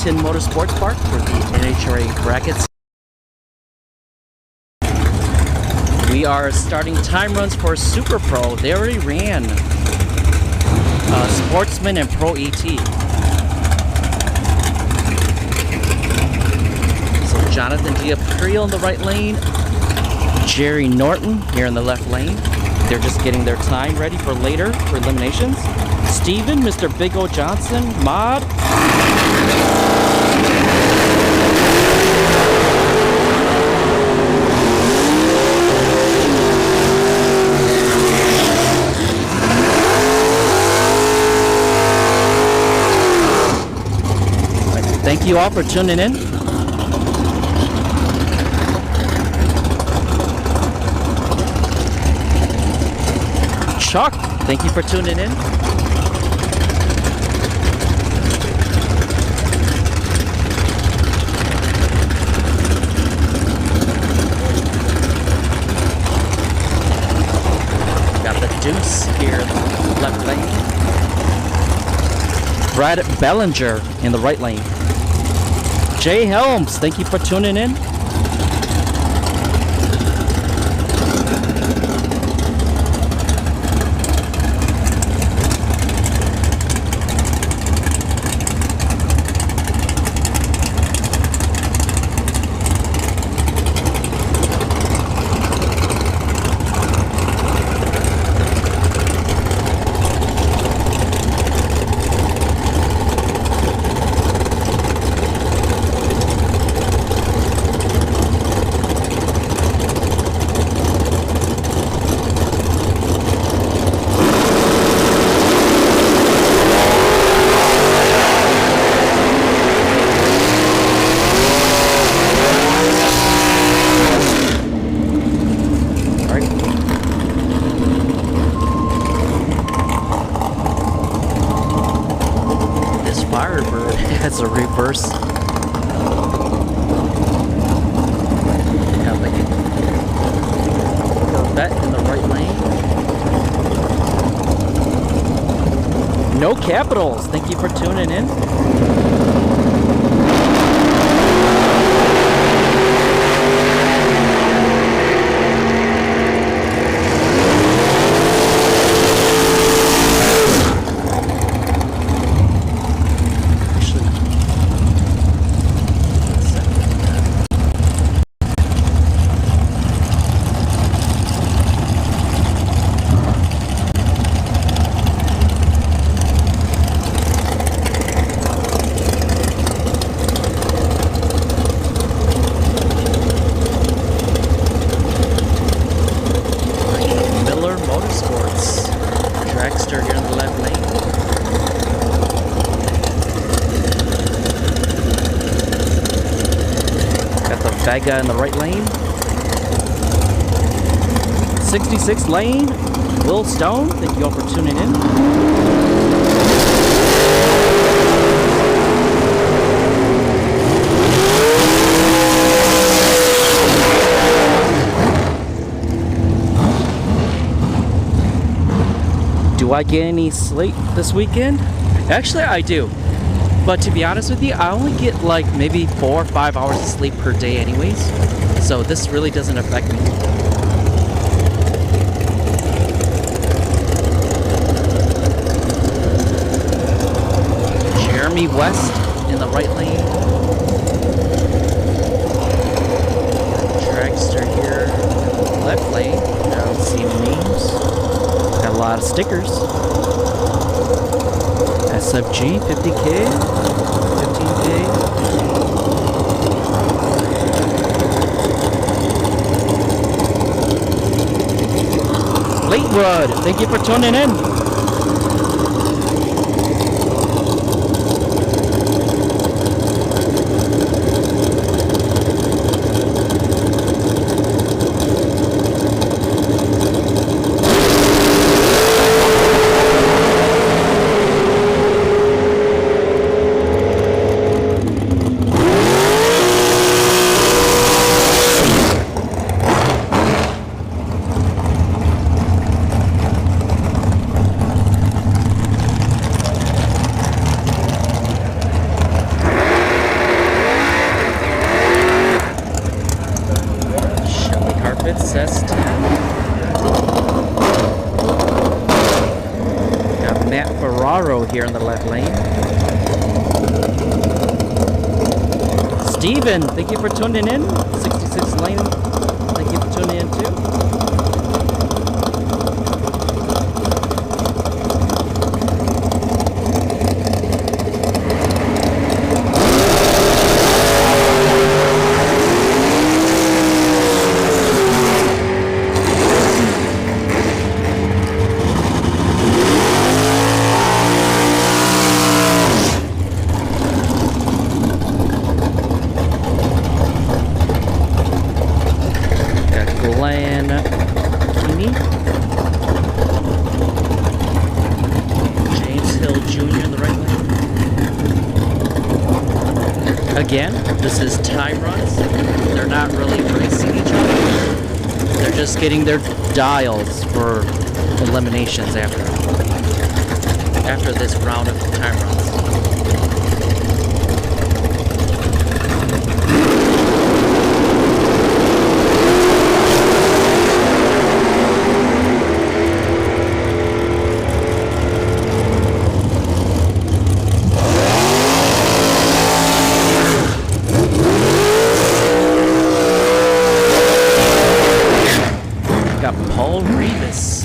Bradenton Motorsportspark for the NHRA brackets. We are starting time runs for Super Pro. They already ran Sportsman and Pro AT. So Jonathan Diaprio in the right lane, Jerry Norton here in the left lane. They're just getting their time ready for later for eliminations. Steven, Mr. Big O Johnson, Mod. Thank you all for tuning in. Chuck, thank you for tuning in. Got the Deuce here in the left lane. Brad Bellinger in the right lane. Jay Helms, thank you for tuning in. Firebird has a reverse. Got the Corvette in the right lane. No Capitals, thank you for tuning in. Dragster here in the left lane. Got the Vega in the right lane. 66 lane, Will Stone, thank you all for tuning in. Do I get any sleep this weekend? Actually, I do. But to be honest with you, I only get like maybe 4 or 5 hours of sleep per day anyways. So this really doesn't affect me. Jeremy West in the right lane. Dragster here in the left lane. I don't see any names. Got a lot of stickers. SFG 50K, 15K. Latewood, thank you for tuning in. here in the left lane. Steven, thank you for tuning in. 66 lane, thank you for tuning in too. Again, this is time runs. They're not really racing each other. They're just getting their dials for eliminations after this round of time runs.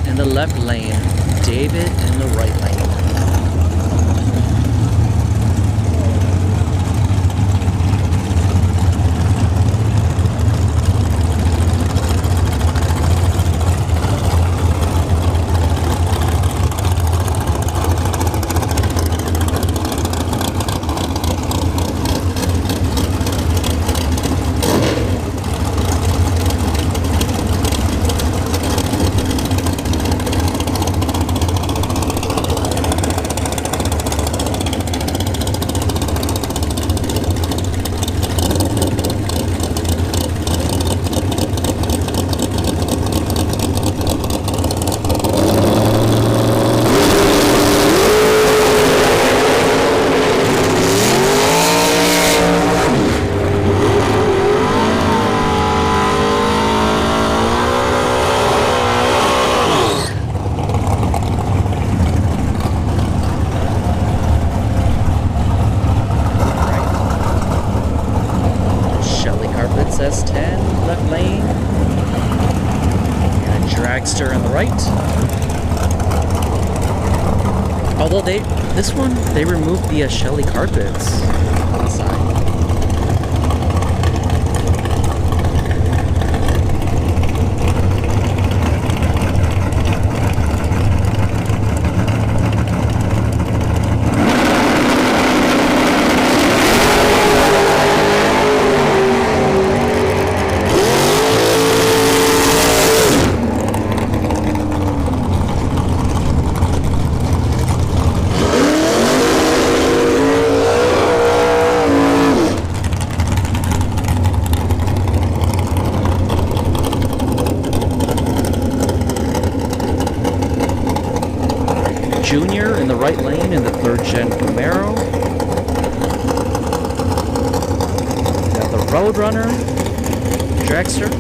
In the left lane, David in the right lane. S10 left lane, and a dragster in the right. Although this one they removed the Shelly carpets on the side. Junior in the right lane in the third gen Camaro. Got the Roadrunner, dragster.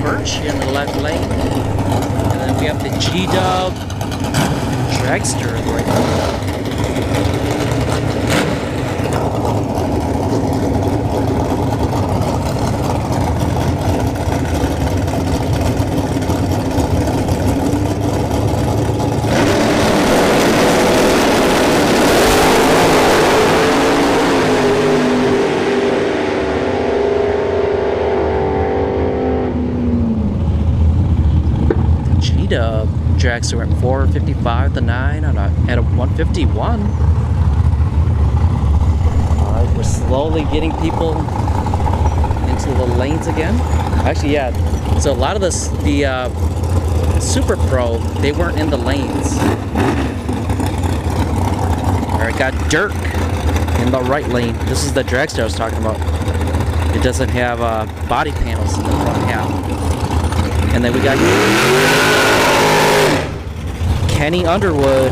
Birch in the left lane, and then we have the G-Dub dragster in the right lane. Dragster went 455 to 9 at a 151. We're slowly getting people into the lanes again. Actually, yeah. So a lot of the Super Pro, they weren't in the lanes. All right, got Dirk in the right lane. This is the dragster I was talking about. It doesn't have body panels in the front half. And then we got Kenny Underwood.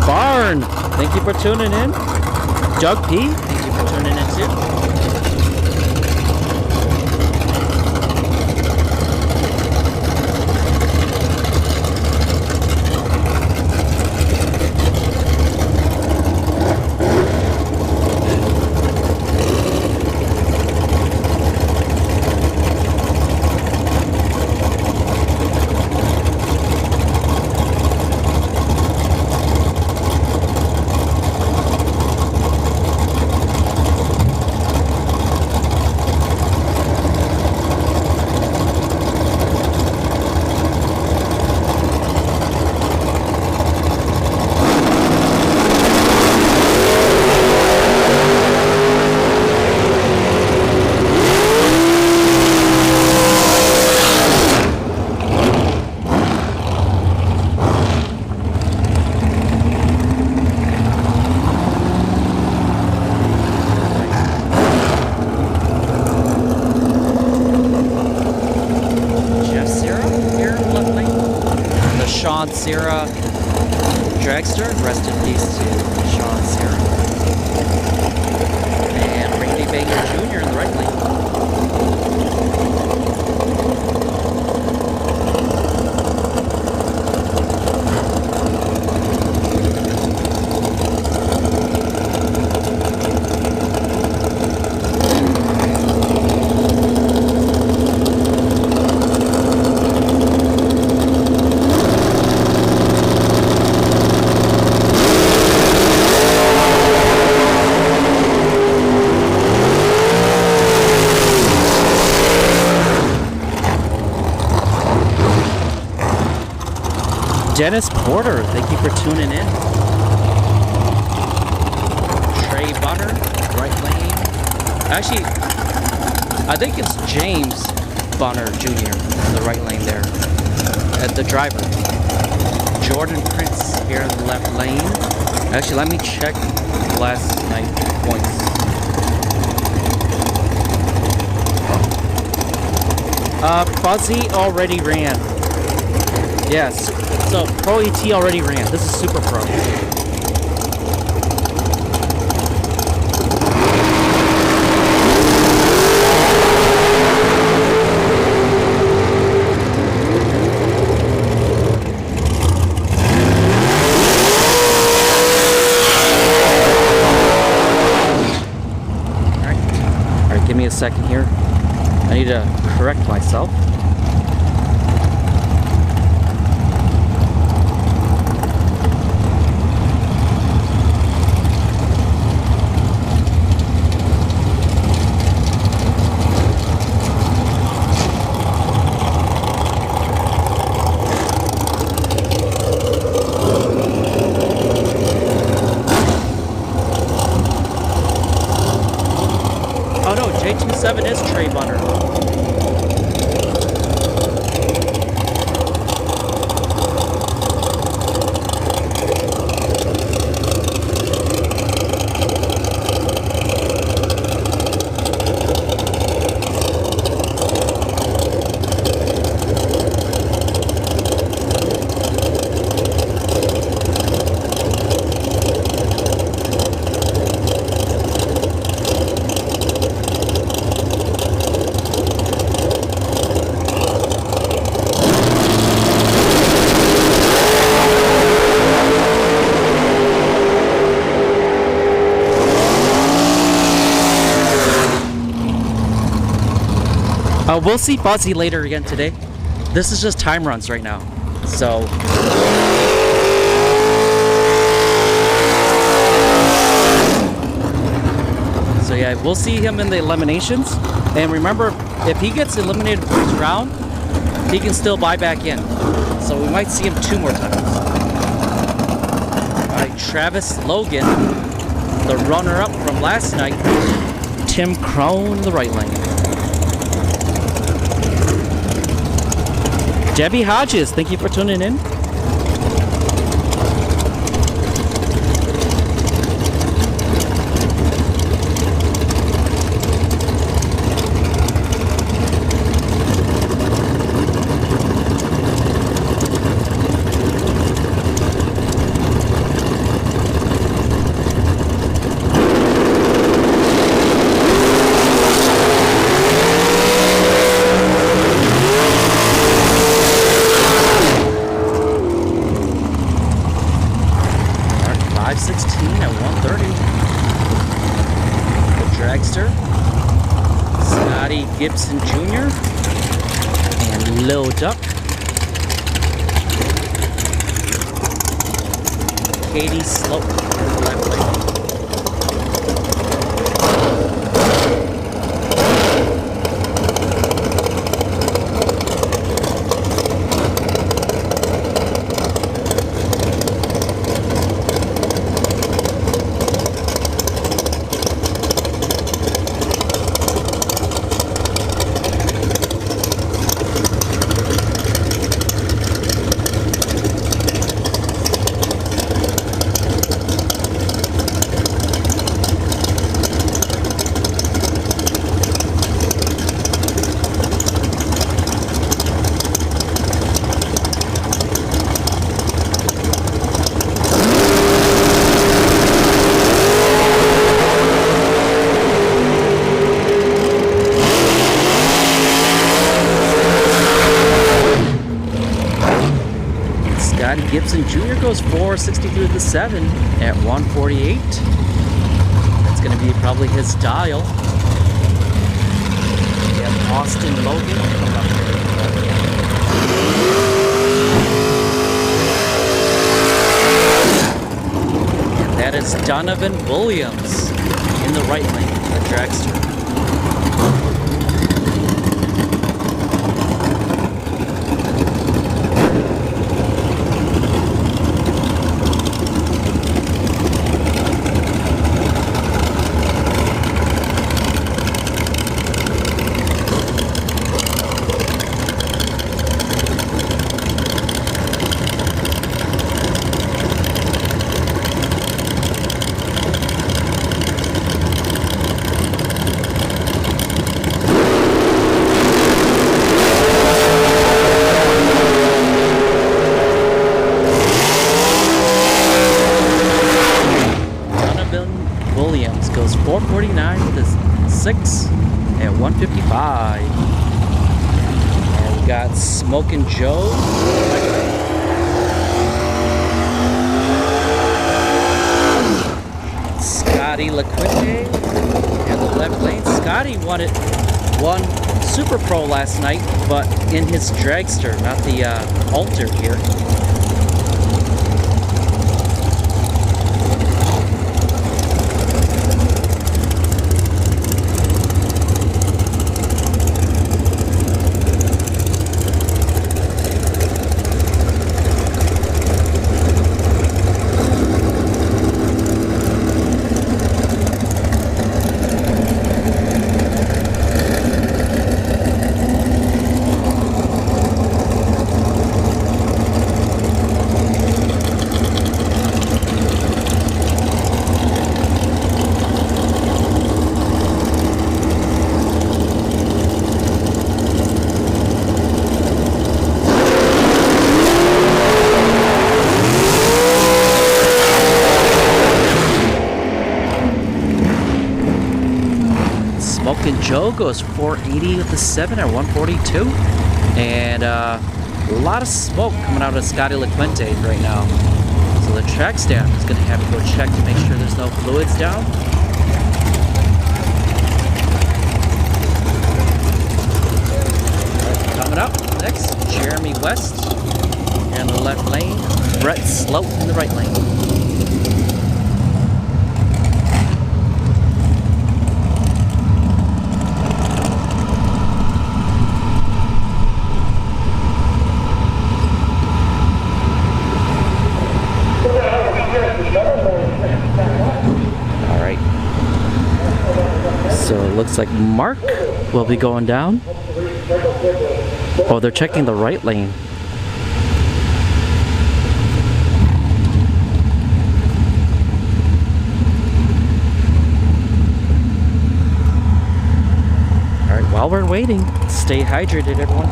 Barn, thank you for tuning in. Doug P, thank you for tuning in too. Sierra dragster, rest in peace to Sean Sierra. And Randy Baker Jr. in the right lane. Dennis Porter, thank you for tuning in. Trey Butter, right lane. Actually, I think it's James Bunner Jr. in the right lane there. At the driver. Jordan Prince here in the left lane. Actually, let me check last night's points. Fuzzy already ran. Yes. So Pro ET already ran. This is Super Pro. Alright, give me a second here. I need to correct myself. J27 is Trey Bunner. We'll see Buzzy later again today. This is just time runs right now. So yeah, we'll see him in the eliminations. And remember, if he gets eliminated first round, he can still buy back in. So we might see him 2 more times. Alright, Travis Logan, the runner-up from last night. Tim Crone in the right lane. Debbie Hodges, thank you for tuning in. Gibson Jr. and Lil Duck. Katie Slope in the left lane. Gibson Jr. goes 460 through the 7 at 148. That's going to be probably his dial. We have Austin Logan coming up here. And that is Donovan Williams in the right lane, the dragster. Williams goes 449 with his 6 at 155. And we got Smokin' Joe. Scotty LaQuinte in the left lane. Scotty won Super Pro last night, but in his dragster, not the Alter here. Smokin' Joe goes 480 with the 7 at 142. And a lot of smoke coming out of Scotty LaQuinte right now. So the track staff is going to have to go check to make sure there's no fluids down. Coming up next, Jeremy West in the left lane. Brett Sloat in the right lane. So it looks like Mark will be going down. Oh, they're checking the right lane. All right, while we're waiting, stay hydrated, everyone.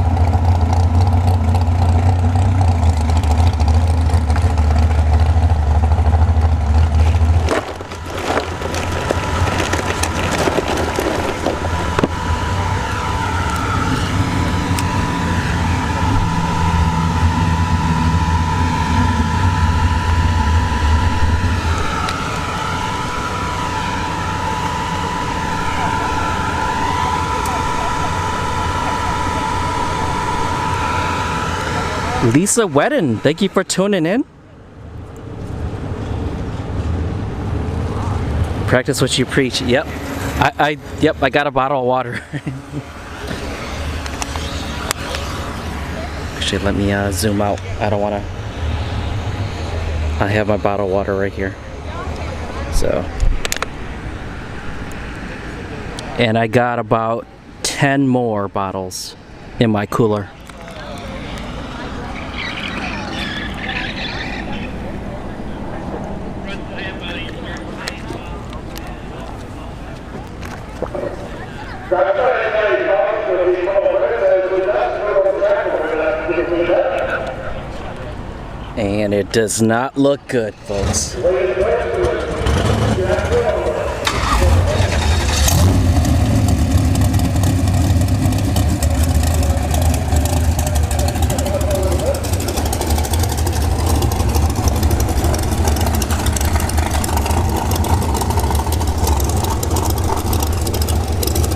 Lisa Wedden, thank you for tuning in. Practice what you preach. Yep. I got a bottle of water. Actually, let me zoom out. I don't want to. I have my bottle of water right here. So. And I got about 10 more bottles in my cooler. And it does not look good, folks.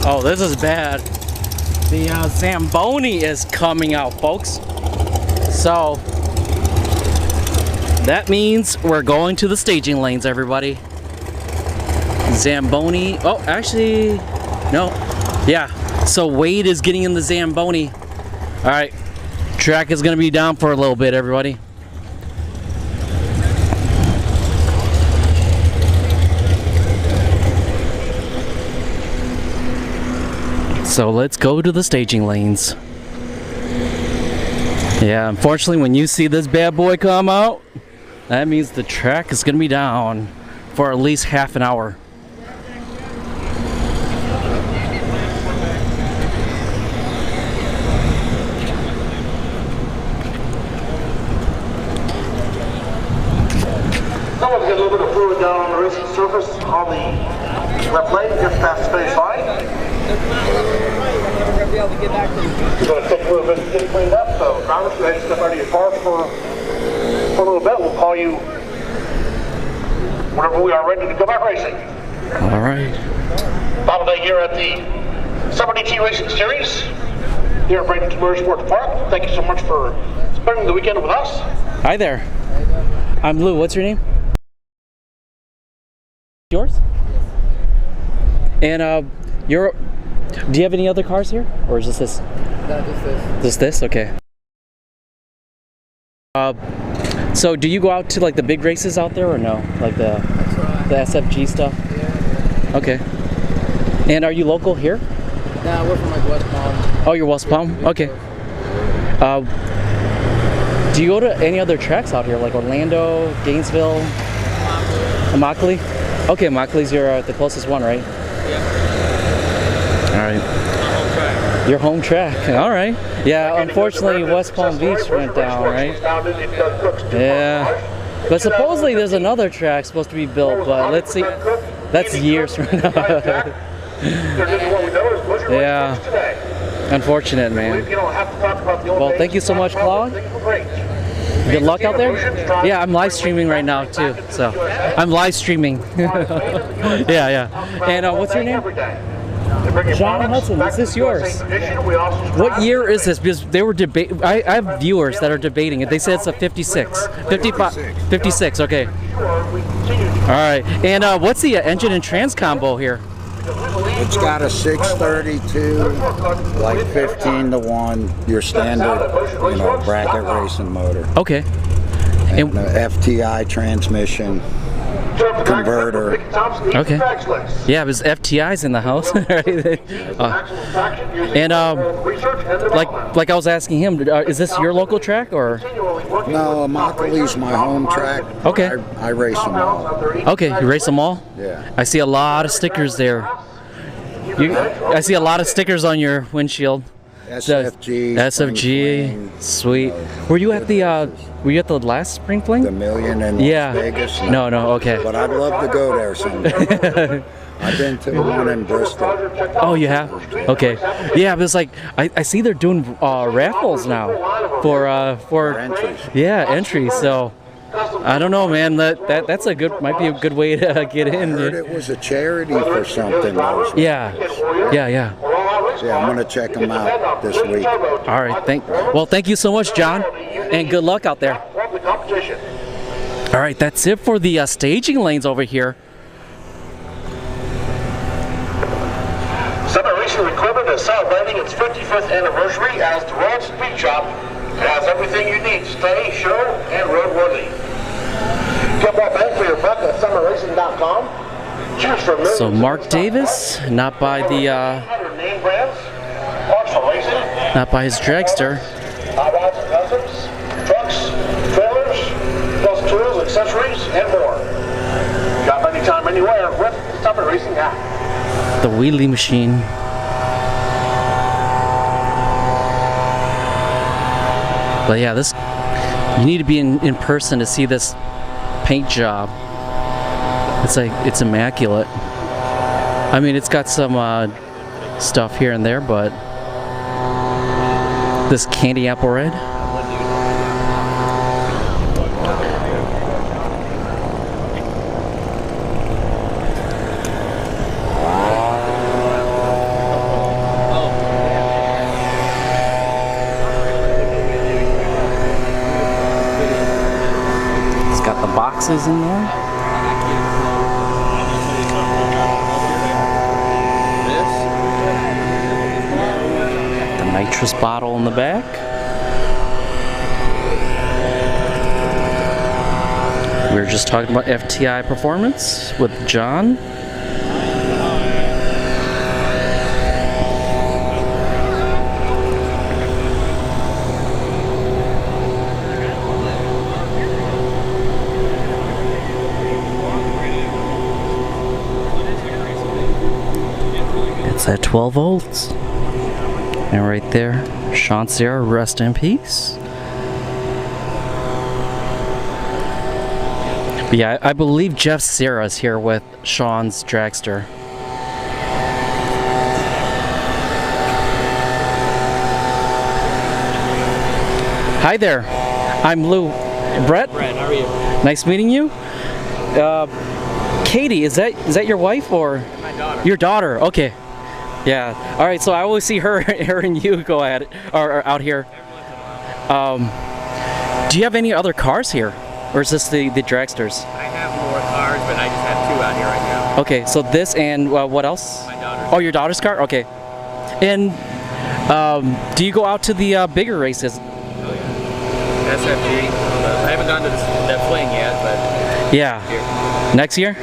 Oh, this is bad. The Zamboni is coming out, folks. So that means we're going to the staging lanes, everybody. Zamboni. Oh, actually, no. Yeah. So Wade is getting in the Zamboni. All right. Track is going to be down for a little bit, everybody. So let's go to the staging lanes. Yeah, unfortunately, when you see this bad boy come out, that means the track is going to be down for at least half an hour. Someone's got a little bit of fluid down on the racing surface on the left lane, just past the finish line. We're going to take a little bit to get it cleaned up, so Thomas, go ahead and step out of your car for a little bit. We'll call you whenever we are ready to go back racing. All right. Final day here at the Summer DT Racing Series here at Bradenton Motorsports Park. Thank you so much for spending the weekend with us. Hi there. I'm Lou. What's your name? Yours? And do you have any other cars here, or is just this? No, just this. Just this? Okay. So do you go out to like the big races out there, or no? Like the SFG stuff? Yeah. Okay. And are you local here? No, we're from like West Palm. Oh, you're West Palm? Okay. Do you go to any other tracks out here, like Orlando, Gainesville, Immokalee? Okay, Immokalee's the closest one, right? Yeah. All right. Your home track. All right. Yeah, unfortunately, West Palm Beach went down, right? Yeah. But supposedly there's another track supposed to be built, but let's see. That's years from now. Yeah. Unfortunate, man. Well, thank you so much, Claude. Good luck out there. Yeah, I'm live streaming right now too. So I'm live streaming. Yeah. And what's your name? John Hudson, is this yours? What year is this? Because they were debating. I have viewers that are debating it. They said it's a 56. 55. 56, okay. Alright. And what's the engine and trans combo here? It's got a 632, like 15-to-1, your standard, bracket racing motor. Okay. And the FTI transmission. converter. Okay. Yeah, it was FTI's in the house. And like I was asking him, is this your local track or? No, Immokalee's my home track. Okay. I race them all. Okay, you race them all? Yeah. I see a lot of stickers there. I see a lot of stickers on your windshield. SFG. SFG, sweet. Were you at the last spring fling? The Million in Las Vegas. No, okay. But I'd love to go there someday. I've been to the one in Bristol. Oh, you have? Okay. Yeah, but it's like I see they're doing raffles now for Entries. Yeah, entries. So I don't know, man. That's might be a good way to get in. I heard it was a charity for something. Yeah. Yeah, I'm gonna check them out this week. All right. Thank you so much, John, and good luck out there. All right, that's it for the staging lanes over here. Summit Racing Equipment is celebrating its 55th anniversary as the World Speed Shop. It has everything you need: stay, show, and roadworthy. Get more bang for your buck at summitracing.com. Choose from So Mark Davis, not by the name brands, parts for racing, not by his dragster. hot rods and customs, trucks, trailers, plus tools, accessories, and more. Shop anytime, anywhere with the Summit Racing app. The wheelie machine. But yeah, you need to be in person to see this paint job. It's immaculate. I mean, it's got some stuff here and there, but this candy apple red. It's got the boxes in there. Nitrous bottle in the back. We were just talking about FTI performance with John. It's at 12 volts. And right there, Sean Serra, rest in peace. But yeah, I believe Jeff Serra's here with Sean's dragster. Hi there, I'm Lou. Brett, how are you? nice meeting you. Katie, is that your wife or? My daughter. Your daughter, okay. Yeah. All right. So I always see her and you go at it, or out here. Do you have any other cars here, or is this the dragsters? I have more cars, but I just have 2 out here right now. Okay. So this and what else? My daughter's. Oh, your daughter's car. Okay. And do you go out to the bigger races? Oh, yeah. SFG. I haven't gone to that fling yet, but. Yeah. Next year?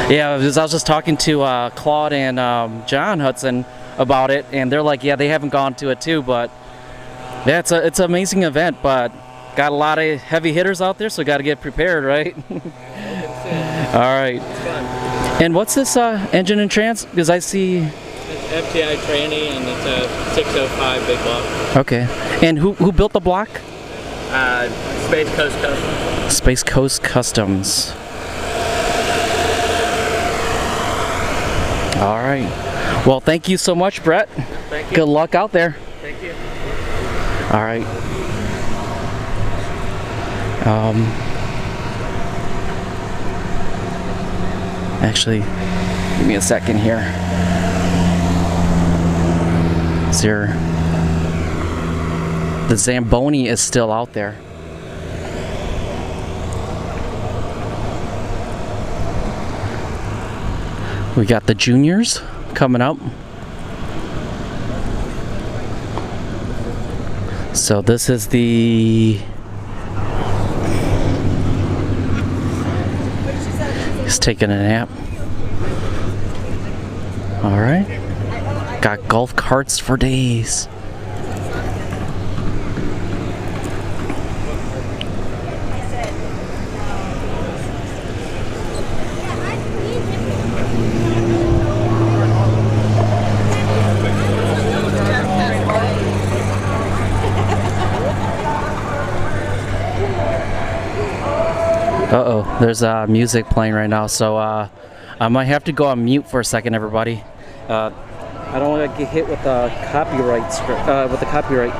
Yeah, because I was just talking to Claude and John Hudson about it, and they're like, yeah, they haven't gone to it too, but yeah, it's an amazing event, but got a lot of heavy hitters out there, so got to get prepared, right? All right. It's fun. And what's this engine and trans? Because I see. It's FTI tranny, and it's a 605 big block. Okay. And who built the block? Space Coast Customs. Space Coast Customs. All right. Well, thank you so much, Brett. Thank you. Good luck out there. Thank you. All right. Actually, give me a second here. Is there? The Zamboni is still out there. We got the juniors coming up. So this is the He's taking a nap. All right. Got golf carts for days. Uh-oh, there's music playing right now, so I might have to go on mute for a second, everybody. I don't want to get hit with the copyright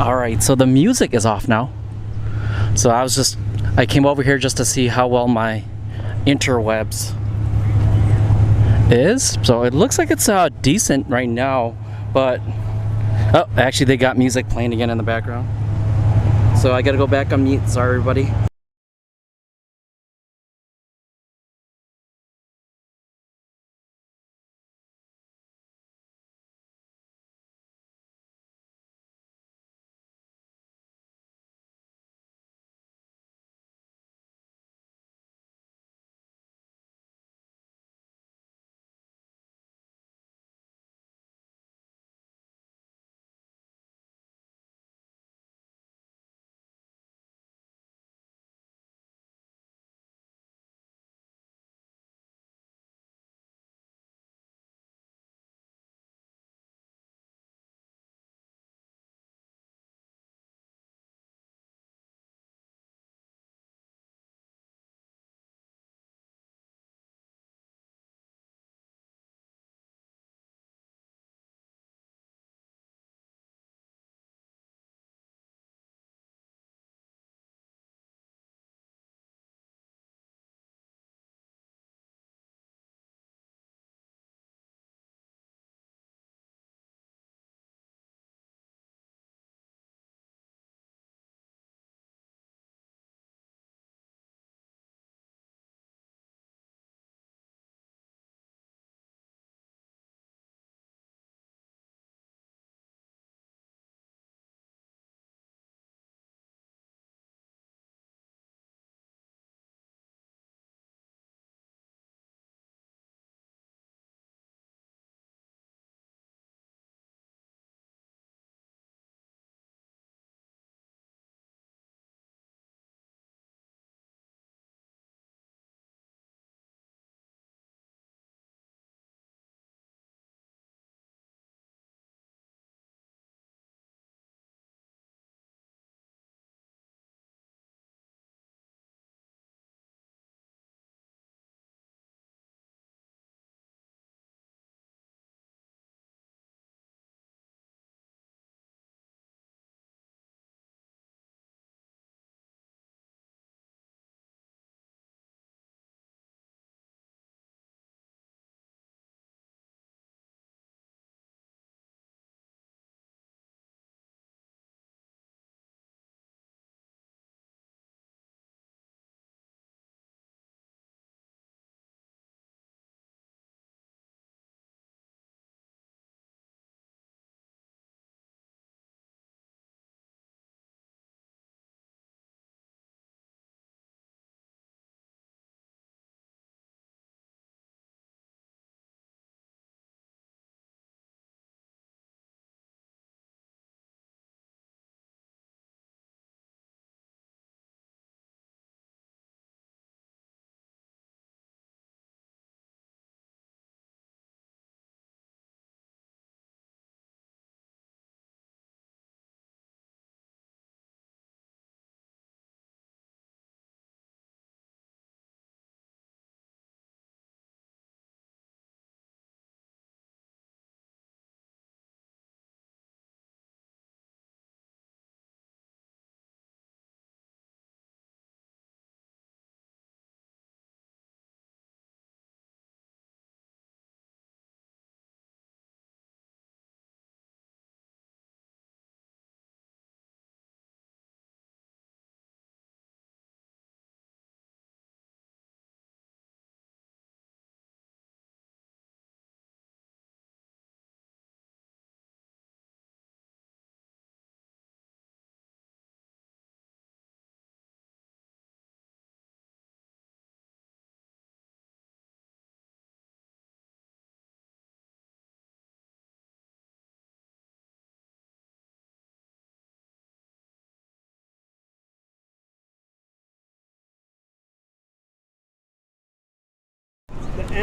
All right, so the music is off now. So I came over here just to see how well my interwebs is. So it looks like it's decent right now, but oh, actually they got music playing again in the background. So I gotta go back on mute. Sorry, everybody.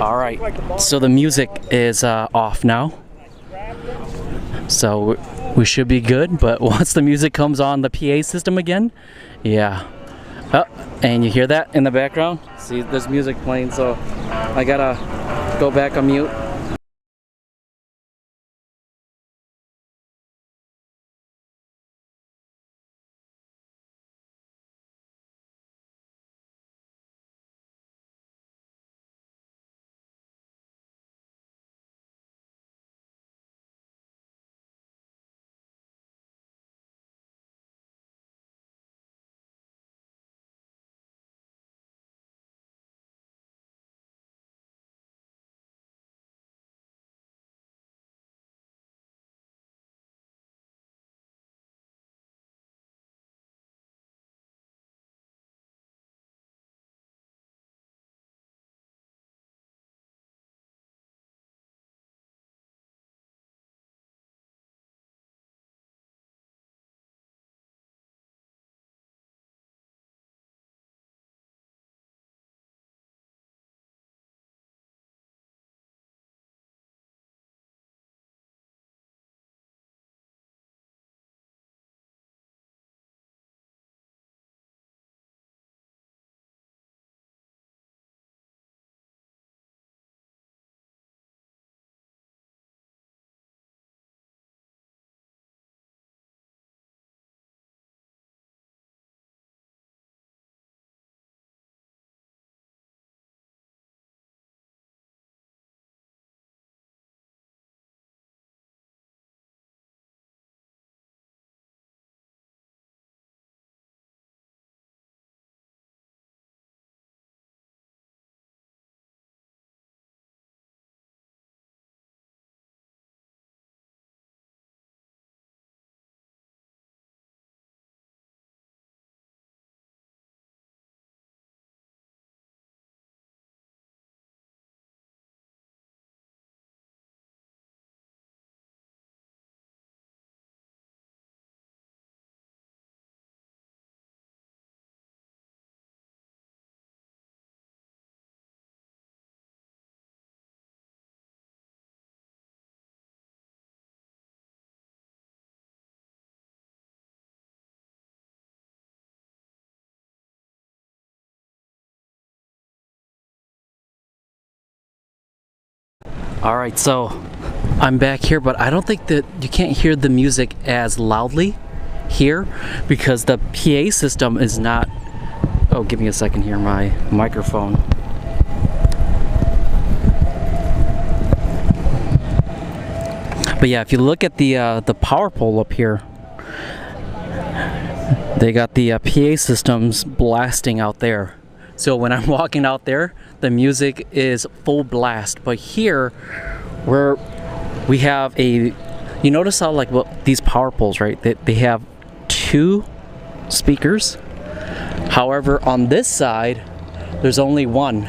All right, so the music is off now, so we should be good. But once the music comes on the PA system again, yeah. Oh, and you hear that in the background? See, there's music playing, so I gotta go back on mute. All right, so I'm back here, but I don't think that you can't hear the music as loudly here because the PA system is not. Oh, give me a second here, my microphone. But yeah, if you look at the power pole up here, they got the PA systems blasting out there. So when I'm walking out there, the music is full blast. But here, we have a, you notice how like these power poles, right? They have 2 speakers. However, on this side, there's only 1.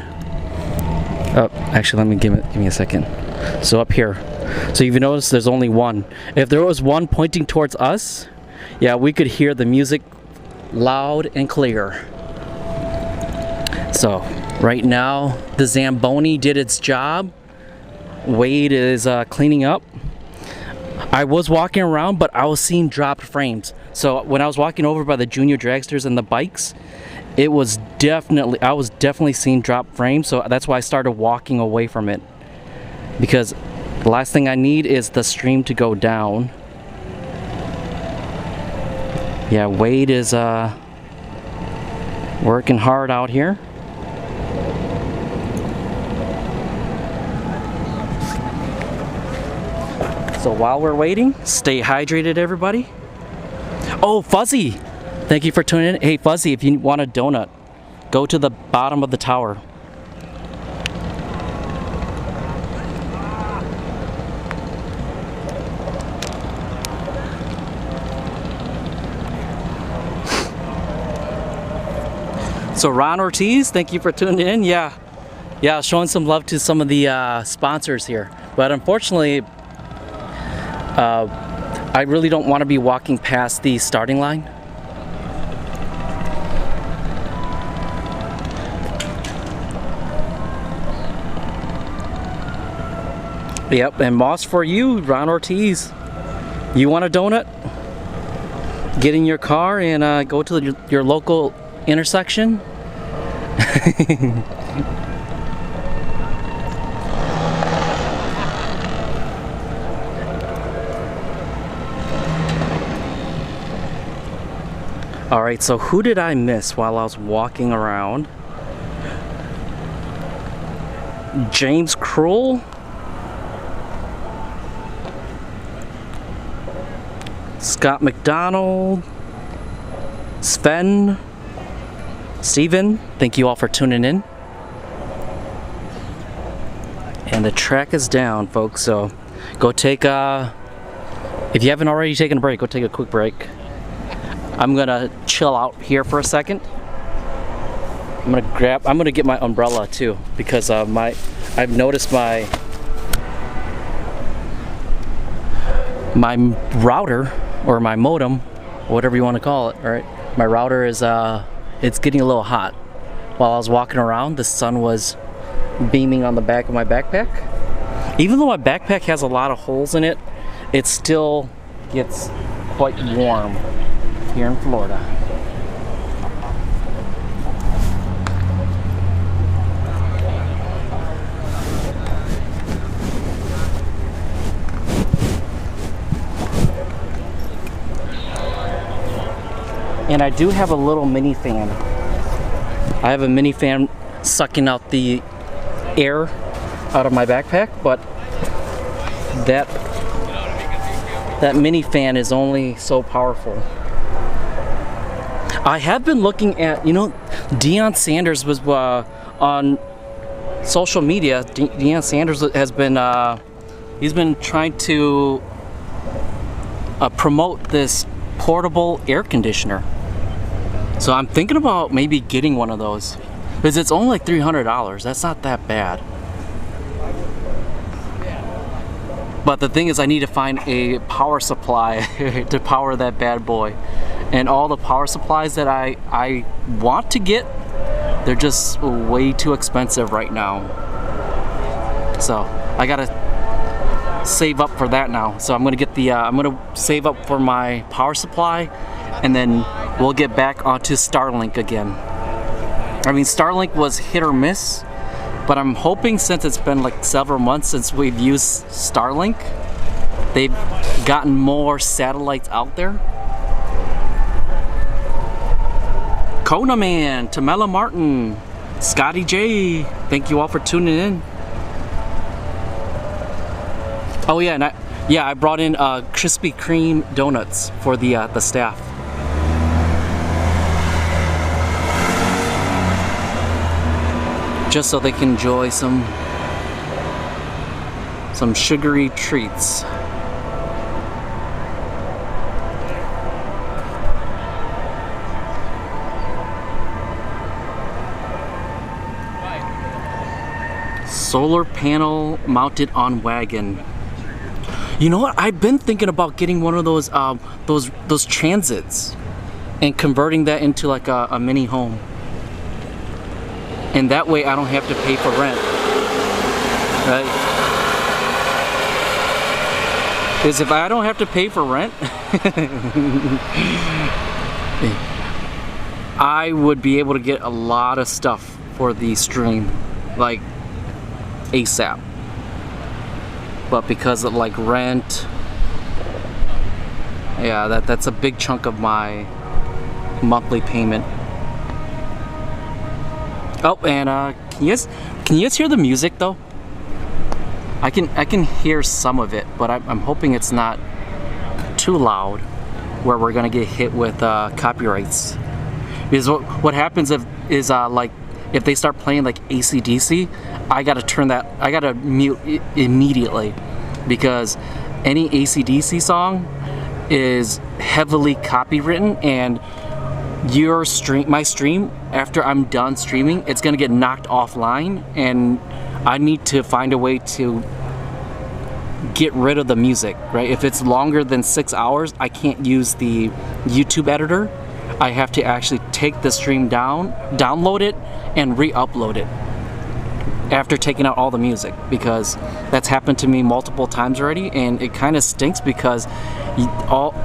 Oh, actually, let me give me a second. So up here, so you've noticed there's only 1. If there was 1 pointing towards us, yeah, we could hear the music loud and clear. So right now, the Zamboni did its job. Wade is cleaning up. I was walking around, but I was seeing dropped frames. So when I was walking over by the junior dragsters and the bikes, I was definitely seeing dropped frames. So that's why I started walking away from it, because the last thing I need is the stream to go down. Yeah, Wade is working hard out here. So while we're waiting, stay hydrated, everybody. Oh, Fuzzy! Thank you for tuning in. Hey, Fuzzy, if you want a donut, go to the bottom of the tower. So Ron Ortiz, thank you for tuning in. Yeah, showing some love to some of the sponsors here. But unfortunately, I really don't want to be walking past the starting line. Yep, and Moss for you, Ron Ortiz. You want a donut? Get in your car and go to your local intersection. All right, so who did I miss while I was walking around? James Kroll, Scott McDonald, Sven, Steven, thank you all for tuning in. And the track is down, folks, so go take if you haven't already taken a break, go take a quick break. I'm gonna chill out here for a second. I'm gonna get my umbrella too, because I've noticed my router, or my modem, whatever you want to call it, all right? My router is it's getting a little hot. While I was walking around, the sun was beaming on the back of my backpack. Even though my backpack has a lot of holes in it, it still gets quite warm here in Florida. And I do have a little mini fan. I have a mini fan sucking out the air out of my backpack, but that mini fan is only so powerful. I have been looking at, Deion Sanders was on social media. Deion Sanders has been he's been trying to promote this portable air conditioner. So I'm thinking about maybe getting one of those, because it's only like $300. That's not that bad. But the thing is, I need to find a power supply to power that bad boy. And all the power supplies that I want to get, they're just way too expensive right now. So I gotta save up for that now. So I'm gonna get I'm gonna save up for my power supply, and then we'll get back onto Starlink again. I mean, Starlink was hit or miss, But I'm hoping, since it's been like several months since we've used Starlink, they've gotten more satellites out there. Kona Man, Tamela Martin, Scotty J, thank you all for tuning in. Oh yeah, and I brought in Krispy Kreme donuts for the staff. Just so they can enjoy some sugary treats. Solar panel mounted on wagon. You know what? I've been thinking about getting one of those transits and converting that into like a mini home. And that way I don't have to pay for rent, right? Because if I don't have to pay for rent, I would be able to get a lot of stuff for the stream, like ASAP. But because of like rent, yeah, that's a big chunk of my monthly payment. Oh, and can you guys hear the music though? I can hear some of it, but I'm hoping it's not too loud, where we're gonna get hit with copyrights. Because what happens is like if they start playing like AC/DC, I gotta mute immediately, because any AC/DC song is heavily copywritten, and my stream, after I'm done streaming, it's gonna get knocked offline, and I need to find a way to get rid of the music, right? If it's longer than 6 hours, I can't use the YouTube editor. I have to actually take the stream down, download it, and re-upload it after taking out all the music, because that's happened to me multiple times already, and it kind of stinks because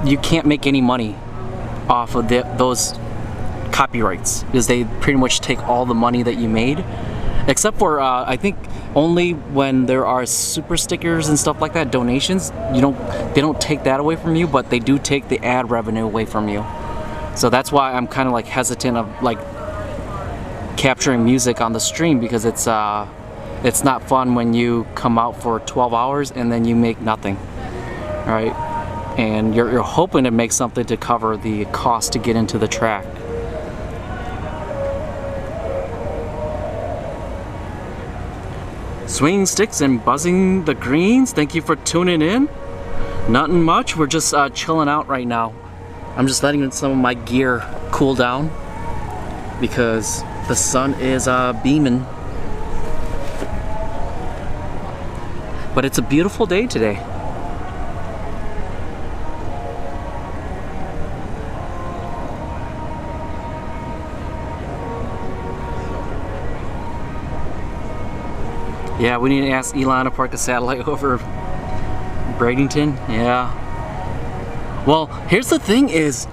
you can't make any money off of those copyrights, because they pretty much take all the money that you made, except for I think only when there are super stickers and stuff like that, donations, they don't take that away from you, but they do take the ad revenue away from you. So that's why I'm kind of like hesitant of like capturing music on the stream, because it's not fun when you come out for 12 hours and then you make nothing, right? And you're hoping to make something to cover the cost to get into the track. Swinging sticks and buzzing the greens, thank you for tuning in. Nothing much, we're just chilling out right now. I'm just letting some of my gear cool down because the sun is beaming. But it's a beautiful day today. Yeah, we need to ask Elon to park a satellite over Bradenton. Yeah. Well, here's the thing is,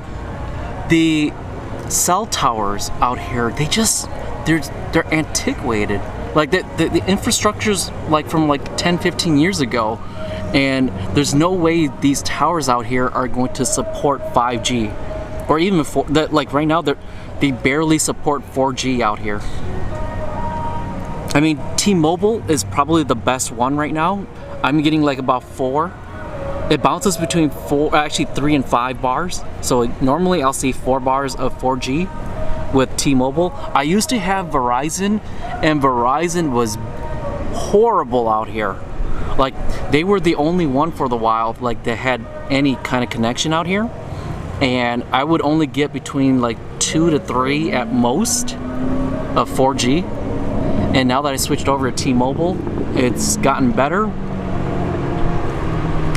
the cell towers out here, they're antiquated. Like the infrastructure's like from like 10-15 years ago, and there's no way these towers out here are going to support 5G, or even like right now they barely support 4G out here. I mean, T-Mobile is probably the best one right now. I'm getting like about 4. It bounces between 3 and 5 bars. So normally I'll see 4 bars of 4G with T-Mobile. I used to have Verizon, and Verizon was horrible out here. Like, they were the only one for the while like that had any kind of connection out here. And I would only get between like 2 to 3 at most of 4G. And now that I switched over to T-Mobile, it's gotten better.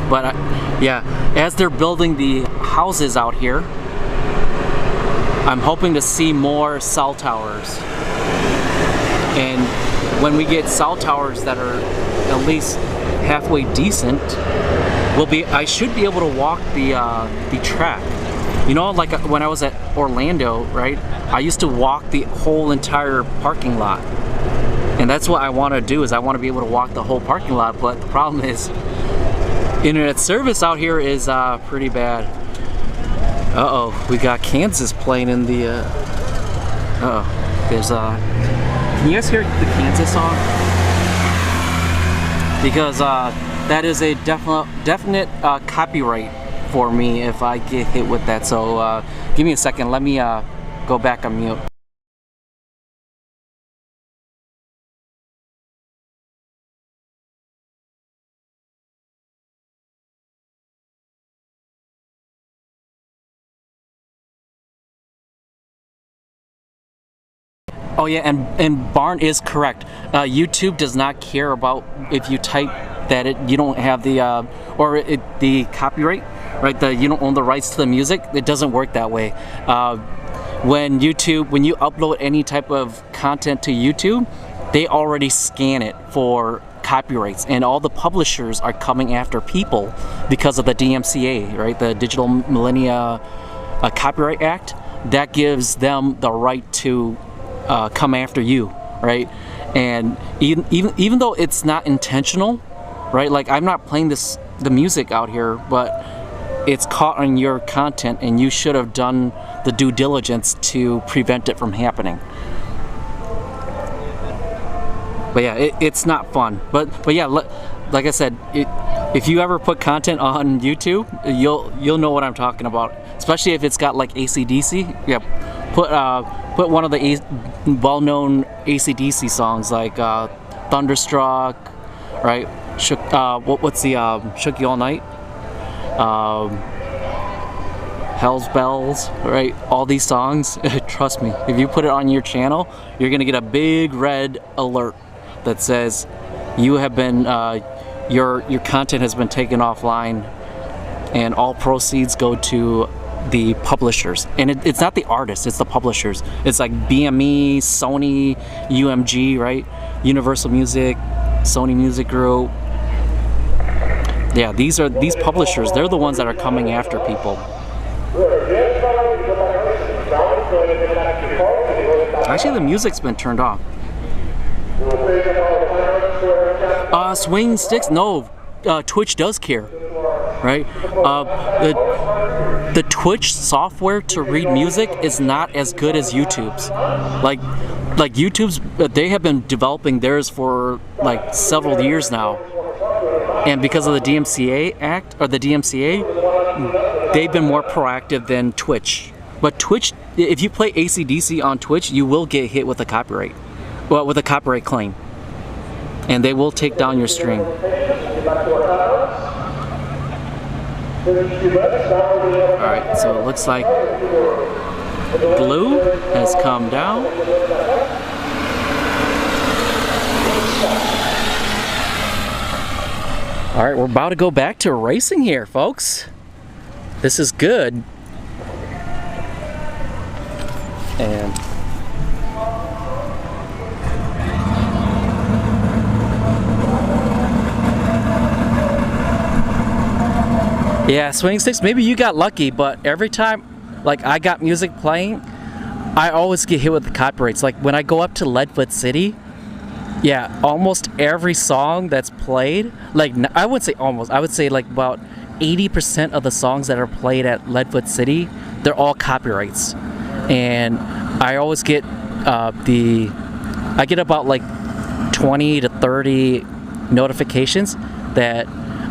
But yeah, as they're building the houses out here, I'm hoping to see more cell towers. And when we get cell towers that are at least halfway decent, I should be able to walk the track. You know, like when I was at Orlando, right? I used to walk the whole entire parking lot. And that's what I want to do, is I want to be able to walk the whole parking lot, but the problem is internet service out here is pretty bad. Uh-oh, we got Kansas playing in the there's can you guys hear the Kansas song? Because that is a definite copyright for me if I get hit with that. So give me a second, let me go back on mute. Oh yeah, and Barn is correct. YouTube does not care about if you type that you don't have the the copyright, right? You don't own the rights to the music. It doesn't work that way. When you upload any type of content to YouTube, they already scan it for copyrights, and all the publishers are coming after people because of the DMCA, right? The Digital Millennia Copyright Act. That gives them the right to come after you, right? And even though it's not intentional, right? Like, I'm not playing the music out here, but it's caught on your content, and you should have done the due diligence to prevent it from happening. But yeah, it's not fun. But yeah, like I said, if you ever put content on YouTube, you'll know what I'm talking about. Especially if it's got like AC/DC. Yeah, put one of the well-known AC/DC songs like Thunderstruck, right? What's the Shook You All Night? Hell's Bells, right? All these songs. Trust me, if you put it on your channel, you're gonna get a big red alert that says you have been your content has been taken offline, and all proceeds go to the publishers. And it's not the artists, it's the publishers. It's like BME, Sony, UMG, right? Universal Music, Sony Music Group. Yeah, these publishers, they're the ones that are coming after people. Actually, the music's been turned off. Swing sticks? No, Twitch does care, right? The Twitch software to read music is not as good as YouTube's. Like YouTube's, they have been developing theirs for like several years now, and because of the DMCA Act, or the DMCA, they've been more proactive than Twitch. But Twitch, if you play AC/DC on Twitch, you will get hit with a copyright, well, with a copyright claim, and they will take down your stream. Alright, so it looks like glue has come down. Alright, we're about to go back to racing here, folks. This is good. And yeah, swing sticks, maybe you got lucky, but every time like I got music playing, I always get hit with the copyrights. Like when I go up to Leadfoot City, yeah, almost every song that's played, like I wouldn't say almost, I would say like about 80% of the songs that are played at Leadfoot City, they're all copyrights. And I always get I get about like 20 to 30 notifications that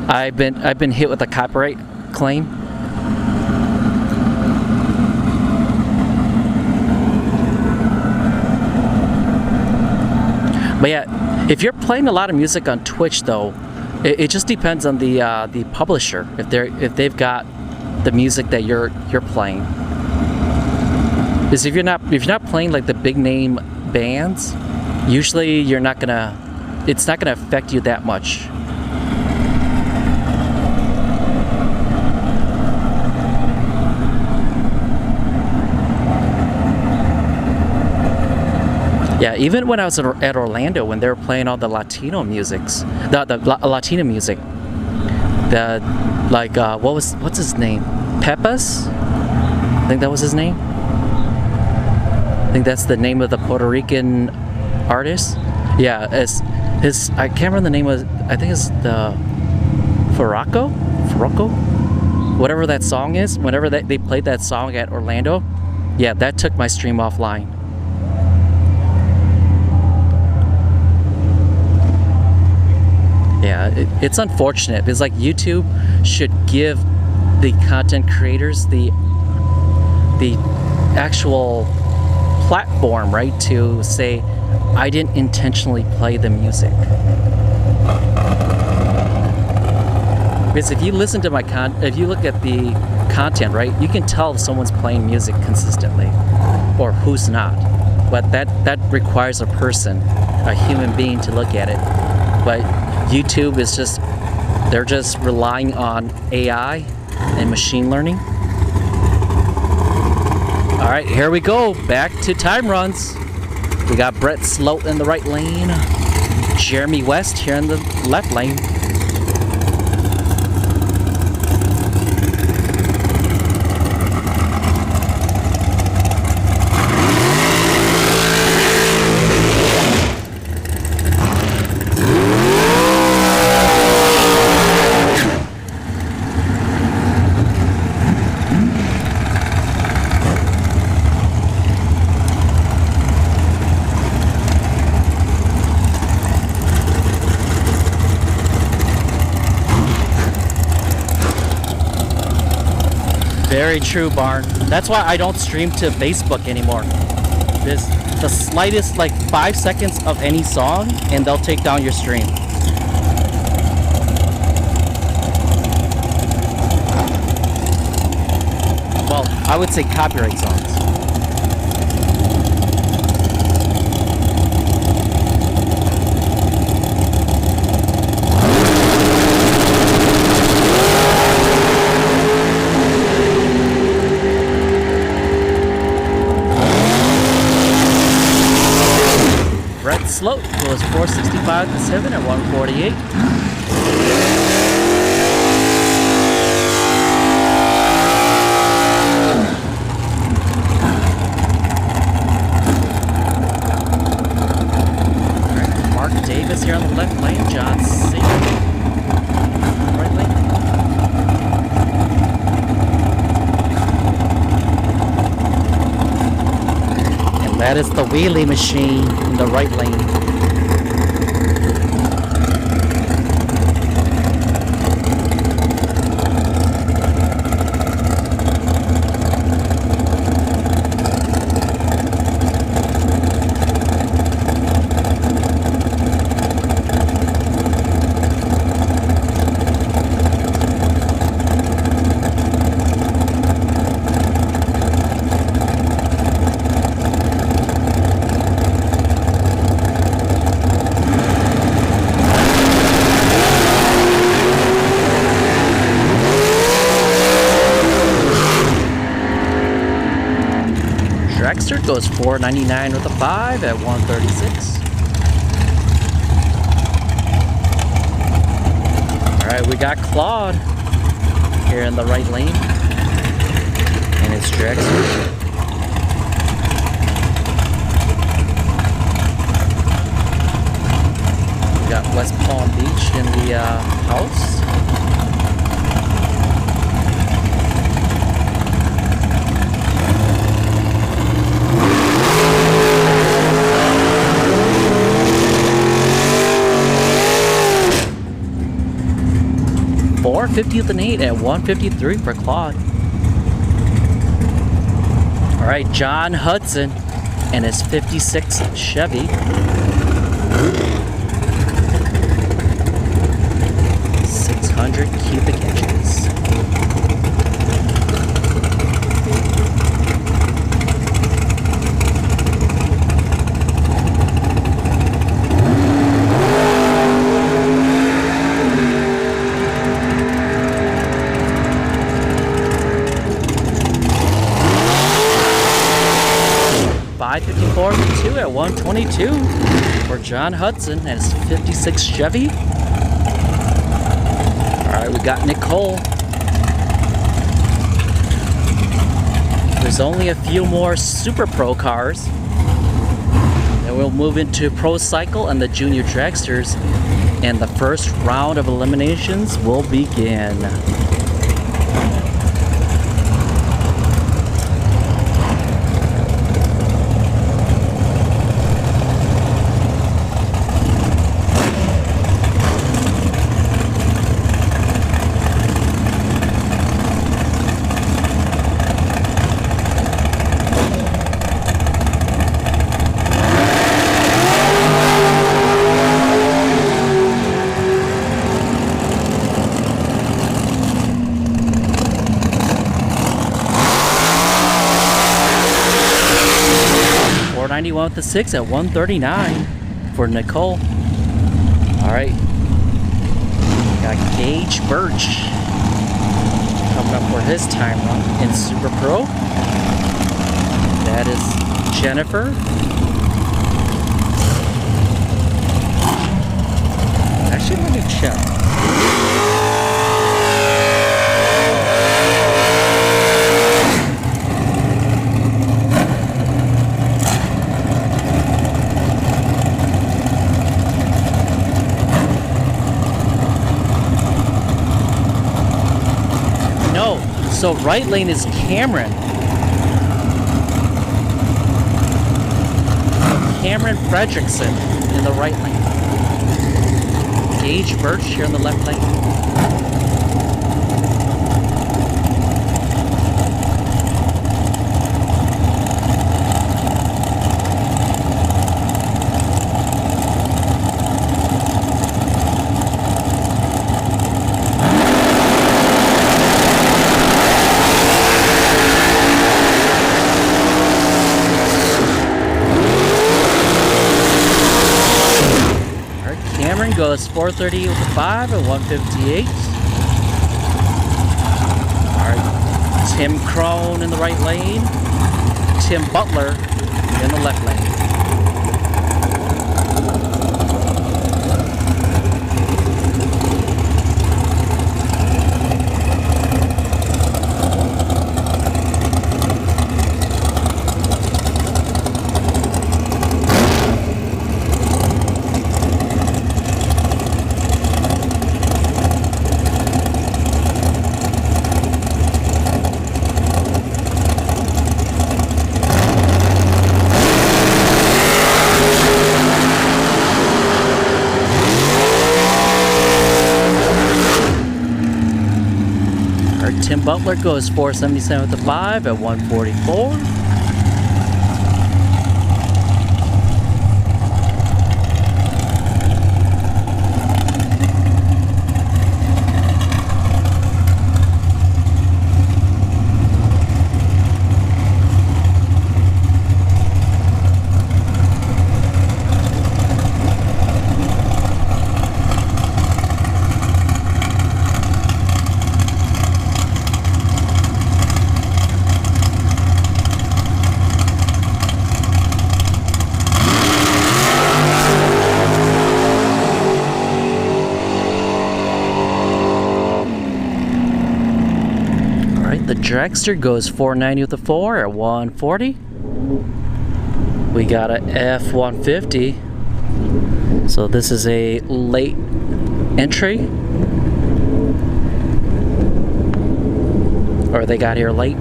I've been hit with a copyright claim. But yeah, if you're playing a lot of music on Twitch, though, it just depends on the publisher if they've got the music that you're playing. Because if you're not playing like the big name bands, usually it's not gonna affect you that much. Yeah, even when I was at Orlando, when they were playing all the Latino musics, the Latino music, what's his name? Pepas? I think that was his name. I think that's the name of the Puerto Rican artist. Yeah, it's his. I can't remember the name of. I think it's the Farocco, whatever that song is. Whenever they played that song at Orlando, yeah, that took my stream offline. Yeah, it's unfortunate because like YouTube should give the content creators the actual platform, right, to say I didn't intentionally play the music. Because if you listen to my if you look at the content, right, you can tell if someone's playing music consistently or who's not. But that requires a person, a human being, to look at it. But YouTube is just, they're just relying on AI and machine learning. All right, here we go, back to time runs. We got Brett Sloat in the right lane, Jeremy West here in the left lane. Very true, Barn. That's why I don't stream to Facebook anymore. There's the slightest, like 5 seconds of any song, and they'll take down your stream. Well, I would say copyright songs. Sloat goes 465 to 7 at 148. Right, Mark Davis here on the left lane, John C. Right lane. And that is the wheelie machine in the right lane. Dragster goes 499 with a 5 at 136. Alright, we got Claude here in the right lane. And it's Dragster. We got West Palm Beach in the house. .50 with an 8 at 153 for Claude. All right, John Hudson and his 56 Chevy. 600 cubic inches. .554 at 122 for John Hudson and his 56 Chevy. Alright, we got Nicole. There's only a few more Super Pro cars. Then And we'll move into Pro Cycle and the Junior Dragsters. And the first round of eliminations will begin. With the 6 at 139 for Nicole. All right, got Gage Birch coming up for his time run in Super Pro. That is Jennifer. Actually, let me check. So right lane is Cameron. Cameron Fredrickson in the right lane. Gage Birch here in the left lane. Goes 430 with the 5 at 158. Alright, Tim Crone in the right lane. Tim Butler in the left lane. Tim Butler goes 477 with the 5 at 144. The dragster goes 490 with the 4 at 140. We got a F-150. So this is a late entry. Or they got here late.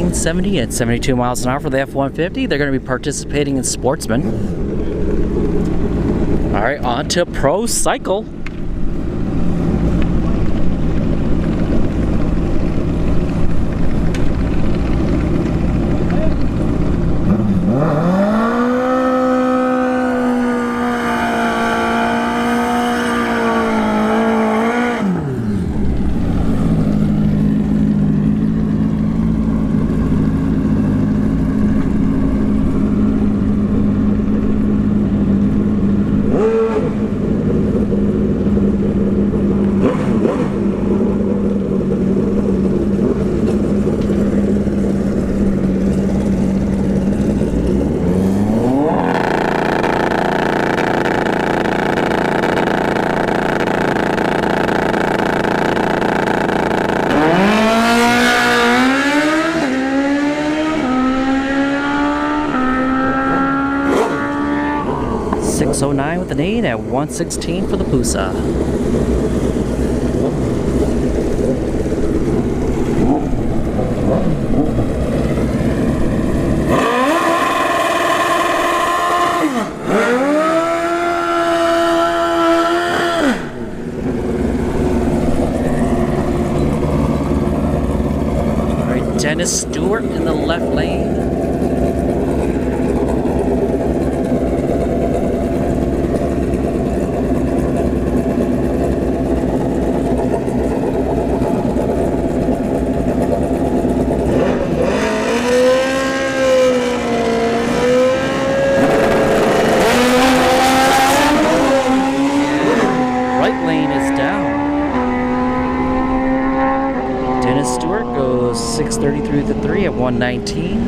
.70 at 72 miles an hour for the F-150. They're going to be participating in Sportsman. All right, on to Pro Cycle. 54th and 8 at 116 for the Pusa. Dennis Stewart in the left lane. Right lane is down. Dennis Stewart goes 6:30 through the 3 at 119.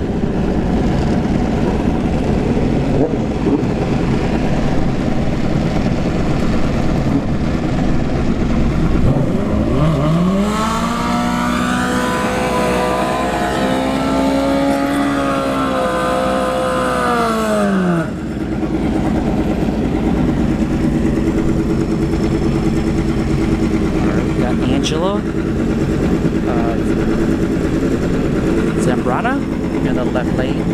We got Angela. Zambrana in the left lane.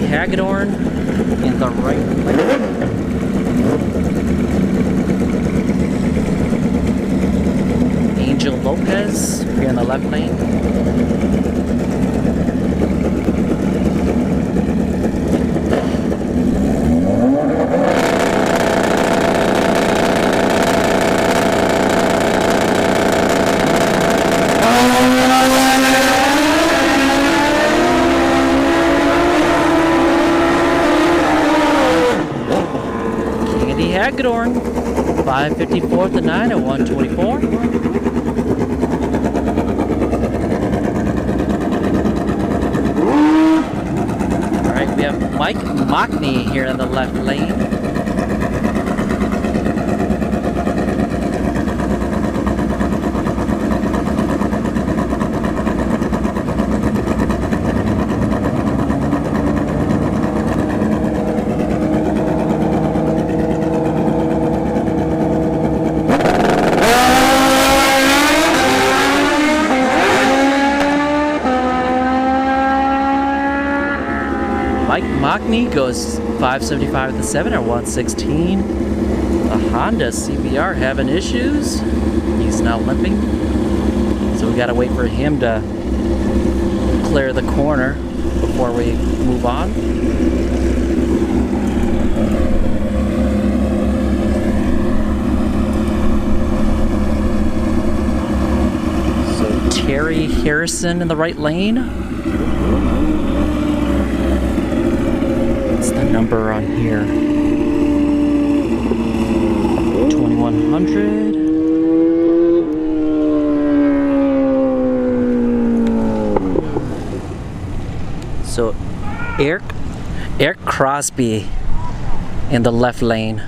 Hagedorn in the right lane. Angel Lopez here in the left lane. Hagedorn, 5:54 to 9 at 124. All right, we have Mike Mockney here in the left lane. Mockney goes 5:75 to 7 at 116. The Honda CBR having issues. He's now limping. So we gotta wait for him to clear the corner before we move on. So Terry Harrison in the right lane. The number on here, 2100. So Eric Crosby in the left lane.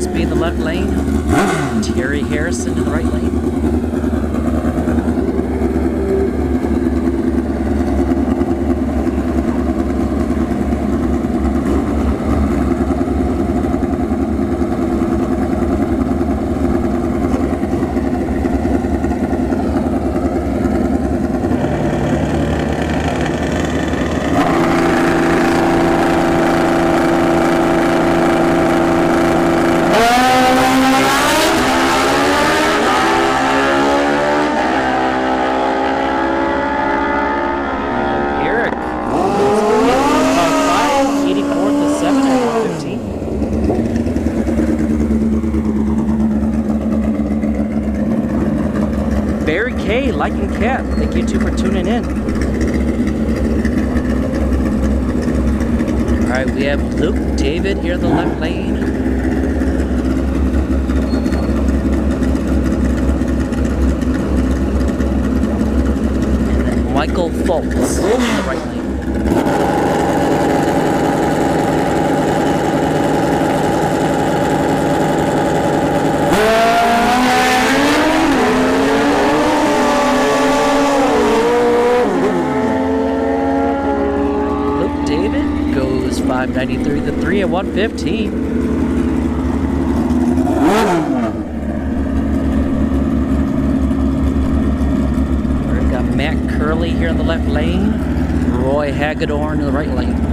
Crosby in the left lane. Terry Harrison in the right lane. Like and Cat, thank you too for tuning in. Alright, we have Luke David here in the left lane. And then Michael Foltz in the right lane. David goes 593 to 3 at 115. We've got Matt Curley here in the left lane. Roy Hagedorn in the right lane.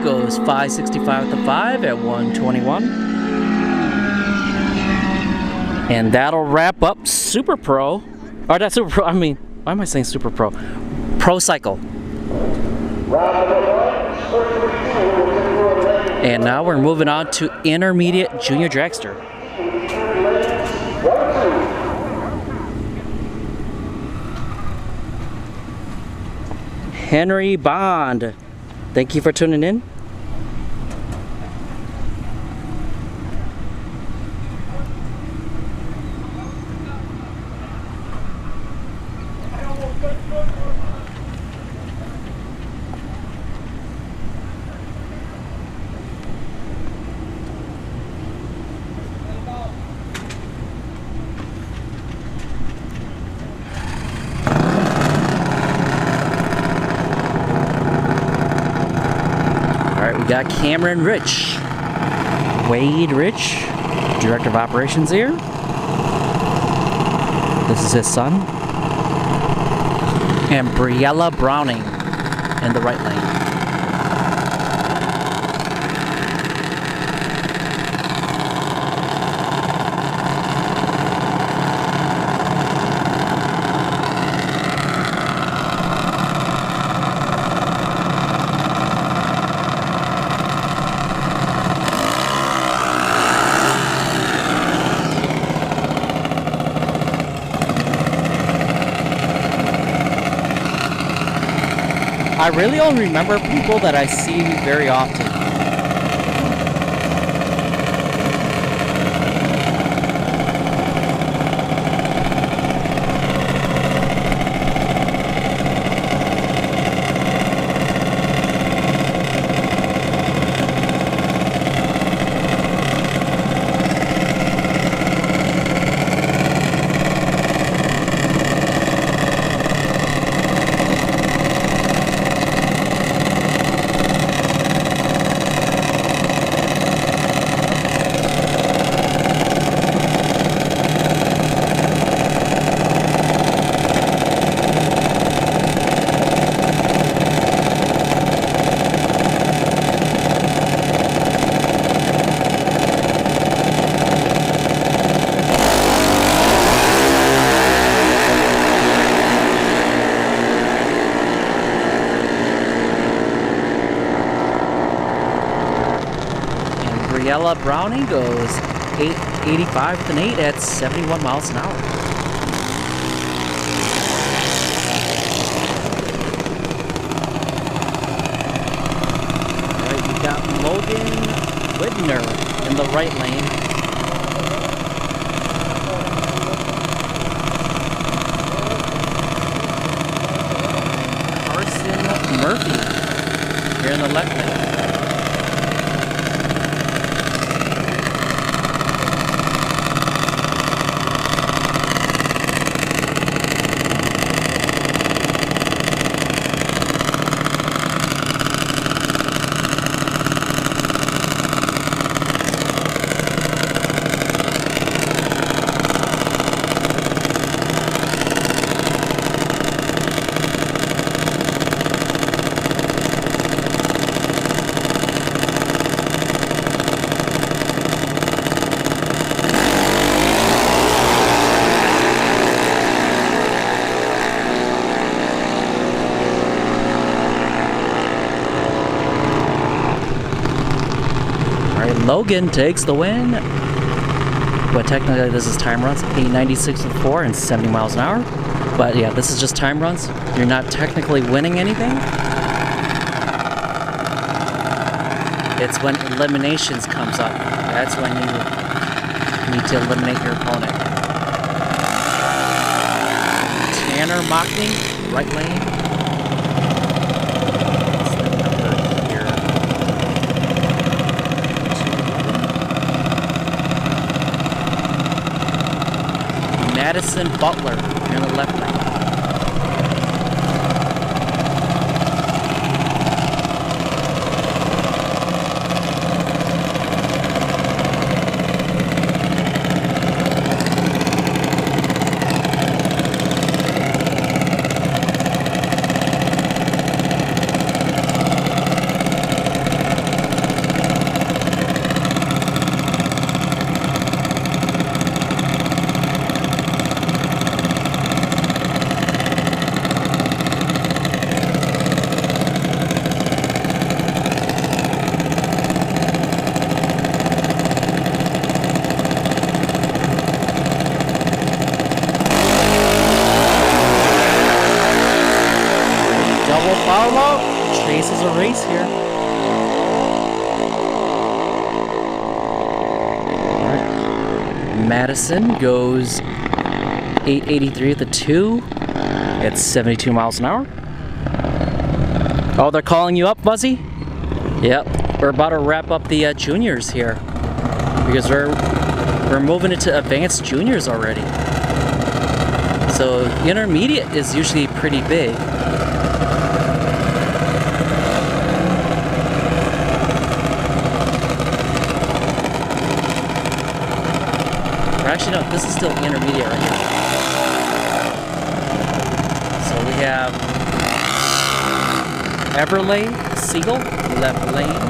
Goes 565 with the 5 at 121. And that'll wrap up Super Pro. Or not Super Pro, I mean, why am I saying Super Pro? Pro Cycle. And now we're moving on to Intermediate Junior Dragster. Henry Bond, thank you for tuning in. We got Cameron Rich, Wade Rich, Director of Operations here. This is his son. And Briella Browning in the right lane. I really only remember people that I see very often. Briella Browning goes 885 with an 8 at 71 miles an hour. Alright, we got Logan Whitner in the right lane. Carson Murphy here in the left lane. Logan takes the win, but technically this is time runs, 896.4 and 70 miles an hour. But yeah, this is just time runs. You're not technically winning anything. It's when eliminations comes up. That's when you need to eliminate your opponent. Tanner Mockney, right lane. Madison Butler in the left lane. Chases a race here. All right. Madison goes 883 at the 2. It's 72 miles an hour. Oh, they're calling you up, Buzzy? Yep. We're about to wrap up the juniors here because we're moving into advanced juniors already. So intermediate is usually pretty big. Actually, no, this is still intermediate right here. So we have Everlay Siegel, left lane.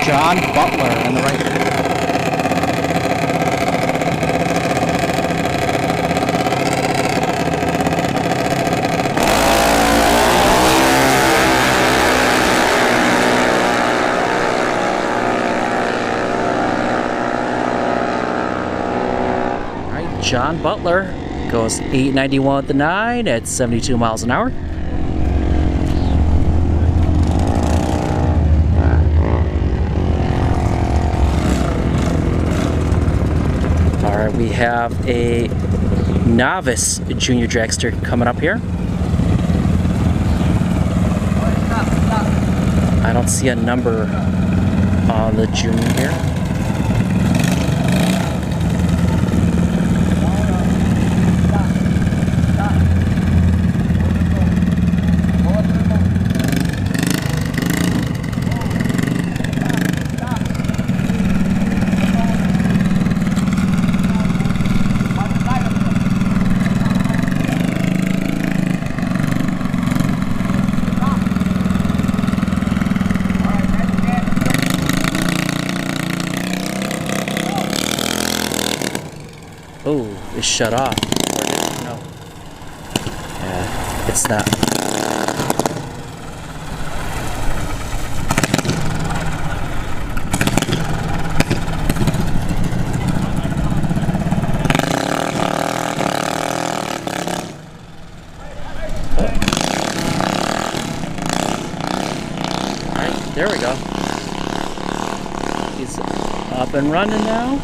John Butler in the right. All right, John Butler goes 891 at the 9 at 72 miles an hour. We have a novice junior dragster coming up here. I don't see a number on the junior here. shut off. No. Yeah, it's not. Alright, there we go. He's up and running now.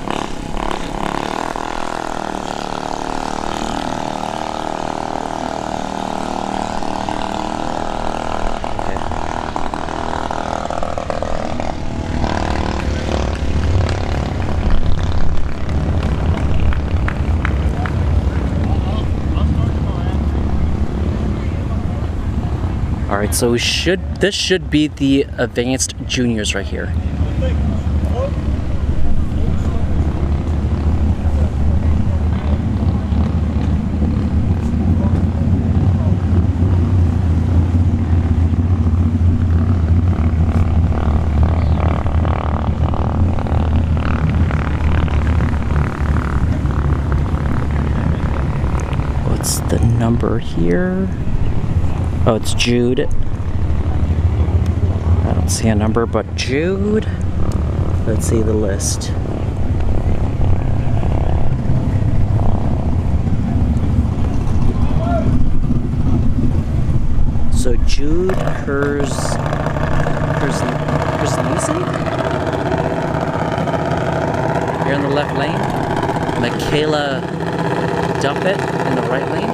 Alright, so this should be the advanced juniors right here. What's the number here? Oh, it's Jude. I don't see a number, but Jude. Let's see the list. So Jude Herznisi? Here in the left lane. Michaela Dumpet in the right lane.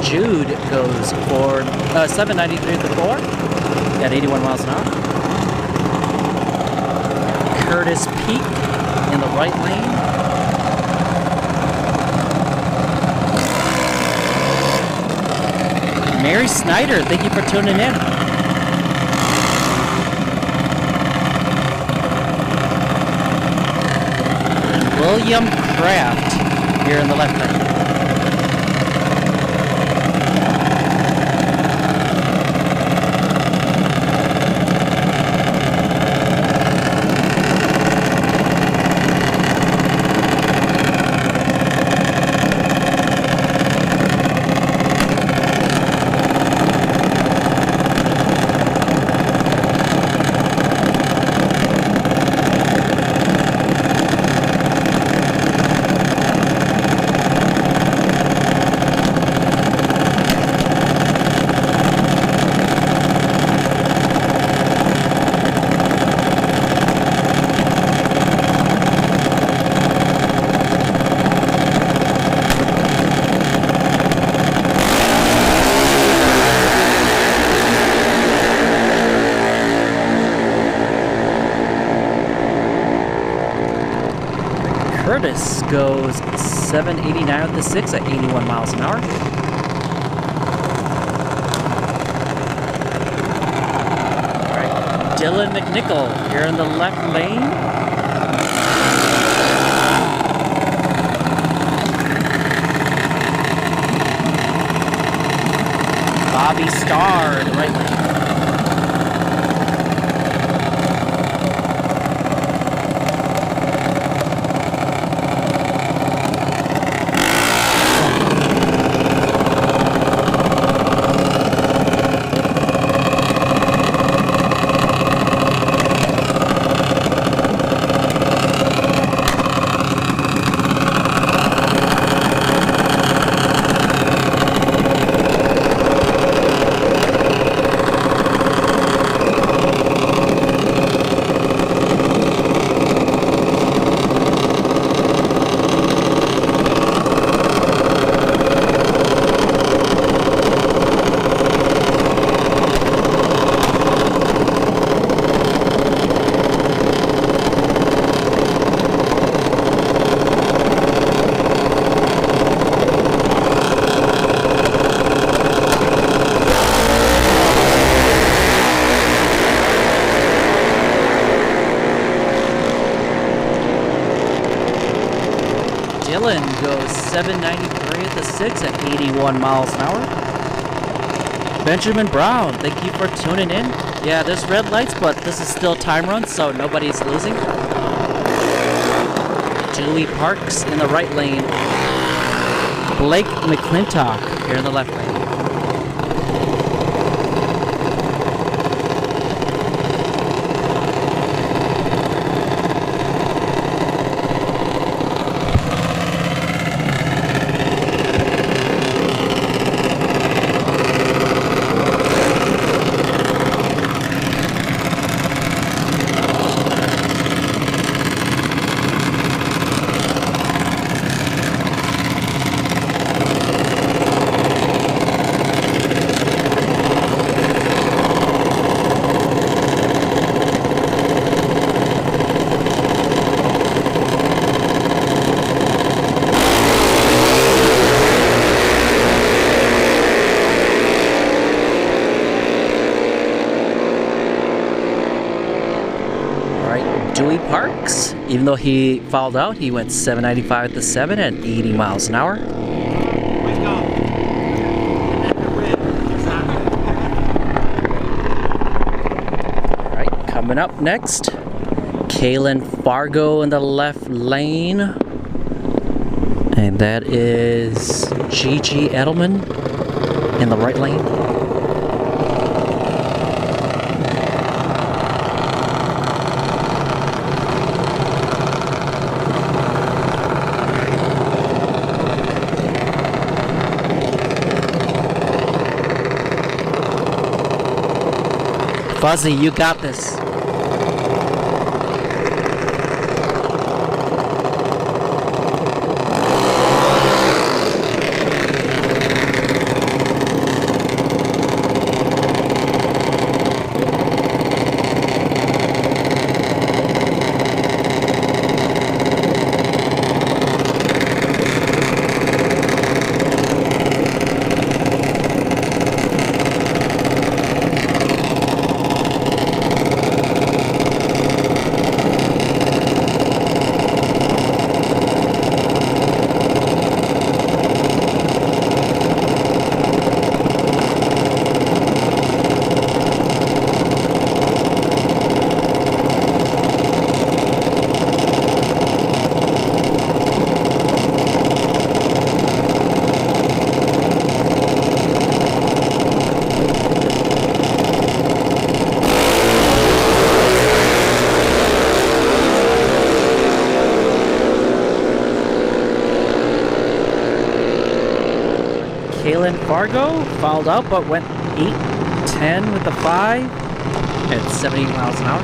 Jude goes for 793 at the 4 at 81 miles an hour. Curtis Peak in the right lane. Mary Snyder, thank you for tuning in. William Kraft here in the left lane. Curtis goes 789 at the 6 at 81 miles an hour. All right, Dylan McNichol here in the left lane. Bobby Heavy Star in the right lane. Dylan goes 793 at the 6 at 81 miles an hour. Benjamin Brown, thank you for tuning in. Yeah, there's red lights, but this is still time run, so nobody's losing. Julie Parks in the right lane. Blake McClintock here in the left lane. Dewey Parks, even though he fouled out, he went 795 at the 7 at 80 miles an hour. Alright, coming up next, Kaylin Fargo in the left lane. And that is Gigi Edelman in the right lane. Fuzzy, you got this. Kaylin Fargo fouled out but went 8-10 with the 5 at 70 miles an hour.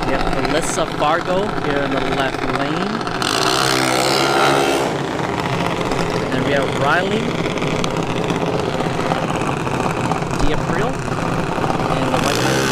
Yep, Alyssa Fargo here in the left lane. And then we have Riley D'April in the white lane.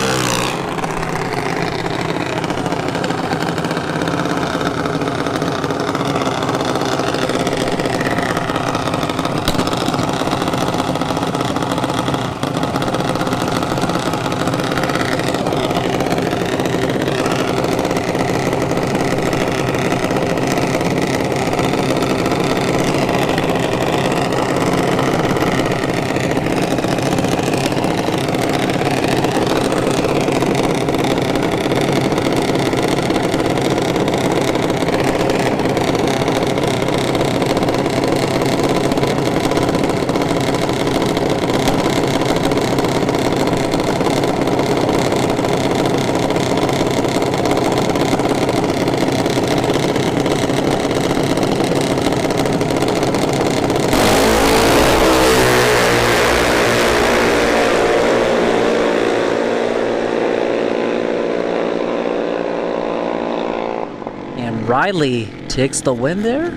Riley takes the win there.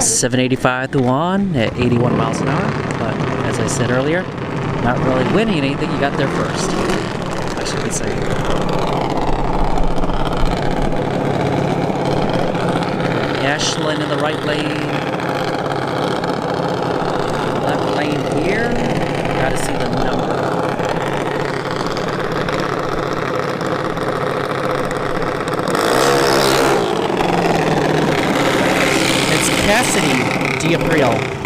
785 to 1 at 81 miles an hour. But as I said earlier, not really winning anything. You got there first. I should be saying. Ashlyn in the right lane. Left lane here. Gotta see the number. It's Cassidy D'April.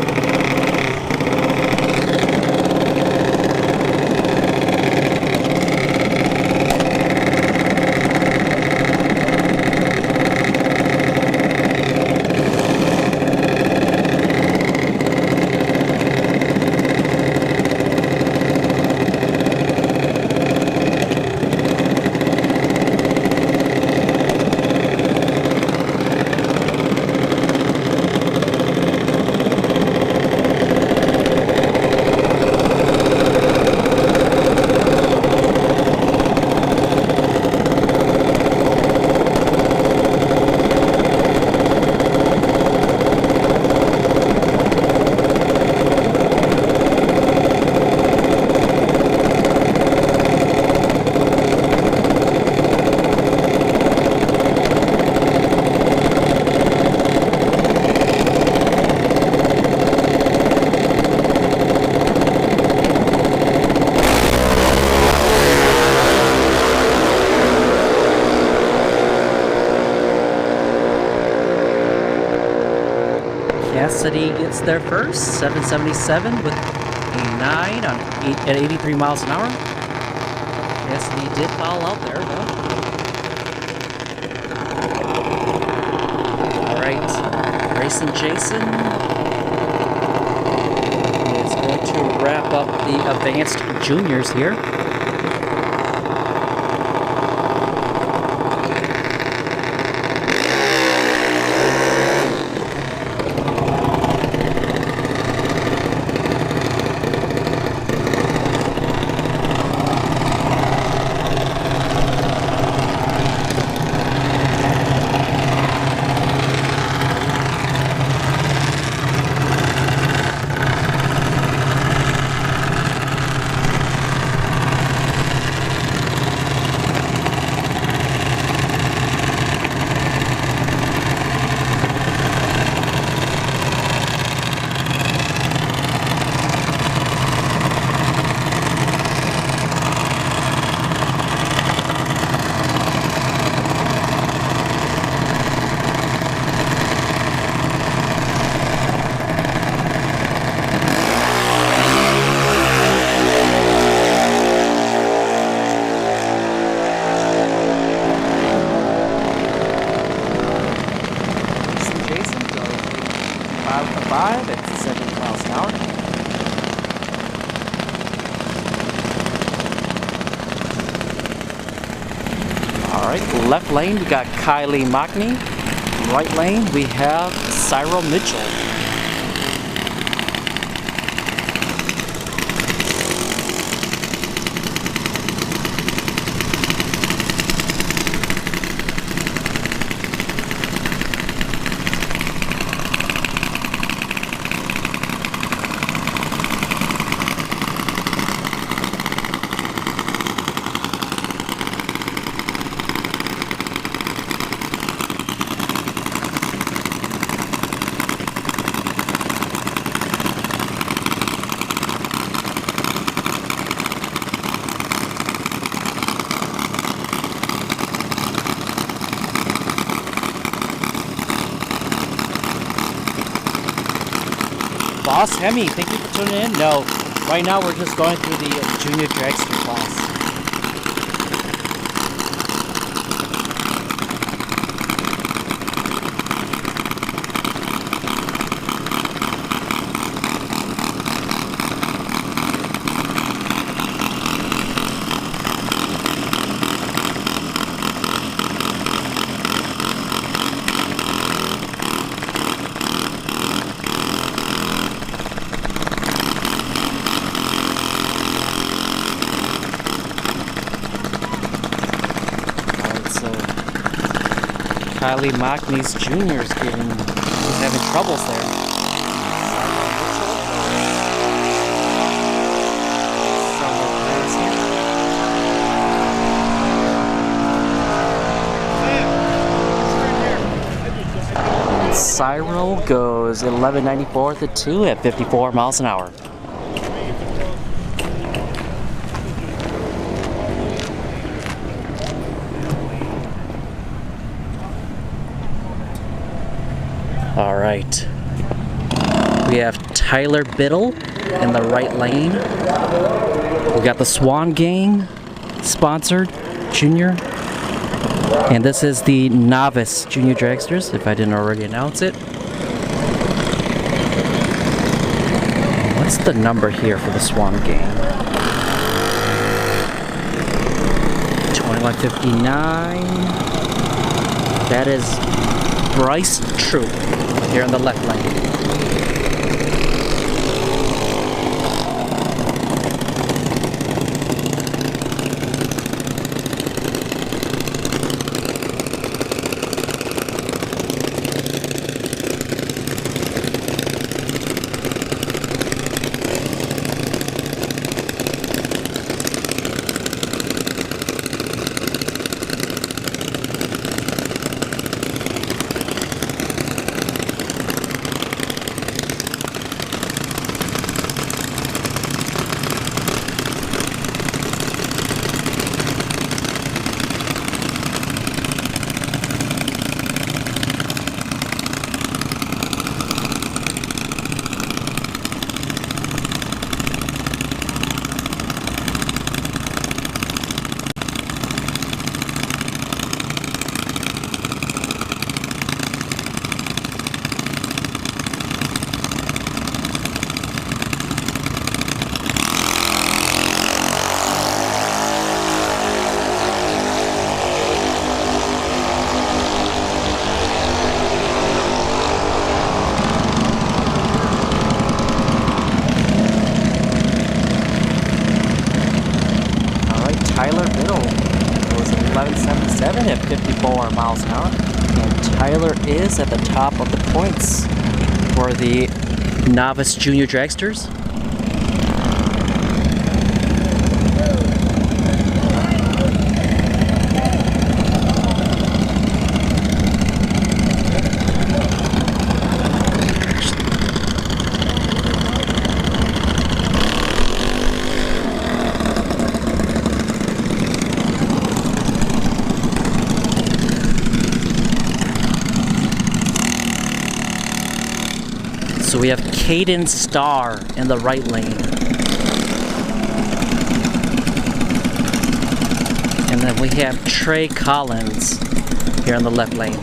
Cassidy gets there first, 777 with a 9 at 83 miles an hour. Cassidy did foul out there, though. Alright, Grayson Jason is going to wrap up the advanced juniors here. At 70 miles an hour. Alright, left lane we got Kylie Mockney. Right lane we have Cyril Mitchell. Boss Hemi, thank you for tuning in. No, right now we're just going through the junior dragster class. Kylie Mockney's Jr.'s having troubles there. Cyril goes 1194 at the 2 at 54 miles an hour. All right. We have Tyler Biddle in the right lane. We got the Swan Gang sponsored junior. And this is the novice junior dragsters, if I didn't already announce it. What's the number here for the Swan Gang? 2159. That is Bryce Troop here in the left lane. Tyler Biddle goes 1177 at 54 miles an hour. And Tyler is at the top of the points for the novice junior dragsters. So we have Caden Starr in the right lane. And then we have Trey Collins here in the left lane.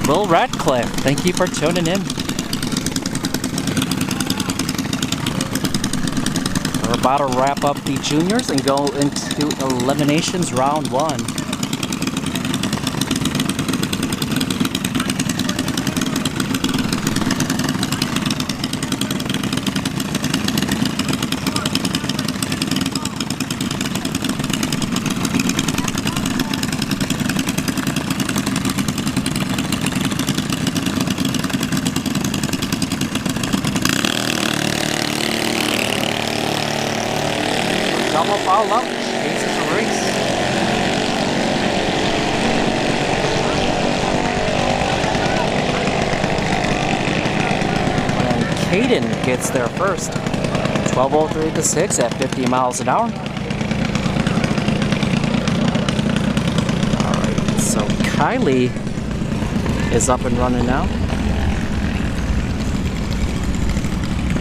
Will Ratcliffe, thank you for tuning in. We're about to wrap up the juniors and go into eliminations round 1. Double foul up, chases the race. And Caden gets there first. 12:03 to 6 at 50 miles an hour. Alright, so Kylie is up and running now.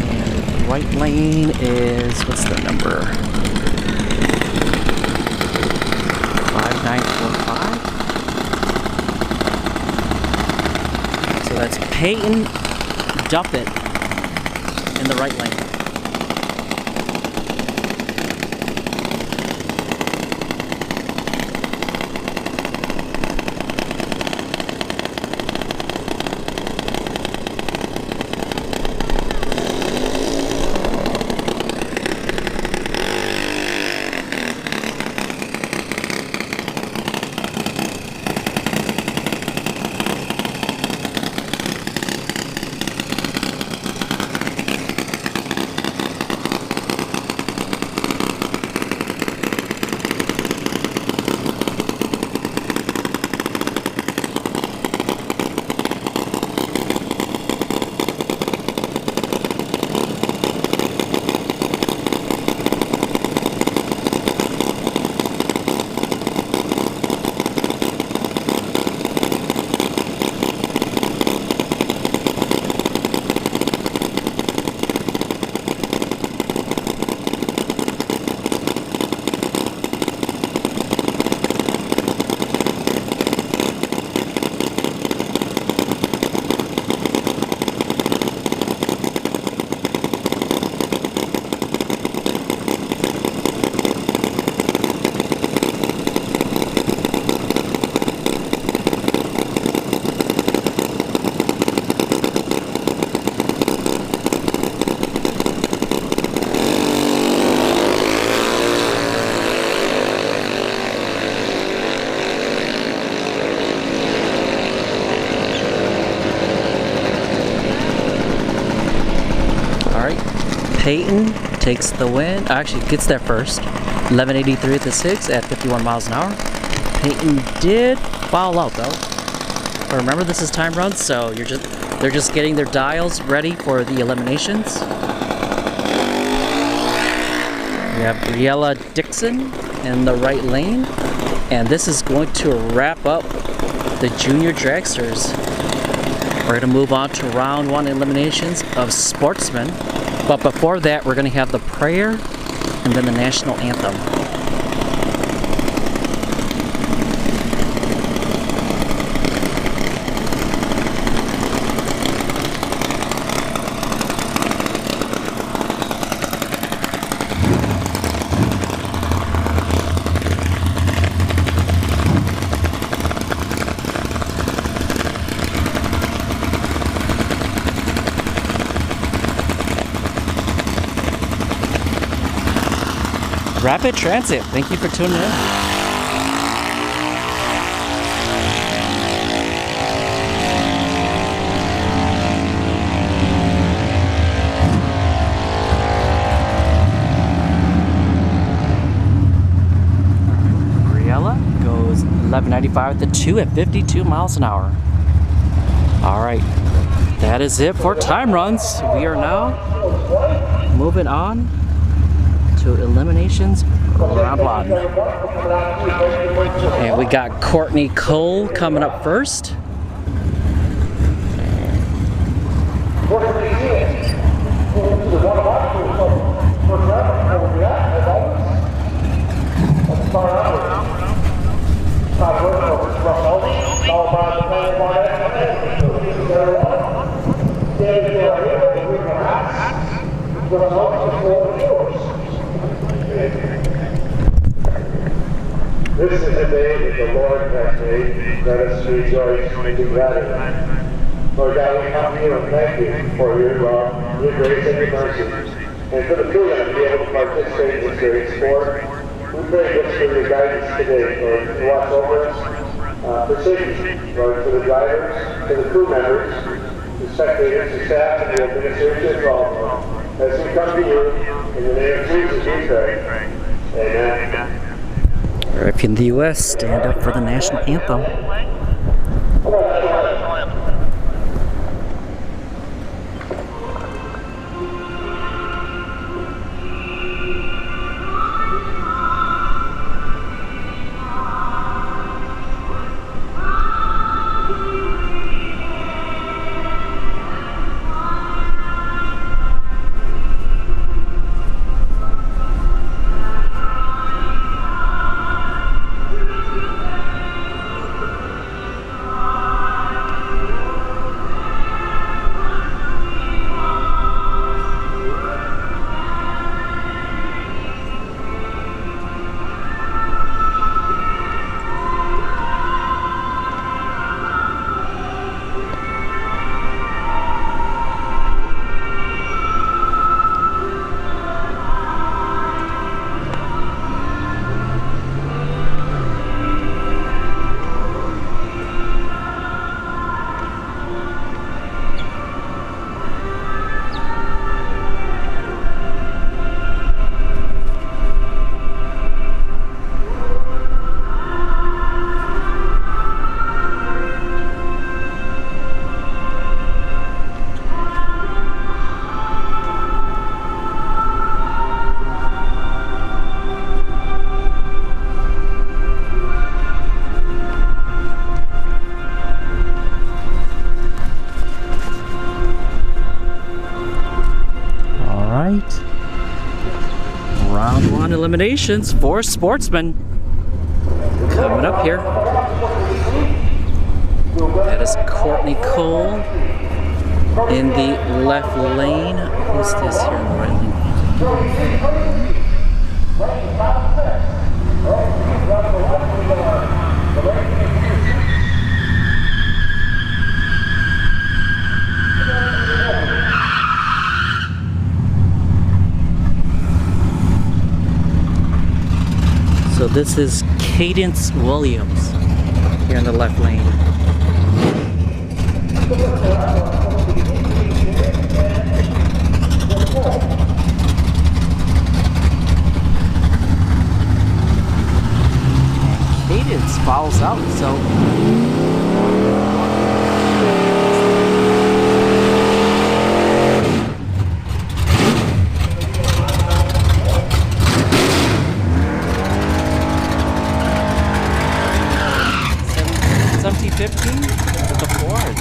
And the right lane is, what's the number? 5945. So that's Peyton Duffett in the right lane. Peyton takes the win. Actually, gets there first. 11:83 at the 6 at 51 miles an hour. Peyton did foul out though. But remember, this is time runs, so they're just getting their dials ready for the eliminations. We have Briella Dixon in the right lane, and this is going to wrap up the junior dragsters. We're going to move on to round 1 eliminations of Sportsman. But before that, we're going to have the prayer and then the national anthem. Rapid Transit, thank you for tuning in. Briella goes 11:95 at the 2 at 52 miles an hour. All right, that is it for time runs. We are now moving on to eliminations round 1. And we got Courtney Cole coming up first. This is the day that the Lord has made. Let us rejoice and be glad in it. Lord God, we come to you and thank you for your love, your grace, and your mercy, and for the privilege to be able to participate in this great sport. We pray just for your guidance today, Lord, to watch over us, for safety, Lord, for the drivers, for the crew members, the spectators, the staff, and the administration as well. As we come to you, in the name of Jesus, we pray. Amen. If in the U.S., stand up for the national anthem. right. Round 1 eliminations for Sportsman. Coming up here. That is Courtney Cole in the left lane. Who's this here in the right lane? So this is Cadence Williams here in the left lane. Cadence falls out, so 15 with the Ford.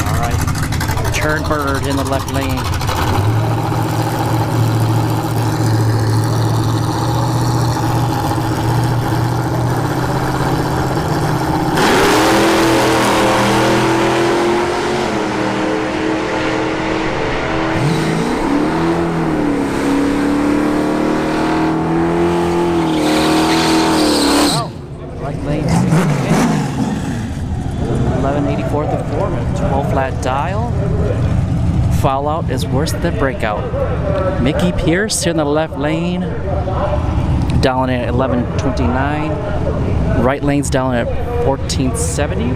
Alright. Turnbird in the left lane. Dial. Foul out is worse than breakout. Mickey Pierce here in the left lane, down at 11:29. Right lane's down at 14:70.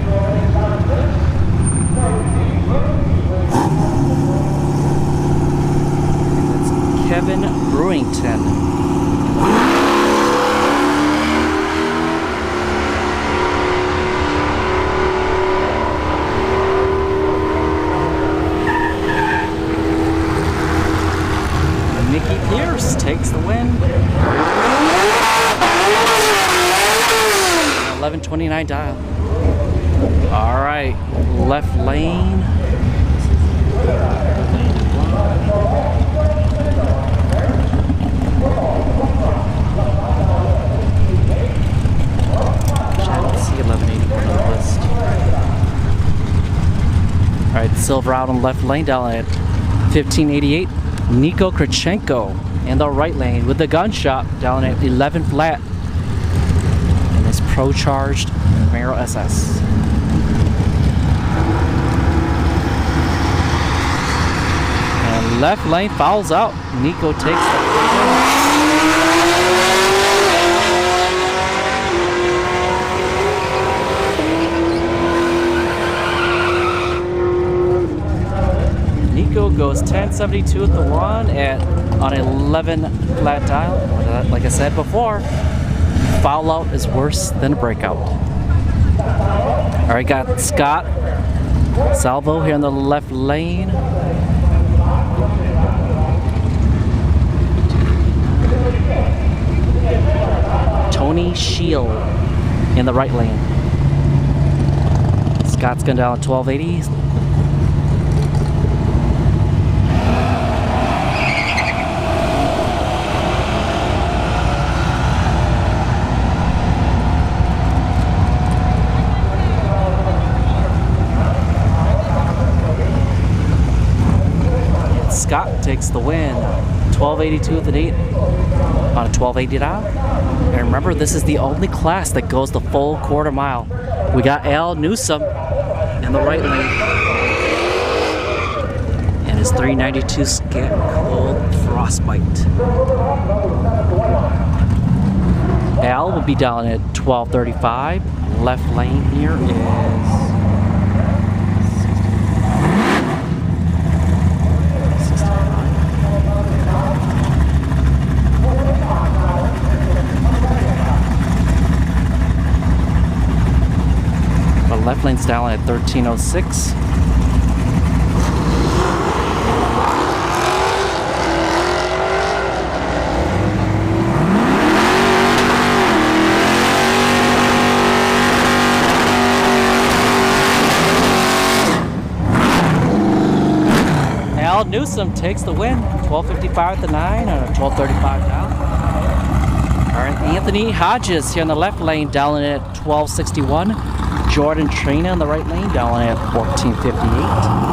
That's Kevin Brewington. Pierce takes the win. 11:29 dial. All right, left lane. I didn't see 1181 on the list. All right, Silverado in left lane down at 1588. Nico Krachenko in the right lane with the gun shop down at 11 flat in this pro-charged Camaro SS. And left lane fouls out. Nico takes the goes 1072 at the one on 11 flat dial. Like I said before, foul out is worse than a breakout. All right, got Scott Salvo here in the left lane. Tony Shield in the right lane. Scott's going down at 1280. Scott takes the win. 1282 with an 8 on a 1280 dial. And remember, this is the only class that goes the full quarter mile. We got Al Newsom in the right lane. And his 392 Scat Cold Frostbite. Al will be down at 1235. Left lane here is left lane's down at 1306. Al Paul Newsom takes the win. 12:55 at the 9 and a 12:35 down. All right, Anthony Hodges here in the left lane, down in at 12:61. Jordan Trina in the right lane, down in at 14:58.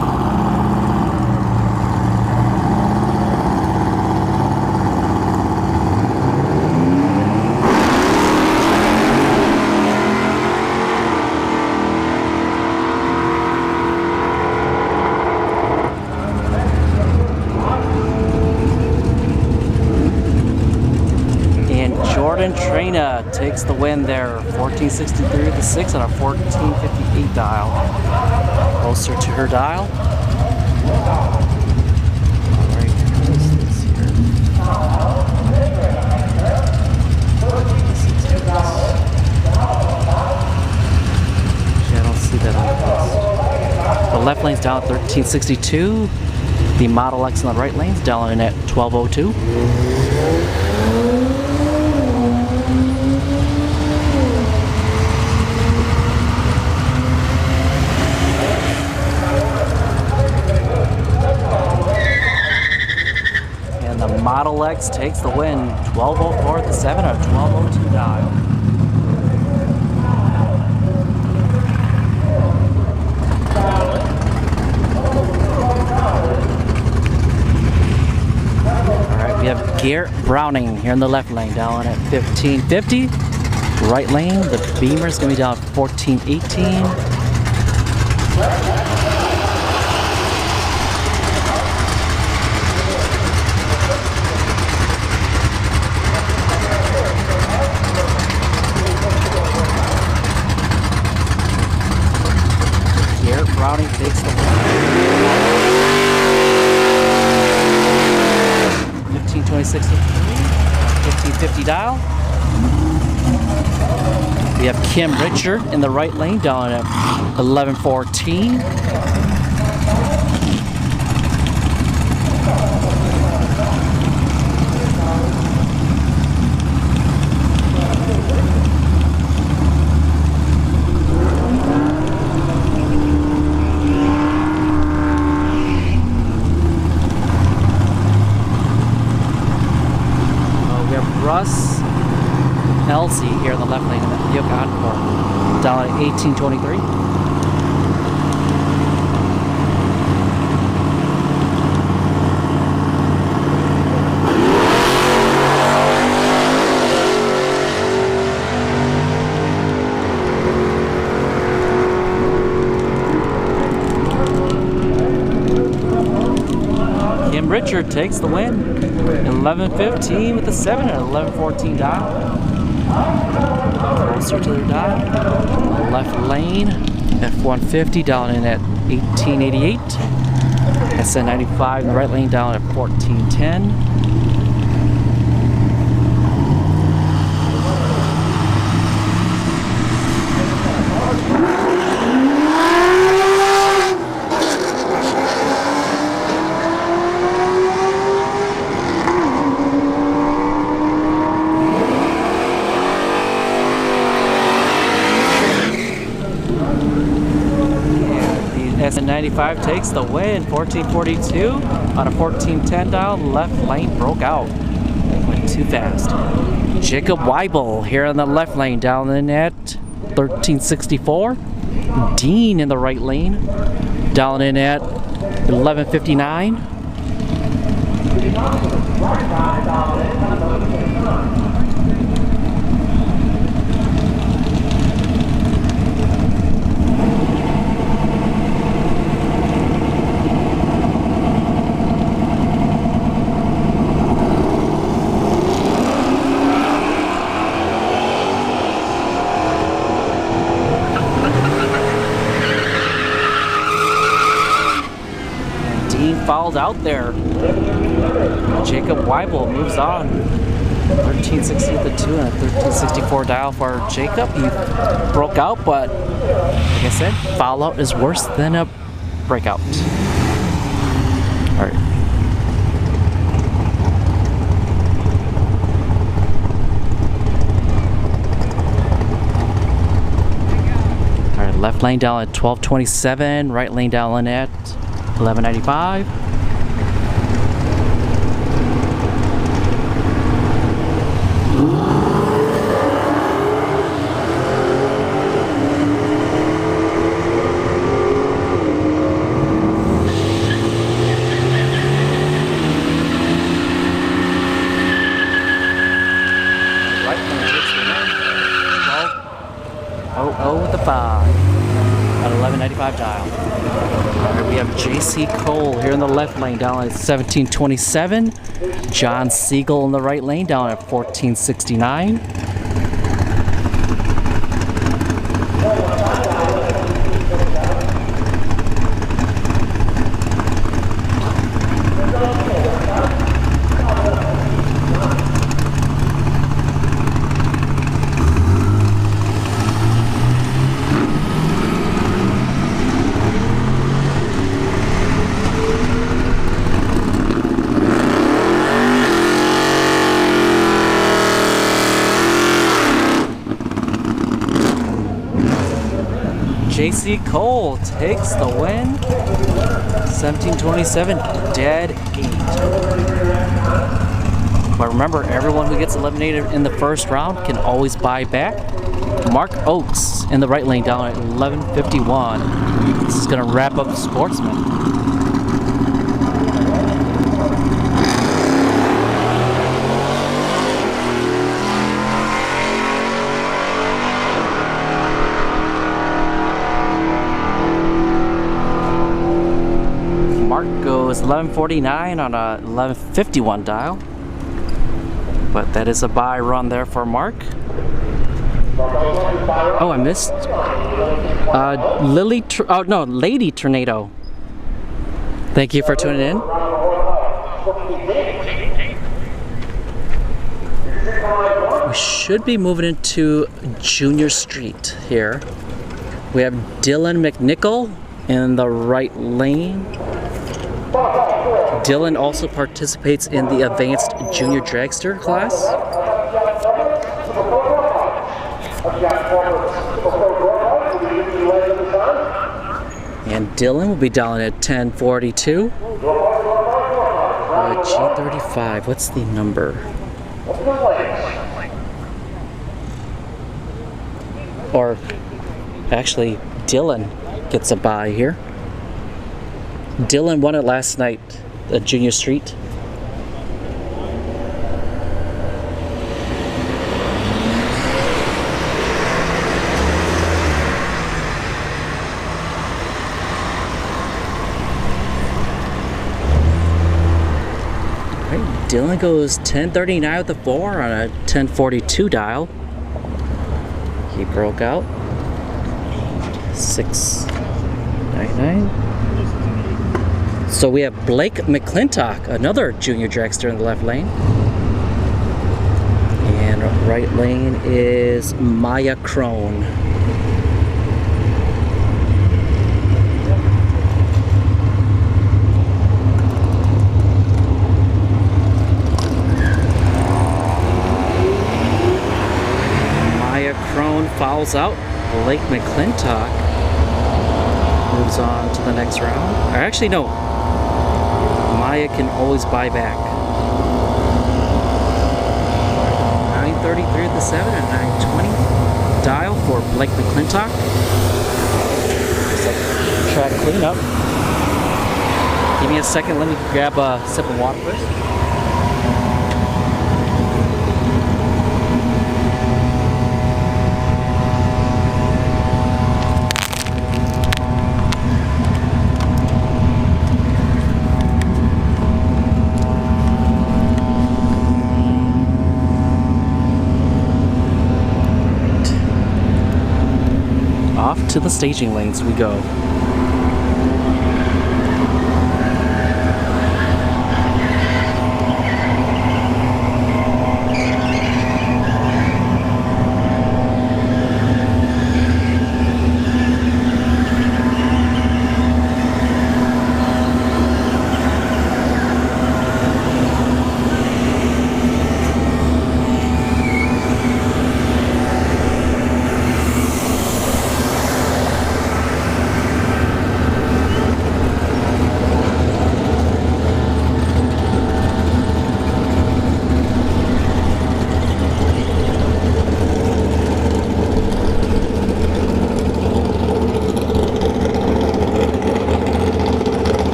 Jordan Trina takes the win there, 14:63 at the 6 on a 14:58 dial. Closer to her dial. Very close this here. I don't see that on the list. The left lane's down at 13:62. The Model X on the right lane's down in at 12:02. Model X takes the win, 12:04 at the 7 or 12:02 dial. All right, we have Garrett Browning here in the left lane, down at 15:50. Right lane, the Beamer's gonna be down at 14:18. Browning takes the win. 15:26 at 15:50 dial. We have Kim Richard in the right lane, down at 11:14. Russ Elsie here in the left lane in the Yoke Encore, down at 18:23. Kim Richard takes the win. 11:15 with the 7 and 11:14 dial. Closer to their dial. Left lane, F-150 down in at 1888. SN95 in the right lane down at 1410. SN95 takes the win, 14:42 on a 14:10 dial. Left lane broke out, went too fast. Jacob Weibel here in the left lane, down in at 13:64. Dean in the right lane, down in at 11:59. Fouled out there. Jacob Weibel moves on. 13:60 at the 2 and a 13:64 dial for Jacob. He broke out, but like I said, foul out is worse than a breakout. All right. All right, left lane down at 12:27, right lane down at 11:95. 1725 dial. All right, we have JC Cole here in the left lane down at 1727. John Siegel in the right lane down at 1469. JC Cole takes the win. 1727, dead heat. But remember, everyone who gets eliminated in the first round can always buy back. Mark Oakes in the right lane down at 1151. This is going to wrap up Sportsman. Goes 1149 on a 1151 dial, but that is a buy run there for Mark. Oh, I missed Lady Tornado. Thank you for tuning in. We should be moving into Junior Street here. We have Dylan McNichol in the right lane. Dylan also participates in the advanced junior dragster class. And Dylan will be down at 1042. G35, what's the number? Or actually, Dylan gets a bye here. Dylan won it last night at Junior Street. Alright, Dylan goes 1039 with the 4 on a 1042 dial. He broke out. 699. So we have Blake McClintock, another junior dragster in the left lane. And right lane is Maya Crone. Maya Crone fouls out. Blake McClintock moves on to the next round. Or actually, no. Maya can always buy back. 933 at the 7 and 920 dial for Blake McClintock. Track cleanup. Give me a second, let me grab a sip of water first. To the staging lanes we go.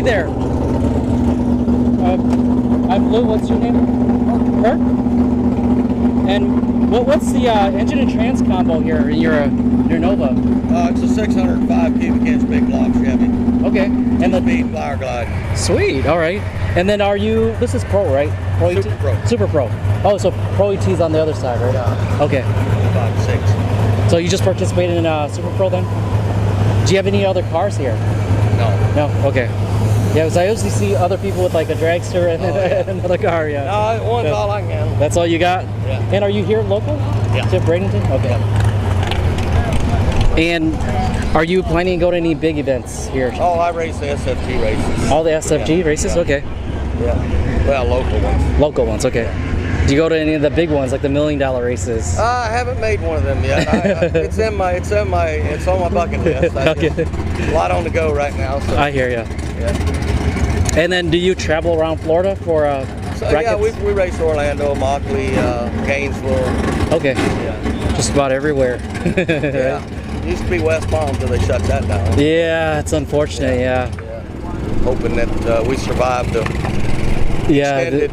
there. I'm Lou. What's your name? Kurt. And what's the engine and trans combo here in your Nova? It's a 605 cubic inch big block Chevy. Okay. And the Speed Flower Glide. Sweet. All right. And then are you? This is Pro, right? Pro Super Pro. Super Pro. Oh, so Pro ET's on the other side, right? Okay. 5.6. So you just participated in Super Pro then? Do you have any other cars here? No. No. Okay. Yeah, because I usually see other people with like a dragster and another car. Yeah. No, one's all I can handle. That's all you got? Yeah. And are you here local? Yeah. To Bradenton? Okay. And are you planning to go to any big events here? Oh, I race the SFG races. All the SFG races? Yeah. Okay. Yeah. Well, local ones. Local ones, okay. Do you go to any of the big ones, like the $1 million races? I haven't made one of them yet. It's on my bucket list. Okay. A lot on the go right now. So. I hear you. Yeah. And then do you travel around Florida for So, brackets? yeah, we race Orlando, Mockley, Gainesville. Okay. Yeah. Just about everywhere. Yeah. Used to be West Palm until they shut that down. Yeah, it's unfortunate, yeah. Hoping that we survive the extended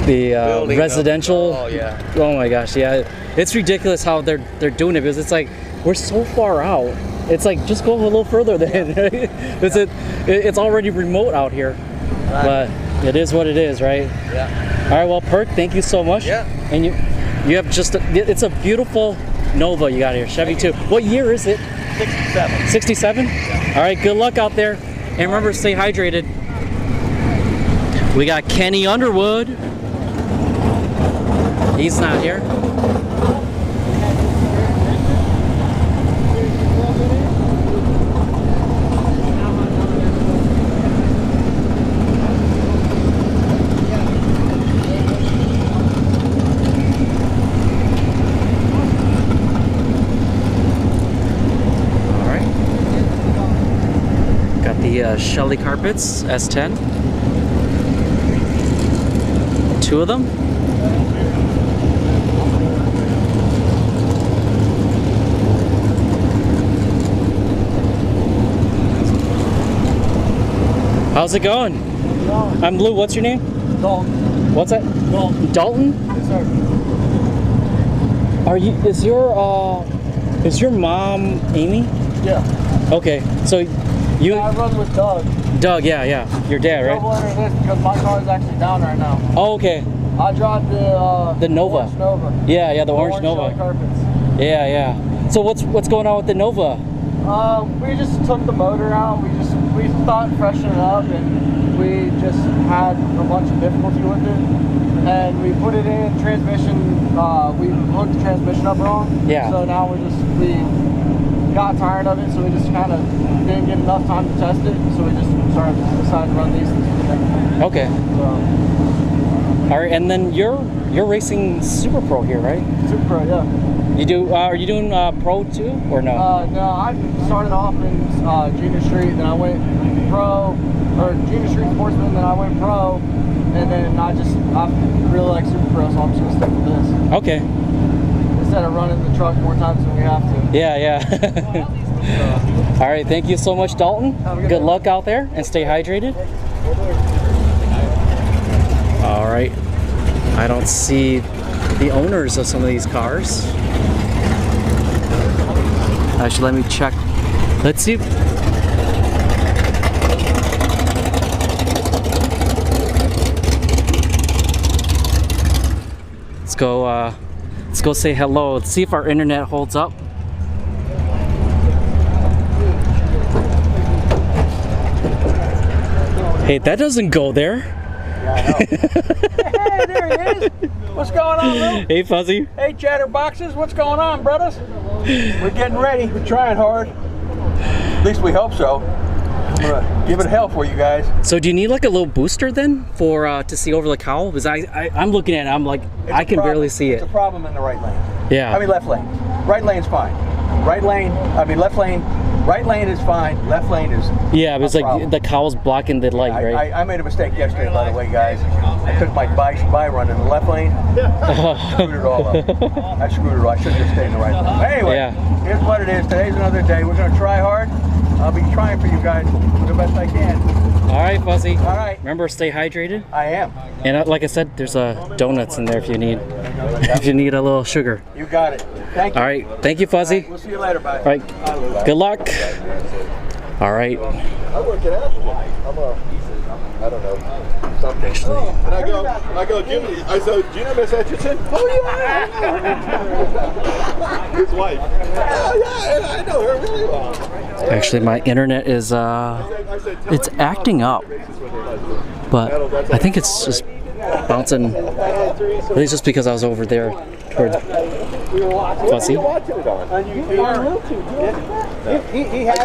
the building residential. Oh yeah. Oh my gosh, yeah. It's ridiculous how they're doing it because it's like we're so far out. It's like just go a little further then. Right? It's already remote out here, but it is what it is, right? Yeah. All right, well, Perk, thank you so much. Yeah. And you have it's a beautiful Nova you got here, Chevy 2. What year is it? 67. 67? Yeah. All right, good luck out there. And remember, stay hydrated. We got Kenny Underwood. He's not here. Shelly carpets, S10. 2 of them. How's it going? I'm Lou. What's your name? Dalton. What's that? Dalton. Dalton? Yes, sir. Are you? Is your mom Amy? Yeah. Okay, so you. I run with Doug. Doug, yeah, your dad, right? Trouble under this because my car is actually down right now. Oh, okay. I drive the Nova. Orange Nova. Yeah, the orange Nova. Shelly carpets. Yeah. So what's going on with the Nova? We just took the motor out. We thought freshen it up, and we just had a bunch of difficulty with it. And we put it in transmission. We hooked the transmission up wrong. Yeah. So now we got tired of it. So we just kind of didn't get enough time to test it. So we just decided to run these. Okay. So, all right, and then you're racing Super Pro here, right? Super Pro, yeah. You do? Are you doing Pro too, or no? No, I started off in Junior Street, then I went Pro, or Junior Street Sportsman, then I went Pro, and then I really like Super Pro, so I'm just gonna stick with this. Okay. Instead of running the truck more times than we have to. Yeah. All right, thank you so much, Dalton. Good luck out there, and stay hydrated. All right. I don't see the owners of some of these cars. Actually, let me check. Let's see. Let's go say hello. Let's see if our internet holds up. Hey, that doesn't go there. Yeah, I know. Hey, there he is. What's going on, Lou? Hey, Fuzzy. Hey, Chatterboxes. What's going on, brothers? We're getting ready. We're trying hard. At least we hope so. I'm gonna give it hell for you guys. So do you need like a little booster then for to see over the cowl? Because I'm looking at it, I'm like, I can barely see it. It's a problem in the right lane. Yeah. I mean left lane. Right lane's fine. Left lane. Right lane is fine. Left lane is Yeah, but it's like problem. the cowl's blocking the light, right? I made a mistake yesterday, by the way, guys. I took my by run in the left lane. Screwed it all up. I should have just stayed in the right lane. Anyway, Yeah. Here's what it is. Today's another day. We're going to try hard. I'll be trying for you guys the best I can. All right, Fuzzy. All right. Remember, stay hydrated. I am. And like I said, there's donuts in there if you need a little sugar. You got it. Thank you. All right, thank you, Fuzzy. We'll see you later. Bye. All right, good luck. All right. I work at Ashton. I don't know, something. And I go, Jimmy, I said, do you know Miss Etchison? Oh, yeah. His wife. Oh, yeah, I know her really well. Actually, my internet is it's acting up, but I think it's just bouncing. At least just because I was over there toward Fuzzy.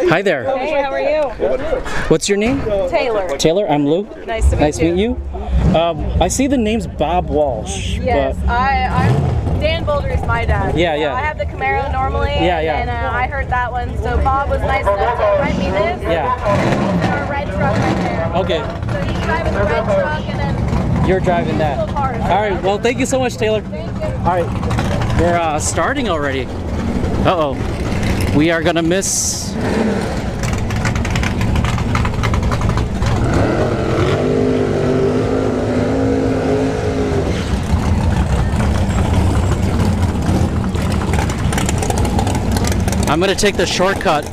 Hi there. Hey, how are you? What's your name? Taylor. To I'm Lou. Nice to meet you. I see the name's Bob Walsh. Yes, But I'm Dan Boulder's my dad. Yeah, yeah. I have the Camaro normally. Yeah, yeah. And I heard that one, so Bob was nice enough to rent me this. Yeah. And our red truck right there. Okay. So he's driving the red truck and then You're driving that. cool cars. All right. Well, thank you so much, Taylor. Thank you. All right. We're starting already. Uh-oh. We are gonna miss. I'm gonna take the shortcut.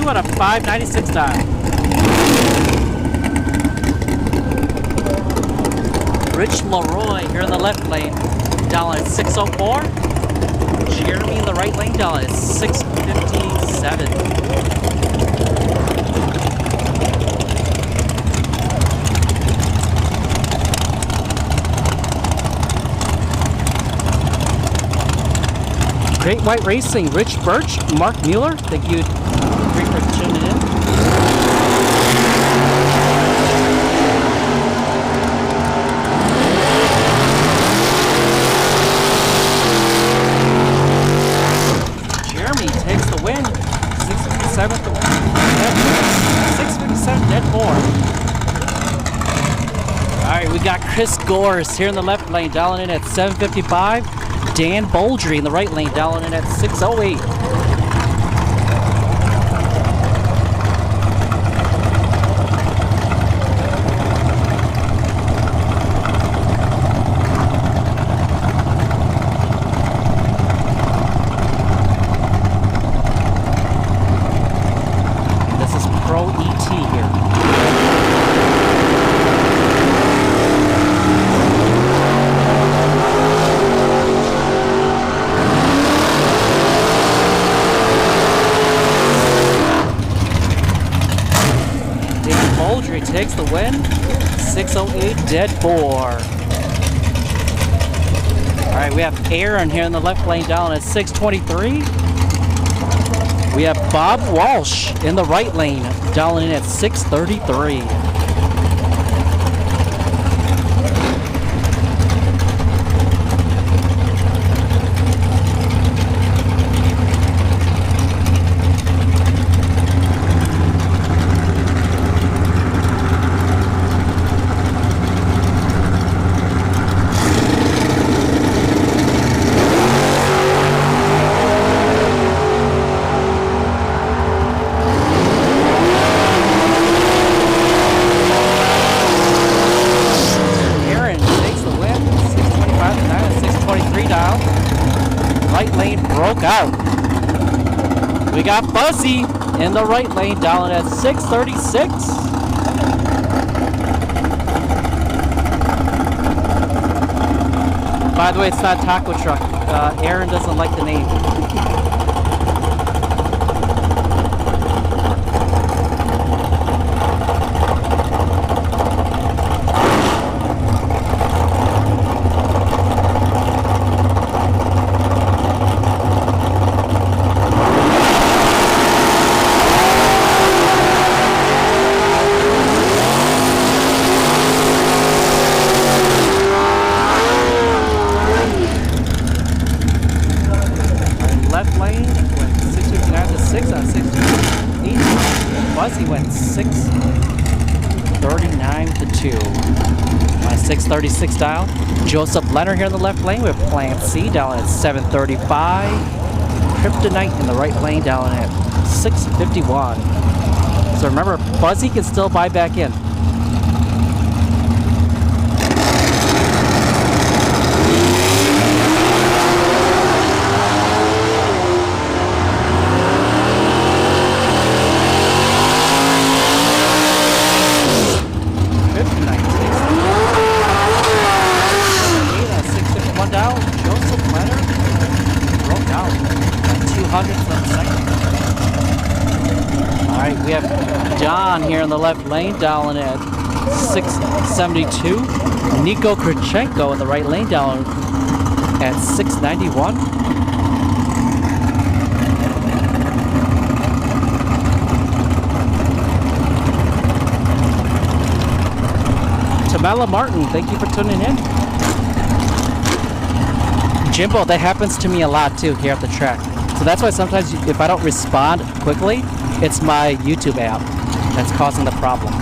At a 596 time. Rich Leroy here in the left lane, down at 604. Jeremy in the right lane, down at 657. Great White Racing, Rich Birch, Mark Mueller, thank you. Great for tuning in. Jeremy takes the win. 657 dead four. Alright, we got Chris Gores here in the left lane, dialing in at 755. Dan Boldry in the right lane, dialing in at 608. Takes the win, 608 dead four. All right, we have Aaron here in the left lane down at 623. We have Bob Walsh in the right lane down in at 633. lane broke out. We got Fuzzy in the right lane down at 636. By the way, it's not Taco Truck. Aaron doesn't like the name. Left lane went 659 to 6 on 658. Fuzzy went 639 to 2 on 636 dial. Joseph Leonard here in the left lane with Plant C down at 735. Kryptonite in the right lane down at 651. So remember, Fuzzy can still buy back in. We have John here in the left lane, down at 672. Nico Krichenko in the right lane, down at 691. Tamela Martin, thank you for tuning in. Jimbo, that happens to me a lot too here at the track. So that's why sometimes if I don't respond quickly, it's my YouTube app that's causing the problem.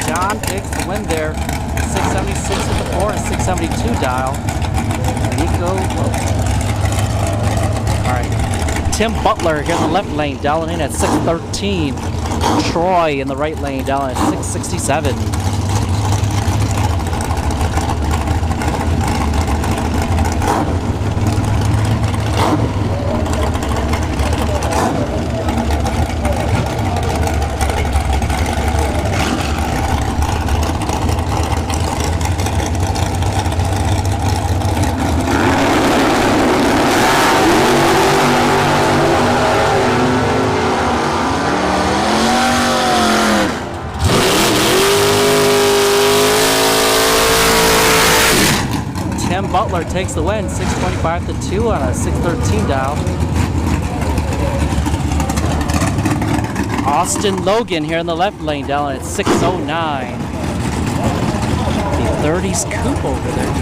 John takes the win there. 676 with the 4 and 672 dial. Nico. All right. Tim Butler here in the left lane, dialing in at 613. Troy in the right lane, dialing at 667. Butler takes the win, 625 to 2 on a 613 dial. Austin Logan here in the left lane, down at 609. The 30s coupe over there.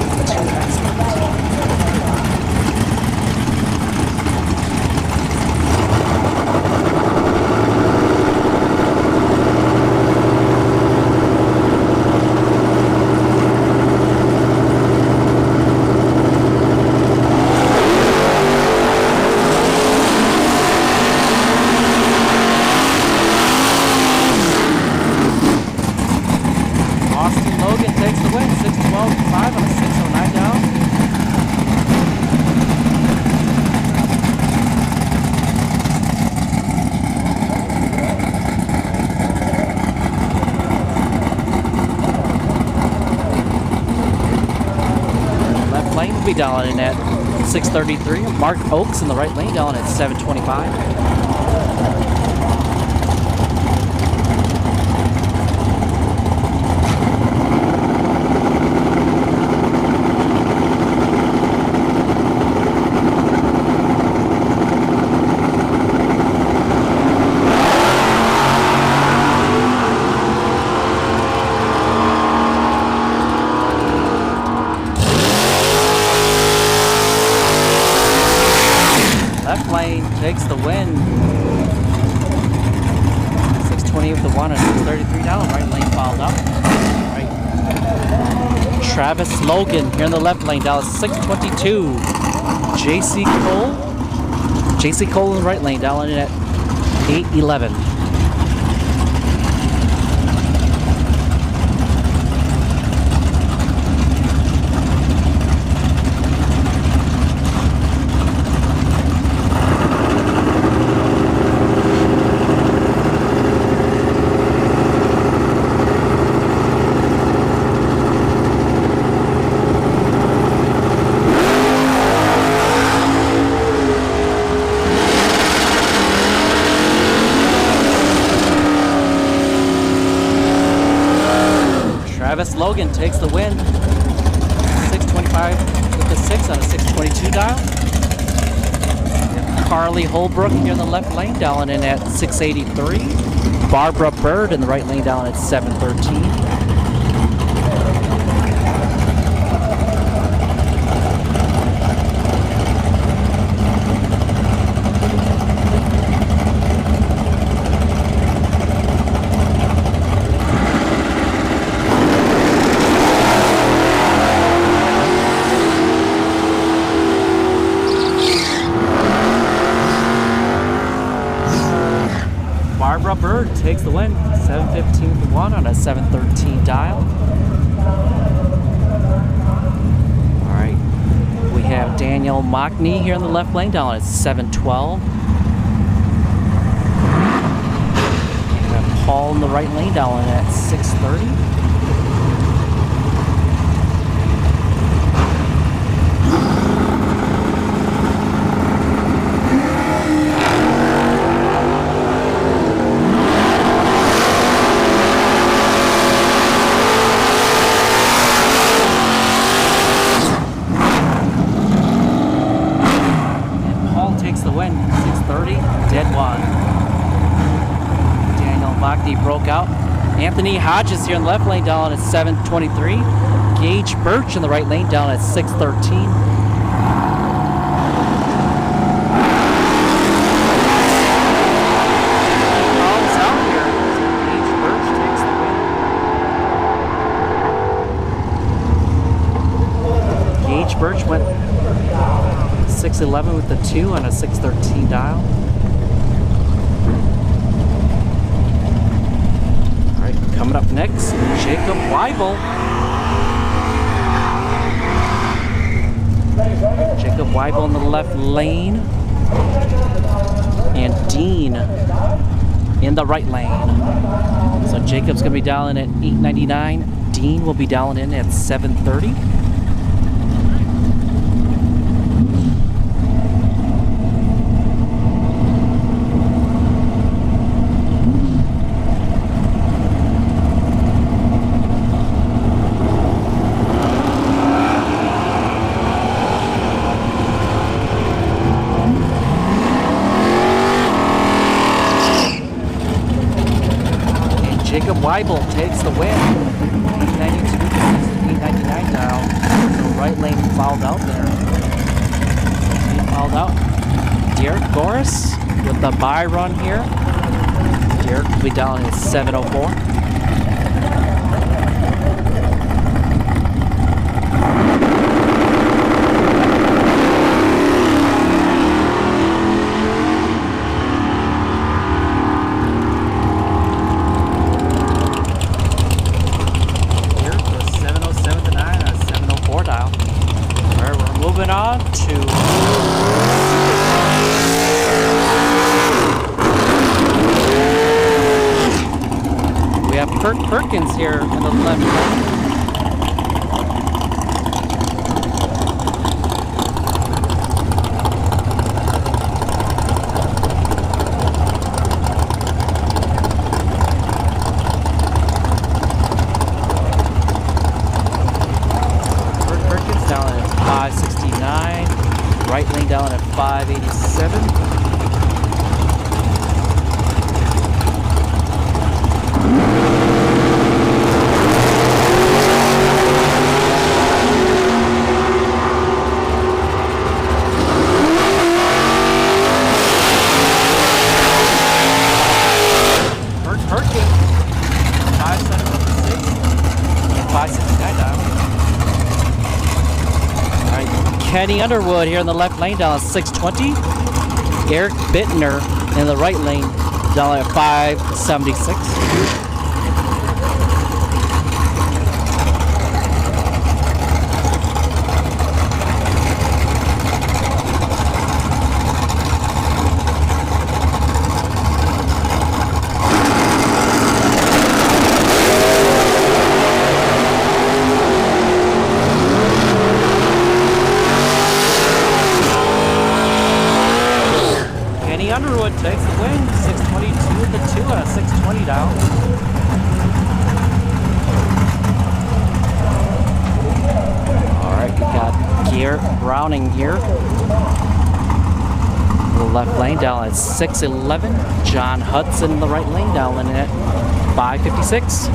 Be down in at 633. Mark Oakes in the right lane, down at 725. Takes the win. 620 with the 1 and 633 down. Right lane fouled up. Right. Travis Logan here in the left lane, down at 622. JC Cole in the right lane, down in at 811. Travis Logan takes the win. 625 with the 6 on a 622 dial. Carly Holbrook here in the left lane, dialing in at 683. Barbara Bird in the right lane, dialing at 713. Barbara Bird takes the win, 715 with the 1 on a 713 dial. All right, we have Daniel Mockney here in the left lane, down at 712. We have Paul in the right lane, down at 630. Broke out. Anthony Hodges here in the left lane, down at 723. Gage Birch in the right lane, down at 613. Paul's out here. Gage Birch takes the win. Gage Birch went 611 with the 2 on a 613 dial. Coming up next, Jacob Weibel. Jacob Weibel in the left lane. And Dean in the right lane. So Jacob's going to be dialing at 899. Dean will be dialing in at 730. Jacob Weibel takes the win. 892 to 899 dial. So right lane fouled out there. He fouled out. Derek Goris with the bye run here. Derek will be down at 704. Kurt Perkins here in the left lane. Kurt Perkins down at 569. Right lane down at 587. Perkins, 576 and 569 down. Kenny Underwood here in the left lane down at 620. Eric Bittner in the right lane down at 576. Underwood takes the win, 622 with the 2 and a 620 down. Alright, we got Garrett Browning here. The left lane down at 611. John Hudson in the right lane down at 556.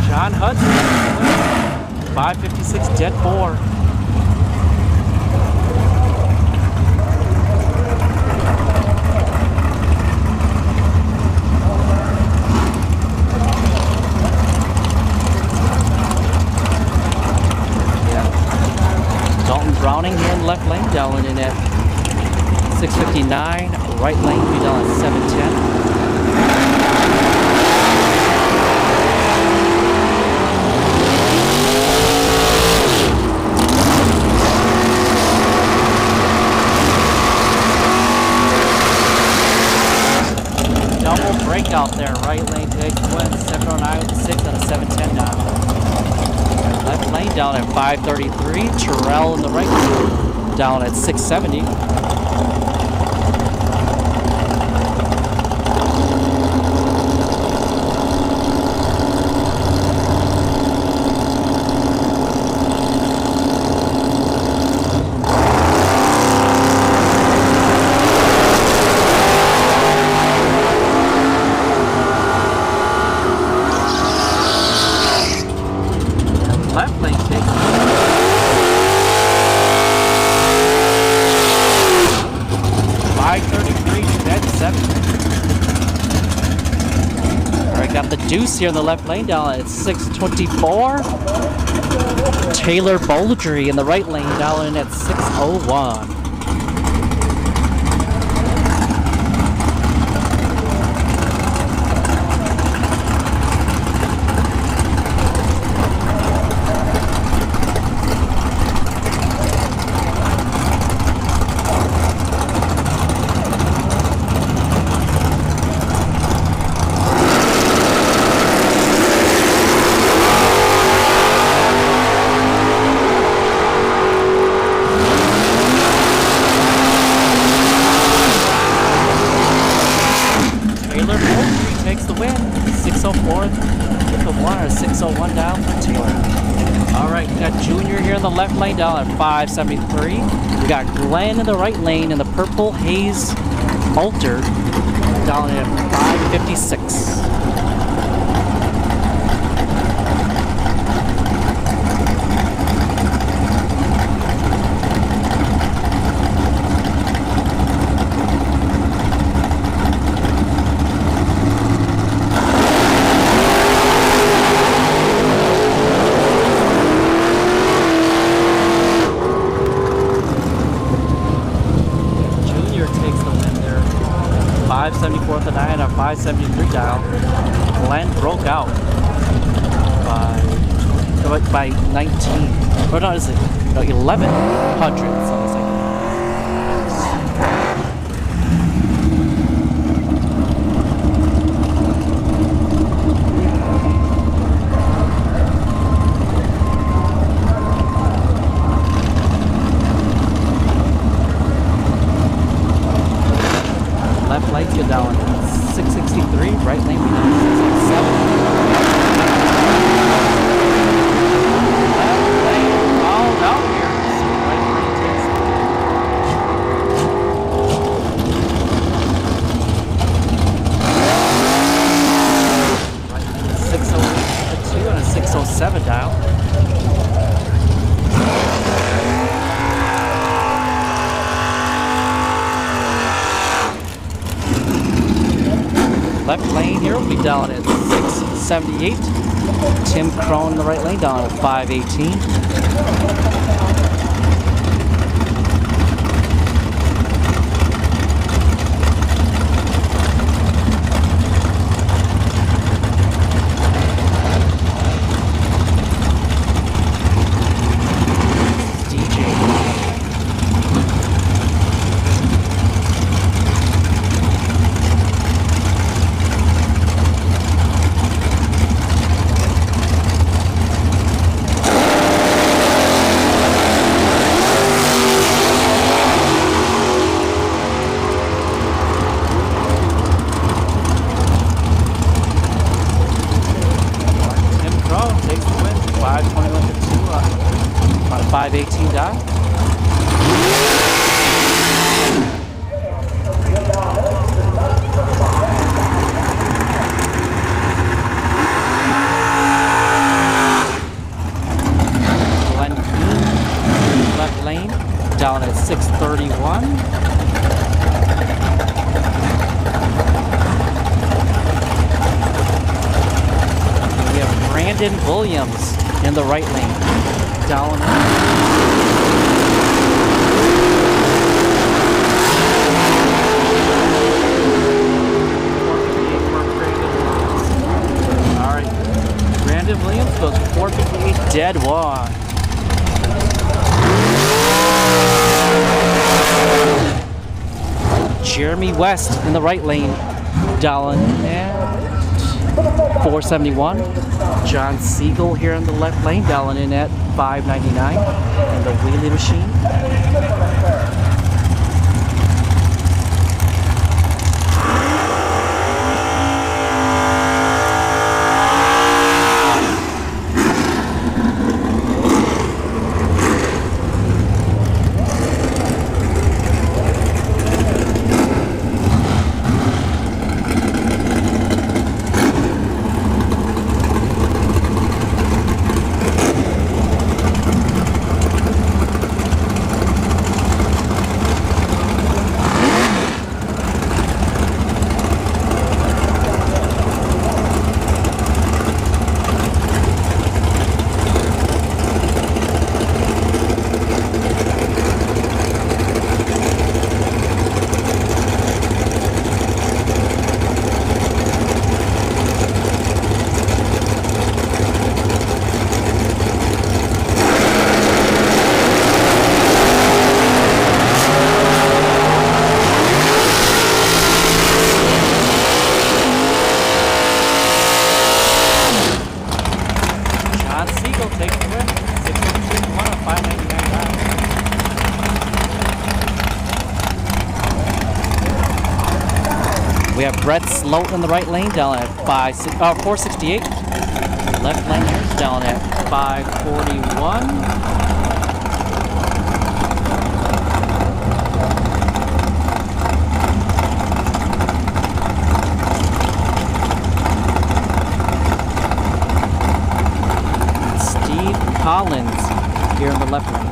John Hudson, 556, dead 4. Dalton Browning here in the left lane, down in at 659. Right lane, be down at 710. Breakout there, right lane takes the win, 709 with the 6 and a 710 down. Left lane down at 533, Terrell in the right lane down at 670. Left lane takes it. 533, dead 7. Alright, got the deuce here in the left lane down at 624. Taylor Bouldry in the right lane down in at 601. Taylor Bouldry takes the win. 604 with the 1 or 601 down for Taylor. Alright, we got Junior here in the left lane down at 573. We got Glenn in the right lane in the purple haze halter down at 556. Junior takes the win there. 574 with the 9 or 573 down. Glenn broke out by 19. Or not, is it? No, 1100. Something like left lights go down 663, right lane be down 667. Left lane all down here. So right lane takes the left lane here will be down at 678. Tim Crone in the right lane down at 518. Tim Crone takes the win, 521 to 2 on a 518 die. Glenn Keane, left lane, down at 631. We have Brandon Williams in the right lane, down. All right, Brandon Williams goes 458 dead one. Jeremy West in the right lane, down at 471. John Siegel here in the left lane, down in at 599 in the wheelie machine. We have Brett Sloat in the right lane down at 468. Left lane here is down at 541. Collins here in the left lane.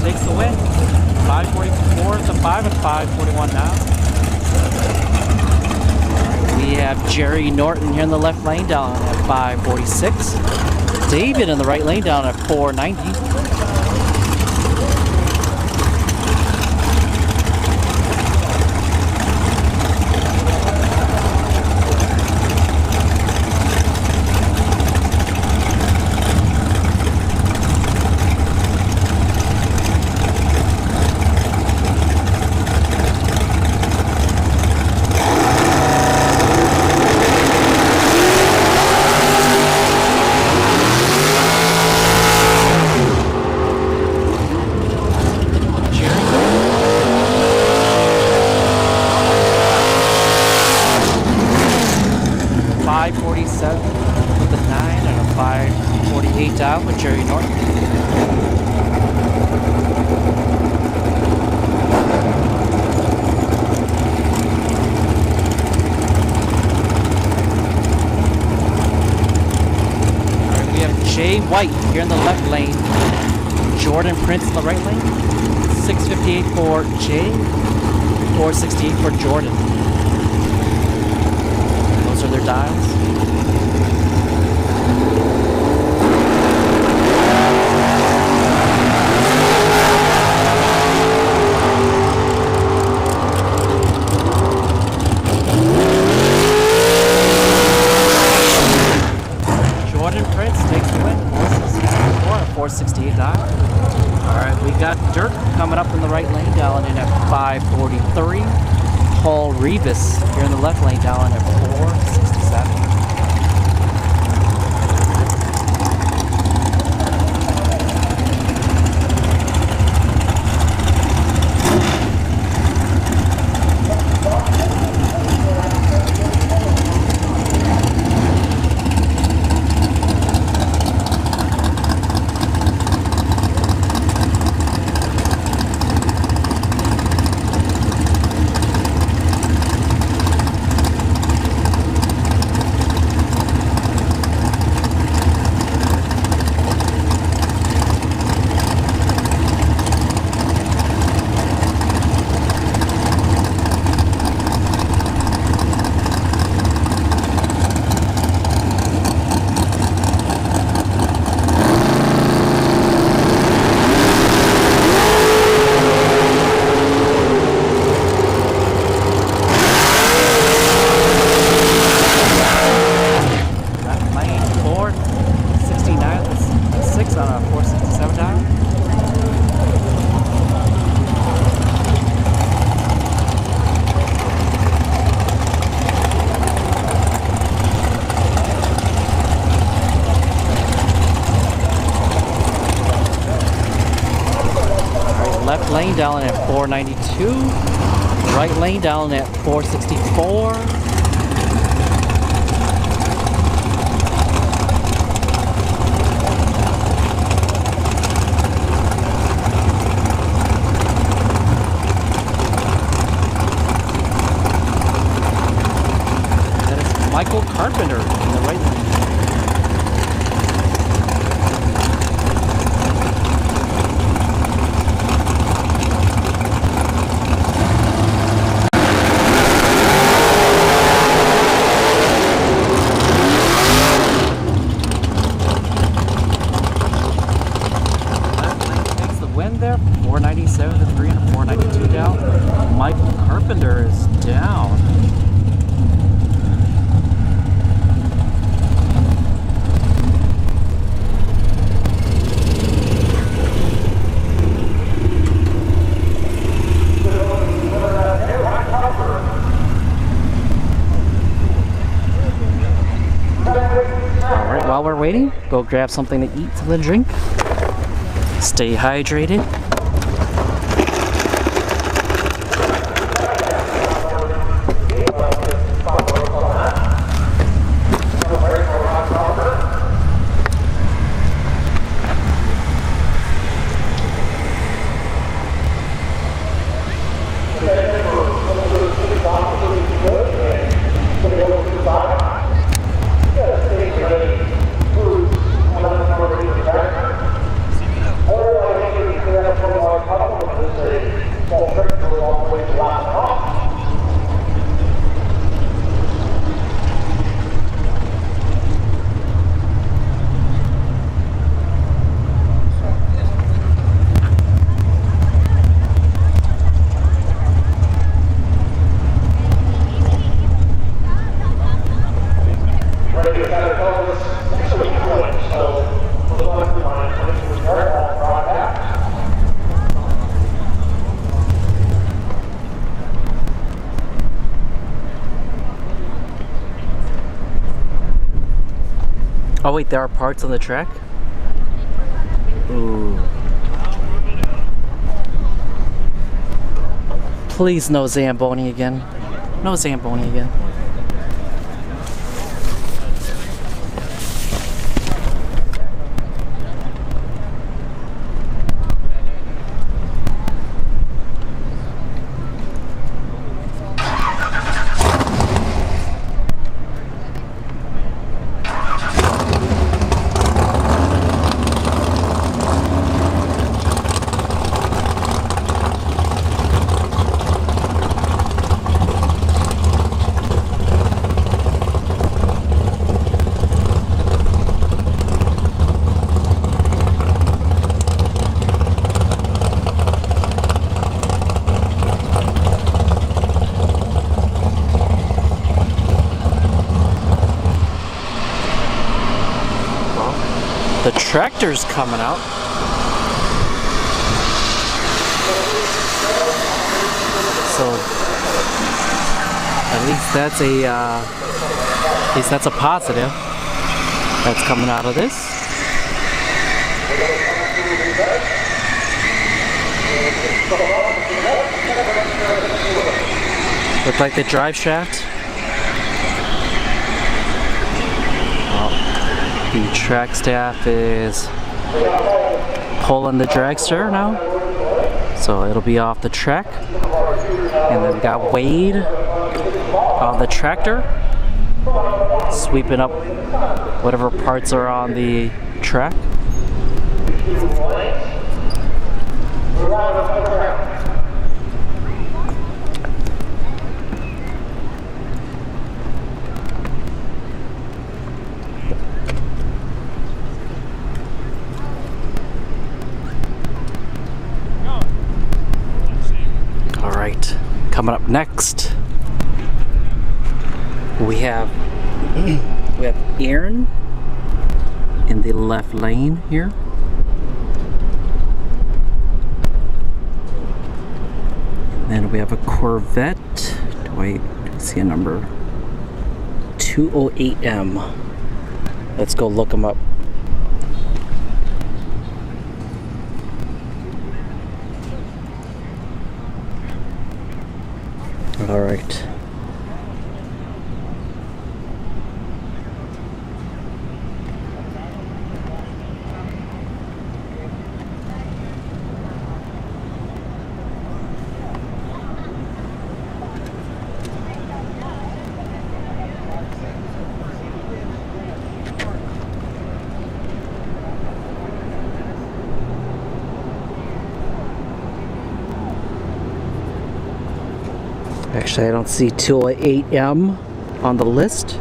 Takes the win. 544 to 5 and 541 now. We have Jerry Norton here in the left lane down at 546. David in the right lane down at 490. here in the left lane. Jordan Prince in the right lane. 658 for Jay. 468 for Jordan. Those are their dials. Jordan Prince takes the win. 468 dial. Alright, we got Dirk coming up in the right lane, dialing in at 543. Paul Revis here in the left lane, dialing at 467. Left lane down at 492. Right lane down at 464. That is Michael Carpenter in the right lane. There, 497 to 3 and 492 down. Michael Carpenter is down. All right, while we're waiting, go grab something to eat, something to drink. Stay hydrated. Oh wait, there are parts on the track? Ooh. Please no Zamboni again. No Zamboni again. tractor's coming out. So at least that's a positive that's coming out of this. Look like the drive shaft. The track staff is pulling the dragster now, so it'll be off the track. And then we got Wade on the tractor, sweeping up whatever parts are on the track. Coming up next, we have Aaron in the left lane here. And then we have a Corvette. Do I see a number? 208M. Let's go look them up. All right. Actually, I don't see 208M on the list.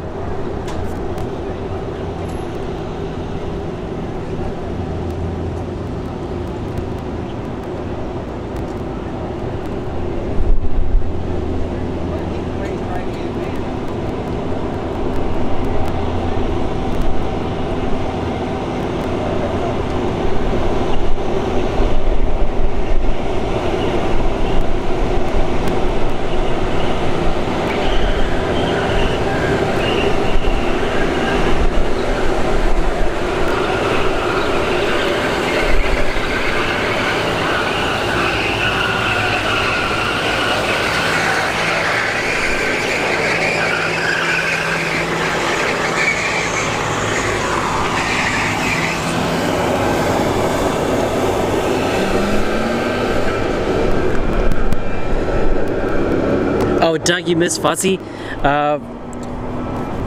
Oh, Doug, you missed Fuzzy.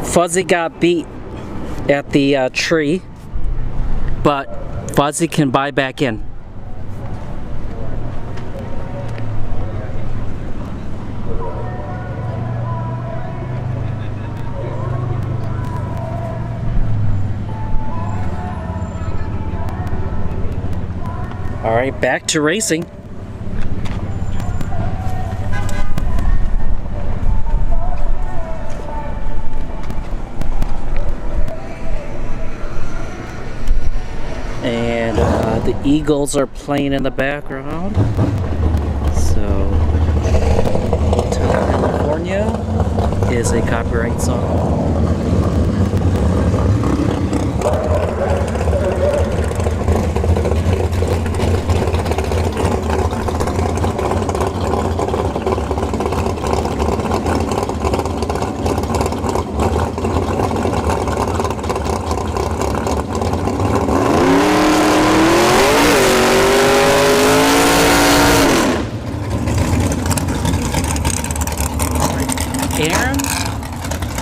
Fuzzy got beat at the tree, but Fuzzy can buy back in. All right, back to racing. And the Eagles are playing in the background. So, Hotel California is a copyright song. Aaron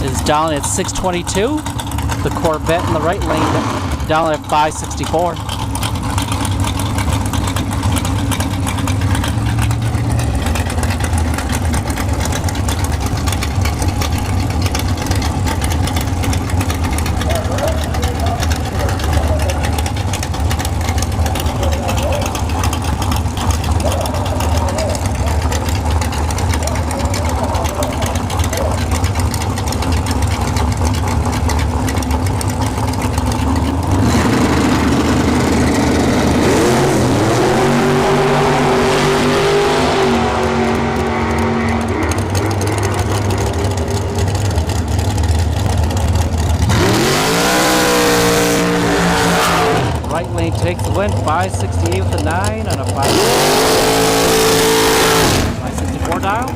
is down at 622. The Corvette in the right lane down at 564. 568 with the 9 on a 564 dial.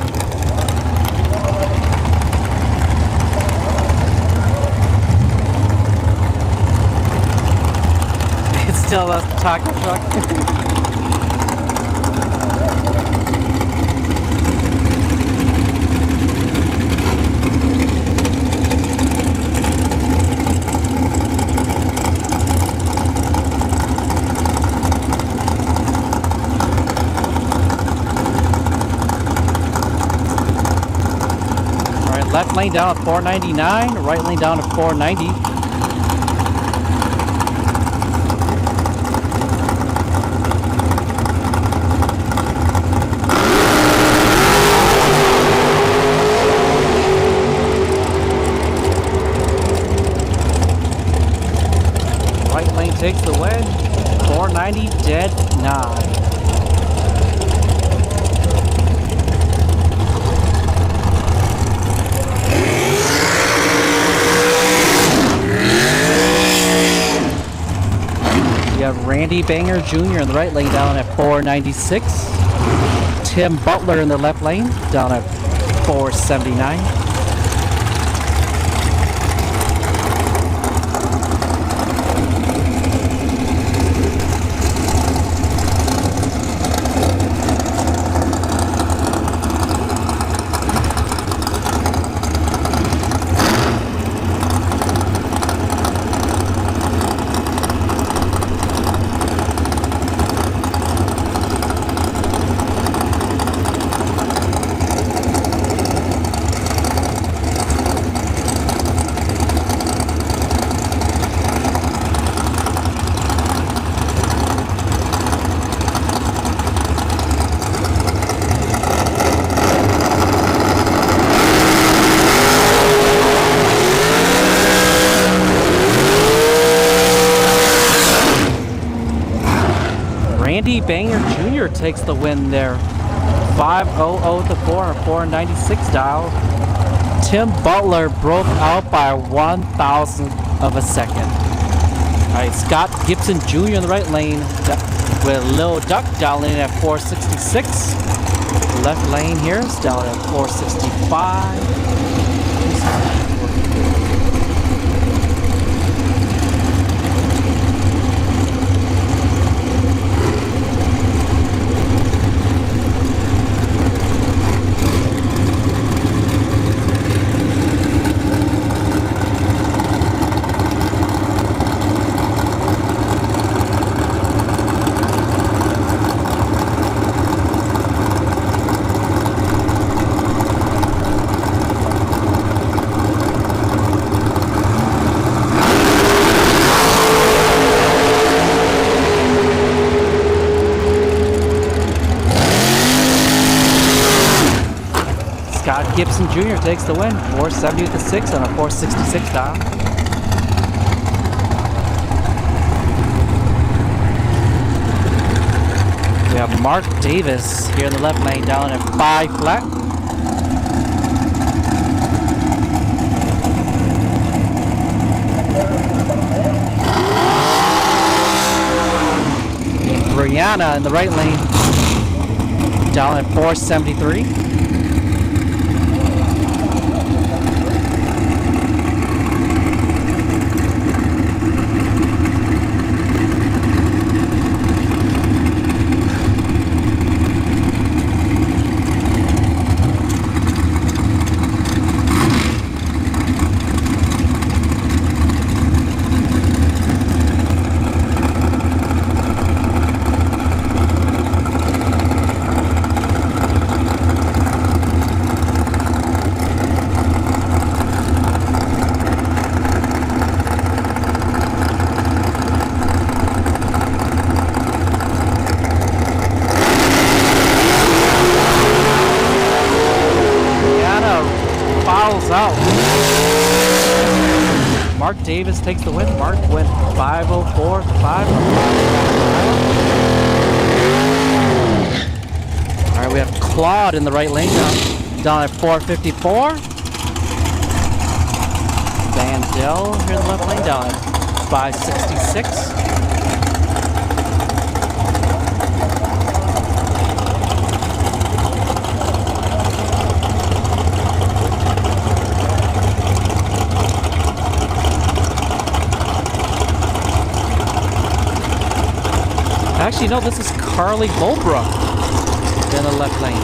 It's still a taco truck. Left lane down at 499, right lane down at 490. Right lane takes the win, 490 dead 9. We have Randy Banger Jr. in the right lane down at 496. Tim Butler in the left lane down at 479. Randy Banger Jr. takes the win there. 500 to 4 on a 496 dial. Tim Butler broke out by 1,000th of a second. All right, Scott Gibson Jr. in the right lane with Lil Duck down lane at 466. Left lane here is down at 465. Scott Gibson Jr. takes the win, 470 to 6 on a 466 dial. We have Mark Davis here in the left lane down at 5 flat. Brianna in the right lane down at 473. Out. Mark Davis takes the win. Mark went 504 to 5. All right, we have Claude in the right lane down at 454. Vandell here in the left lane down at 566. Actually, no, this is Carly Goldbrook in the left lane.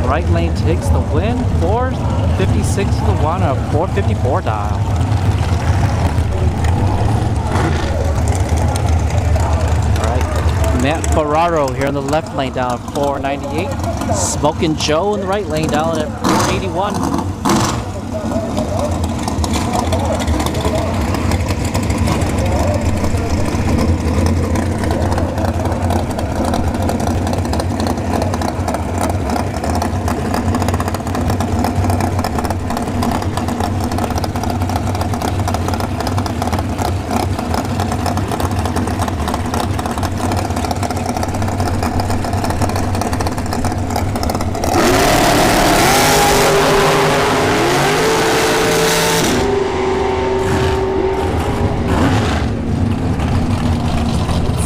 Right lane takes the win, 456 to 1, a 454 dial. Alright, Matt Ferraro here in the left lane down at 498. Smoking Joe in the right lane down at 481.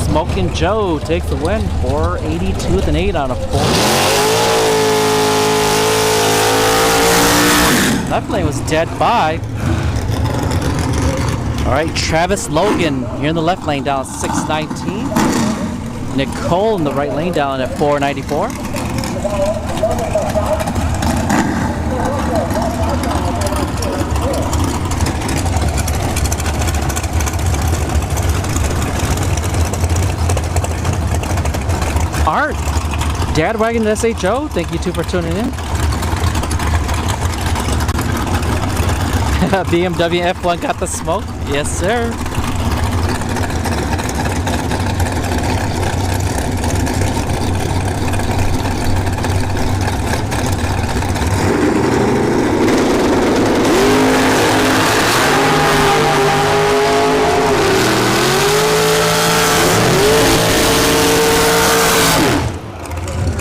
Smoking Joe takes the win, 482 with an 8 on a 4. Left lane was dead by. Alright, Travis Logan here in the left lane down at 619. Nicole in the right lane down at 494. Art, Dad Wagon SHO, thank you too for tuning in. BMW F1 got the smoke. Yes, sir.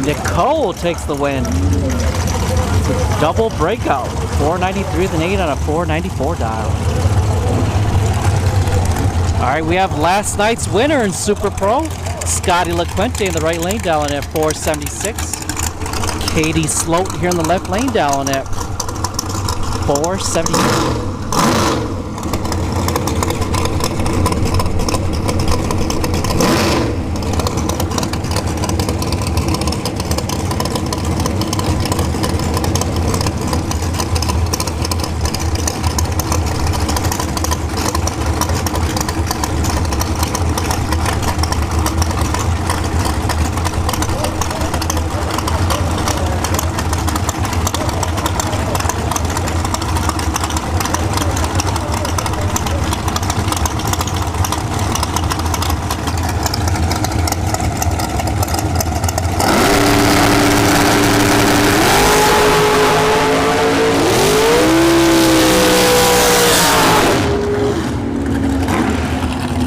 Nicole takes the win. It's a double breakout. 493 with an 8 on a 494 dial. Alright, we have last night's winner in Super Pro. Scotty LaQuente in the right lane down at 476. Katie Sloat here in the left lane down at 478.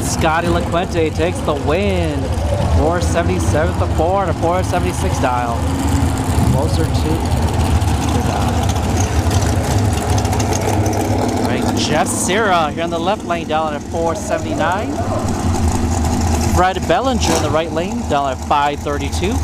Scotty LaQuente takes the win. 477 to 4 and a 476 dial. Closer to the dial. Alright, Jeff Serra here in the left lane down at 479. Fred Bellinger in the right lane down at 532.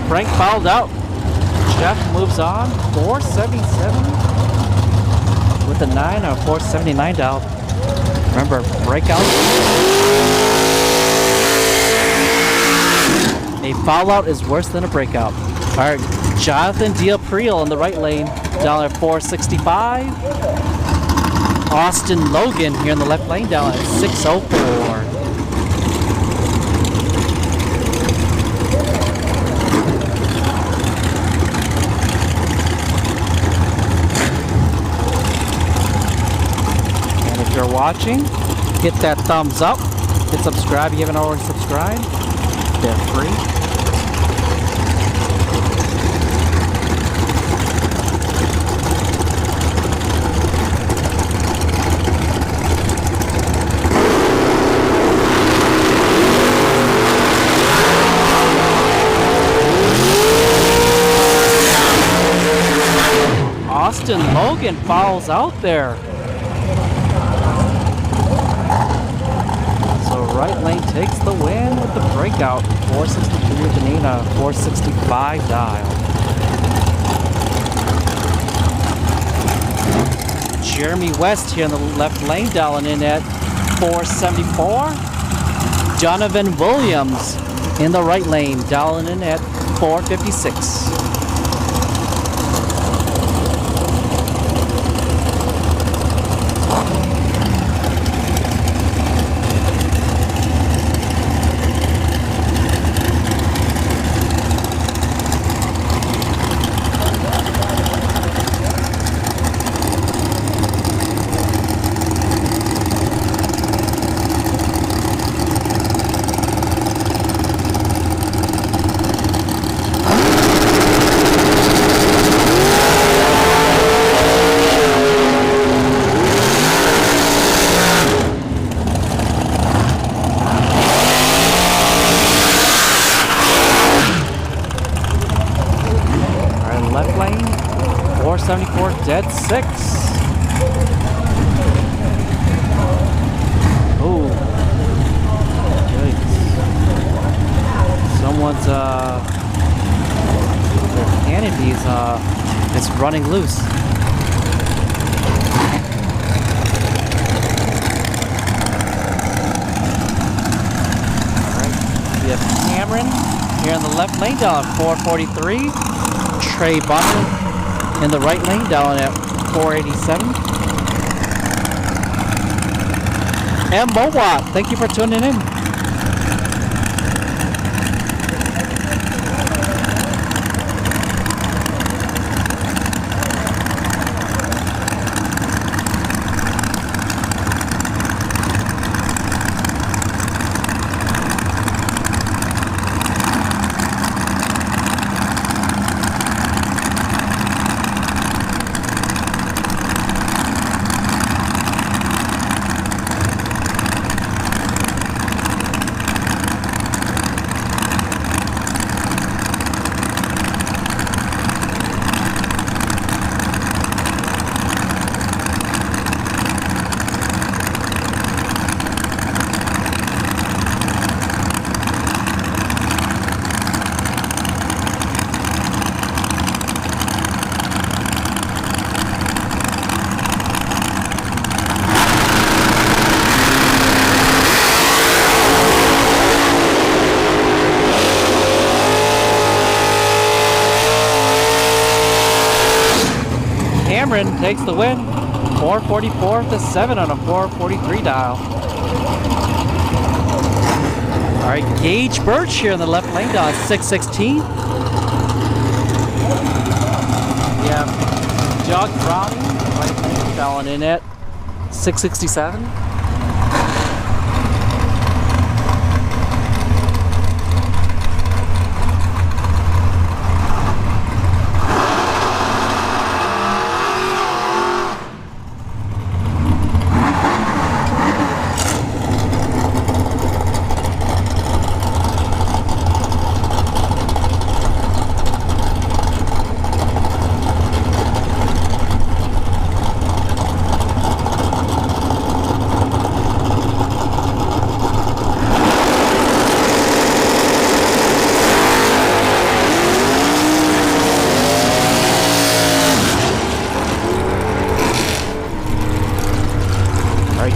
Frank fouled out. Jeff moves on. 477 with a 9 or 479 dial. Remember, breakout. A foul out is worse than a breakout. All right, Jonathan Diapriel in the right lane, down at 465. Austin Logan here in the left lane, down at 604. watching. Hit that thumbs up. Hit subscribe if you haven't already subscribed. They're free. Austin Logan follows out there. So right lane takes the win with the breakout. 463 with the Nina, 465 dial. Jeremy West here in the left lane, dialing in at 474. Donovan Williams in the right lane, dialing in at 456. Left lane, 474, dead 6. Oh, yikes. Someone's, their canopies, is running loose. Alright, we have Cameron here in the left lane, down at 443. Trey Bunton in the right lane, down at 487. And Mowat, thank you for tuning in. Cameron takes the win, 444 to 7 on a 443 dial. All right, Gage Birch here in the left lane, dial 616. We have Doug Browning, right lane, dialing in at 667.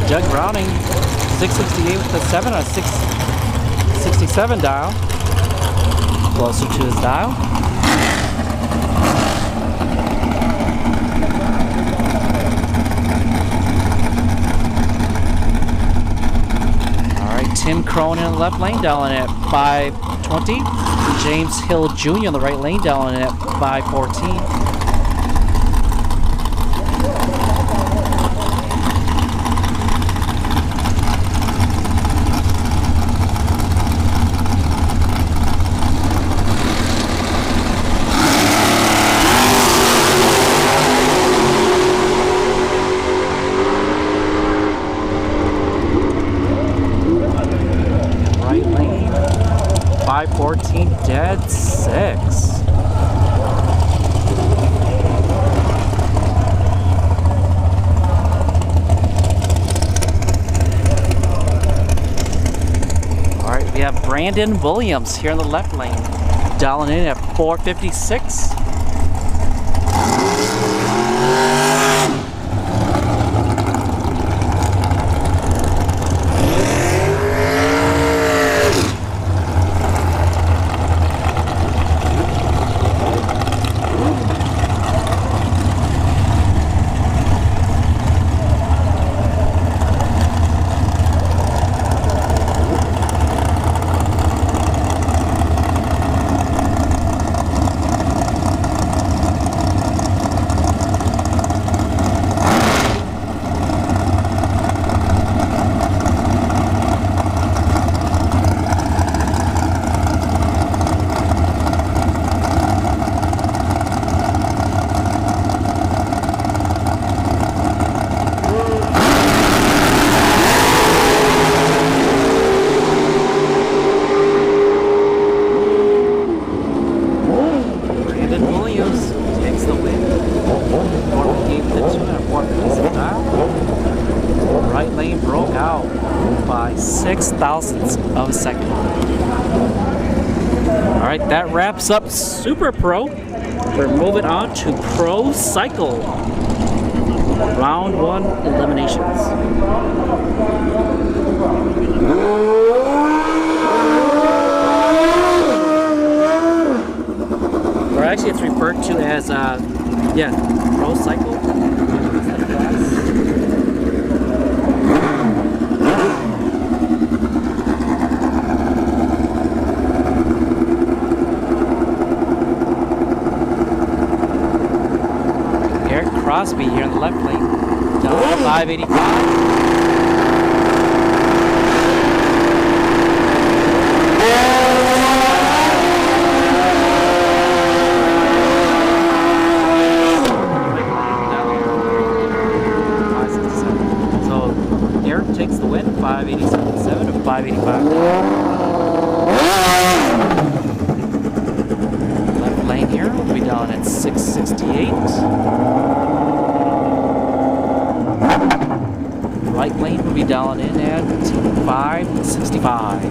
Doug Browning, 668 with the 7 on a 667 dial. Closer to his dial. All right, Tim Cronin in the left lane, dialing at 520. James Hill Jr. in the right lane, dialing at 514. 14 dead 6. All right, we have Brandon Williams here in the left lane, dialing in at 456. Thousandths of a second. All right, that wraps up Super Pro. We're moving on to Pro Cycle. Round 1 eliminations. Or actually, it's referred to as, Pro Cycle. Crosby here in the left lane, down to 585. So Eric takes the win, 587.7 to 585. Left lane here will be down at 668. Right lane will be dialing in at 565.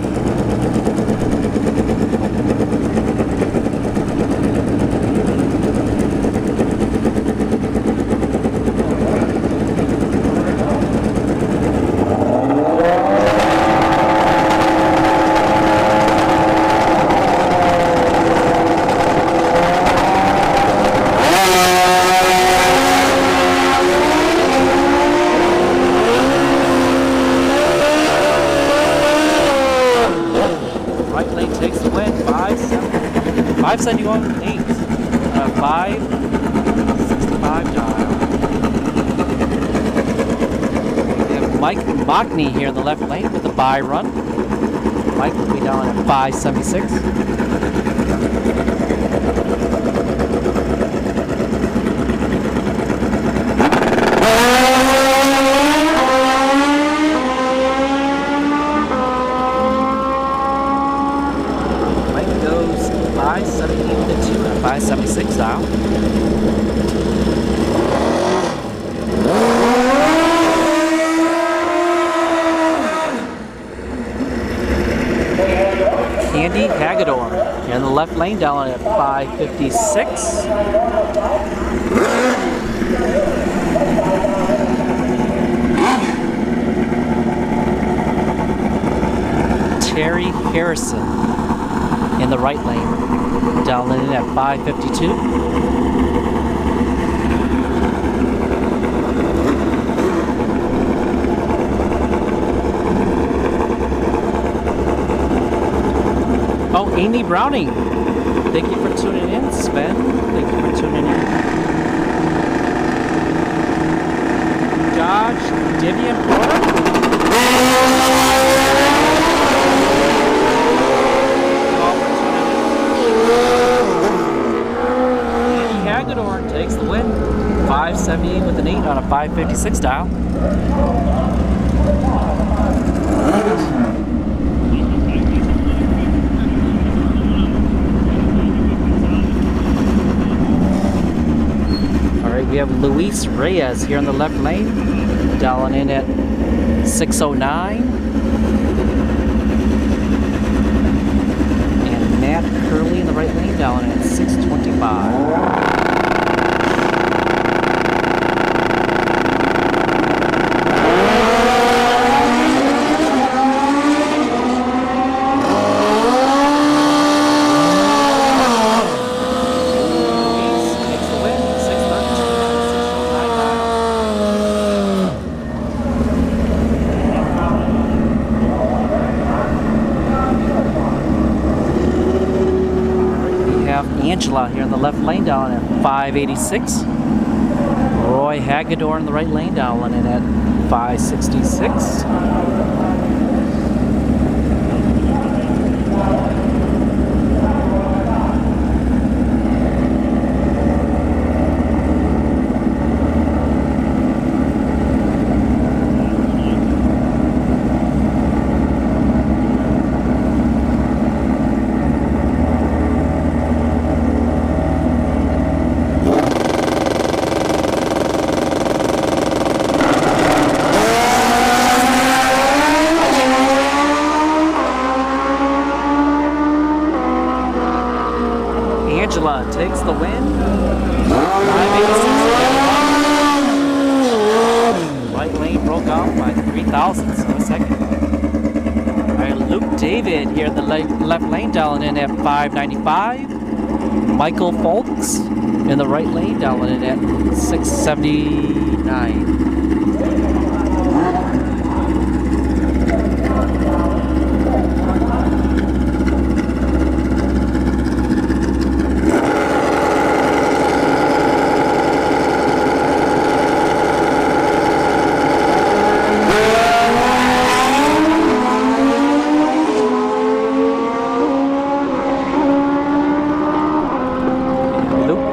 Takes the win, 571.8, 565 dial. We have Mike Mockney here in the left lane with the bye run. Mike will be down at 576. Mike goes 517 to 2 and 576 dial. Andy Hagedorn in the left lane down at 556. Terry Harrison in the right lane down in at 552. Oh, Amy Browning. Thank you for tuning in. Sven, thank you for tuning in. Josh Divian Porter. Andy Hagedorn takes the win. 578 with an 8 on a 556 dial. we have Luis Reyes here in the left lane, dialing in at 609. And Matt Curley in the right lane, dialing in at 625. Angela here in the left lane, down at 586. Roy Hagedorn in the right lane, down in at 566. Angela takes the win. 586. Right lane broke out by 3 thousandths of a second. Alright, Luke David here in the left lane, dialing in at 595. Michael Folks in the right lane, dialing in at 679.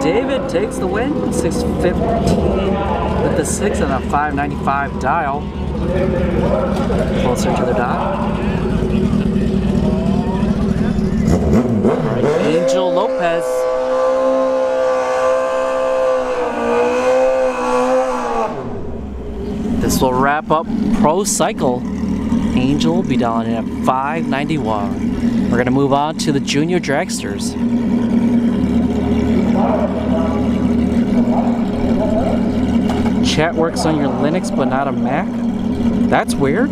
David takes the win, 615 with the 6 and a 595 dial. Closer to the dot. Alright, Angel Lopez. This will wrap up Pro Cycle. Angel will be down at 591. We're going to move on to the Junior Dragsters. Chat works on your Linux but not a Mac? That's weird.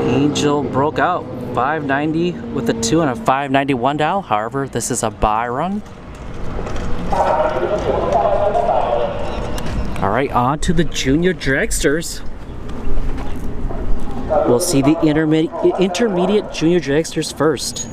Angel broke out 590 with a 2 and a 591 dial. However, this is a buy run. Alright, on to the Junior Dragsters. We'll see the intermediate Junior Dragsters first.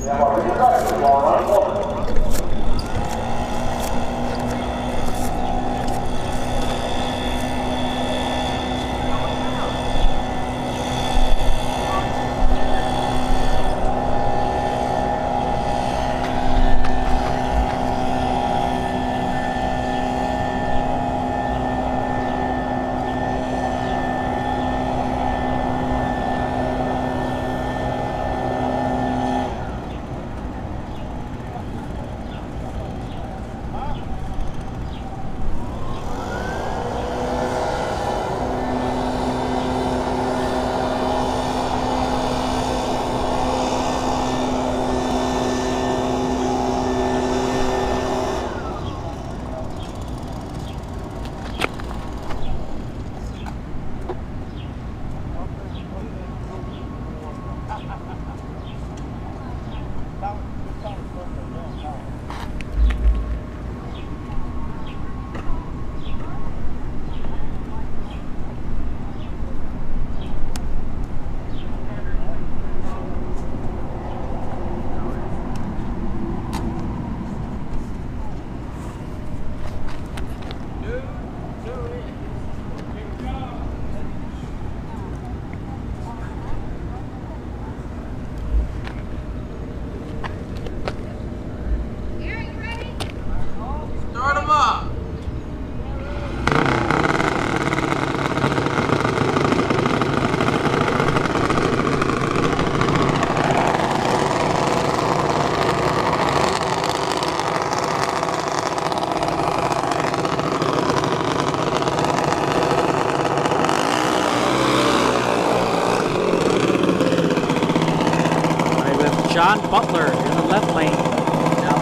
John Butler in the left lane. Down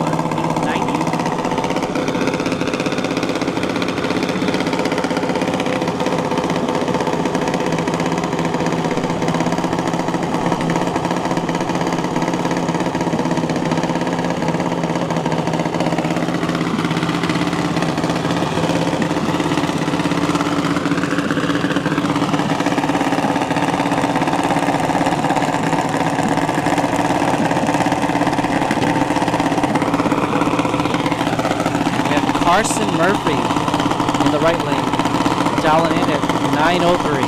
890. Carson Murphy in the right lane, dialing in at 903.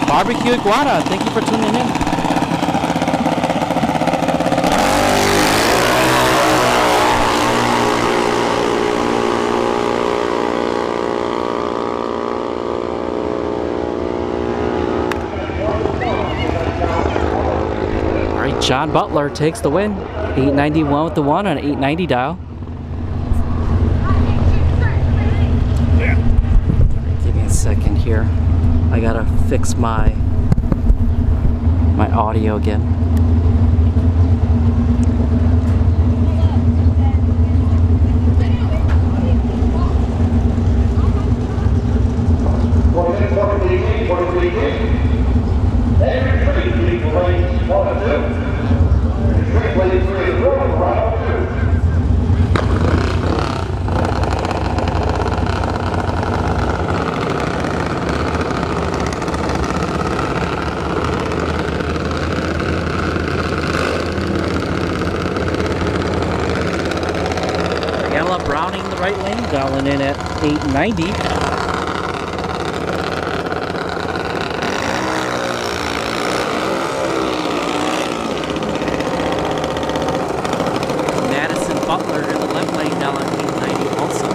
Barbecue Iguana, thank you for tuning in. John Butler takes the win. 891 with the 1 on 890 dial. Give me a second here. I gotta fix my audio again. Browning in the right lane, dialing in at 890. Madison Butler in the left lane, dialing 890 also.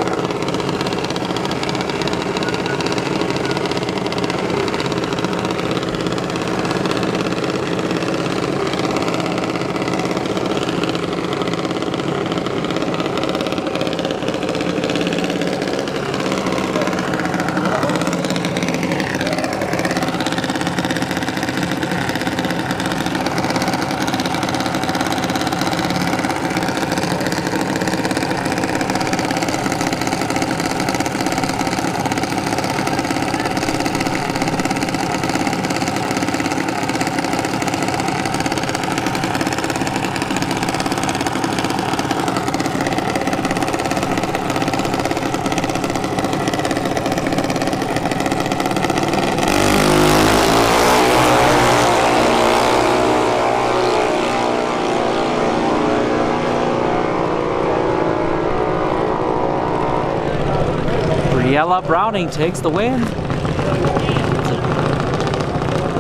Briella Browning takes the win.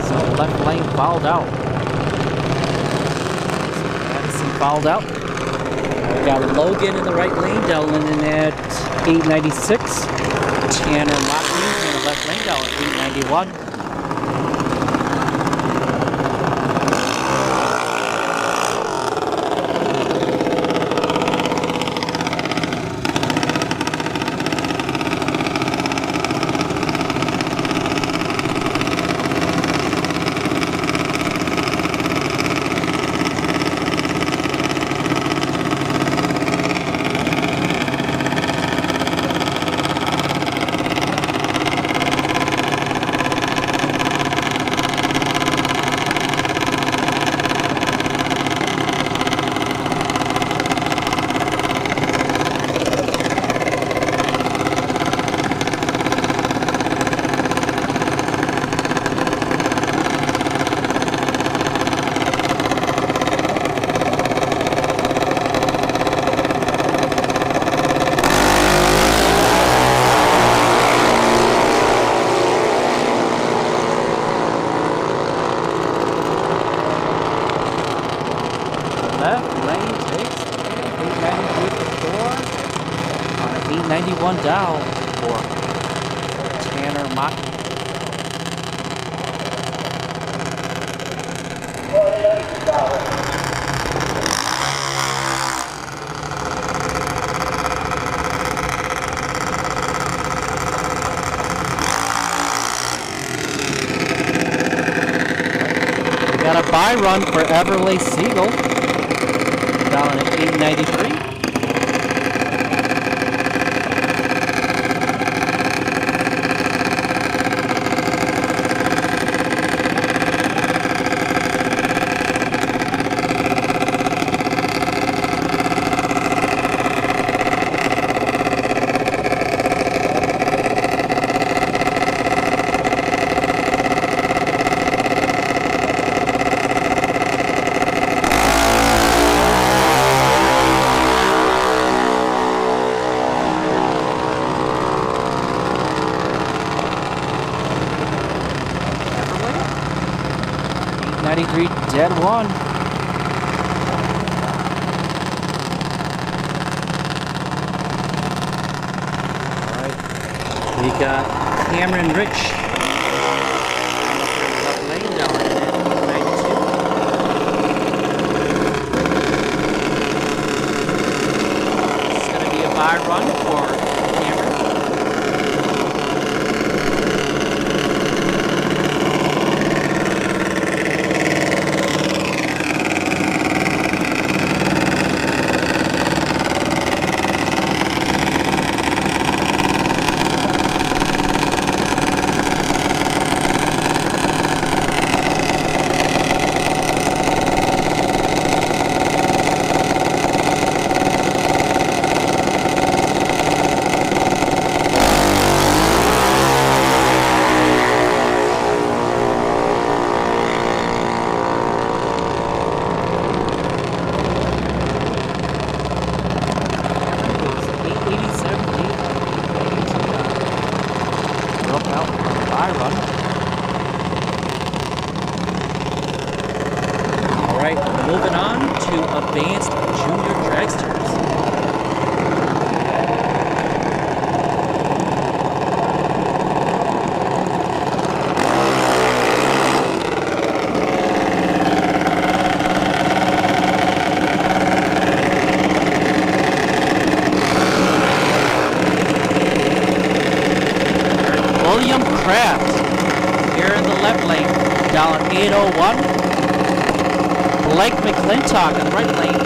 So left lane fouled out. Madison fouled out. We got Logan in the right lane, dialing in at 896. Tanner Motley in the left lane, dialing 891. Left lane takes 893 on an 891 dial for Tanner Motley. bye run for Everly Siegel. Down at 893. Dead one. All right. We got Cameron Rich. Left lane down at 92. It's going to be a bye run for Cameron. Moving on to advanced junior dragsters. William Kraft here in the left lane, down 801. Blake McClintock in the right lane,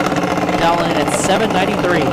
down in at 793.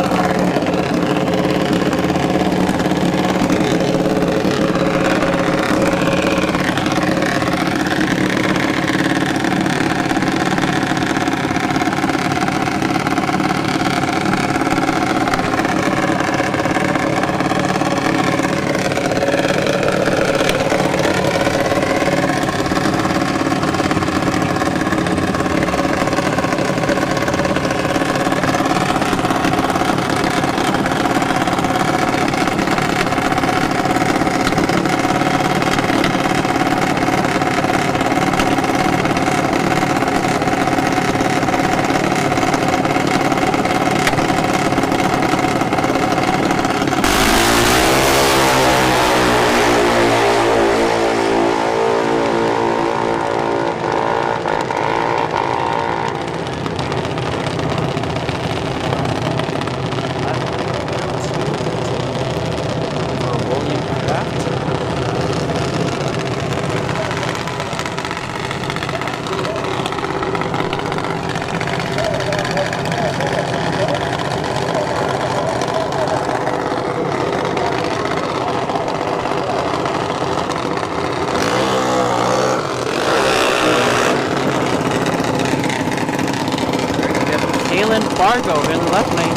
Fargo in the left lane,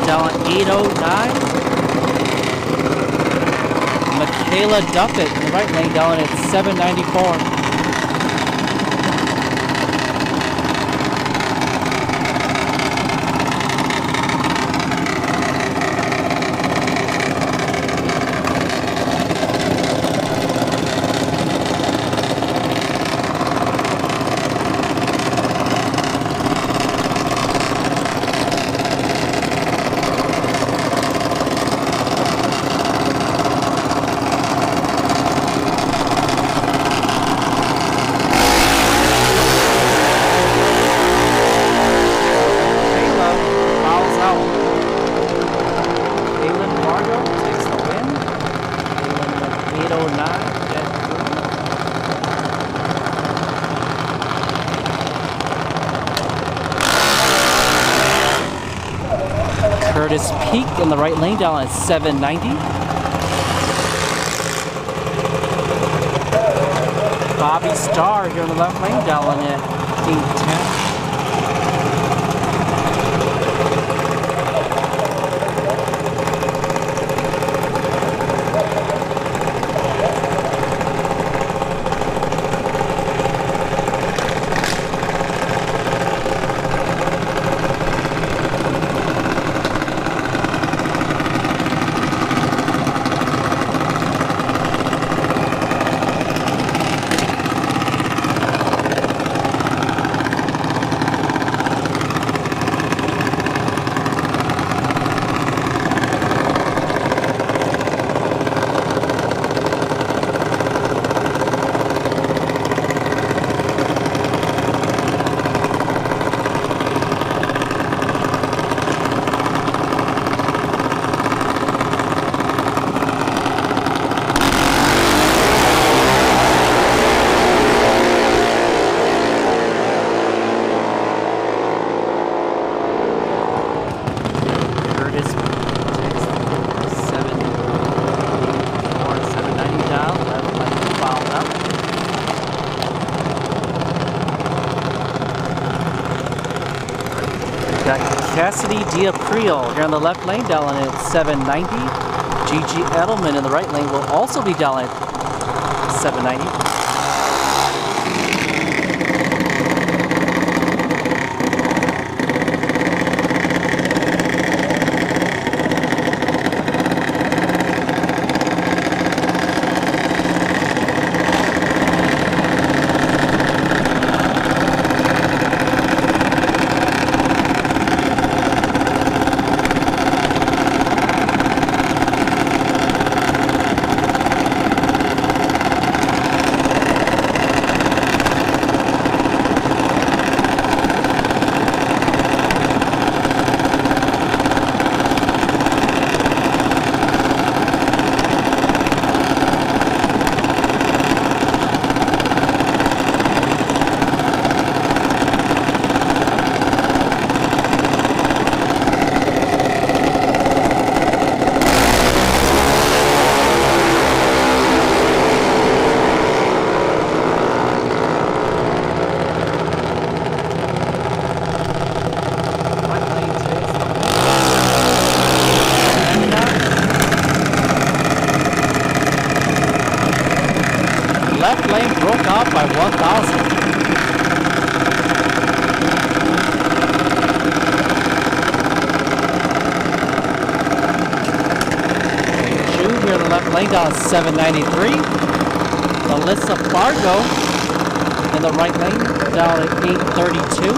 down 809. Michaela Duffett in the right lane, down at 794. Curtis Peak in the right lane down at 790. Bobby Starr here in the left lane down at 810. Cassidy Diapril here on the left lane, down at 790. Gigi Edelman in the right lane will also be down at 790. Left lane broke off by 1,000. June here in the left lane down at 793. Melissa Fargo in the right lane down at 832.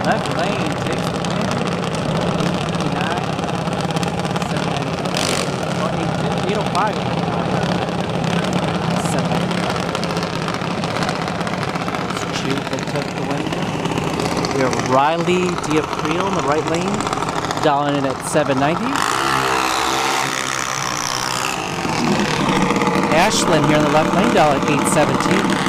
Left lane takes the win. 859, 790, 805. 790. It's Jude that took the win. We have Riley Diapril in the right lane, down in at 790. Ashlyn here in the left lane, down at 817.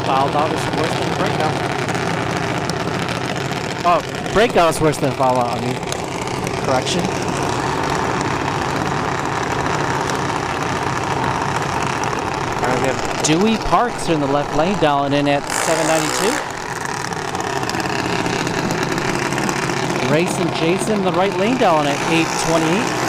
fouled out is worse than breakout. Oh, breakout is worse than foul out, I mean. Correction. Alright, we have Dewey Parks in the left lane, dialing in at 792. Race and Jason in the right lane, dialing at 828.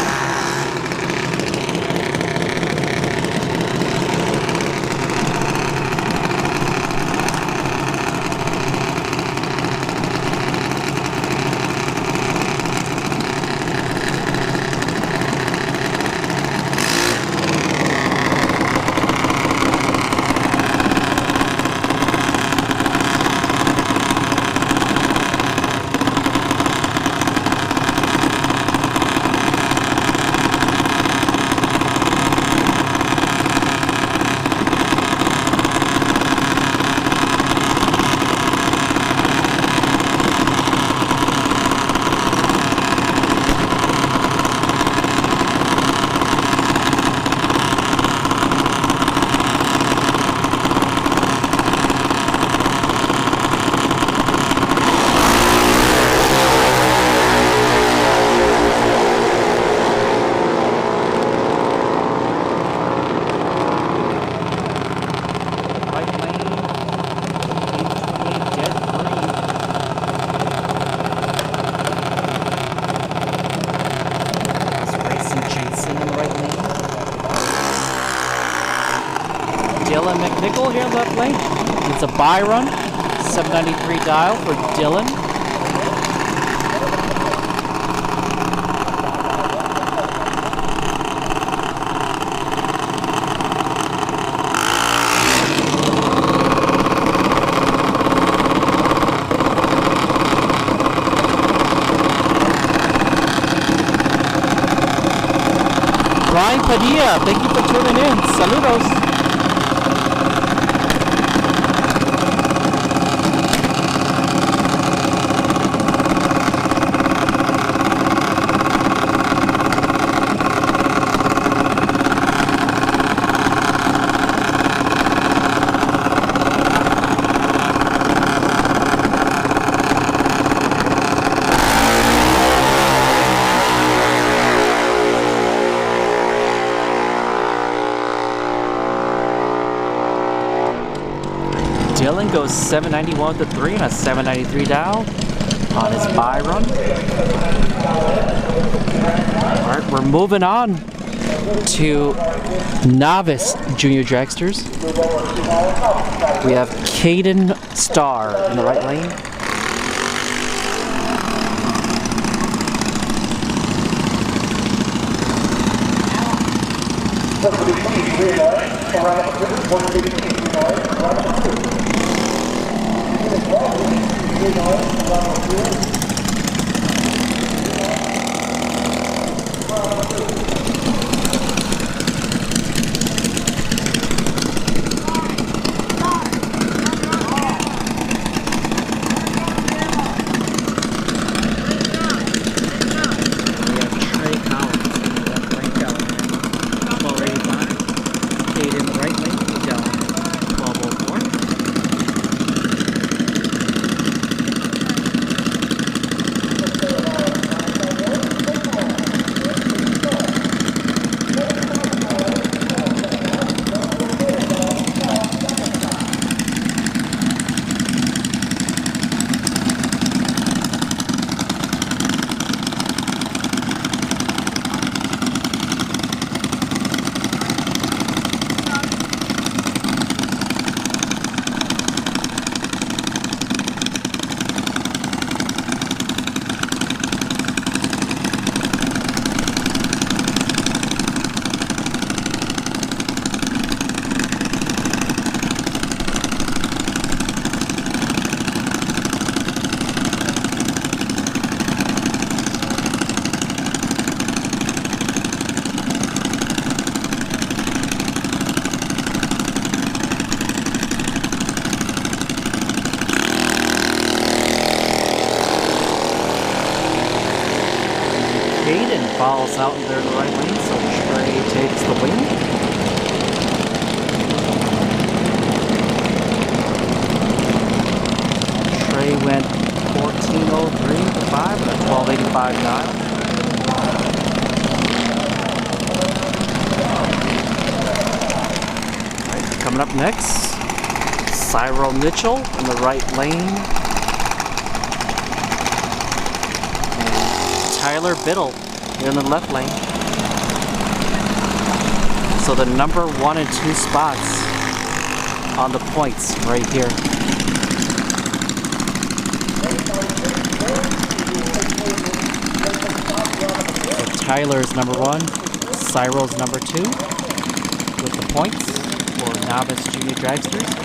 Nickel here left lane. It's a buy run. 793 dial for Dylan. Brian Padilla, thank you for tuning in. Saludos. Dylan goes 791 to 3 and a 793 dial on his buy run. Alright, we're moving on to novice junior dragsters. We have Caden Starr in the right lane. Falls out in there in the right lane, so Trey takes the win. 5 dial. Alright, coming up next, Cyril Mitchell in the right lane. And Tyler Biddle here in the left lane. So the number 1 and 2 spots on the points right here. So Tyler's number 1, Cyril's number 2 with the points for novice junior dragsters.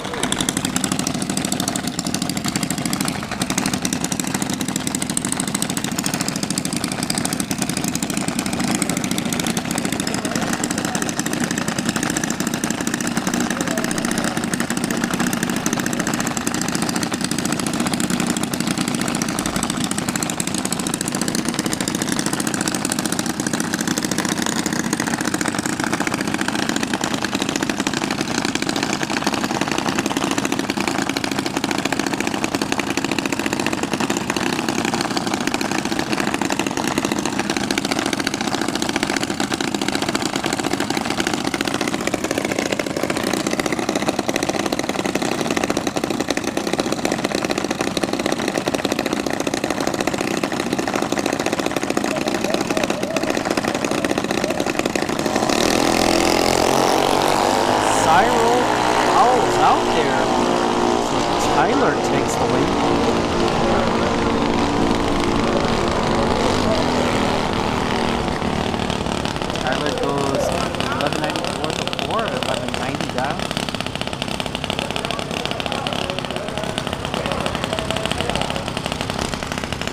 Tyler takes the lead. Tyler goes 1194 to 4 at 1190 down.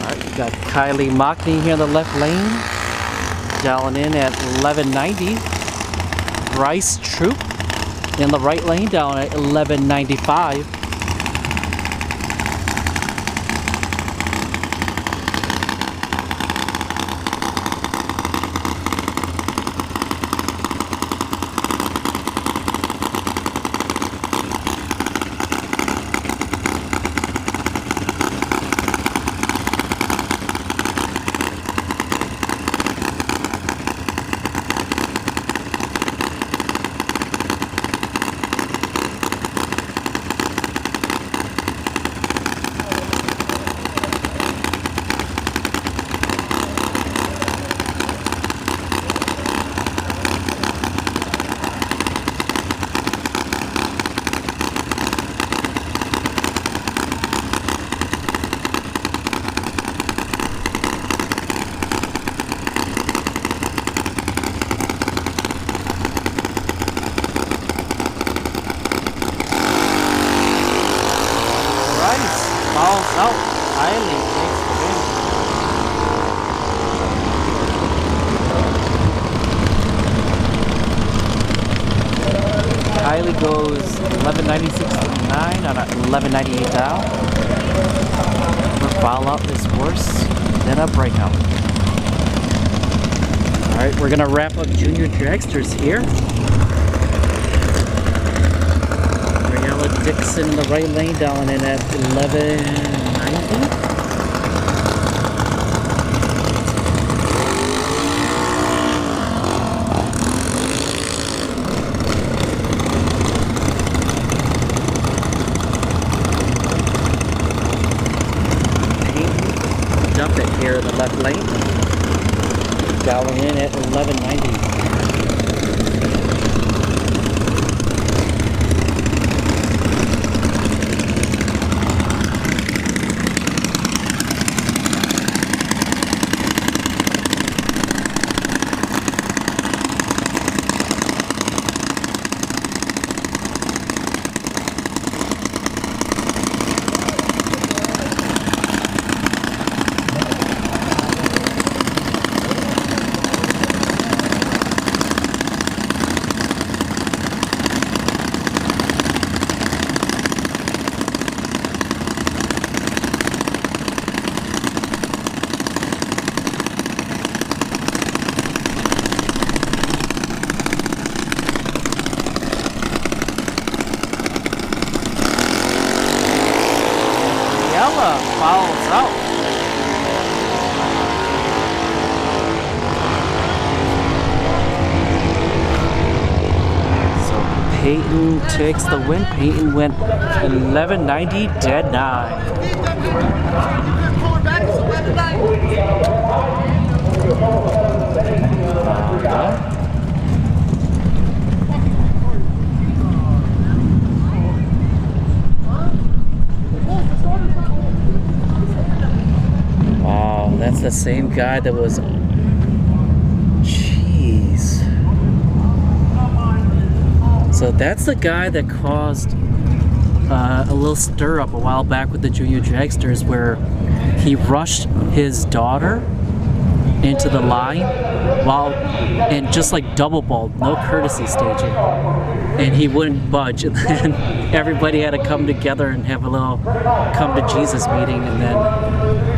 Alright, you got Kylie Mockney here in the left lane, dialing in at 1190. Bryce Troop in the right lane, down at 1195. Falls out. Kylie takes the win. Kylie goes 1196.9 on a 1198 dial. Her foul out is worse than a breakout. Alright, we're gonna wrap up junior dragsters here. Dixon in the right lane, down in at 1190. Dump it here in the left lane, down in at 1190. Fouls out. Peyton takes the win. Peyton went 1190, dead 9. Wow, that's the same guy that was. Jeez. So that's the guy that caused a little stir up a while back with the junior dragsters, where he rushed his daughter into the line and just like double balled, no courtesy staging, and he wouldn't budge, and then everybody had to come together and have a little come to Jesus meeting, and then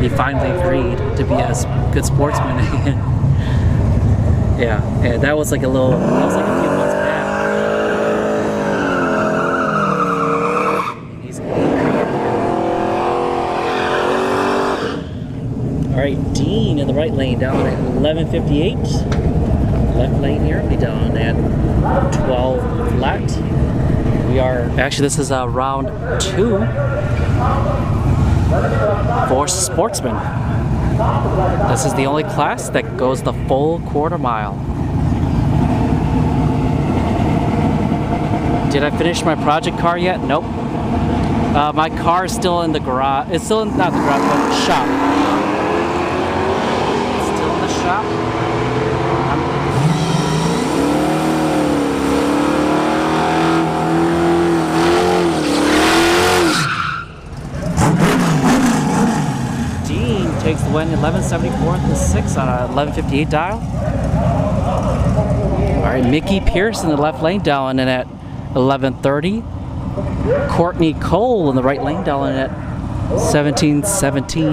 he finally agreed to be a good sportsman. Yeah, and that was like a few months back. And he's all right, Dean in the right lane down at 11:58. Left lane here, be down at 12 flat. We are actually, this is round 2 for Sportsman. This is the only class that goes the full quarter mile. Did I finish my project car yet? Nope. My car is still in the garage. It's still in, not the garage, but the shop. It's still in the shop. Takes the win 1174 to 6 on a 1158 dial. All right, Mickey Pierce in the left lane down in at 1130. Courtney Cole in the right lane down in at 1717.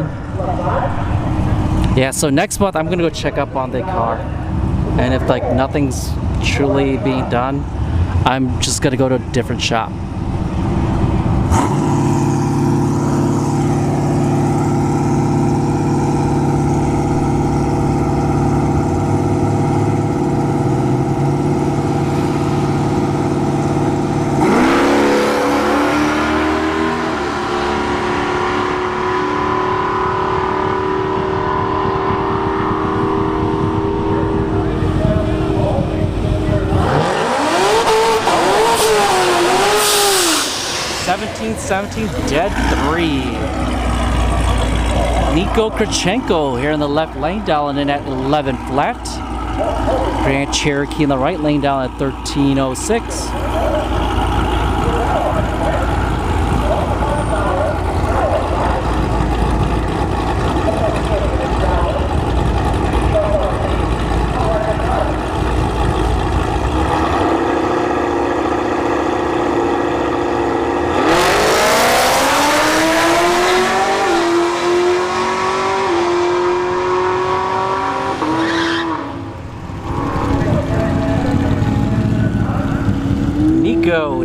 Yeah, so next month I'm gonna go check up on the car, and if like nothing's truly being done, I'm just gonna go to a different shop. Dead 3. Nico Krachenko here in the left lane down in at 11 flat. Grand Cherokee in the right lane down at 1306.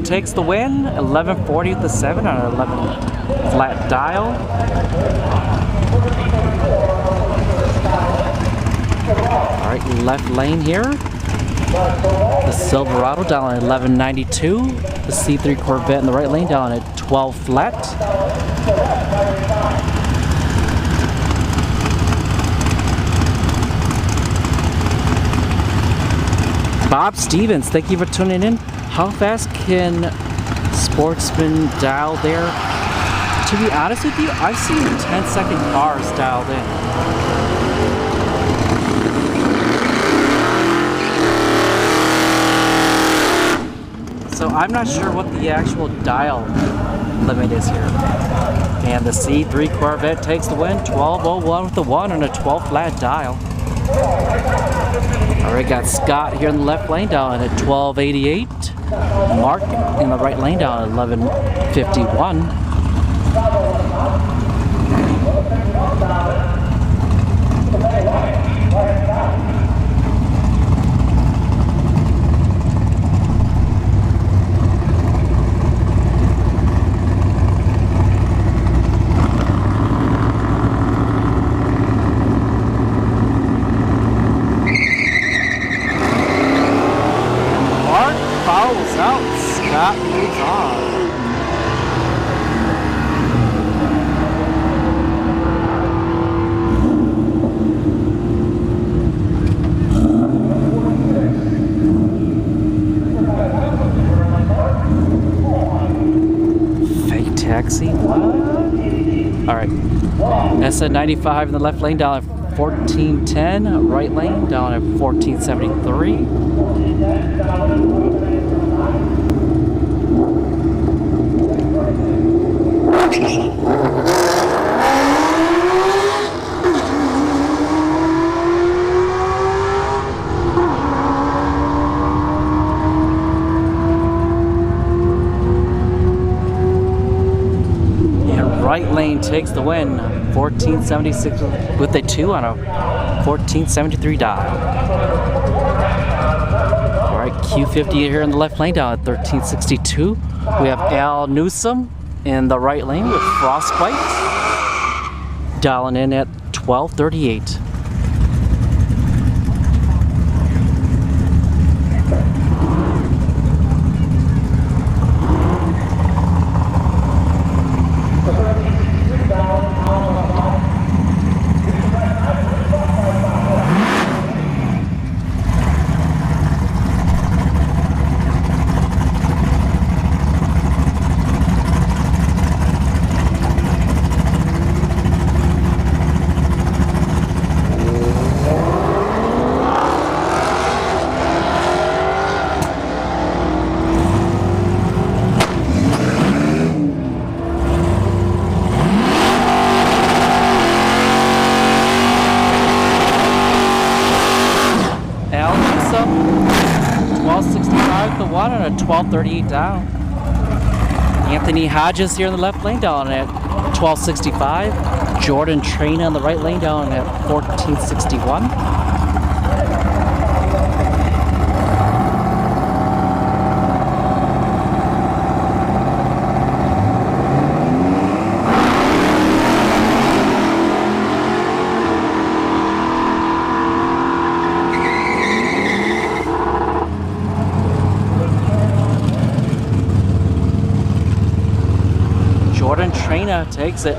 Takes the win, 1140 with the 7 on an 11 flat dial. All right, left lane here. The Silverado down at 1192. The C3 Corvette in the right lane down at 12 flat. Bob Stevens, thank you for tuning in. How fast can Sportsman dial there? To be honest with you, I've seen 10-second cars dialed in. So I'm not sure what the actual dial limit is here. And the C3 Corvette takes the win, 1201 with the 1 on a 12 flat dial. Alright, got Scott here in the left lane down at 1288. Mark in the right lane down at 1151. Follows out taxi. What? All right. SN95 in the left lane down at 1410. Right lane down at 1473. Right lane takes the win, 1476 with a 2 on a 1473 dial. All right, Q50 here in the left lane down at 1362. We have Al Newsom in the right lane with Frostbite, dialing in at 1238. Al Newsom, 1265 the 1 on a 1238 down. Anthony Hodges here in the left lane down at 1265. Jordan Traina in the right lane down at 1461. Jordan Traina takes it,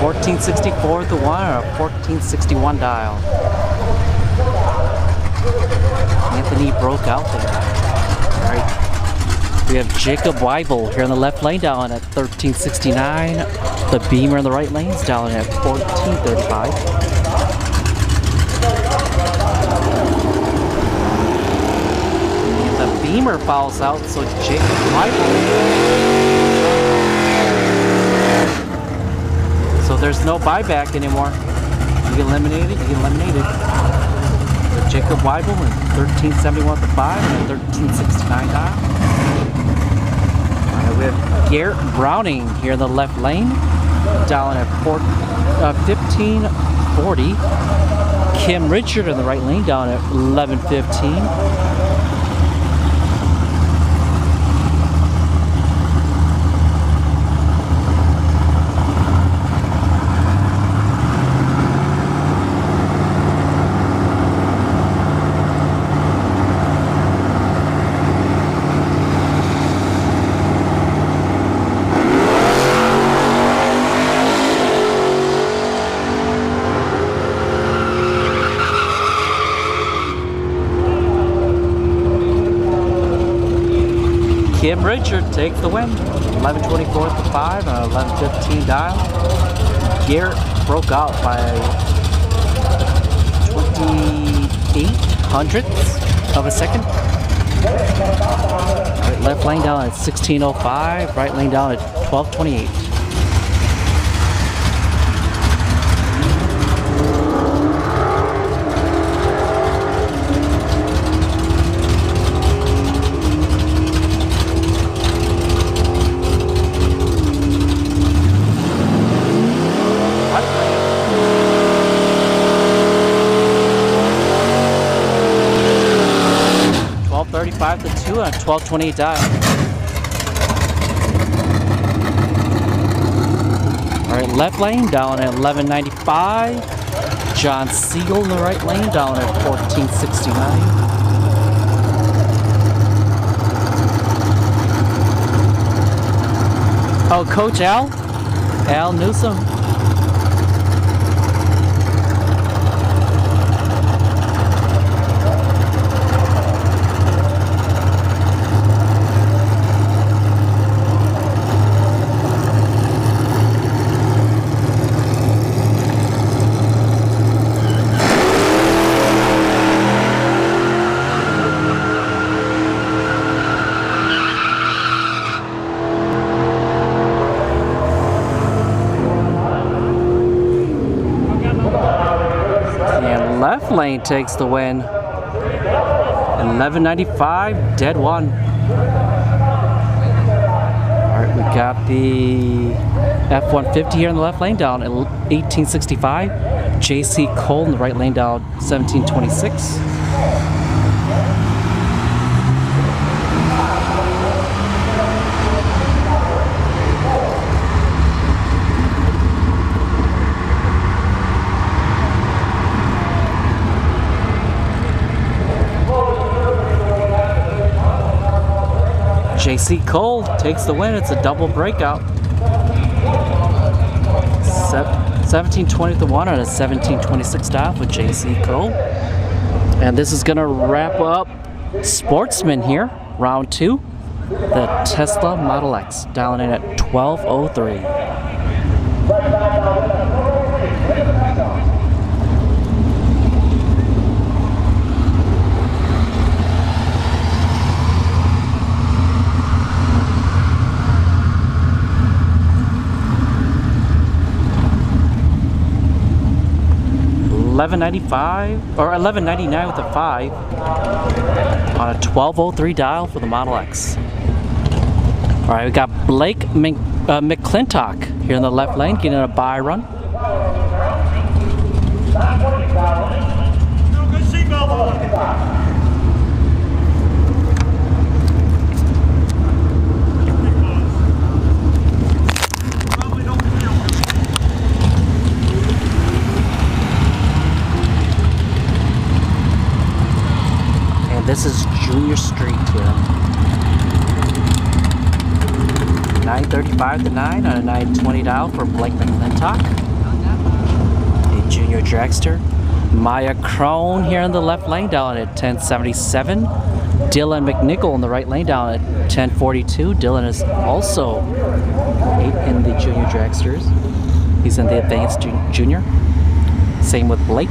1464 at the 1 or a 1461 dial. Anthony broke out there. All right. We have Jacob Weibel here in the left lane down at 1369. The Beamer in the right lane is down at 1435. And the Beamer fouls out, so Jacob Weibel. So there's no buyback anymore. You get eliminated, you get eliminated. So Jacob Weibel in 1371 at the 5 and 1369 dial. Alright, we have Garrett Browning here in the left lane, dialing at 1540. Kim Richard in the right lane, down at 1115. Kim Richard takes the win. 1124 at the 5 and 1115 dial. Garrett broke out by 28 hundredths of a second. Right, left lane down at 1605, right lane down at 1228. .35 to 2 on a 1228 dial. All right, left lane down at 1195. John Siegel in the right lane down at 1469. Oh, Coach Al Newsom. lane takes the win. 11.95, dead one. Alright, we got the F-150 here in the left lane down at 18.65. JC Cole in the right lane down 17.26. JC Cole takes the win. It's a double breakout. 17.20 with the one and a 17.26 dive with JC Cole. And this is going to wrap up Sportsman here, round 2. The Tesla Model X, dialing in at 12:03. 11.95 or 11.99 with a 5 on a 12:03 dial for the Model X. All right, we got Blake McClintock here in the left lane getting a bye run. This is Junior Street here. 9.35 to 9 on a 9.20 dial for Blake McClintock. A junior dragster. Maya Crone here in the left lane down at 10.77. Dylan McNichol in the right lane down at 10.42. Dylan is also in the junior dragsters. He's in the advanced junior. Same with Blake.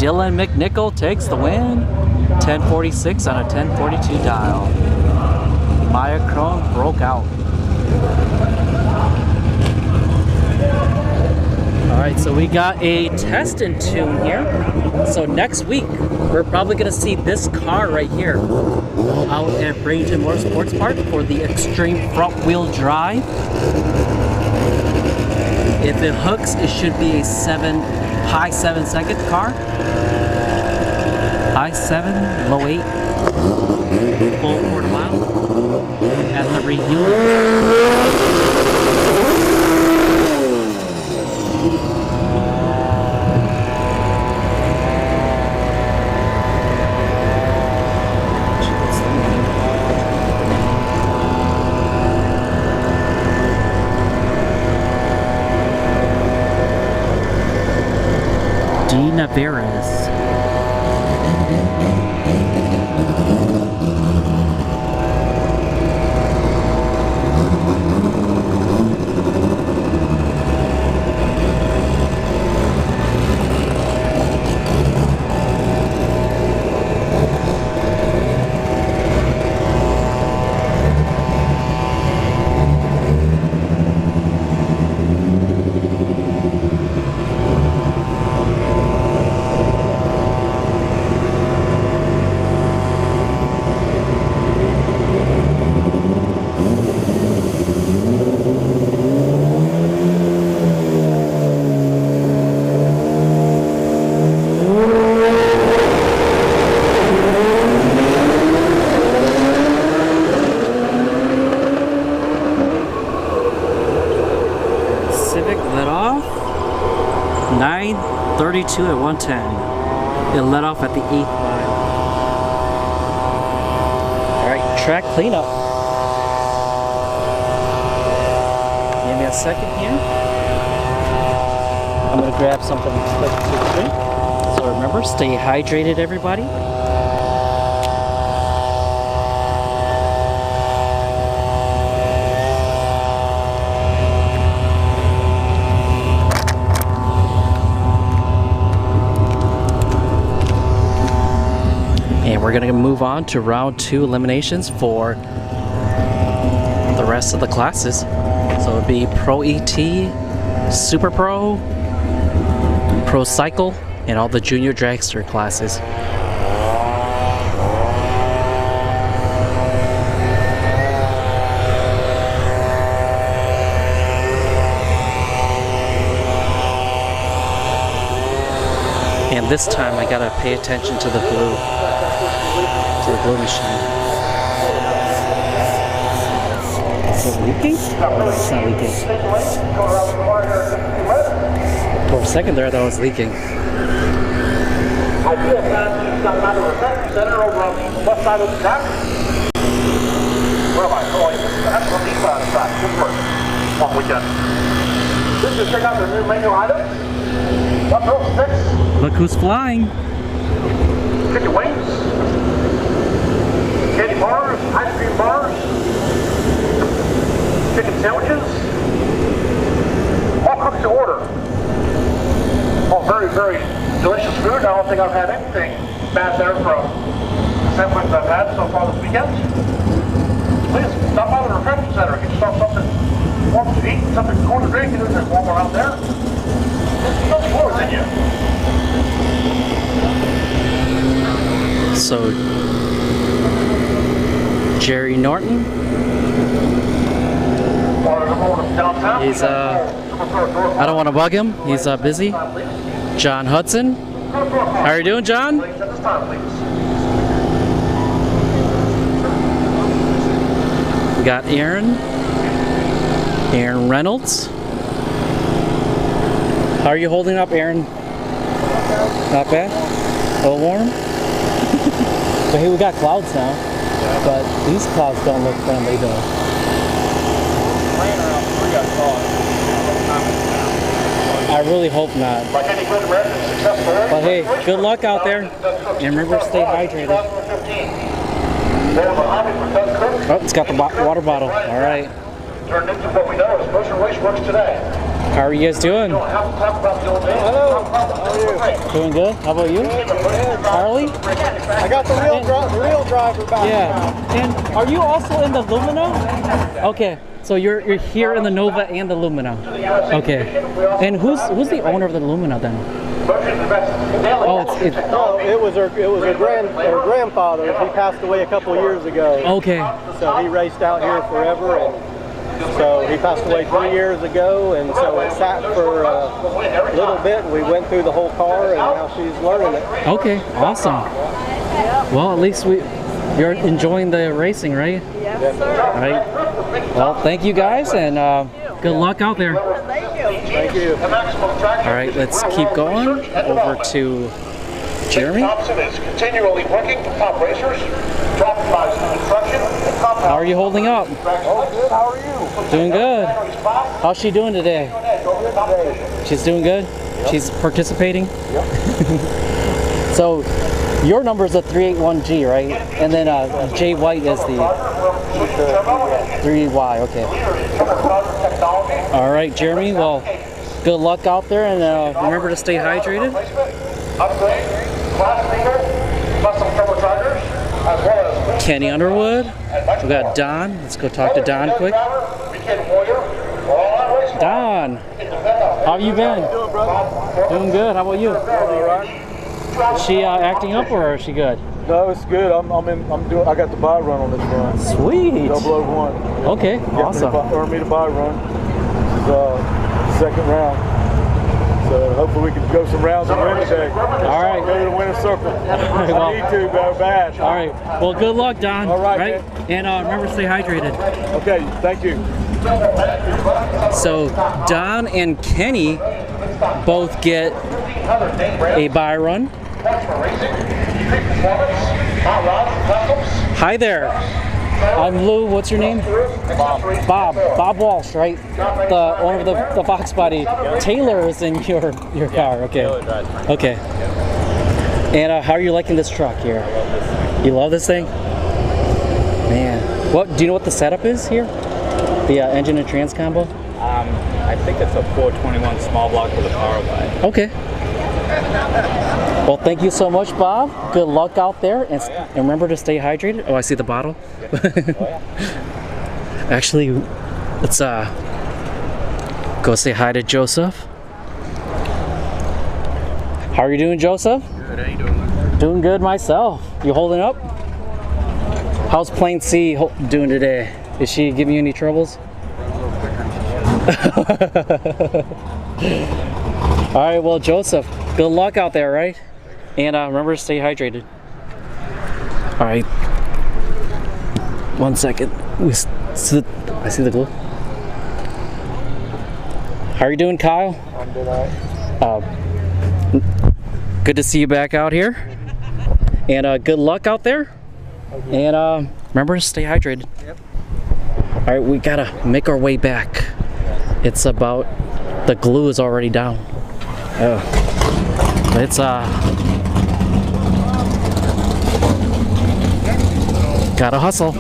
Dylan McNichol takes the win. 10.46 on a 10.42 dial. Maya Crone broke out. Alright, so we got a test and tune here. So next week, we're probably going to see this car right here out at Bradenton Motorsportspark for the extreme front wheel drive. If it hooks, it should be a high 7-second car. High 7, low 8, full quarter mile at the reunion. Navarez. Let off 9:32 at 110. It let off at the 8th mile. Alright, track cleanup. Give me a second here. I'm going to grab something quick to drink. So remember, stay hydrated, everybody. we're gonna move on to round 2 eliminations for the rest of the classes. So it'd be Pro ET, Super Pro, Pro Cycle, and all the Junior Dragster classes. And this time I gotta pay attention to the blue machine. Is it leaking? No, it's not leaking. For a second there, I thought it was leaking. Ideal time to stop out of the refractory center over on the left side of the track. Where am I? Oh, that's on the east side of the track. Good work. Long weekend. This is check out the new menu items. 106. Look who's flying. Chicken wings. Candy bars. Ice cream bars. Chicken sandwiches. All cooked to order. All very, very delicious food. I don't think I've had anything bad there from the samples I've had so far this weekend. Please stop by the refreshment center. Get yourself something warm to eat, something cool to drink. There's warm around there. There's no floors in you. So, Jerry Norton, he's I don't want to bug him, he's busy. John Hudson, how are you doing, John? We got Aaron Reynolds. How are you holding up, Aaron? Not bad? A little warm? But hey, we got clouds now, but these clouds don't look friendly though. I really hope not. But hey, good luck out there, and remember to stay hydrated. Oh, it's got the water bottle. All right. Turned into what we know as Motion Race Works today. How are you guys doing? Hello. How are you? Doing good. How about you? Harley? I got the real driver back. Yeah. And are you also in the Lumina? Okay. So you're here in the Nova and the Lumina. Okay. And who's the owner of the Lumina then? Oh, it's No, it was her grandfather. He passed away a couple of years ago. okay. So he raced out here forever, and so he passed away 3 years ago, and so it sat for a little bit, and we went through the whole car, and now she's learning it. Okay. Awesome. Well, at least you're enjoying the racing, right? Yes, sir. All right. Well, thank you guys, and good luck out there. Thank you. All right, let's keep going over to Jeremy. Thompson is continually working with top racers, dropping by instruction, and compound. How are you holding up? Oh, good. How are you? Doing good. How's she doing today? She's doing good? She's participating? Yep. So, your number is a 381G, right? And then Jay White is the 3Y, okay. All right, Jeremy, well, good luck out there, and remember to stay hydrated. Kenny Underwood. We got Don. Let's go talk to Don quick. Don, how have you been? Doing good. How about you? Is she acting up, or is she good? No, it's good. I got the buy run on this run. Sweet. 001. Okay, awesome. Earned me the buy run. This is second round. So hopefully we can go some rounds and win today. All right. Go to the winner's circle. Well, I need to, but bad. all right. Well, good luck, Don. All right, right? And remember to stay hydrated. Okay, thank you. So Don and Kenny both get a buy run. Hi there. I'm Lou. What's your name? Bob Walsh, right? The owner of the Fox Body. Taylor is in your car. Okay. Okay. And how are you liking this truck here? You love this thing? Man. What do you know what the setup is here? The engine and trans combo? I think it's a 421 small block with a power glide. Okay. Well, thank you so much, Bob. Good luck out there, and remember to stay hydrated. Oh, I see the bottle. Actually, let's go say hi to Joseph. How are you doing, Joseph? Good, how you doing? Doing good myself. You holding up? How's Plain C doing today? Is she giving you any troubles? All right, well, Joseph, good luck out there, right? And remember to stay hydrated. All right. 1 second. I see the glue. How are you doing, Kyle? I'm doing all right. Good to see you back out here. And good luck out there. And remember to stay hydrated. Yep. All right, we gotta make our way back. It's about, the glue is already down. Oh, it's gotta hustle.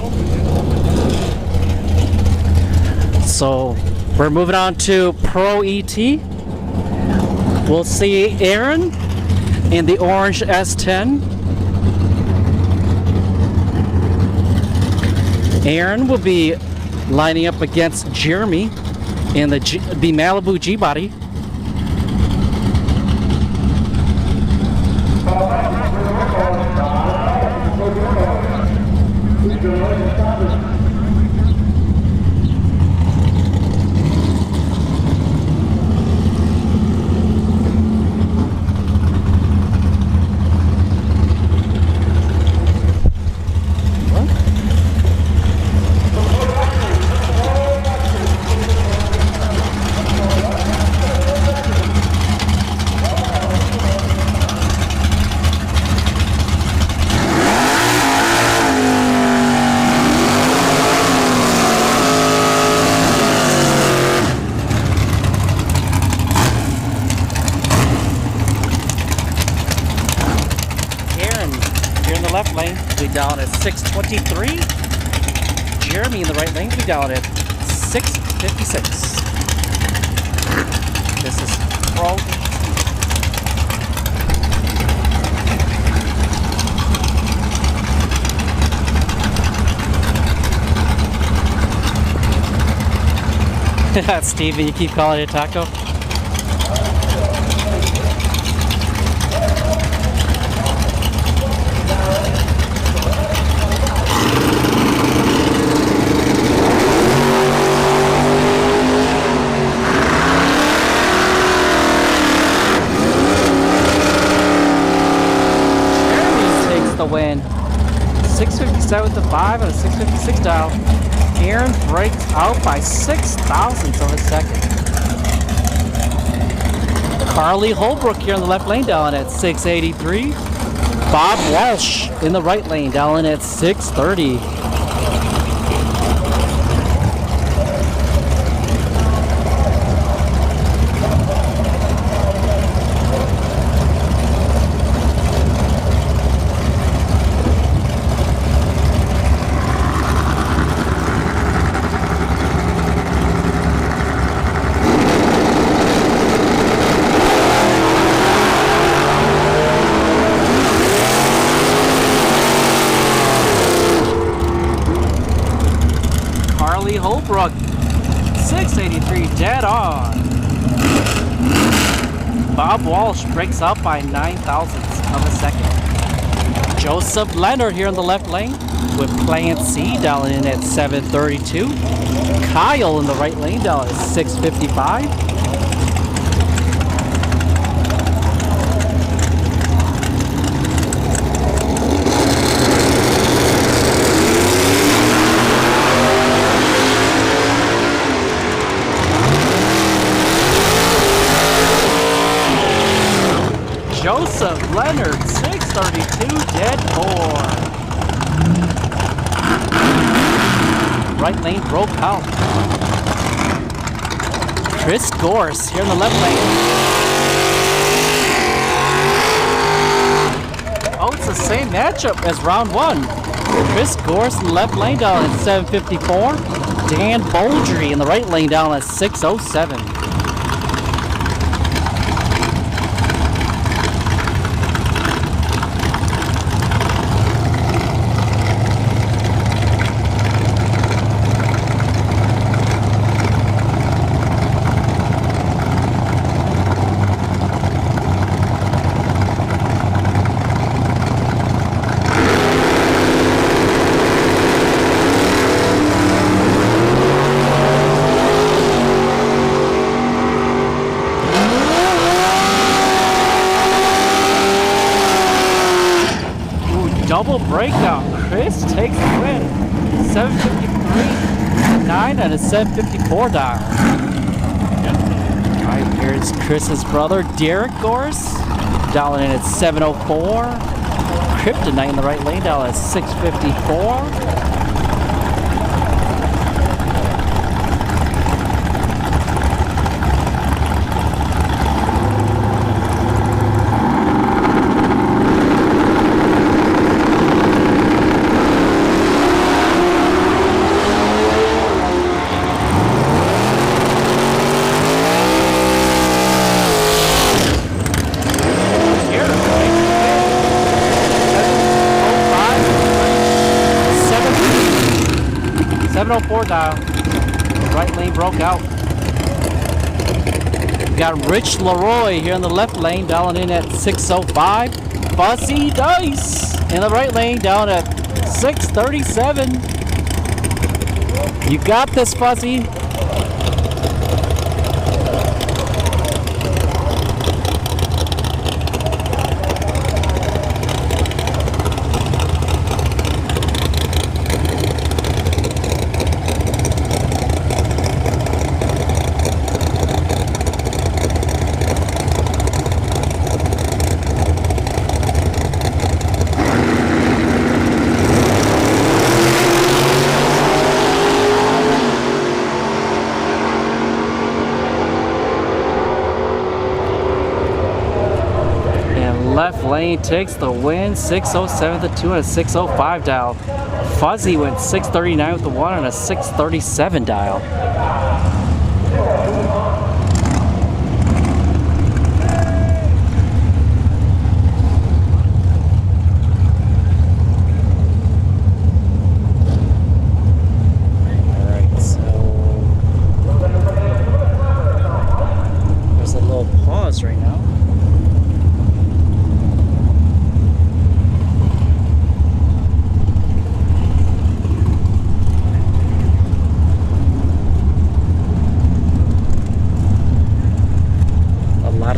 So we're moving on to Pro ET. We'll see Aaron in the orange S10. Aaron will be lining up against Jeremy in the Malibu G-Body. Left lane, we down at 623. Jeremy in the right lane, we down at 656. This is Pro. Steven, you keep calling it taco? Win 657 with the 5 and a 656 dial. Aaron breaks out by 6 thousandths of a second. Carly Holbrook here in the left lane down at 683. Bob Walsh in the right lane down at 630. Holbrook, 683, dead on. Bob Walsh breaks out by 9 thousandths of a second. Joseph Leonard here in the left lane with Plant C down in at 732. Kyle in the right lane down at 655. Joseph Leonard, 632, dead 4. Right lane broke out. Chris Gorse here in the left lane. Oh, it's the same matchup as round 1. Chris Gorse in the left lane down at 754. Dan Boldry in the right lane down at 607. takes the win. 753.9 and a 754 dial. Alright, here's Chris's brother, Derek Gorse, dialing in at 704. Kryptonite in the right lane, dialing at 654. Dial. Right lane broke out. We got Rich Leroy here in the left lane, dialing in at 605. Fuzzy Dice in the right lane, down at 637. You got this, Fuzzy. Left lane takes the win, 607 with the 2 and a 605 dial. Fuzzy went 639 with the 1 and a 637 dial. Alright, so there's a little pause right now.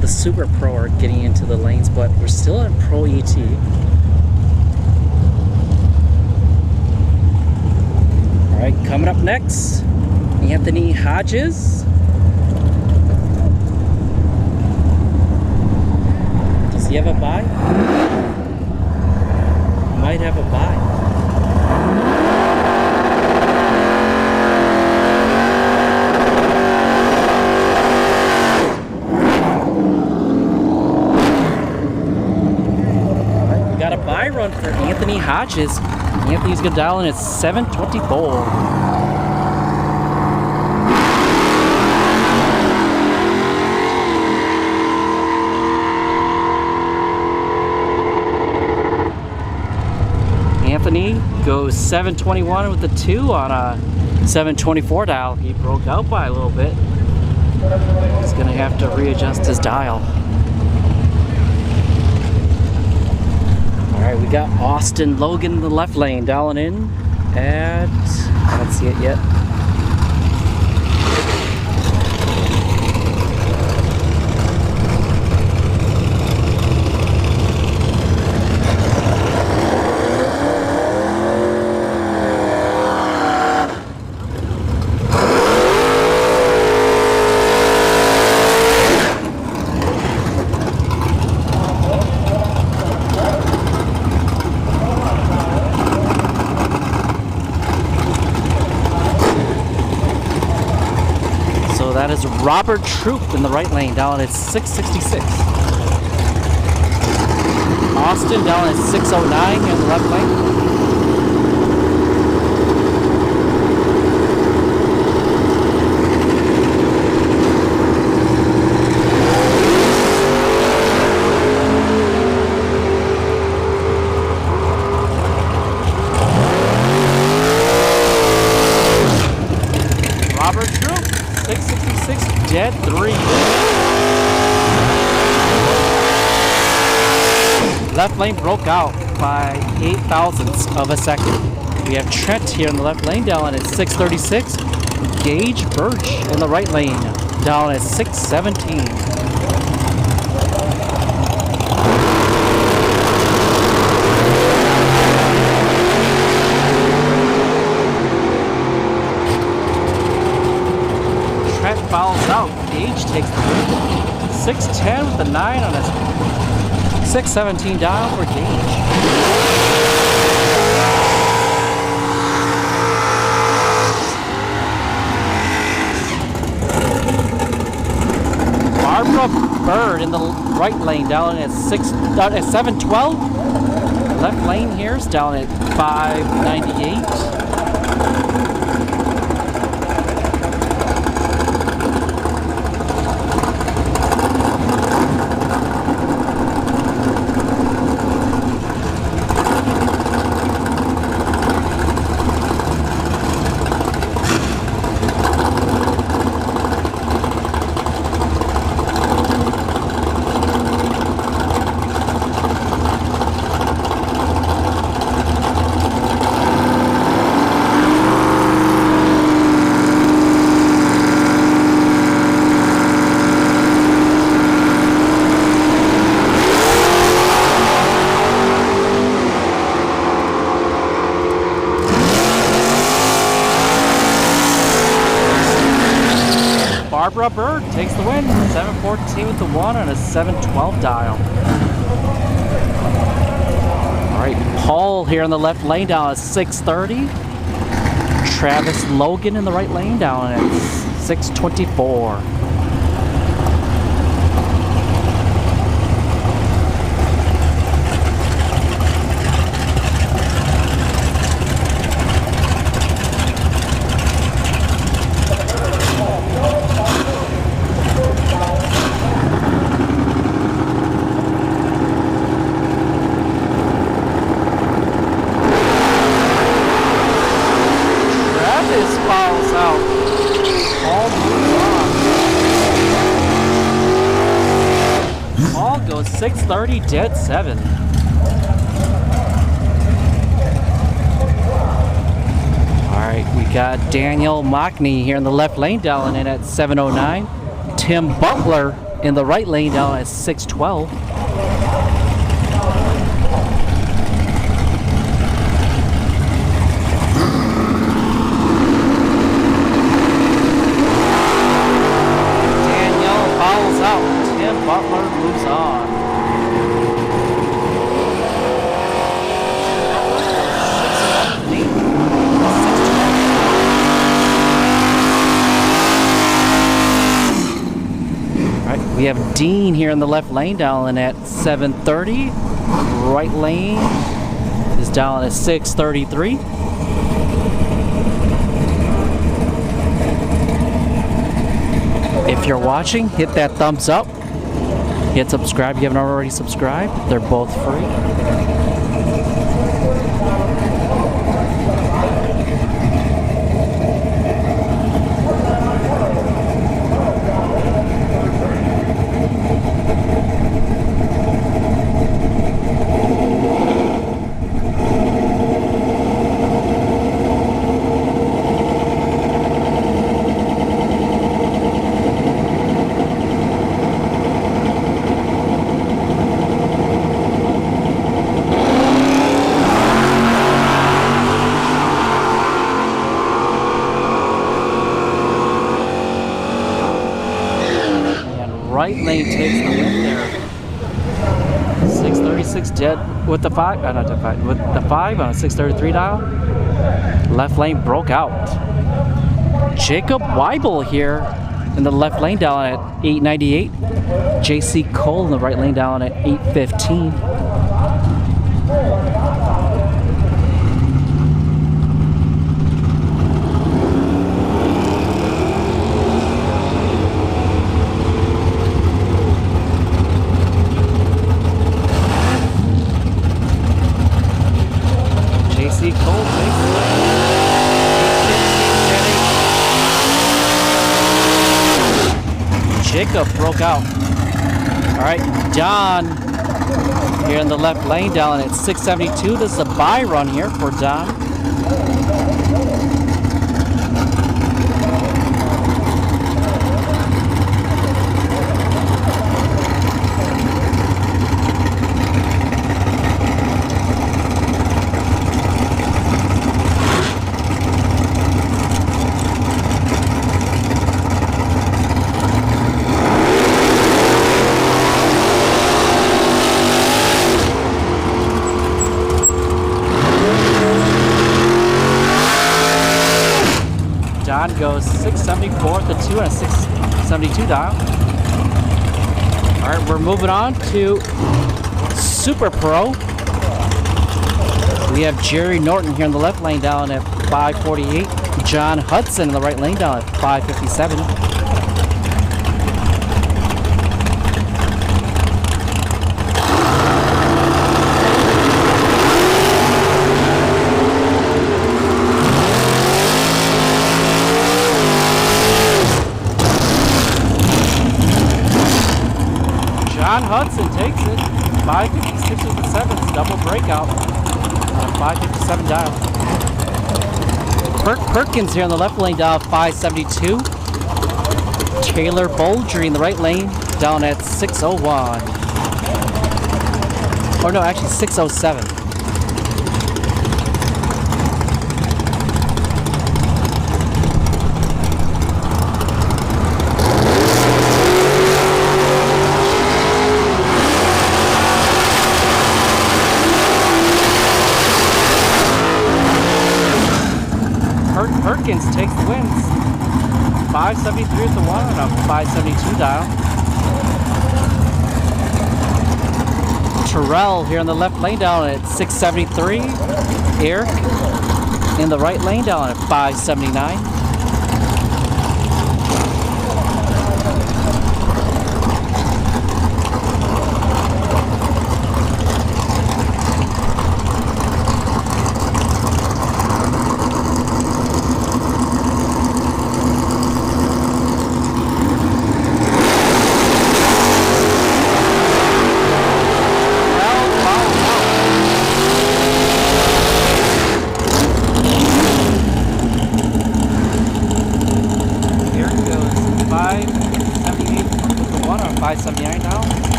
The Super Pro are getting into the lanes, but we're still in Pro ET. Alright, coming up next, Anthony Hodges. Does he have a bye? Might have a bye. Run for Anthony Hodges. Anthony's gonna dial in at 724. Anthony goes 721 with the 2 on a 724 dial. He broke out by a little bit. He's gonna have to readjust his dial. Alright, we got Austin Logan in the left lane, dialing in at, I don't see it yet. That is Robert Troop in the right lane, down at 666. Austin down at 609 in the left lane. Robert Troop, 666, dead 3. Left lane broke out by 8 thousandths of a second. We have Trent here in the left lane down at 636. Gage Birch in the right lane down at 617. takes the win. 610 with the 9 on his 617 dial for Gage. Barbara Bird in the right lane down at 712. Left lane here is down at 598. Barbara Bird takes the win. 714 with the 1 on a 712 dial. All right, Paul here in the left lane down at 630. Travis Logan in the right lane down at 624. Falls out. Paul moves on. Paul goes 630, dead 7. Alright, we got Daniel Mockney here in the left lane down in at 709. Tim Butler in the right lane down at 612. Butler moves on. Alright, we have Dean here in the left lane down at 730. Right lane is down at 633. If you're watching, hit that thumbs up. Hit subscribe if you haven't already subscribed. They're both free. Right lane takes the win there. 636 dead with the 5, not dead 5, with the 5 on a 633 dial. Left lane broke out. Jacob Weibel here in the left lane down at 898. JC Cole in the right lane down at 815. Cole takes the win. Jacob broke out. All right, Don here in the left lane down at 672. This is a bye run here for Don. John goes 674 at the 2 and a 672 dial. All right, we're moving on to Super Pro. We have Jerry Norton here in the left lane down at 548. John Hudson in the right lane down at 557. John Hudson takes it. 556 with the 7s, double breakout on a 557 dial. Burt Perkins here in the left lane down at 572. Taylor Boldry in the right lane down at 601. Or no, actually 607. Perkins takes the wins. 573 at the 1 on a 572 dial. Terrell here in the left lane down at 673. Eric in the right lane down at 579.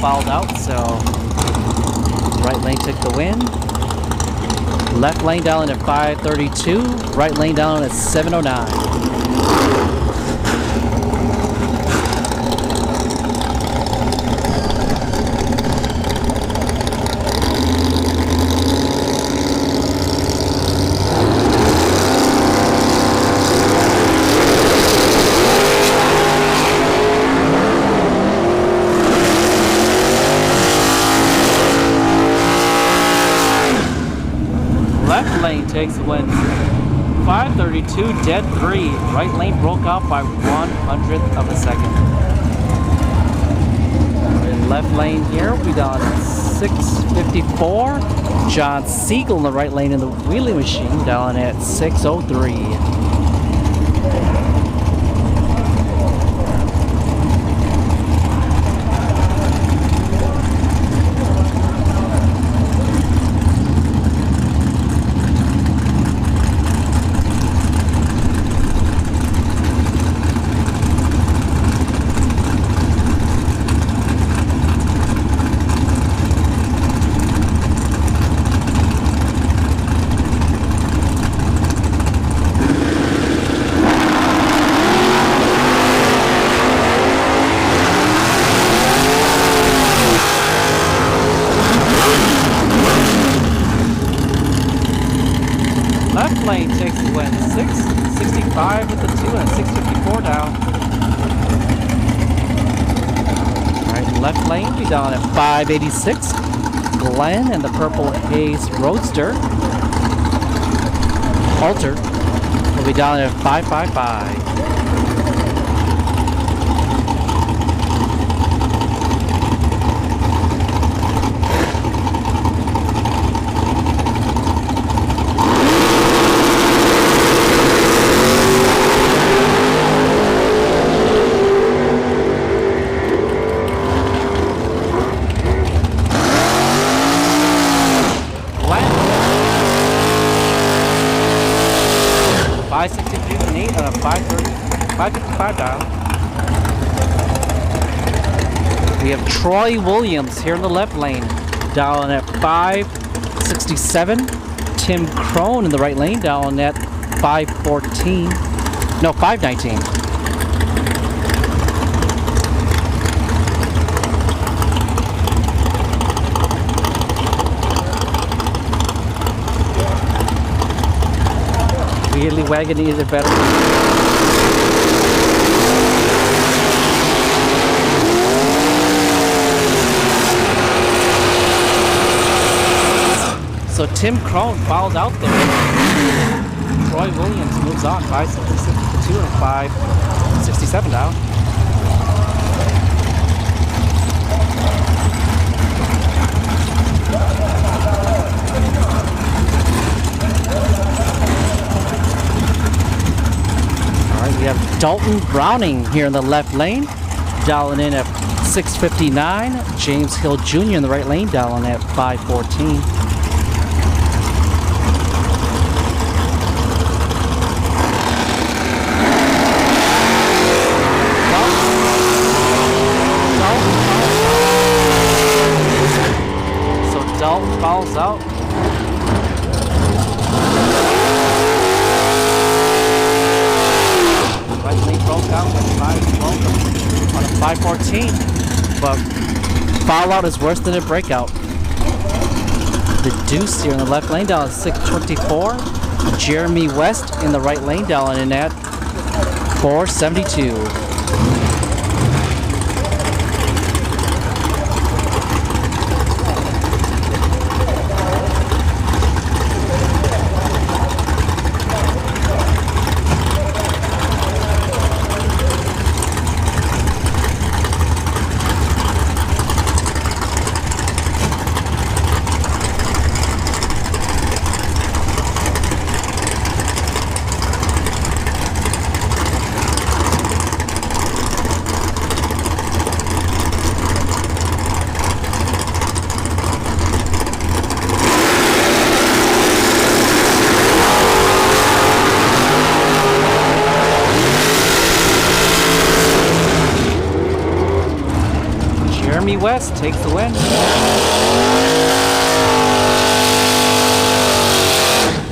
Fouled out, so right lane took the win. Left lane down at 532, right lane down at 709. Takes the win. 532, dead 3. Right lane broke out by 1/100th of a second. In left lane here, we down at 654. John Siegel in the right lane in the wheelie machine down at 603. Lane takes the win. 665 with the 2 and 654 down. Alright, left lane be down at 586. Glenn and the Purple Haze Roadster. Alter will be down at 555. On a 555 dial. We have Troy Williams here in the left lane, down at 567. Tim Crone in the right lane, down at 514. No, 519. We Wheelie wagon needed a better. So Tim Crone fouled out there. Troy Williams moves on 562 and 567 down. We have Dalton Browning here in the left lane, dialing in at 6:59. James Hill Jr. in the right lane, dialing at 5:14. So Dalton fouls out. Broke out with 5-12 on a 5:14, but foul out is worse than a breakout. The Deuce here in the left lane down at 6:24. Jeremy West in the right lane down in at 4:72. Jeremy West takes the win.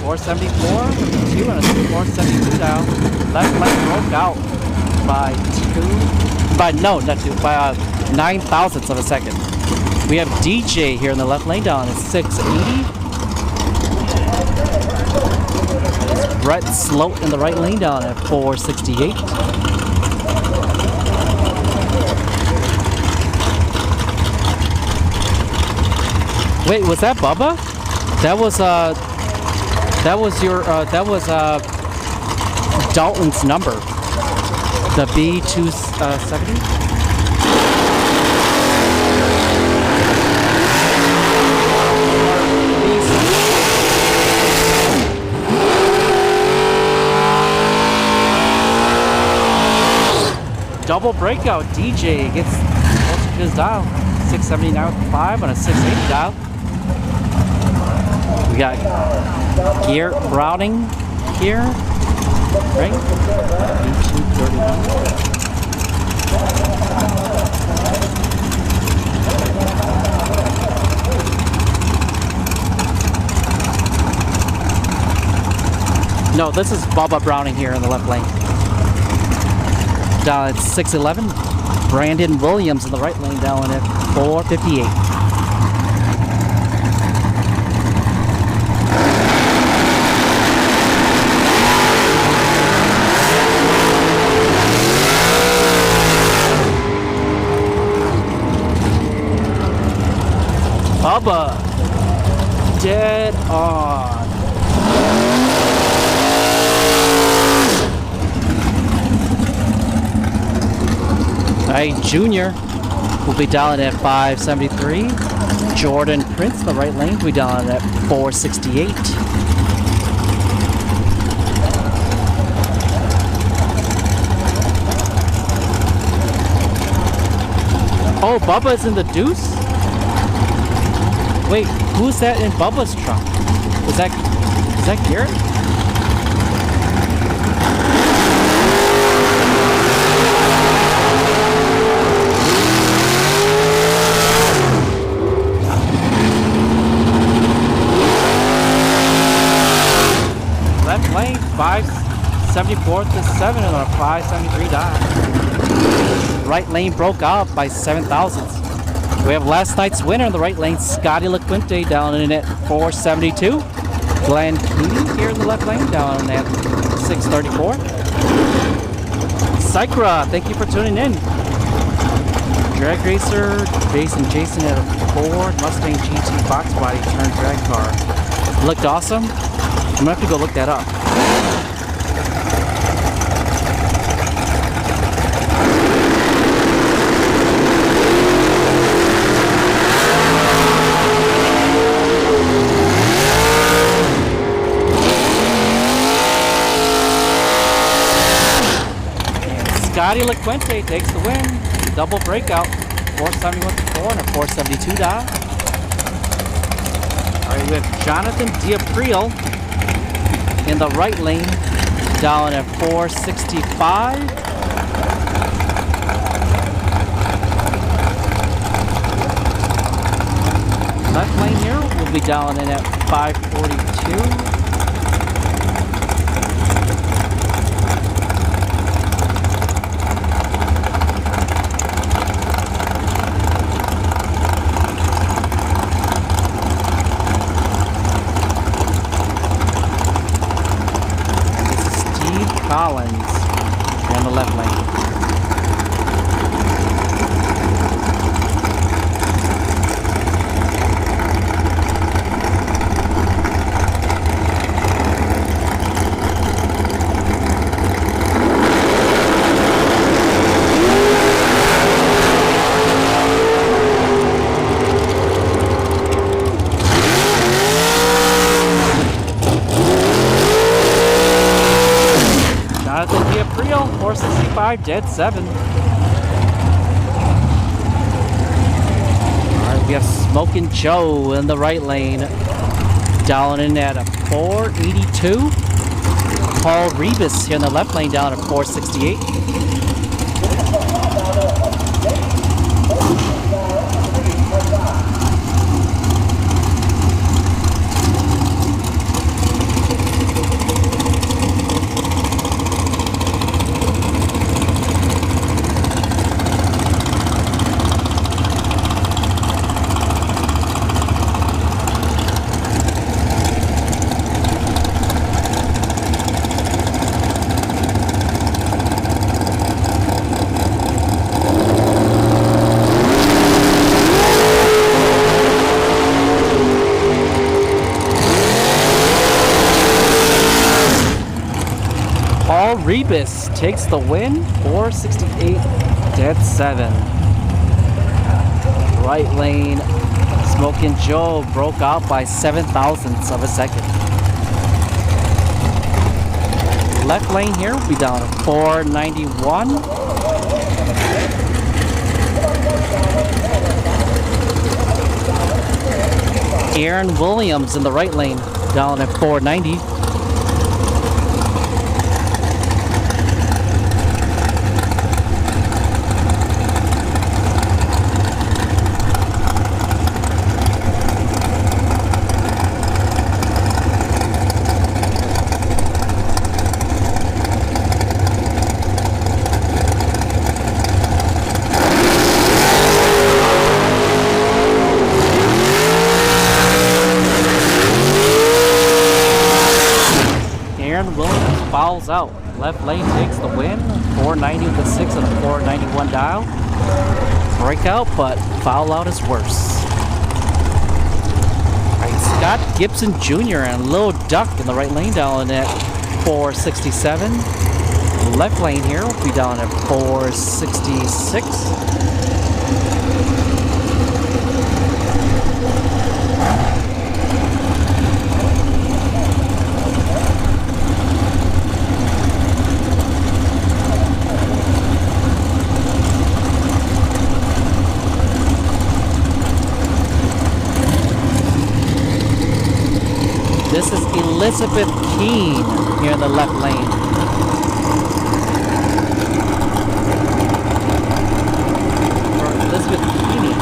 474, 2 and a 472 down. Left lane broke out by 9 thousandths of a second. We have DJ here in the left lane down at 680. It's Brett Sloat in the right lane down at 468. Wait, was that Bubba? That was Dalton's number. The B270. Double breakout. DJ gets close to his dial. 679 with 5 on a 680 dial. We got Garrett Browning here, right? No, this is Bubba Browning here in the left lane. Down at 611. Brandon Williams in the right lane down at 458. Bubba, dead on. Alright, Junior will be dialing at 573. Jordan Prince in the right lane will be dialing at 468. Oh, Bubba's in the Deuce? Wait, who's that in Bubba's truck? Is that Garrett? Left lane, 574 to 7 on a 573 dial. Right lane broke out by 7 thousandths. We have last night's winner in the right lane, Scotty LaQuinte, down in at 472. Glenn Keating here in the left lane down at 634. Sycra, thank you for tuning in. Drag Racer, Jason at a Ford Mustang GT box body turned drag car. Looked awesome. I'm gonna have to go look that up. Scotty LaQuente takes the win. Double breakout. 471 to 4 and a 472 dial. Alright, we have Jonathan Diapril in the right lane down at 465. Left lane here will be down in at 542. Collins on the left lane. Jonathan Diapril, 465, dead 7. Alright, we have Smokin' Joe in the right lane, down in at a 482. Paul Rebus here in the left lane down at 468. Rebus takes the win, 468, dead 7. Right lane, Smokin' Joe broke out by 7,000ths of a second. Left lane here will be down to 491. Aaron Williams in the right lane down at 490. Fouls out. Left lane takes the win. 490 with a 6 and a 491 dial. Breakout, but foul out is worse. Alright, Scott Gibson Jr. and Lil Duck in the right lane down at 467. Left lane here will be down at 466. This is Elizabeth Keene here in the left lane. For Elizabeth Keene.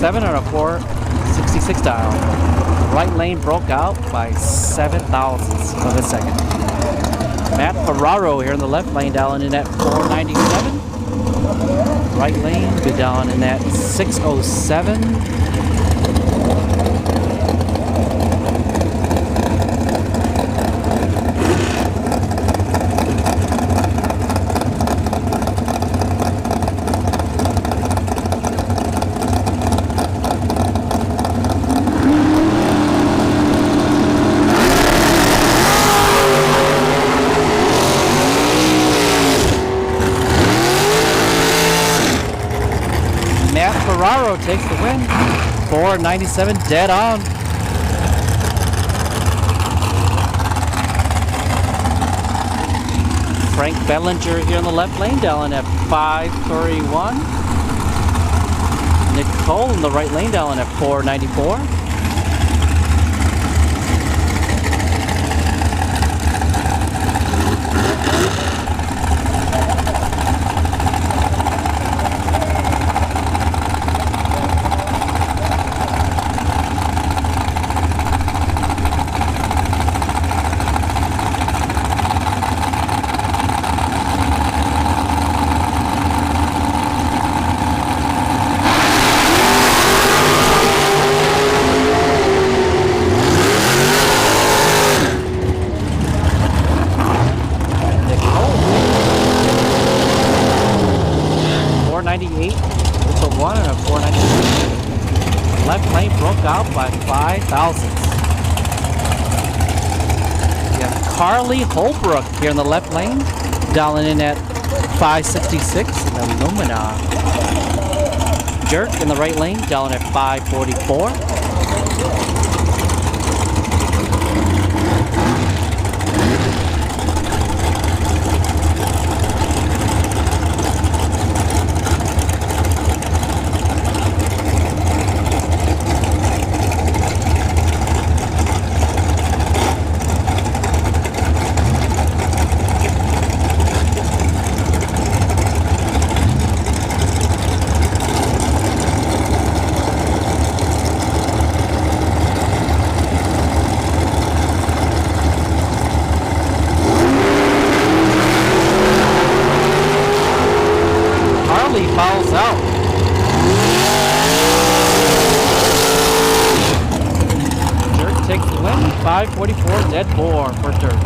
497 on a 466 dial. Right lane broke out by 7 thousandths of a second. Matt Ferraro here in the left lane dialing in at 497. Right lane be dialing in at 607. Ferraro takes the win. 497 dead on. Frank Bellinger here in the left lane down at 531. Nicole in the right lane down at 494. Carly Holbrook here in the left lane, dialing in at 566 in the Lumina. Jerk in the right lane, dialing at 544. Fouls out. Dirk takes the win. 544 dead four for Dirk.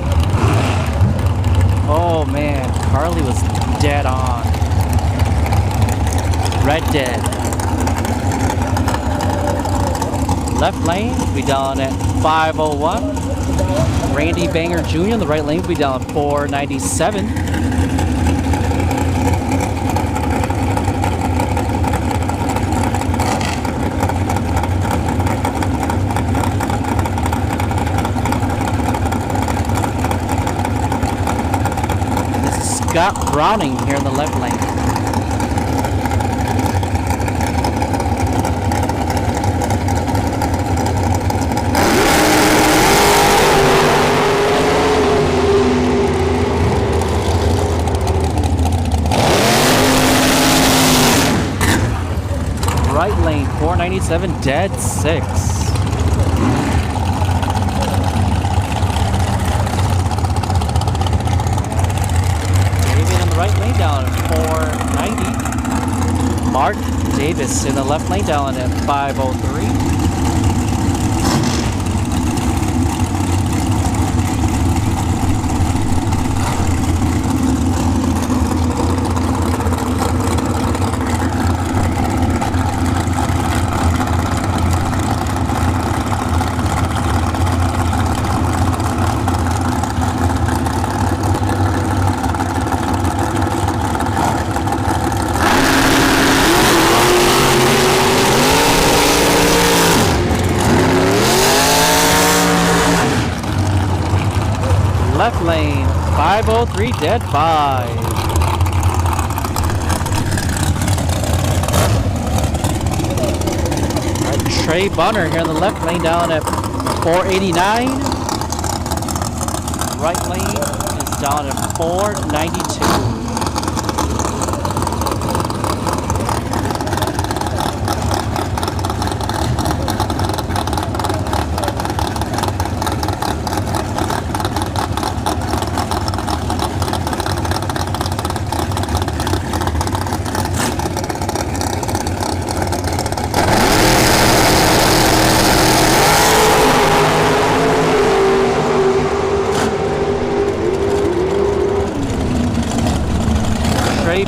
Oh man, Carly was dead on. Red dead. Left lane, we down at 501. Randy Banger Jr. in the right lane, we down at 497. Scott Browning here in the left lane. Right lane, 497, dead 6. Right lane down at 490. Mark Davis in the left lane down at 503. Left lane, 503, dead 5. Right, Trey Bunner here in the left lane down at 489. Right lane is down at 492.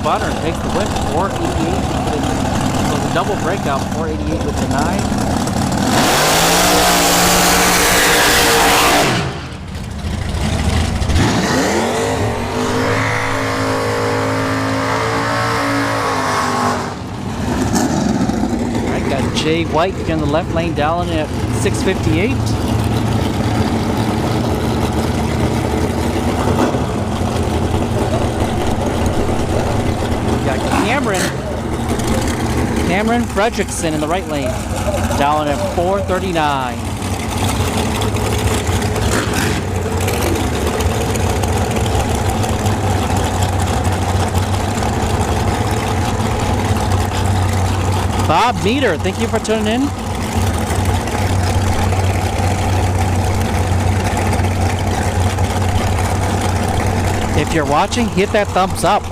Bonner takes the win, 488. So the double breakout, 488 with the 9. Got Jay White here in the left lane down at 658. We got Cameron Fredrickson in the right lane down at 439. Bob Meter, thank you for tuning in. If you're watching, hit that thumbs up.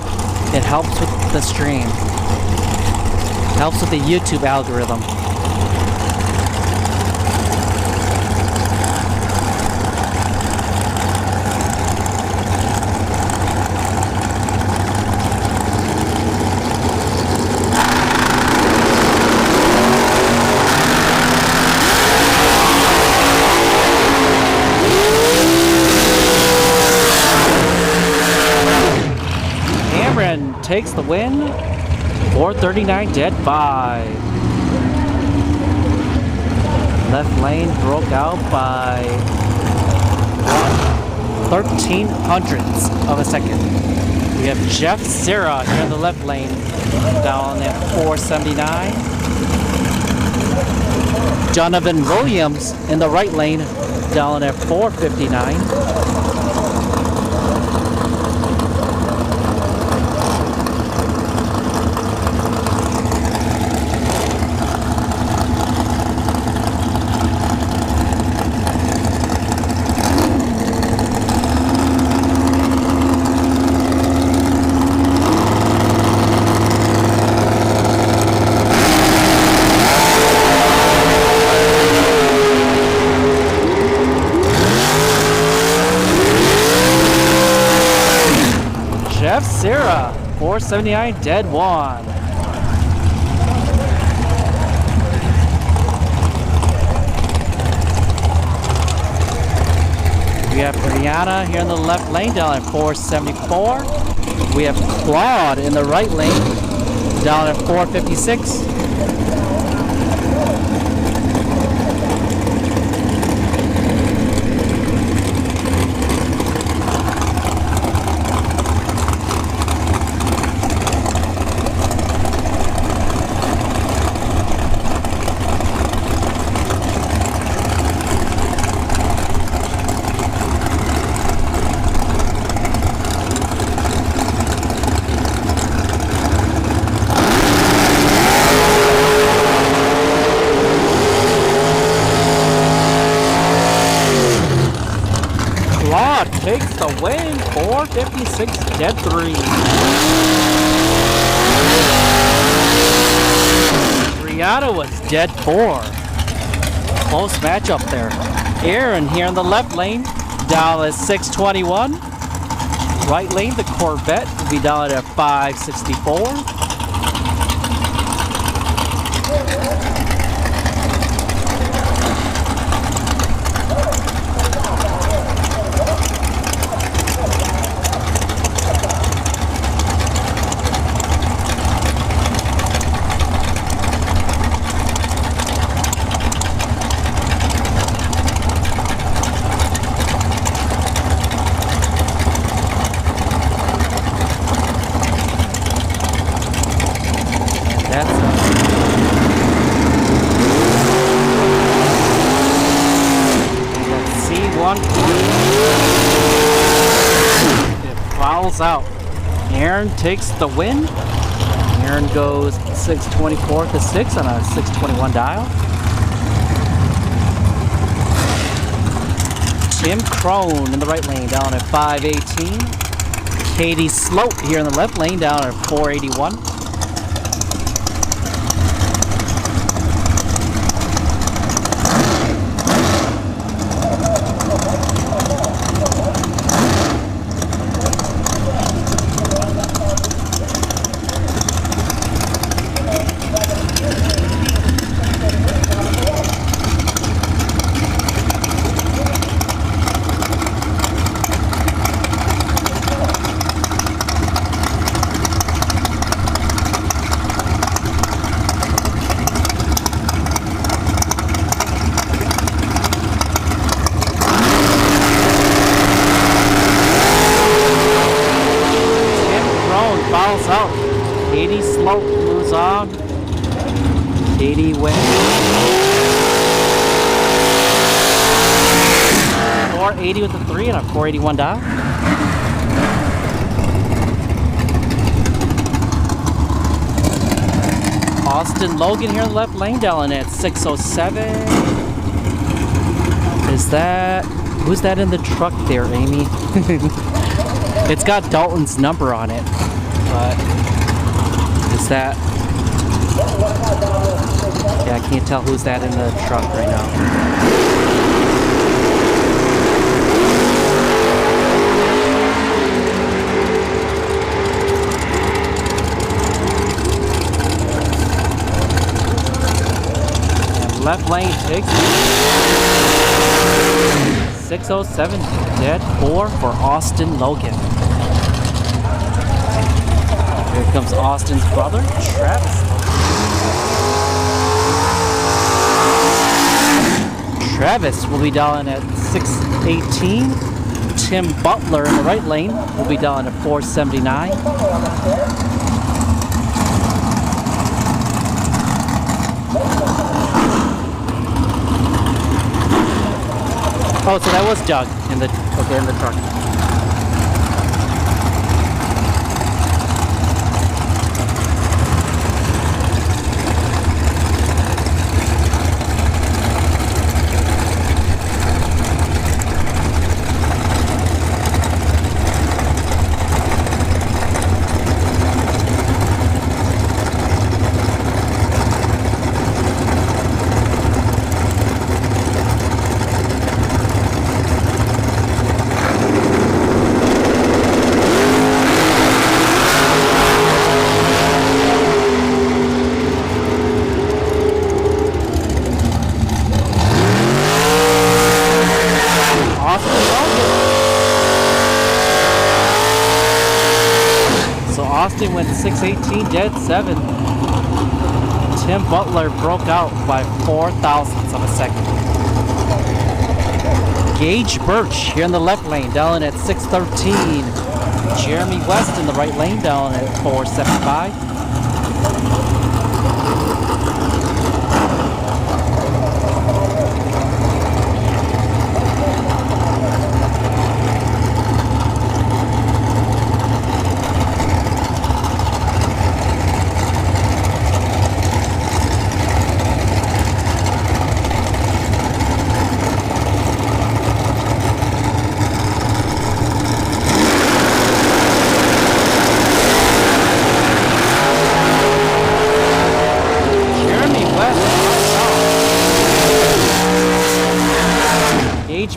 It helps with the stream. Helps with the YouTube algorithm. Takes the win, 439 dead 5. Left lane broke out by 1/1300ths of a second. We have Jeff Serra here in the left lane down at 479. Donovan Williams in the right lane down at 459. Sarah, 479 dead 1. We have Brianna here in the left lane down at 474. We have Claude in the right lane down at 456. Takes the win, 456 dead 3. Brianna was dead 4. Close matchup there. Aaron here in the left lane, down at 621. Right lane, the Corvette will be down at 564. Out. Aaron takes the win. Aaron goes 624 to 6 on a 621 dial. Tim Crone in the right lane down at 518. Katie Sloat here in the left lane down at 481. 480 win. 480 with the 3 and a 481 dial. Austin Logan here in the left lane, down at 607. Is that, who's that in the truck there, Amy? It's got Dalton's number on it, but is that, yeah, I can't tell who's that in the truck right now. Left lane takes 607 dead 4 for Austin Logan. Here comes Austin's brother, Travis. Travis will be down at 618. Tim Butler in the right lane will be down at 479. Oh, so that was Doug in the truck. Austin went 618, dead 7. Tim Butler broke out by 4 thousandths of a second. Gage Birch here in the left lane, down at 613. Jeremy West in the right lane, down at 475.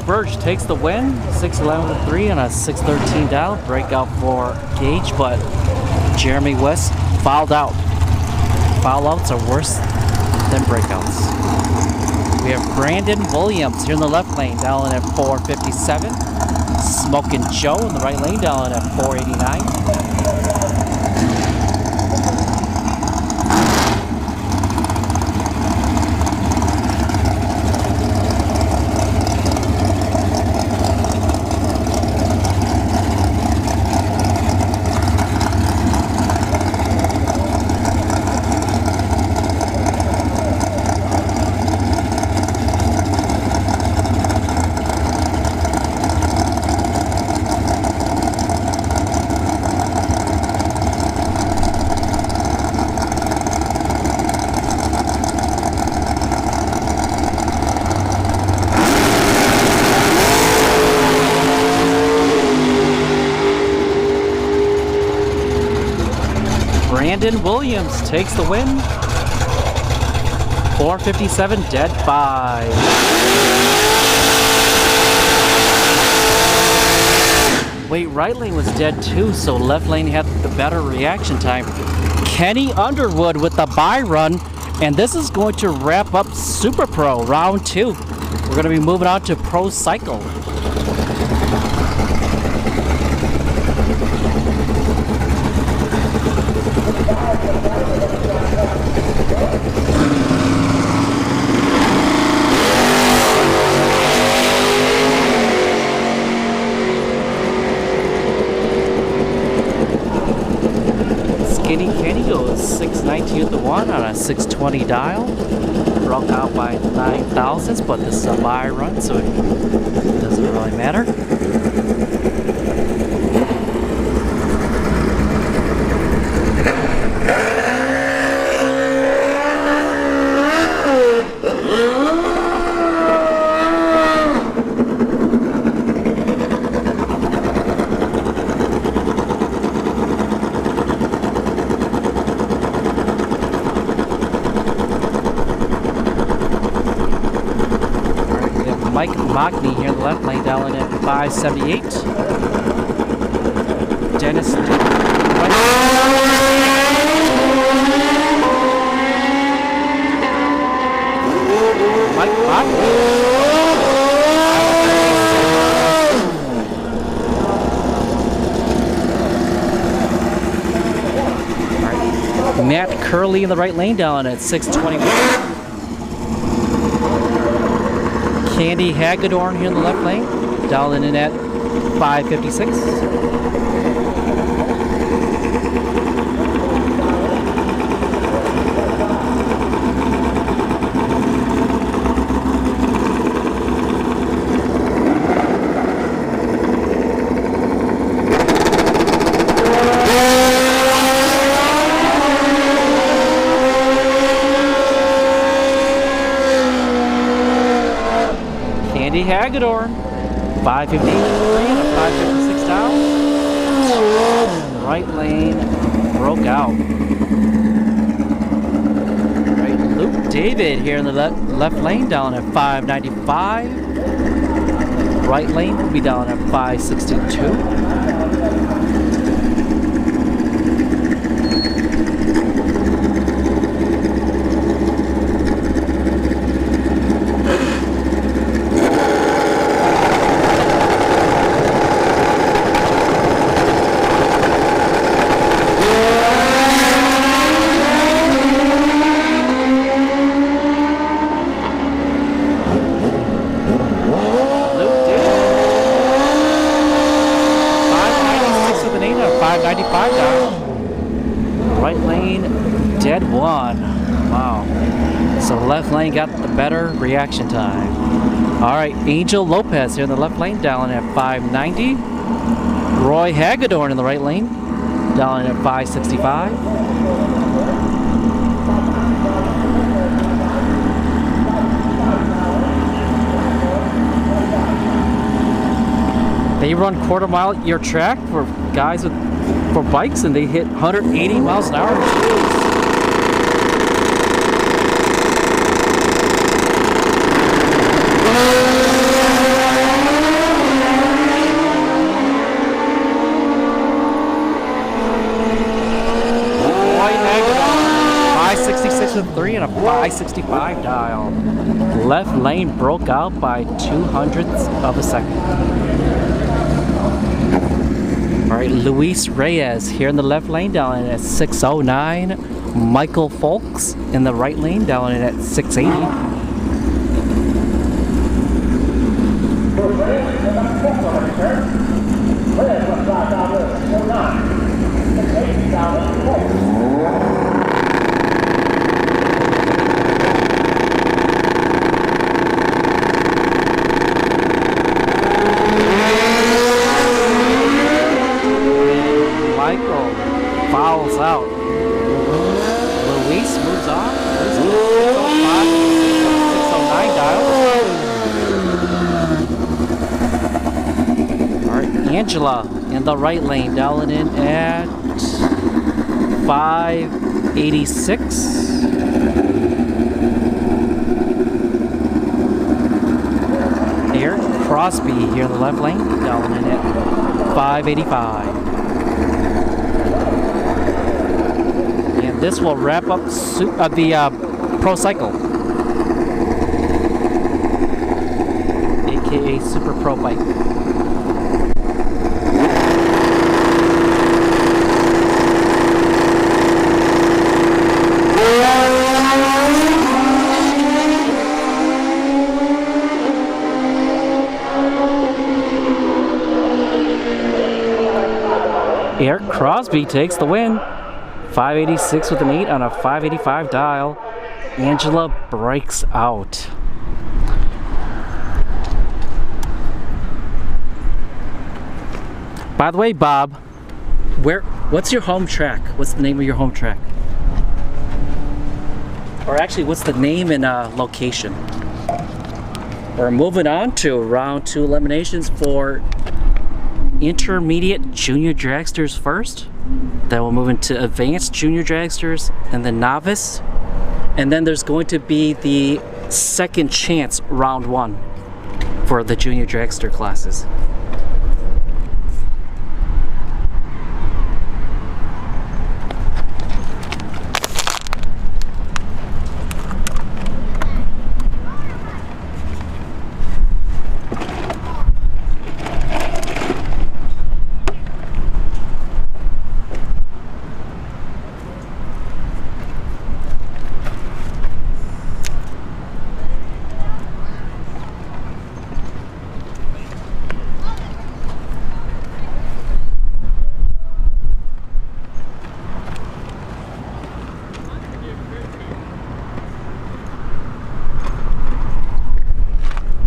Birch takes the win, 611 with 3 and a 613 dial. Breakout for Gage, but Jeremy West fouled out. Foul outs are worse than breakouts. We have Brandon Williams here in the left lane, down at 457. Smoking Joe in the right lane, down at 489. Brandon Williams takes the win. 457, dead 5. Wait, right lane was dead too, so left lane had the better reaction time. Kenny Underwood with the bye run, and this is going to wrap up Super Pro round 2. We're going to be moving on to Pro Cycle. Skinny Kenny goes 619 with the 1 on a 620 dial. Broke out by 9 thousandths, but this is a buy run, so it doesn't really matter. Mike Mockney here in the left lane, down at 578. Dennis. Mike Mockney. Matt Curley in the right lane, down at 621. Candy Hagedorn here in the left lane, dialing in at 556. Candy Hagedorn, 553 and a 556 down. Right lane broke out. Right, Luke David here in the left lane, down at 595. Right lane will be down at 562. Left lane got the better reaction time. All right, Angel Lopez here in the left lane, down at 590. Roy Hagedorn in the right lane, down at 565. They run quarter mile at your track for guys for bikes, and they hit 180 miles an hour. With 3 and a 565 dial. Left lane broke out by 200ths of a second. All right, Luis Reyes here in the left lane, down at 609. Michael Folks in the right lane, down at 680. Michael fouls out. Luis moves on. 609 dial. All right, Angela in the right lane, dialing in at 586. Eric Crosby here in the left lane, dialing in at 585. This will wrap up the Pro Cycle, aka Super Pro Bike. Eric Crosby takes the win. 586 with an 8 on a 585 dial. Angela breaks out. By the way, Bob, what's your home track? What's the name of your home track? Or actually, what's the name and location? We're moving on to round 2 eliminations for intermediate junior dragsters first. Then we'll move into advanced junior dragsters and then novice. And then there's going to be the second chance round 1 for the junior dragster classes.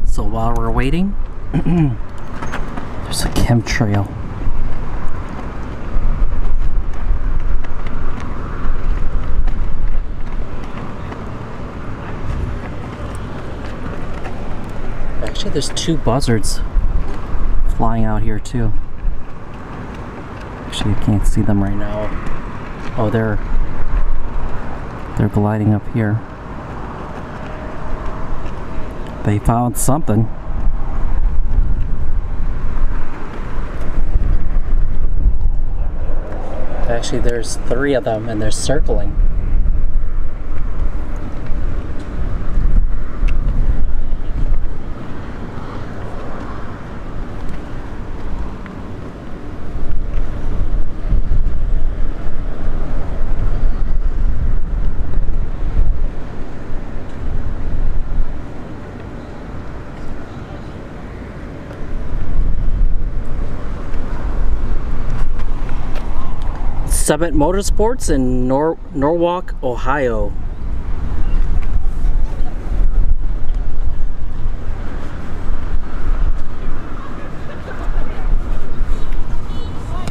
So while we're waiting, there's a chemtrail. Actually, there's 2 buzzards flying out here too. Actually, you can't see them right now. Oh, they're gliding up here. They found something. Actually, there's 3 of them and they're circling. Summit Motorsports in Norwalk, Ohio.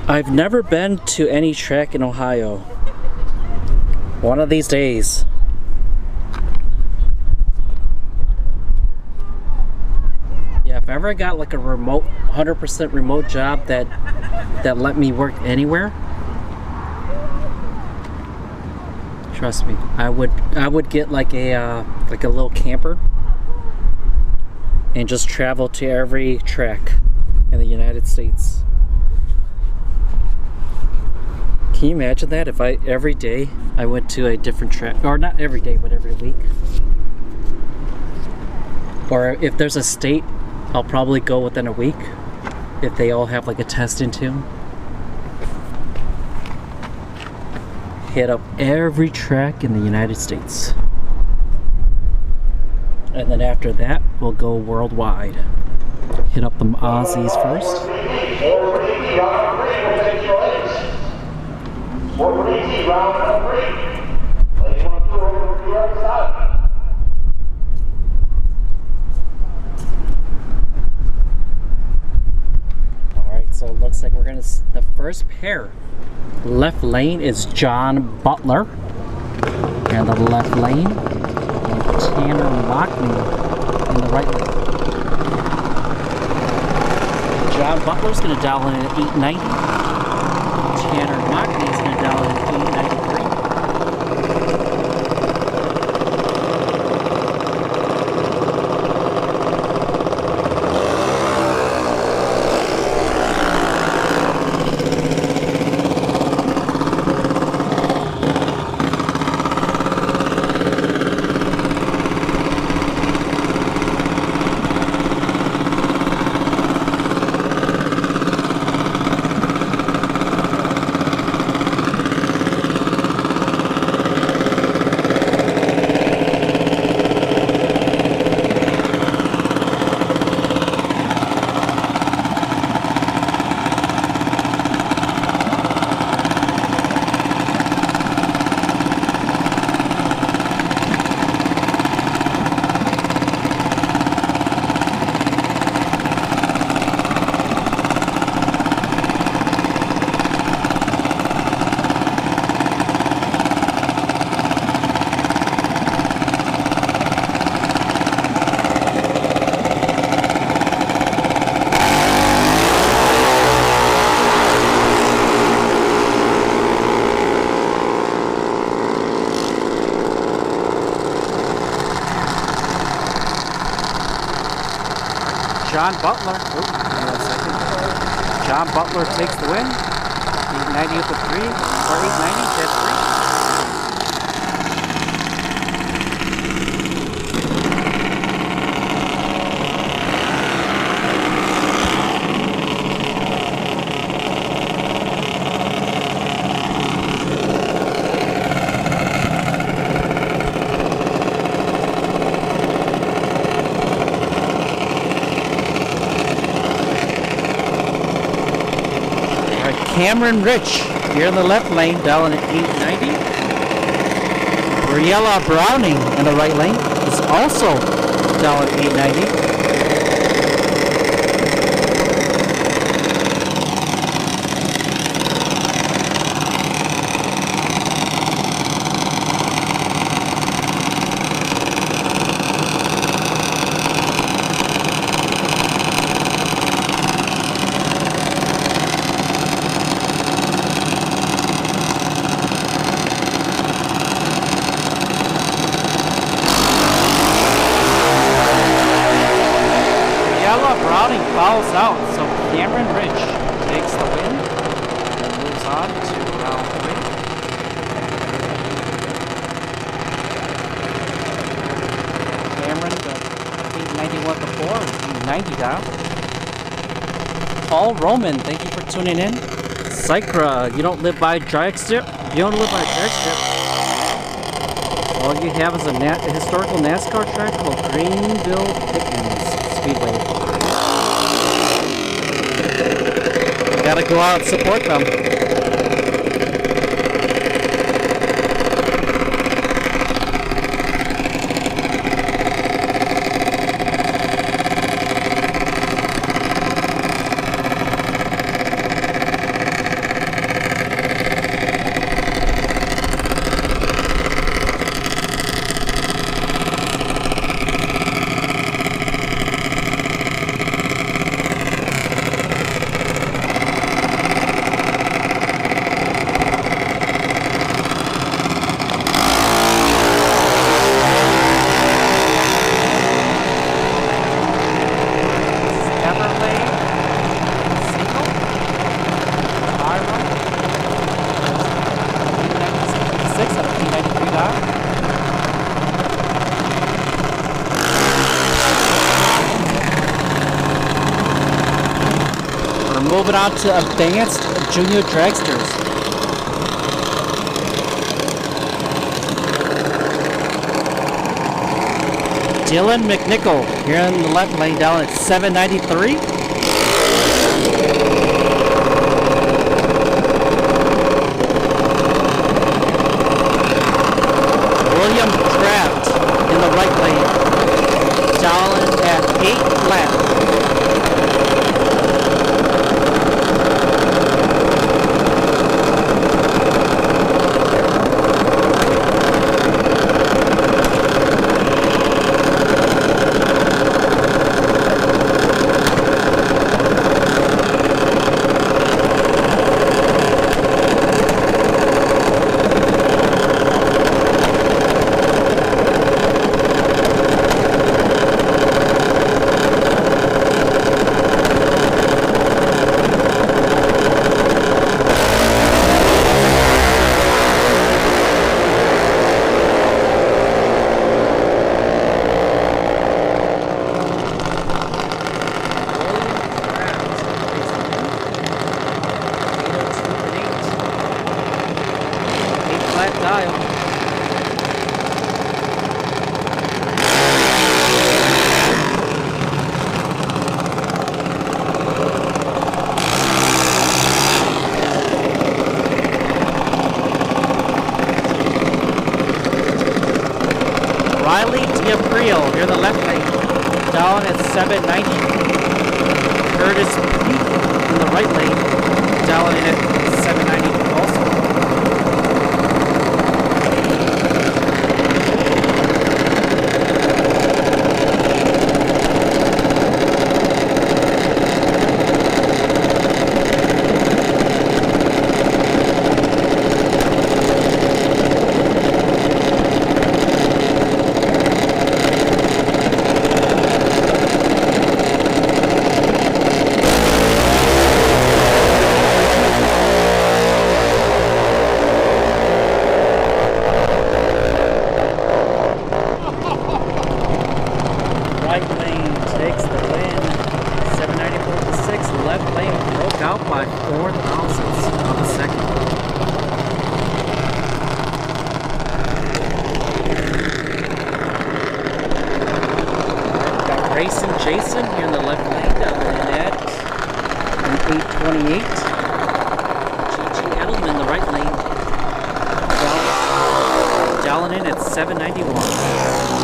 I've never been to any track in Ohio. One of these days. Yeah, if I ever got like a remote, 100% remote job that let me work anywhere, trust me, I would get like a little camper and just travel to every track in the United States. Can you imagine that if every day I went to a different track, or not every day, but every week? Or if there's a state, I'll probably go within a week if they all have like a test into them. Hit up every track in the United States. And then after that, we'll go worldwide. Hit up the Aussies first. Alright, so it looks like we're gonna, the first pair. Left lane is John Butler, and the left lane, and Tanner Lockney in the right lane. John Butler's going to dial in at 890. Tanner Lockney is going to dial in at 893. John Butler. Ooh, hang on a second. John Butler takes the win. 890 with the 3, or 890, dead 3. Cameron Rich here in the left lane, down at 890. Briella Browning in the right lane is also down at 890. Browning fouls out, so Cameron Rich takes the win and moves on to round 3. Cameron, the 891 before, 890 down. Paul Roman, thank you for tuning in. Sycra, you don't live by dragster? You don't live by dragster. All you have is a historical NASCAR track called Greenville Pickens Speedway. Gotta go out and support them. Moving on to advanced junior dragsters. Dylan McNichol here in the left lane, down at 793. William Kraft in the right lane, down at 8 flat. Here in the left lane, down at 790. Curtis Peak in the right lane, down at 790 also. Racing Jason here in the left lane, down in at an 828. GG Edelman in the right lane, down in at 791.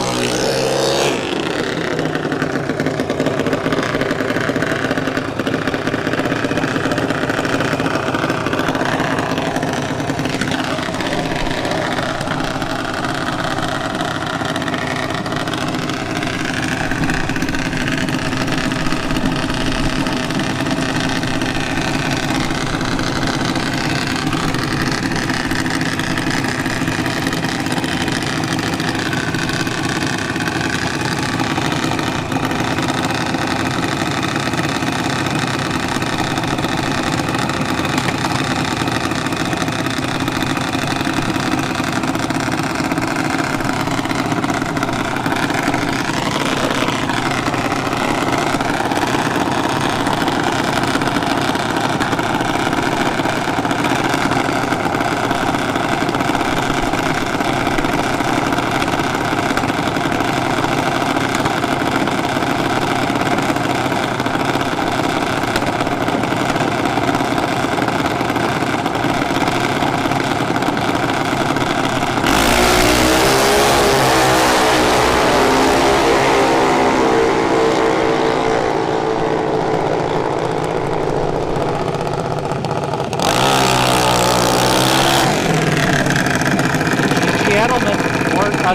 Edelman,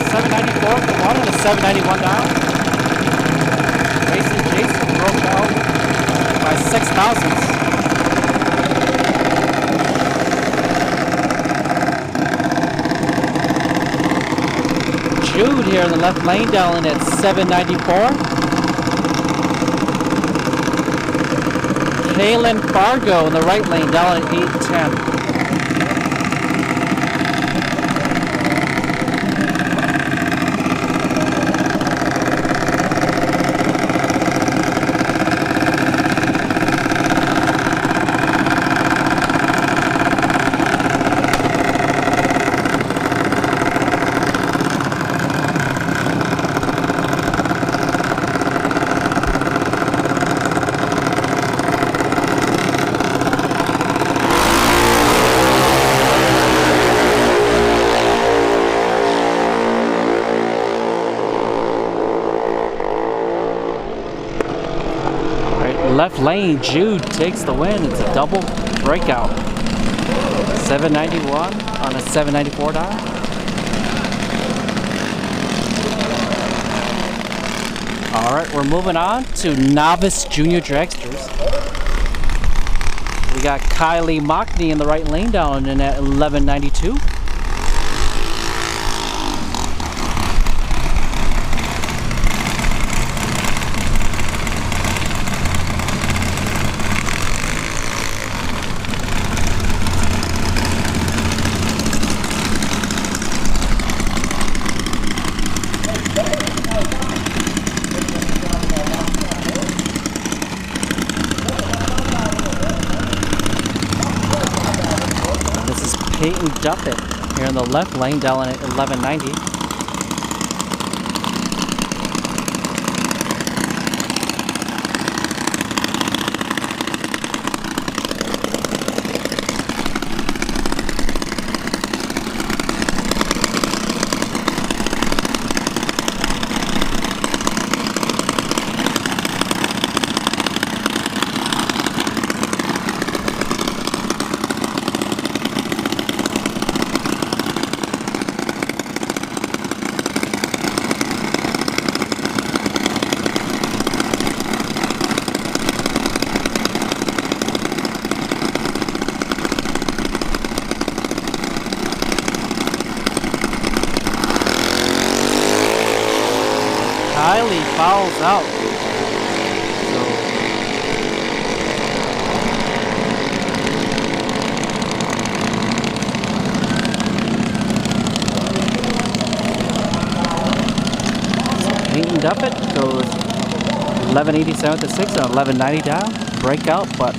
794 for one and a 791 down. Racing Jason broke out by 6 thousandths. Jude here in the left lane, down at 794. Kaylin Fargo in the right lane, down at 810. Left lane, Jude takes the win. It's a double breakout. 791 on a 794 dial. All right, we're moving on to novice junior dragsters. We got Kylie Mockney in the right lane, down in at 1192. Peyton Duffett here in the left lane, down at 1190. Kylie fouls out. Peyton Duffett goes 1187 to 6 on 1190 down. Breakout, but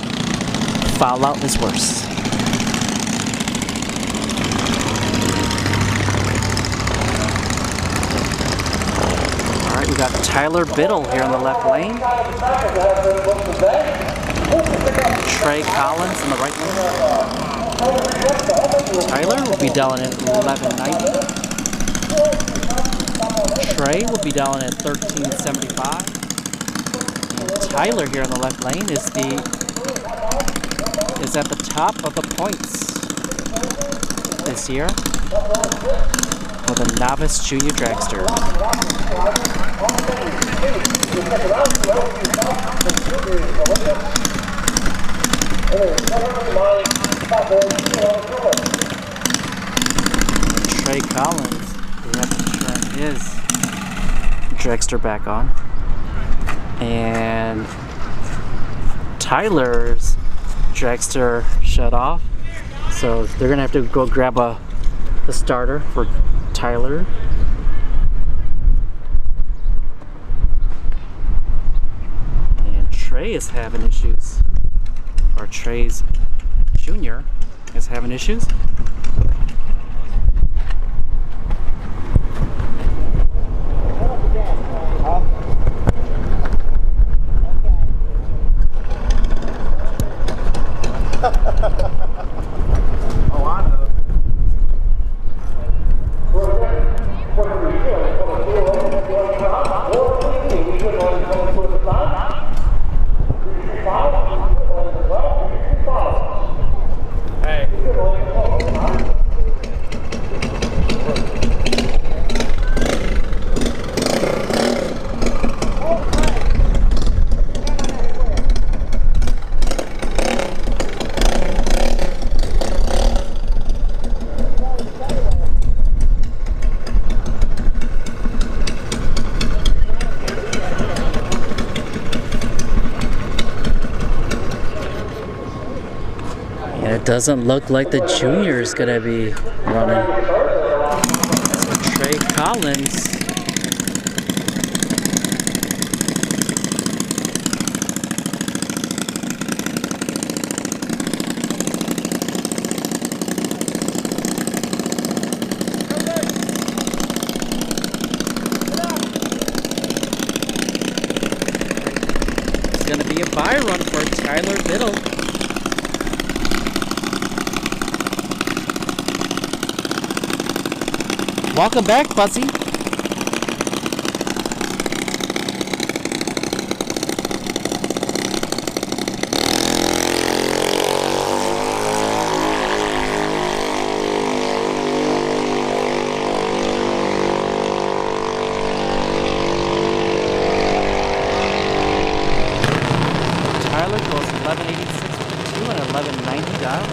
foul out is worse. We got Tyler Biddle here in the left lane. Trey Collins in the right lane. Tyler will be down at 1190. Trey will be down at 1375. And Tyler here in the left lane is at the top of the points this year with a novice junior dragster. Trey Collins, we have to turn his dragster back on. And Tyler's dragster shut off. So they're gonna have to go grab the starter for Tyler. And Trey is having issues. Or Trey's junior is having issues. Oh, I know. Hey. It doesn't look like the junior is gonna be running. So Trey Collins. It's gonna be a bye run for Tyler Biddle. Welcome back, Buzzy. Tyler goes 1186.2 and 1190 dial.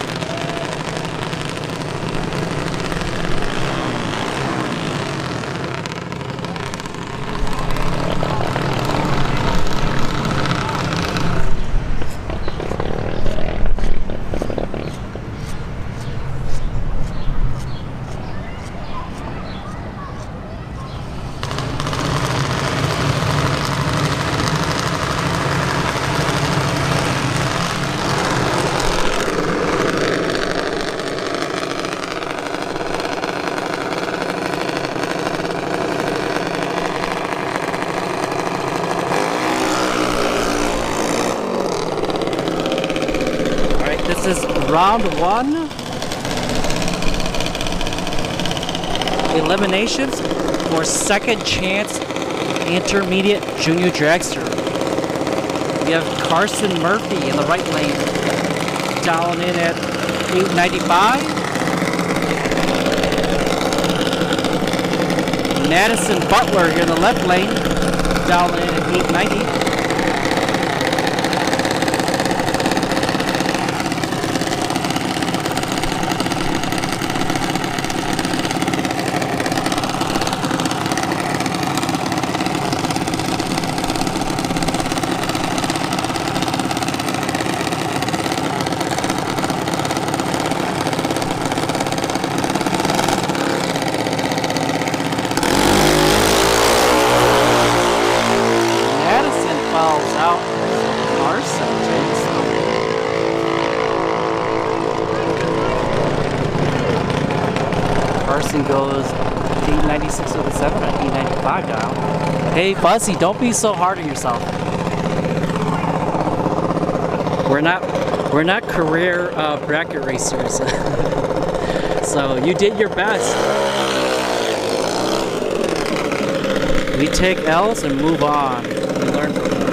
This is round one. Eliminations for second chance intermediate junior dragster. We have Carson Murphy in the right lane, down in at 895. Madison Butler here in the left lane, down in at 890. Carson goes 896 with a 7 at 895 dial. Hey, Fuzzy, don't be so hard on yourself. We're not career bracket racers. So you did your best. We take L's and move on. We learn from them.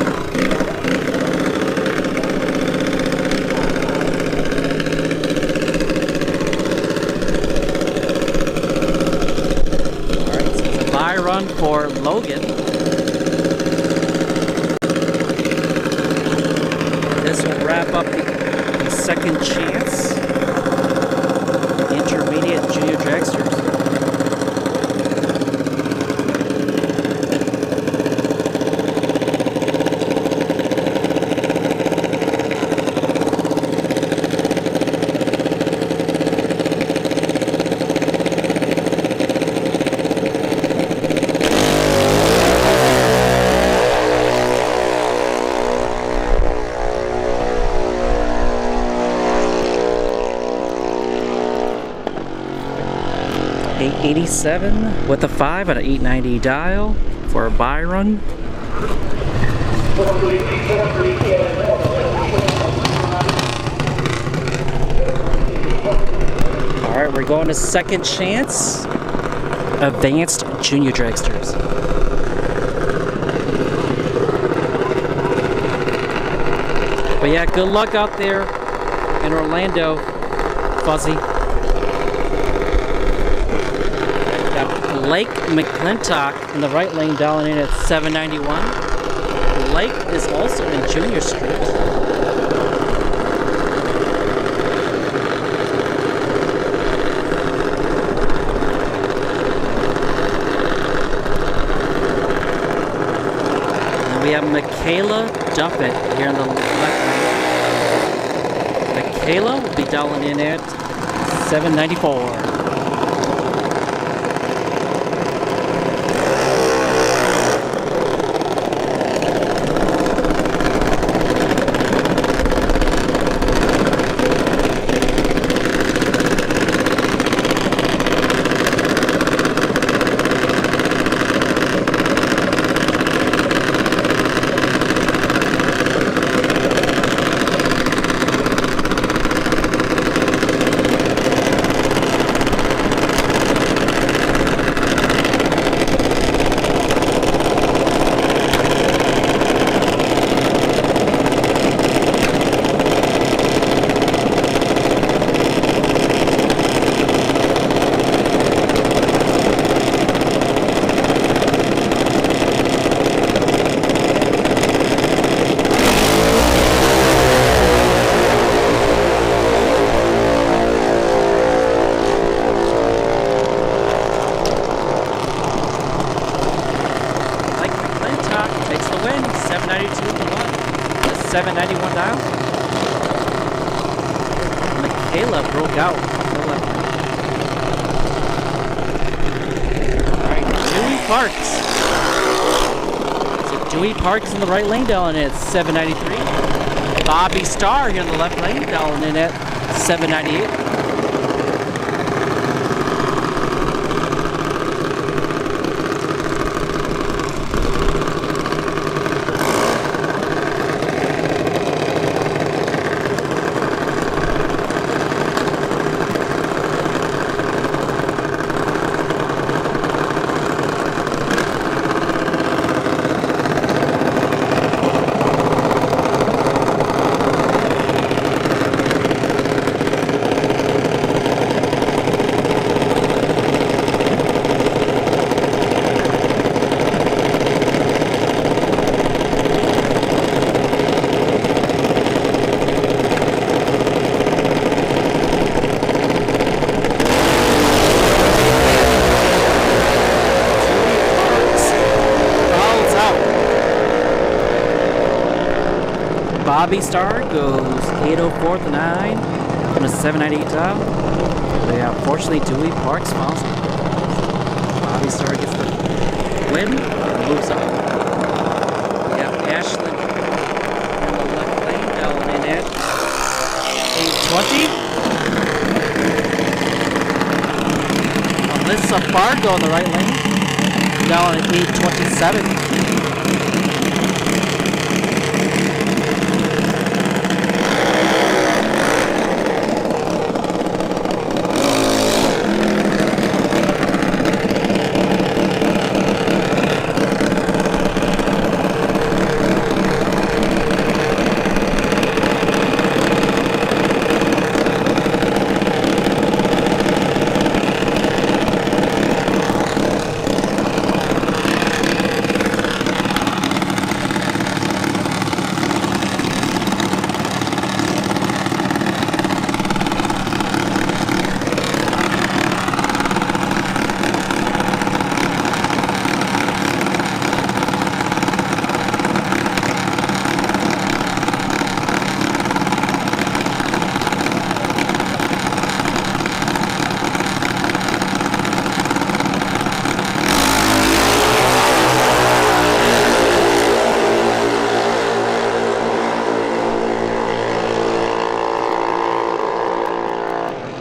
Alright, so it's a bye run for Logan. This will wrap up the second chance. Intermediate junior dragsters. .887 with a 5 at an 890 dial for a bye run. Alright, we're going to second chance. Advanced junior dragsters. But yeah, good luck out there in Orlando, Fuzzy. Lake McClintock in the right lane dialing in at 791. Lake is also in Junior Street. And we have Michaela Duffett here in the left lane. Michaela will be dialing in at 794. Win, 792 to 1. 791 dial. Michaela broke out. Alright, Dewey Parks. So Dewey Parks in the right lane dialing in at 793. Bobby Starr here in the left lane dialing in at 798. Bobby Starr goes 804 to 9 on a 798 dial. But yeah, unfortunately, Dewey Parks falls. Bobby Starr gets the win and moves on. We have Ashlyn in the left lane, dialing in at 820. Alyssa Fargo in the right lane. down at 8:27.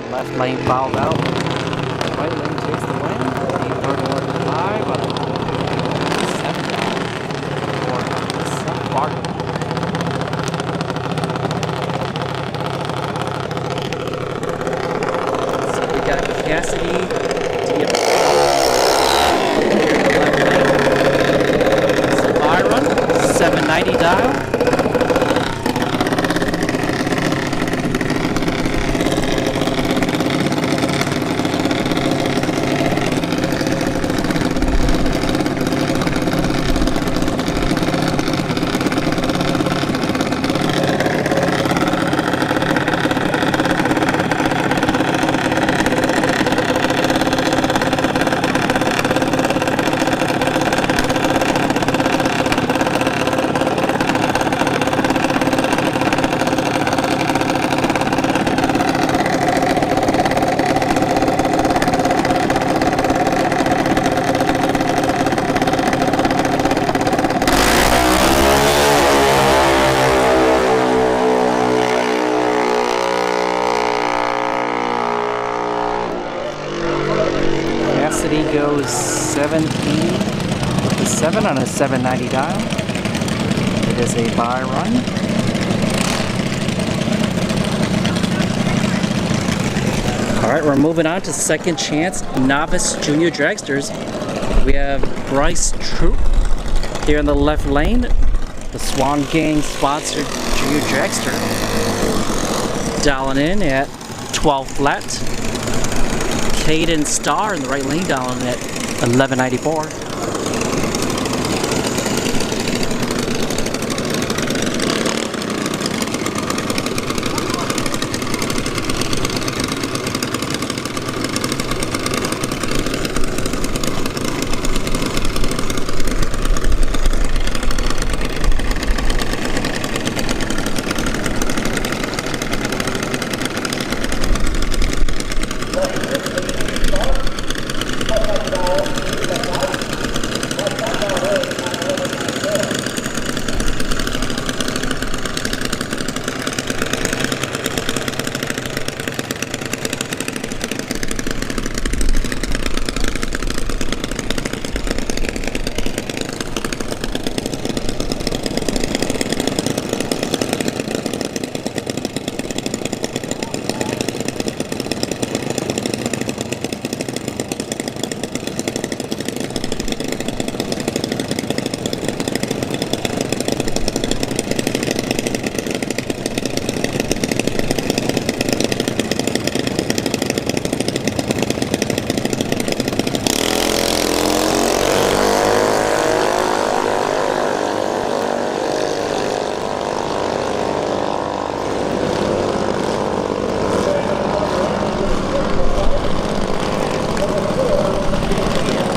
Left lane fouled out. Right lane takes the win. 8:31.5 on a 7 down. So we got Cassidy. Left lane. So Byron, 790 dial. Cassidy goes 780 on a 790 dial. It is a bye run. All right, we're moving on to second chance novice junior dragsters. We have Bryce Troop here in the left lane, the Swan Gang sponsored junior dragster, dialing in at 12 flat. Caden Starr in the right lane down at 1194.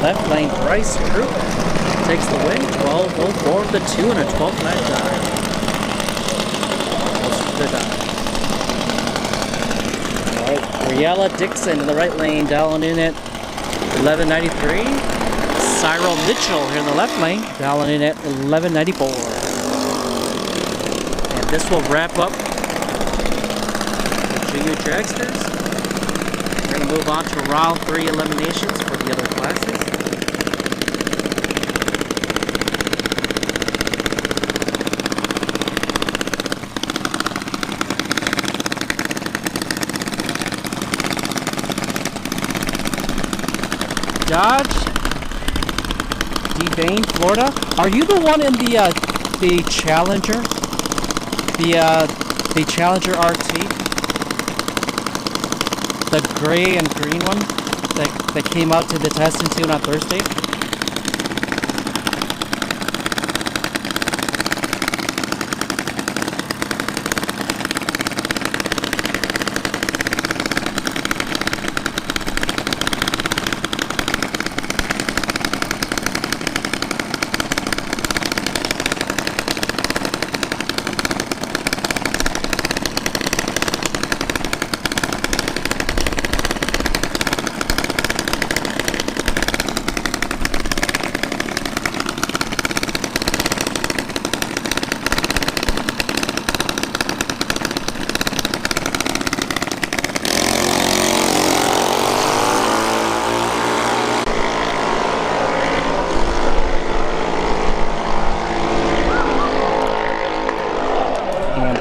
Left lane, Bryce Troop takes the win. 12.04 with the 2 and a 12 flat dive. Alright, Riella Dixon in the right lane, dialing in at 1193. Cyril Mitchell here in the left lane, dialing in at 1194. And this will wrap up the junior dragsters. We're going to move on to round 3 eliminations for the other classes. Dodge, Devane, Florida. Are you the one in the Challenger? The Challenger RT? The gray and green one that came out to the testing tune on Thursday?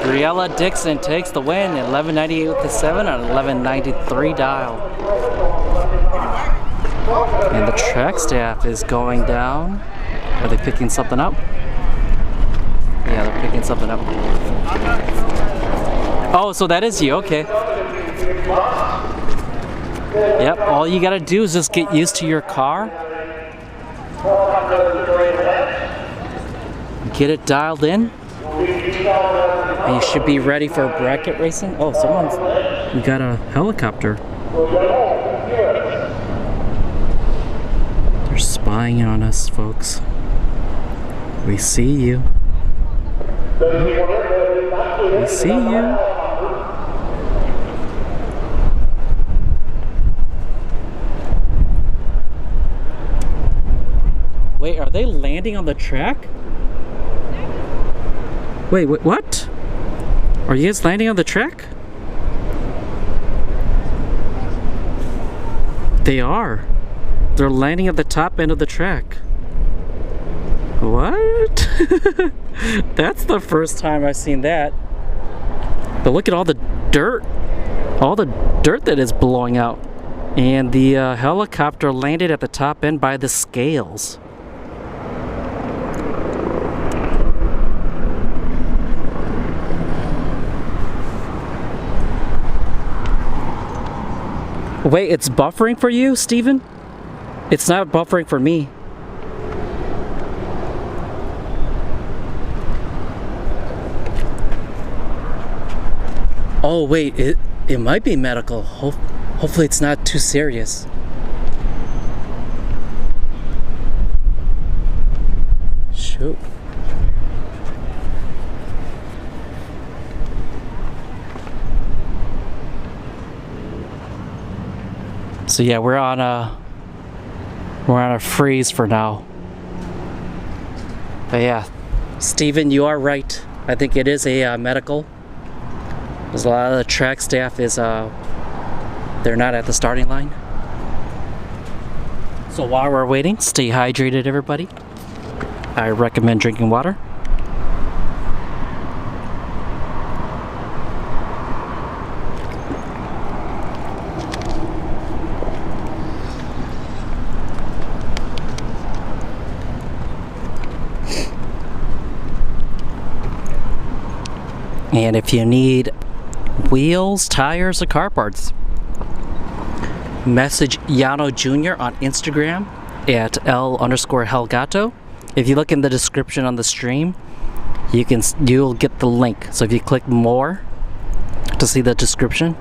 Briella Dixon takes the win at 1198 with the 7 on 1193 dial. And the track staff is going down. Are they picking something up? Yeah, they're picking something up. Oh, so that is you, okay. Yep, all you gotta do is just get used to your car. Get it dialed in. And you should be ready for bracket racing. Oh, we got a helicopter. They're spying on us, folks. We see you. We see you. Wait, are they landing on the track? Wait, what? Are you guys landing on the track? They are. They're landing at the top end of the track. What? That's the first time I've seen that. But look at all the dirt. All the dirt that is blowing out. And the helicopter landed at the top end by the scales. Wait, it's buffering for you, Steven? It's not buffering for me. Oh wait, it might be medical. Hopefully it's not too serious. Shoot. So yeah, we're on a freeze for now. But yeah, Steven, you are right. I think it is a medical. Because a lot of the track staff is they're not at the starting line. So while we're waiting, stay hydrated, everybody. I recommend drinking water. And if you need wheels, tires, or car parts, message Yano Jr. on Instagram at L_Helgato. If you look in the description on the stream, you'll get the link. So if you click more to see the description,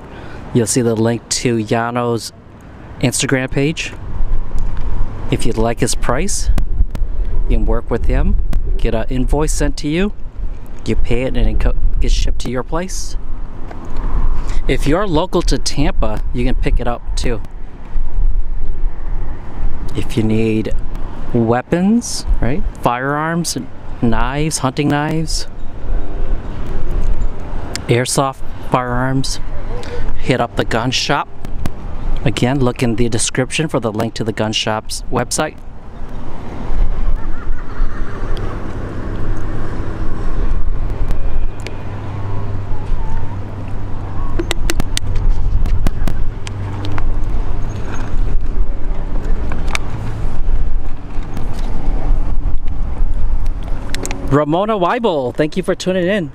you'll see the link to Yano's Instagram page. If you'd like his price, you can work with him, get an invoice sent to you, you pay it, and it gets shipped to your place. If you're local to Tampa, you can pick it up too. If you need weapons, right? Firearms, knives, hunting knives, airsoft firearms, hit up the gun shop. Again, look in the description for the link to the gun shop's website. Ramona Weibel, thank you for tuning in.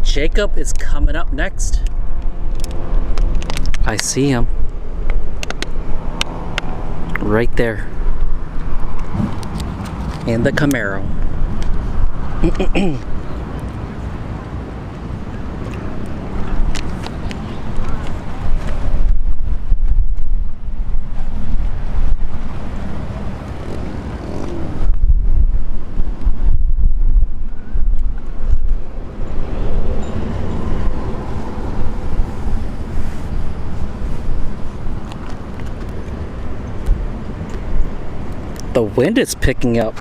Jacob is coming up next. I see him. Right there. In the Camaro. The wind is picking up.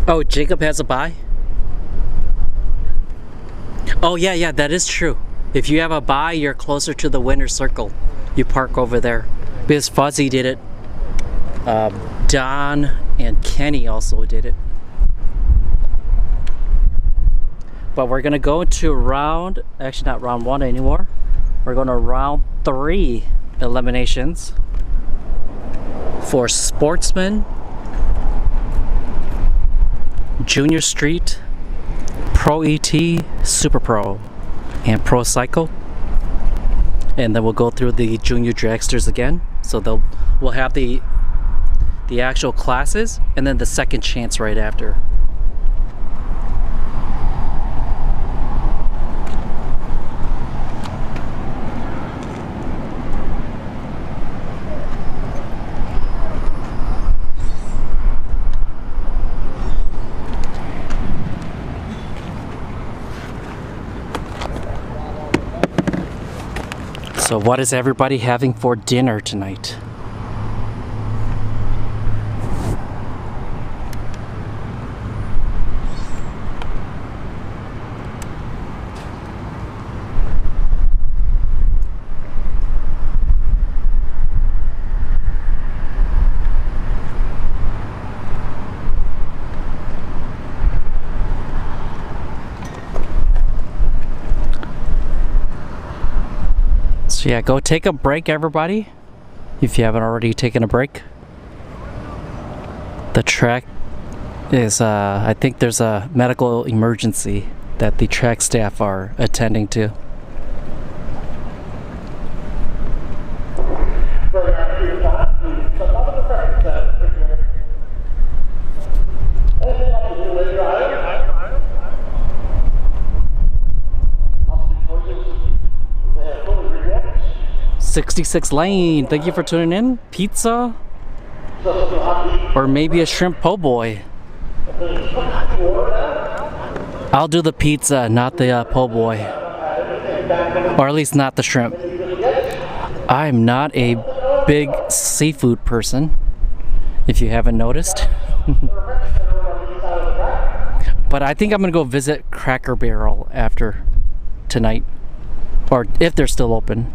Oh, Jacob has a buy? Oh yeah, that is true. If you have a buy, you're closer to the winner's circle. You park over there. Because Fuzzy did it. Don and Kenny also did it. But we're gonna go into round, actually not round 1 anymore. We're going to round 3 eliminations for Sportsman, Junior Street, Pro ET, Super Pro, and Pro Cycle. And then we'll go through the Junior Dragsters again. So we'll have the actual classes and then the second chance right after. So what is everybody having for dinner tonight? So yeah, go take a break, everybody, if you haven't already taken a break. The track is, I think there's a medical emergency that the track staff are attending to. '66 Lane, thank you for tuning in. Pizza? Or maybe a shrimp po' boy. I'll do the pizza, not the po' boy. Or at least not the shrimp. I'm not a big seafood person, if you haven't noticed. But I think I'm gonna go visit Cracker Barrel after tonight. Or if they're still open.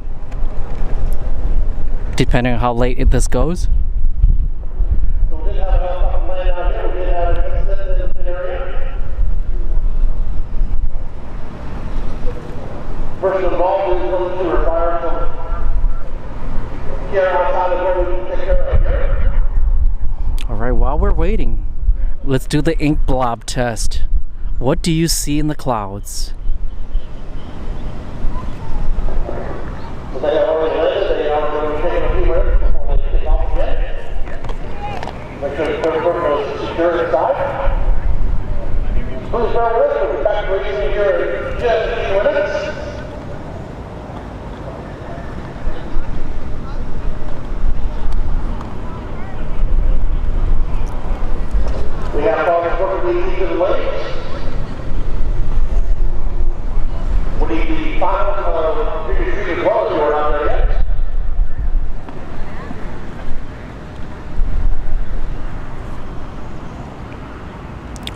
Depending on how late this goes. First involved is going to retire from here outside of where we take care of. Alright, while we're waiting, let's do the ink blob test. What do you see in the clouds? They have already landed. They are going to take a few minutes before they kick off again. Make sure the first person is secure inside. Please bear with us. We'll be back racing here in just a few minutes. We have cars perfectly easy to the legs. We need the final figure as well as we're not there yet.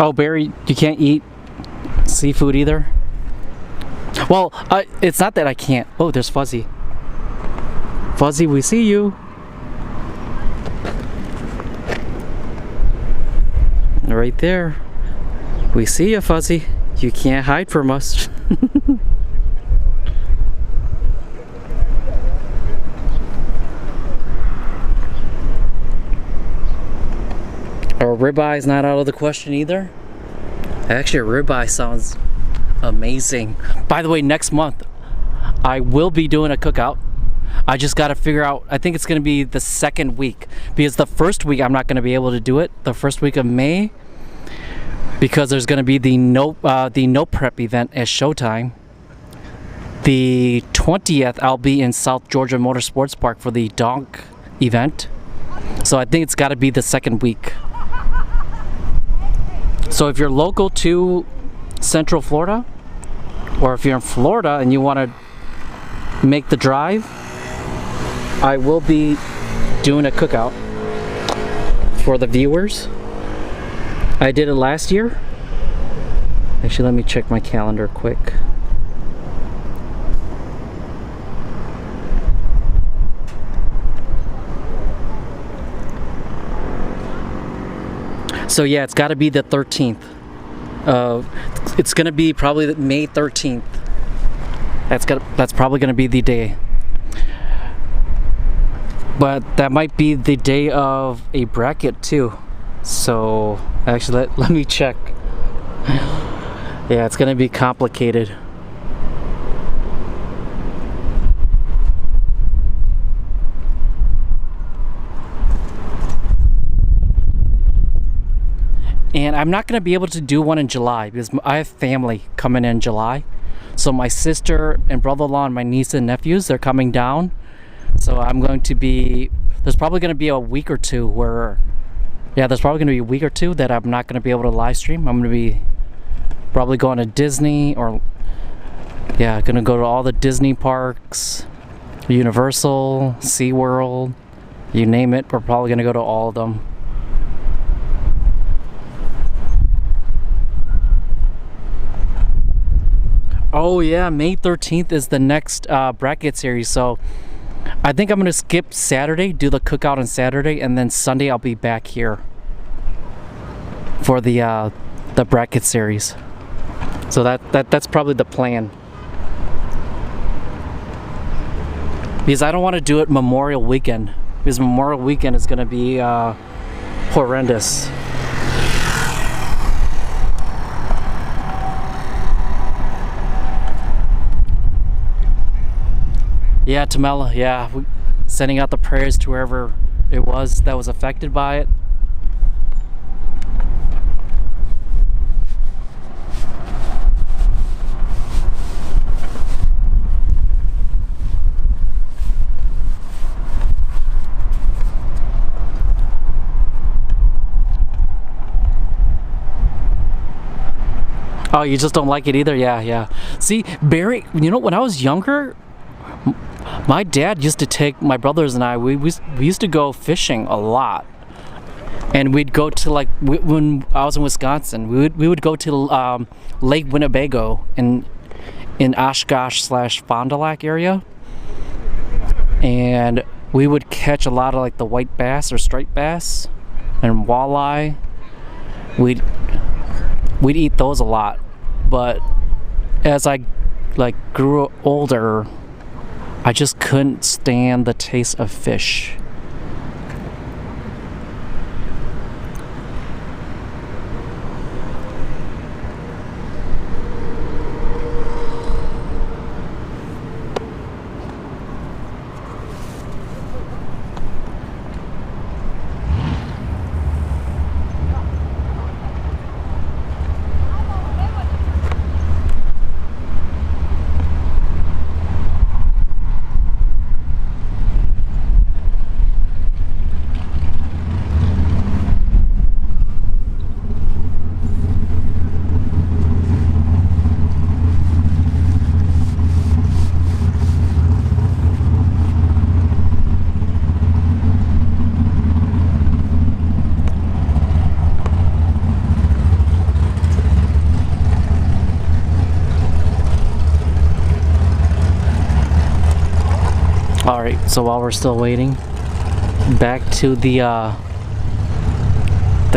Oh, Barry, you can't eat seafood either? Well, it's not that I can't. Oh, there's Fuzzy. Fuzzy, we see you. Right there. We see you, Fuzzy. You can't hide from us. Our ribeye is not out of the question either. Actually, a ribeye sounds amazing. By the way, next month I will be doing a cookout. I just got to figure out, I think it's going to be the second week, because the first week I'm not going to be able to do it, the first week of May, because there's going to be the no prep event at Showtime. The 20th I'll be in South Georgia Motorsports Park for the dog event. So I think it's got to be the second week. So if you're local to Central Florida, or if you're in Florida and you want to make the drive, I will be doing a cookout for the viewers. I did it last year. Actually, let me check my calendar quick. So yeah, it's got to be the 13th. It's gonna be probably May 13th. That's probably gonna be the day. But that might be the day of a bracket too. So actually, let me check. Yeah, it's gonna be complicated. And I'm not going to be able to do one in July because I have family coming in July. So my sister and brother-in-law and my niece and nephews, they're coming down. So I'm going to be, there's probably going to be a week or two where, yeah, there's probably going to be a week or two that I'm not going to be able to live stream. I'm going to be probably going to Disney, or yeah, going to go to all the Disney parks, Universal, SeaWorld, you name it. We're probably going to go to all of them. Oh yeah, May 13th is the next bracket series, so I think I'm gonna skip Saturday, do the cookout on Saturday, and then Sunday I'll be back here for the bracket series. So that's probably the plan, because I don't want to do it Memorial Weekend, because Memorial Weekend is gonna be horrendous. Yeah, Tamela, yeah, sending out the prayers to wherever it was that was affected by it. Oh, you just don't like it either? Yeah, yeah. See, Barry, you know, when I was younger, my dad used to take my brothers and I, we used to go fishing a lot. And we'd go to, like, when I was in Wisconsin, we would go to Lake Winnebago in Oshkosh / Fond du Lac area. And we would catch a lot of, like, the white bass or striped bass and walleye. We'd eat those a lot. But as I, like, grew older, I just couldn't stand the taste of fish. Alright, so while we're still waiting, back to the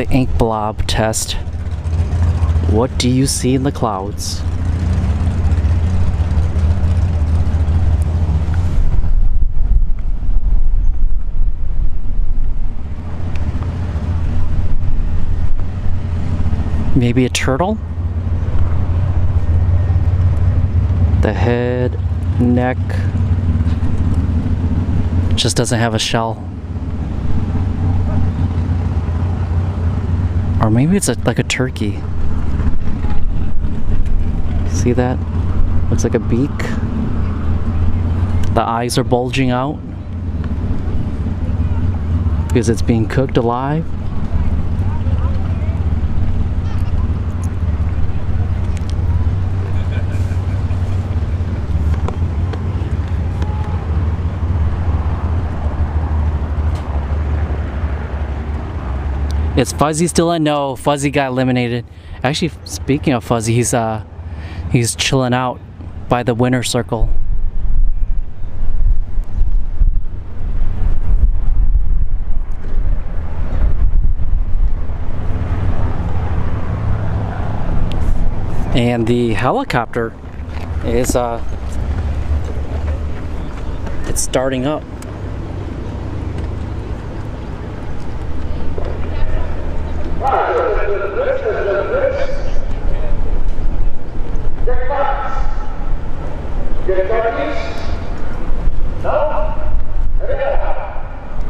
ink blob test. What do you see in the clouds? Maybe a turtle? The head, neck, just doesn't have a shell. Or maybe it's like a turkey. See that? Looks like a beak. The eyes are bulging out because it's being cooked alive. Is Fuzzy still in? No, Fuzzy got eliminated. Actually, speaking of Fuzzy, he's chilling out by the winner's circle. And the helicopter is it's starting up.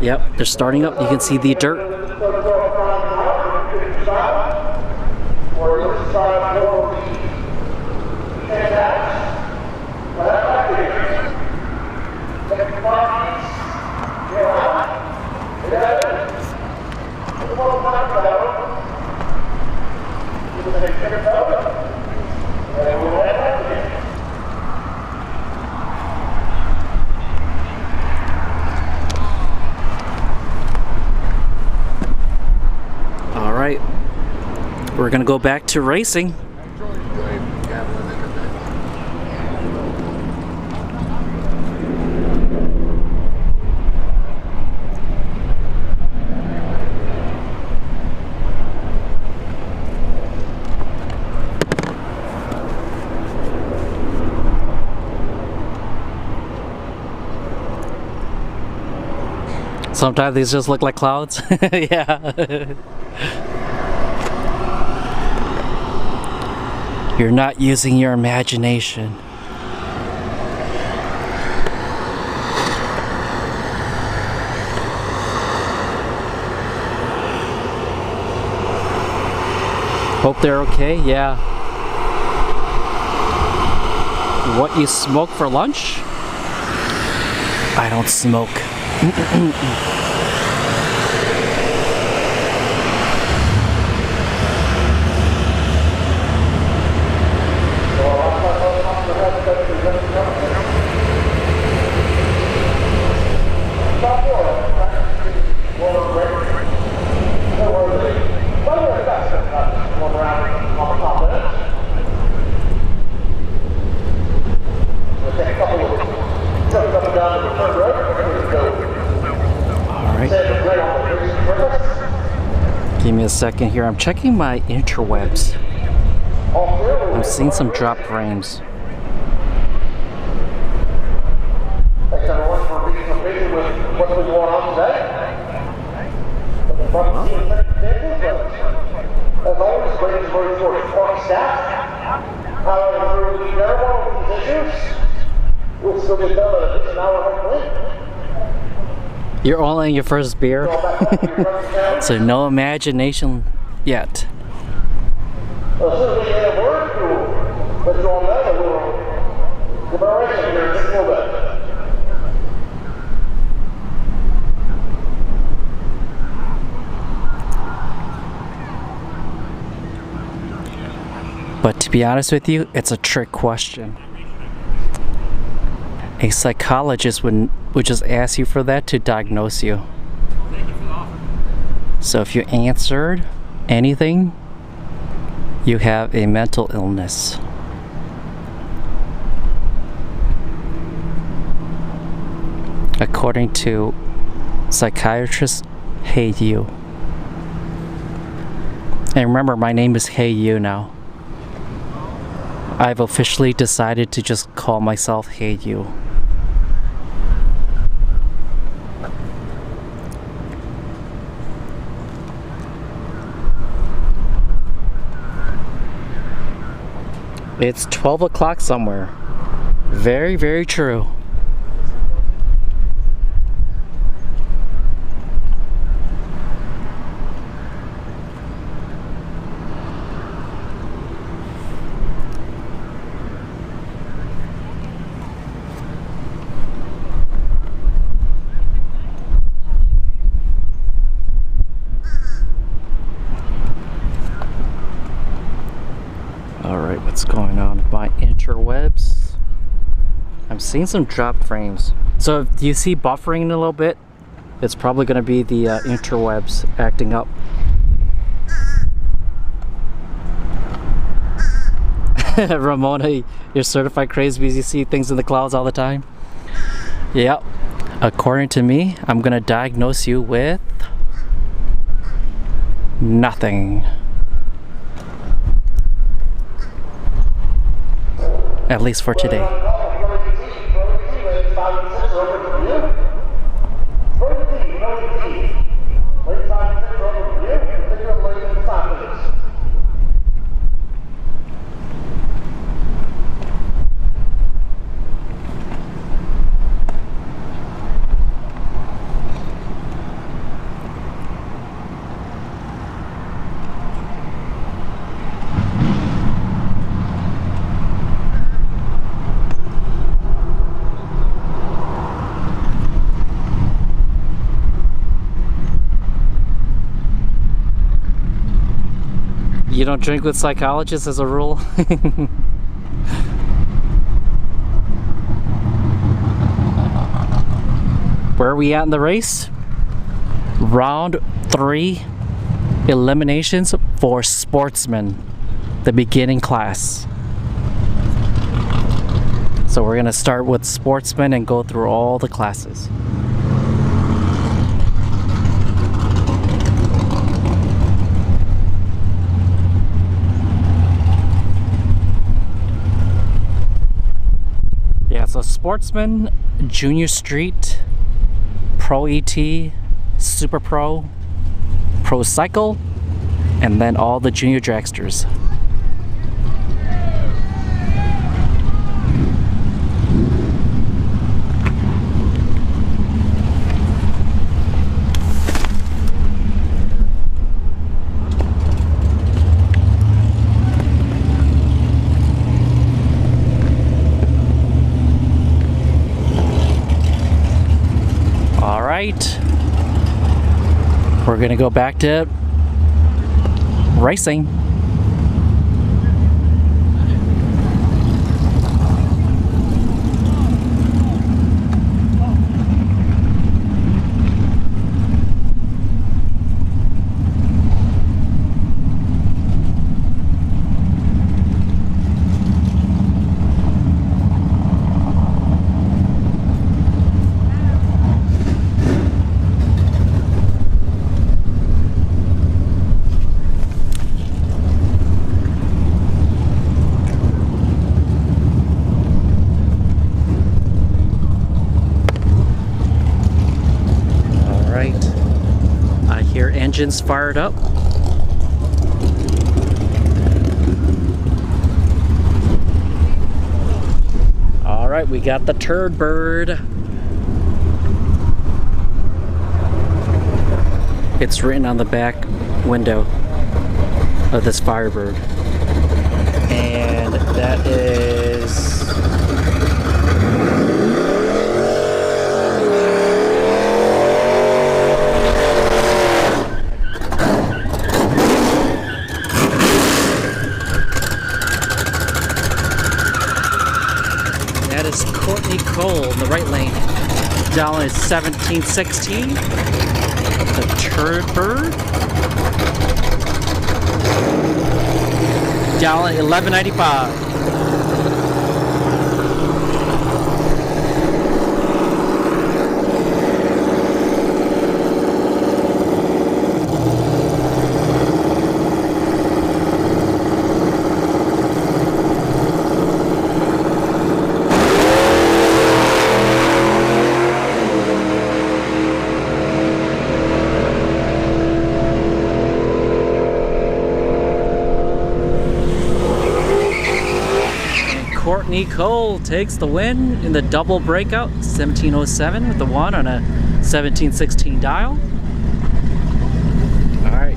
Yep, they're starting up. You can see the dirt. All right, we're gonna go back to racing. Sometimes these just look like clouds. Yeah. You're not using your imagination. Hope they're okay. Yeah. What you smoke for lunch? I don't smoke. Give me a second here. I'm checking my interwebs. I'm seeing some drop frames. Thanks everyone for being so busy with what's been going on today. As always, great story for Sportsman staff. However, we never want these issues. We'll still get done in an hour hopefully. You're all in your first beer, so no imagination yet. As soon as we get a word, let's go on that, and we'll give our race here in just a little bit. But to be honest with you, it's a trick question. A psychologist would just ask you for that to diagnose you. So if you answered anything, you have a mental illness. According to psychiatrist Hey You. And remember, my name is Hey You now. I've officially decided to just call myself Hey You. It's 12 o'clock somewhere. Very, very true. Alright, what's going on with my interwebs? I'm seeing some drop frames. So do you see buffering in a little bit? It's probably going to be the interwebs acting up. Ramona, you're certified crazy because you see things in the clouds all the time? Yep. According to me, I'm going to diagnose you with nothing. At least for today. You don't drink with psychologists as a rule? Where are we at in the race? Round 3 eliminations for Sportsman, the beginning class. So we're gonna start with Sportsman and go through all the classes. Yeah, so Sportsman, Junior Street, Pro ET, Super Pro, Pro Cycle, and then all the junior dragsters. We're gonna go back to racing. Engines fired up. All right, we got the turd bird. It's written on the back window of this Firebird, and that is Cole in the right lane. Down is 1716. The turd bird. Down at 1195. Courtney Cole takes the win in the double breakout, 1707 with the 1 on a 1716 dial. All right,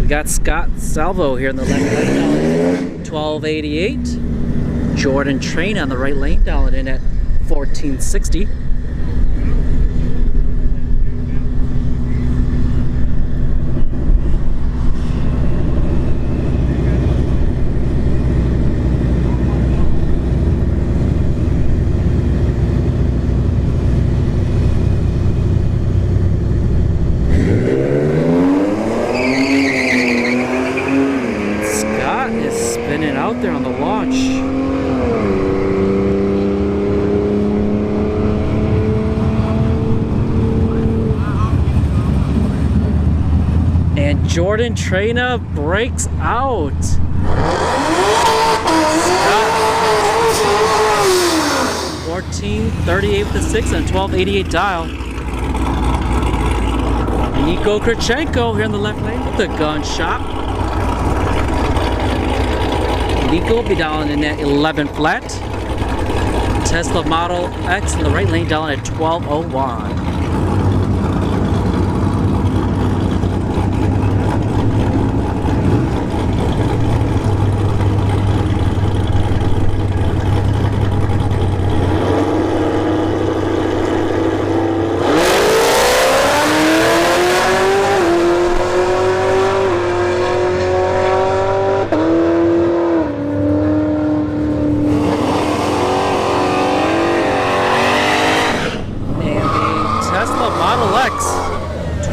we got Scott Salvo here in the left lane, 1288. Jordan Train on the right lane, dialing in at 1460. There on the launch. And Jordan Traina breaks out. Scott, 1438 with the 6 and 1288 dial. Nico Krachenko here in the left lane with the gun shot. Nico will be dialing in at 11 flat. Tesla Model X in the right lane dialing at 1201. Model X,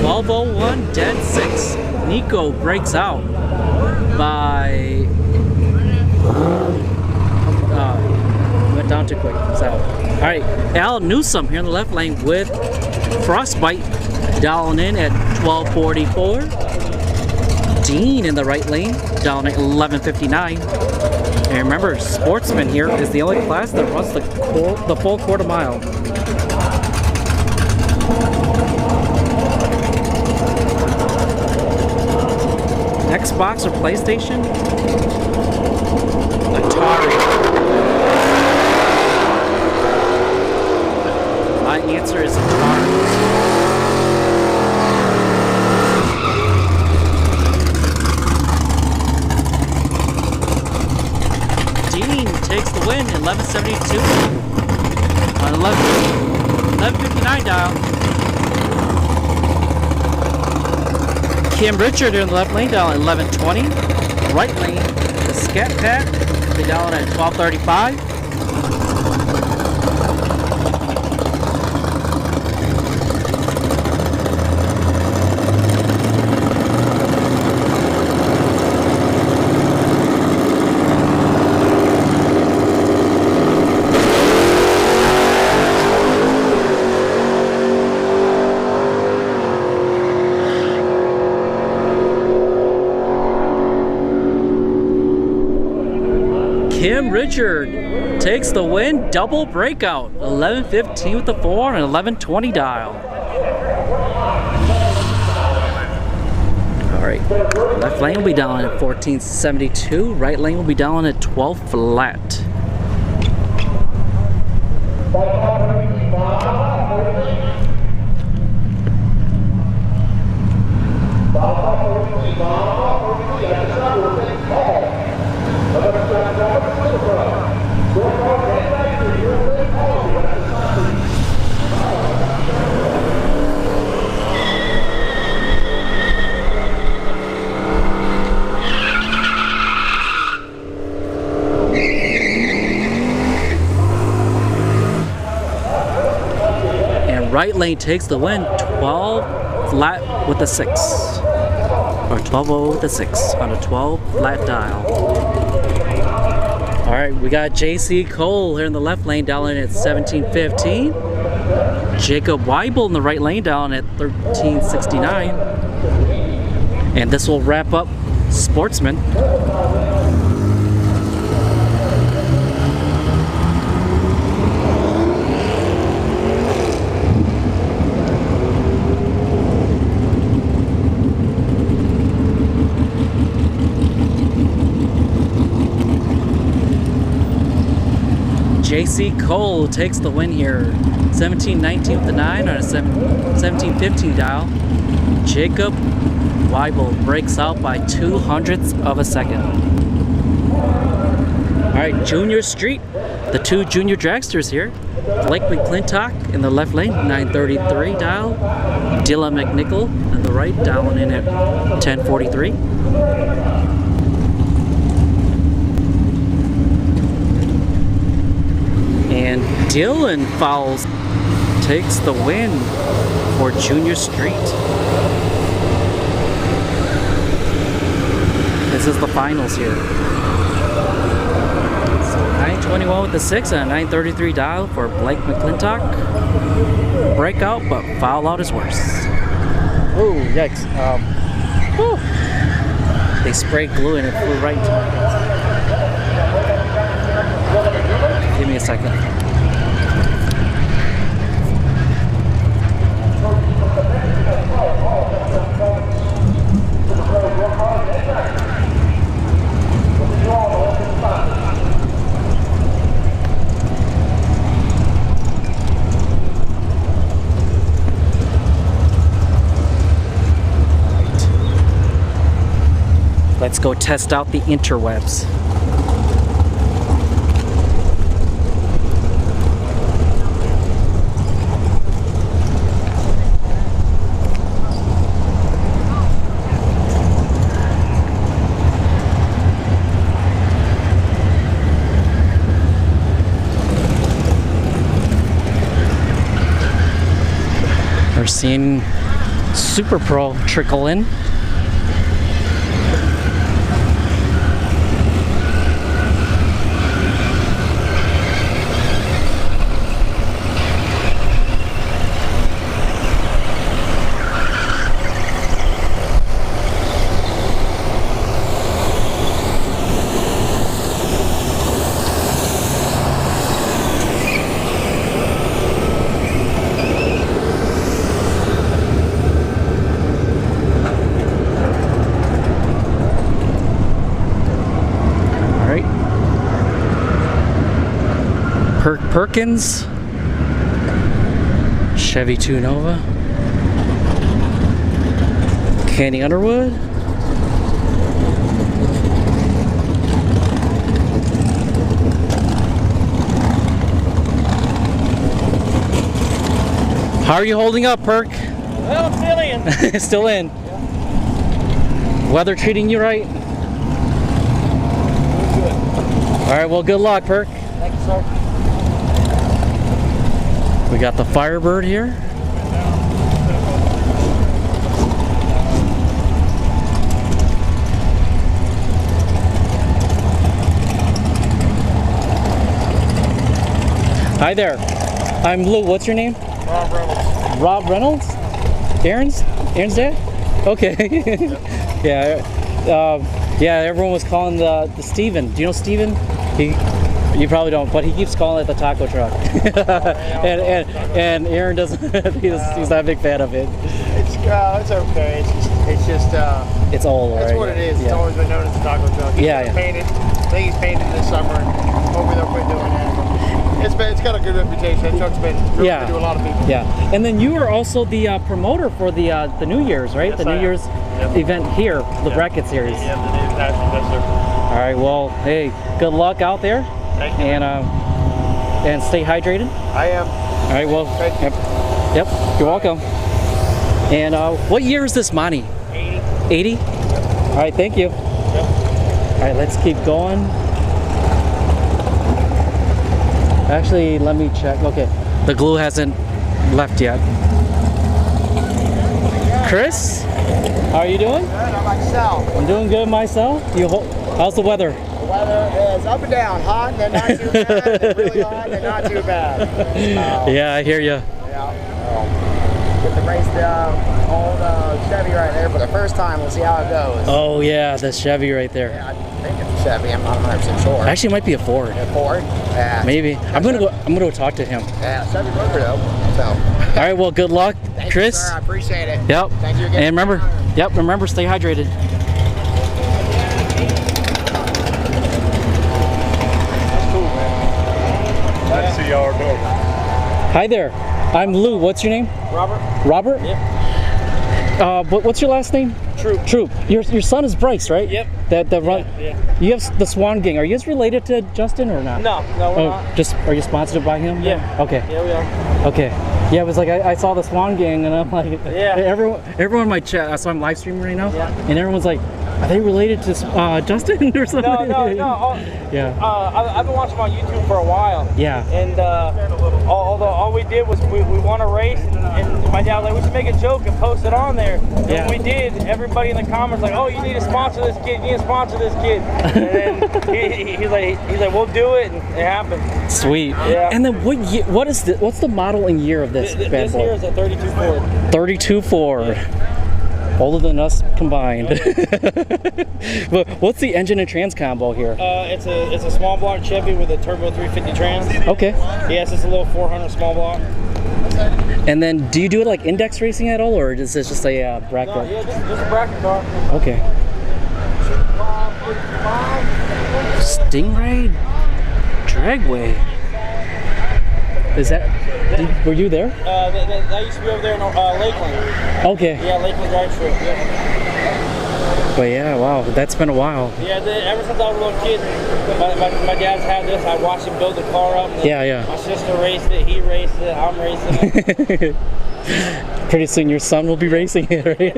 1201, dead 6. Nico breaks out by... went down too quick. So, all right, Al Newsom here in the left lane with Frostbite, dialing in at 1244. Dean in the right lane, dialing at 1159. And remember, Sportsman here is the only class that runs the full quarter mile. Xbox or PlayStation? Atari. My answer is Atari. Dean takes the win in 1172 on 1159 dial. Kim Richard in the left lane, dialing 1120. Right lane, the Scat Pack, they dialing at 1235. Kim Richard takes the win, double breakout, 1115 with the 4 and 1120 dial. All right, left lane will be dialing at 1472, right lane will be dialing at 12 flat. Right lane takes the win, 12 flat with a 6. Or 12-0 with a 6 on a 12 flat dial. Alright, we got JC Cole here in the left lane dialing at 1715. Jacob Weibel in the right lane dialing at 1369. And this will wrap up Sportsman. JC Cole takes the win here. 17-19 with the 9 on a 17-15 dial. Jacob Weibel breaks out by 0.02 of a second. Alright, Junior Street. The two junior dragsters here. Blake McClintock in the left lane, 933 dial. Dylan McNichol on the right, dialing in at 1043. And Dylan Fowles takes the win for Junior Street. This is the finals here. So 921 with the 6 and a 933 dial for Blake McClintock. Breakout, but foul out is worse. Oh, yikes. Whew. They sprayed glue and it flew right into my hands. Give me a second. Let's go test out the interwebs. We're seeing Super Pro trickle in. Perkins, Chevy 2 Nova, Kenny Underwood, how are you holding up, Perk? Well, I'm still in. Still in. Weather treating you right? Good. All right, well, good luck, Perk. Thank you, sir. We got the Firebird here. Hi there. I'm Lou. What's your name? Rob Reynolds. Rob Reynolds? Aaron's dad? Okay. Yeah. Yeah, everyone was calling the Steven. Do you know Steven? You probably don't, but he keeps calling it the taco truck. and Aaron doesn't. He's not a big fan of it. It's okay. It's just It's old, right? that's what it is. Yeah. It's always been known as the taco truck. Yeah. Painted. I think he's painted this summer. Hopefully they'll quit doing that. It's got a good reputation. That truck's been really good to a lot of people. Yeah. And then you were also the promoter for the New Year's, right? Yes, the New I am. Year's event here, the bracket series. Yeah, the new national tester. All right. Well, hey, good luck out there. Thank you. And stay hydrated. I am. All right. Well. Thank you. Yep. You're welcome. And what year is this Monty? 80. 80? All right. Thank you. Yep. All right. Let's keep going. Actually, let me check. Okay. The glue hasn't left yet. Chris, how are you doing? Good. How about yourself? I'm doing good myself. How's the weather? The weather is up and down. Hot and then not too bad. And really hot and then not too bad. Yeah, I hear you. Yeah. Get to race the old Chevy right there for the first time. We'll see how it goes. Oh yeah, the Chevy right there. Yeah, I think it's a Chevy. I'm not 100% sure. Actually, it might be a Ford. A Ford? Yeah. Maybe. I'm gonna go talk to him. Yeah, Chevy broker though. So. All right. Well, good luck, Thank Chris. you, sir. I appreciate it. Yep. Thank you again. And remember, stay hydrated. That's cool, man. Hi there. I'm Lou. What's your name? Robert? Robert? Yep. What's your last name? Troop. Troop. Your son is Bryce, right? Yep. That run. Yeah. You have the Swan Gang. Are you guys related to Justin or not? No, we're not. Just are you sponsored by him? Yeah. Okay. Yeah, we are. Okay. Yeah, it was like I saw the Swan Gang and I'm like, Yeah. Everyone in my chat. So I'm live streaming right now. Yeah. And everyone's like, are they related to Justin or something? No. Yeah. I've been watching him on YouTube for a while. Yeah. And although all we did was we won a race, and my dad was like, we should make a joke and post it on there. And Yeah. when we did, everybody in the comments like, oh, you need to sponsor this kid. You need to sponsor this kid. And then he's like, we'll do it, and it happened. Sweet. Yeah. And then what's the model and year of this bad This boy? here is a 32 Ford. 32 Ford. Older than us combined. But what's the engine and trans combo here? It's a small block Chevy with a turbo 350 trans. Okay. Yes, it's a little 400 small block. And then do you do it like index racing at all, or is this just a bracket? No, yeah, just a bracket car. Okay. Stingray Dragway. Is that? Were you there? That used to be over there in Lakeland. Okay. Yeah, Lakeland Drive Strip. Yeah. But yeah, wow, that's been a while. Yeah, ever since I was a little kid, my dad's had this. I watched him build the car up. Yeah. My sister raced it, he raced it, I'm racing it. Pretty soon your son will be racing it, right?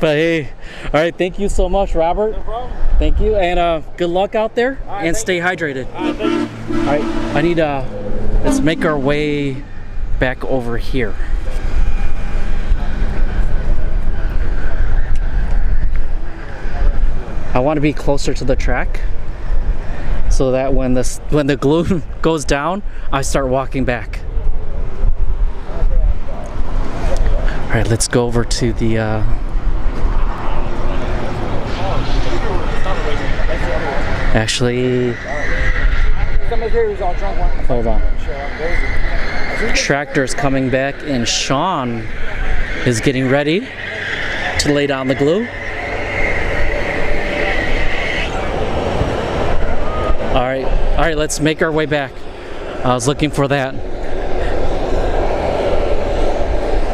But hey, all right, thank you so much, Robert. No problem. Thank you, and good luck out there, right, and stay hydrated. All right, thank you. All right, I need let's make our way back over here. I want to be closer to the track so that when the glue goes down, I start walking back. All right, let's go over to the actually, hold on. Tractor's coming back and Sean is getting ready to lay down the glue. All right, let's make our way back. I was looking for that.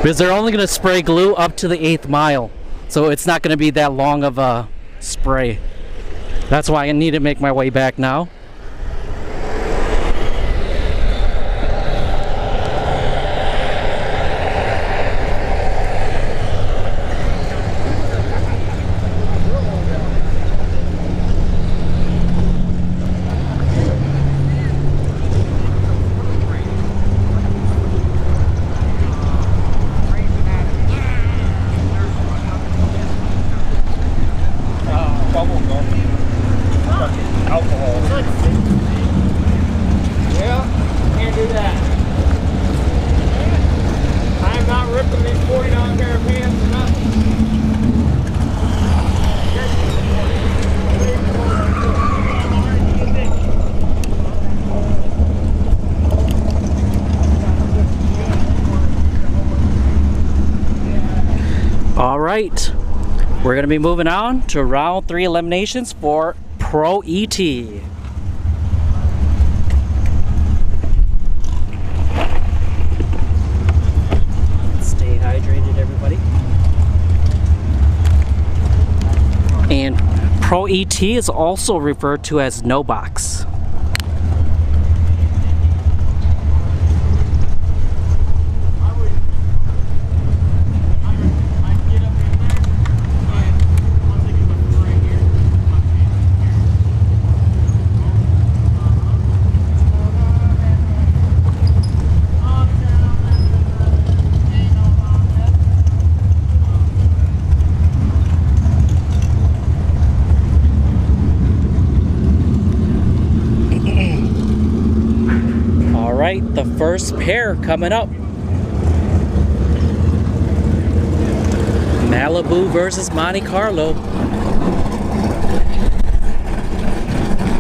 Because they're only going to spray glue up to the 8th mile. So it's not going to be that long of a spray. That's why I need to make my way back now. Alright, we're going to be moving on to round 3 eliminations for Pro ET. Stay hydrated, everybody. And Pro ET is also referred to as no box. The first pair coming up. Malibu versus Monte Carlo.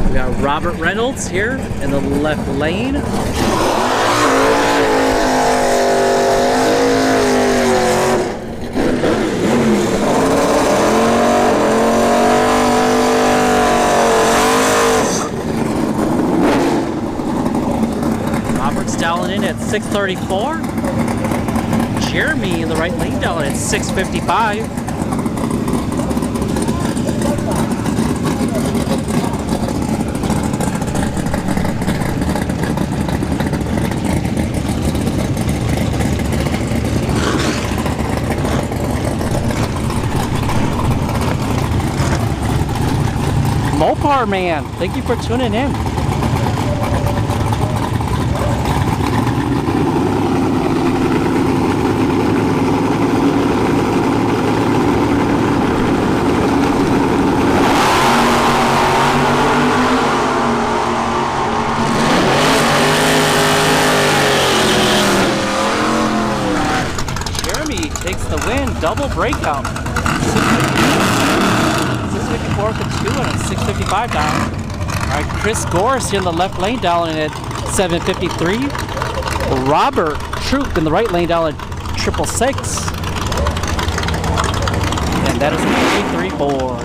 We got Robert Reynolds here in the left lane. Down at 6:34. Jeremy in the right lane down at 6:55. Mopar Man, thank you for tuning in. Jeremy takes the win, double breakout. 654 to 2 and a 655 down. Alright, Chris Gorse in the left lane down at 753. Robert Troop in the right lane down at 666. And that is a 3 board.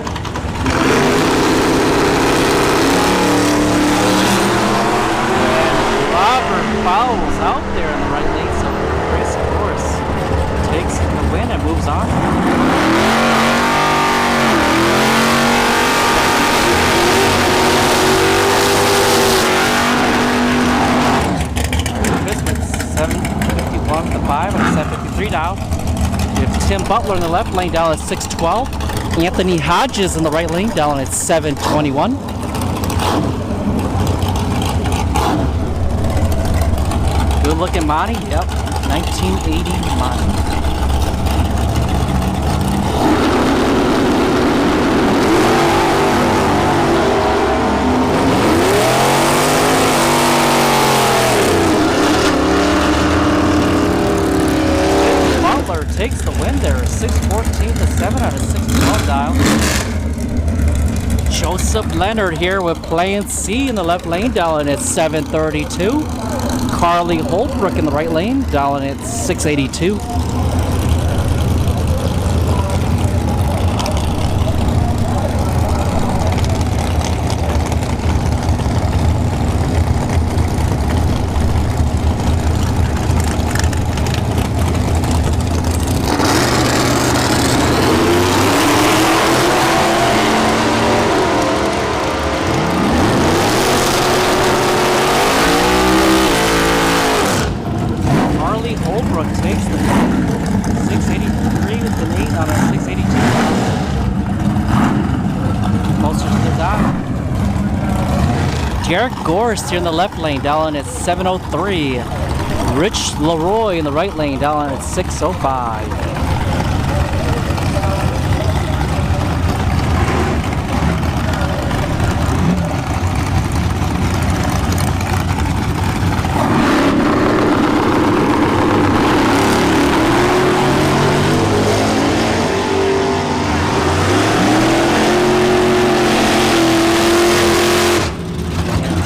And Robert fouls out there in the right lane, so Chris Gorse takes the win and moves on. The 5 and 753 down. We have Tim Butler in the left lane down at 612. Anthony Hodges in the right lane down at 721. Good looking Monty. Yep, 1980 Monty. Takes the win there, 614 to 7 on a 612 dial. Joseph Leonard here with Plan C in the left lane, down at 732. Carly Holbrook in the right lane, down at 682. Takes the 683 with an 8 on a 682. Closer to the dot. Derek Gorst here in the left lane, down at 703. Rich Leroy in the right lane, down at 605.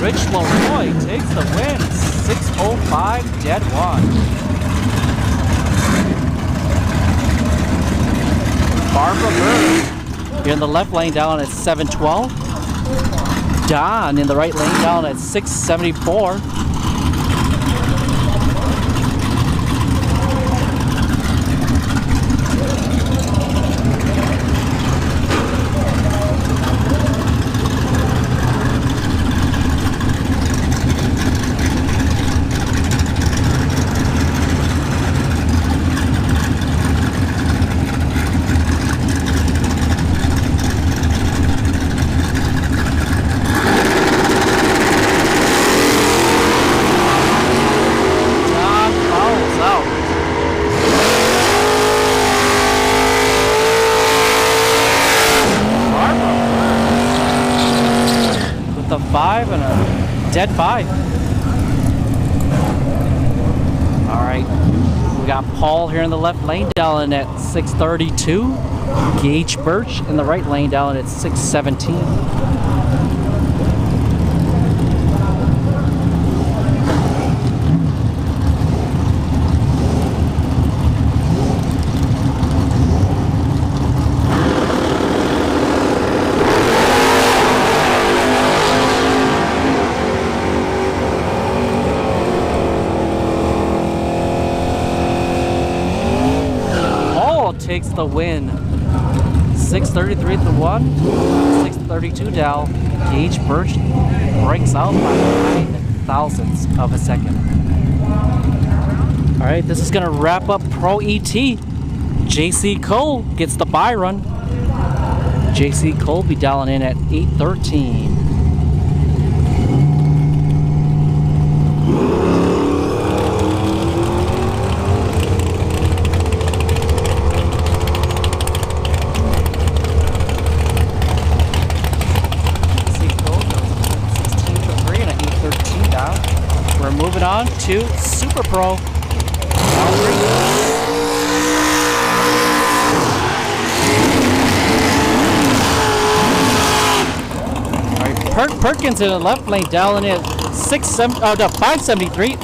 Rich Leroy takes the win, 605 dead one. Barbara Bird here in the left lane down at 712. Don in the right lane down at 674. The 5 and a dead 5. All right, we got Paul here in the left lane down at 632. Gage Birch in the right lane down at 617. takes the win. 6:33 at the 1, 6:32 down. Gage Birch breaks out by 9 thousandths of a second. All right, this is gonna wrap up Pro ET. JC Cole gets the bye run. JC Cole be dialing in at 8:13. Moving on to Super Pro. Alright, Perkins in the left lane dialing in 573.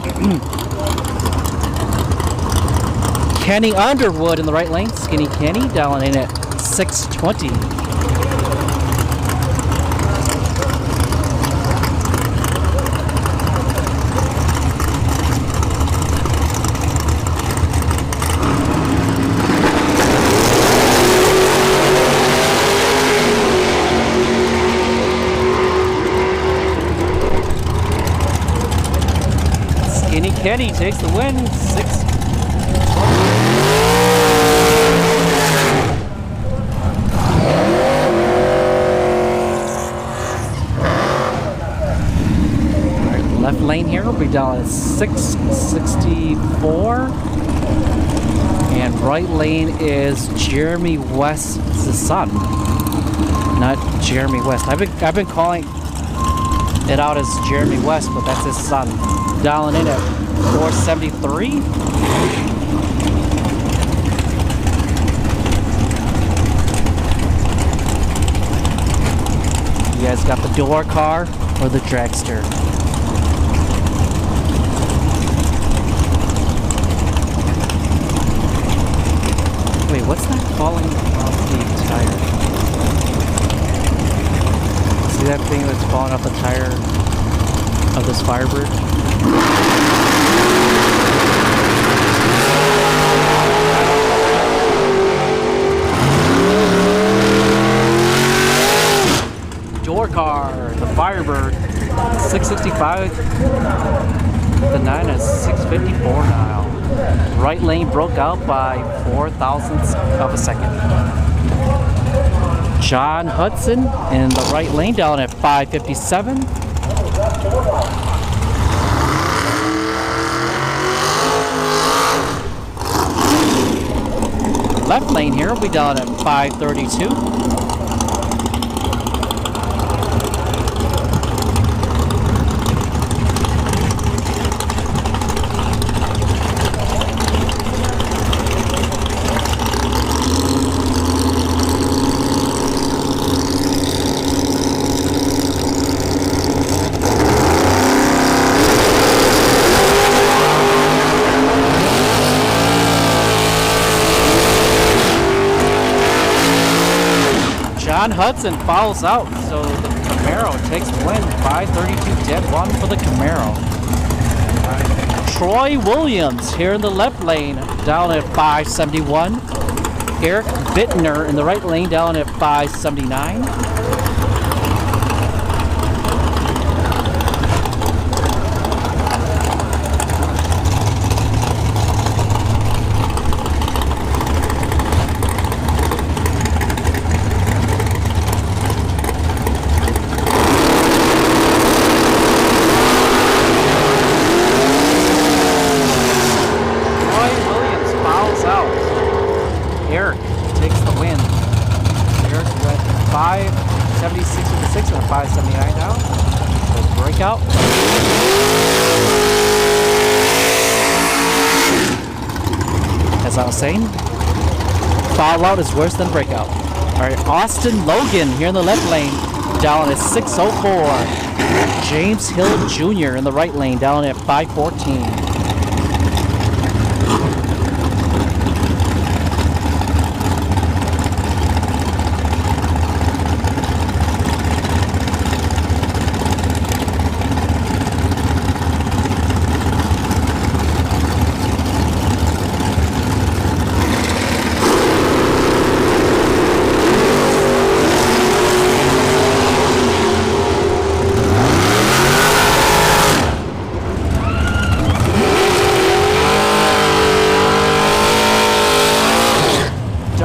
Kenny Underwood in the right lane. Skinny Kenny dialing in at 620. Kenny takes the win. 6. Left lane here will be down at 664. And right lane is Jeremy West's son. Not Jeremy West. I've been calling it out as Jeremy West, but that's his son. Dialing in at 473. You guys got the door car or the dragster? Wait, what's that falling off the tire? See that thing that's falling off the tire of this Firebird? Door car, the Firebird, 665. The 9 is 654 now. Right lane broke out by 4 thousandths of a second. John Hudson in the right lane down at 557. Left lane here will be down at 532. John Hudson fouls out, so the Camaro takes the win. 532 dead one for the Camaro. Troy Williams here in the left lane down at 571. Eric Bittner in the right lane down at 579. Eric takes the win. Eric went 576 with the 6 and a 579 now. So breakout. As I was saying, foul out is worse than breakout. Alright, Austin Logan here in the left lane, down at 604. James Hill Jr. in the right lane, down at 514.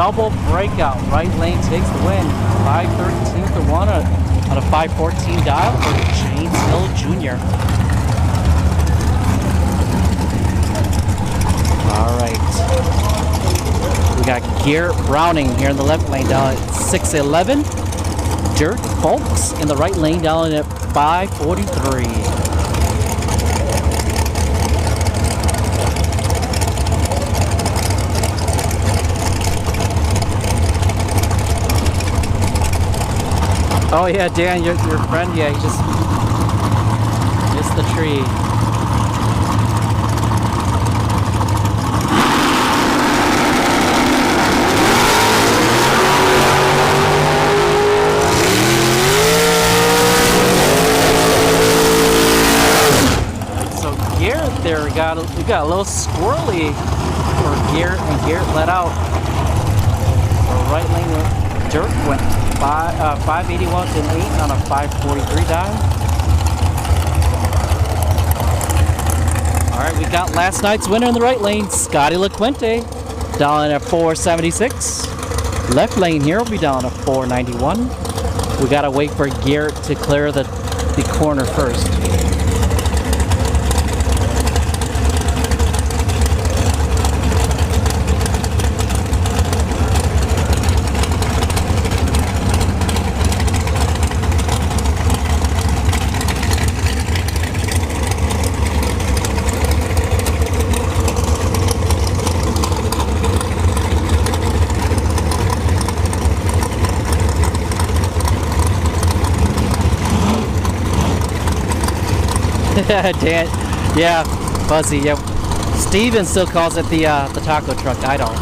double breakout. Right lane takes the win. 513 to 1 on a 514 dial for James Hill Jr. All right. We got Garrett Browning here in the left lane down at 611. Dirk Folks in the right lane down at 543. Oh yeah, Dan, your friend, yeah, he just missed the tree. So Garrett there, we got a little squirrely for Garrett, and Garrett let out. So right lane with Dirk went 581 to 8 on a 543 dial. All right, we got last night's winner in the right lane, Scotty LaQuinte, down at 476. Left lane here will be down at 491. We gotta wait for Garrett to clear the corner first. Dan, yeah, Fuzzy, yeah. Steven still calls it the taco truck. I don't.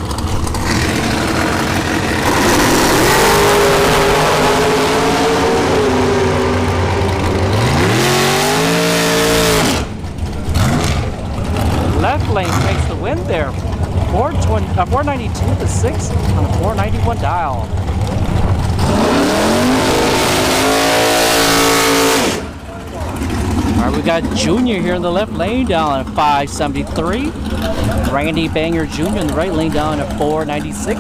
Left lane takes the win there. 492 to 6 on a 491 dial. All right, we got Junior here in the left lane down at 573. Randy Banger Jr. in the right lane down at 496.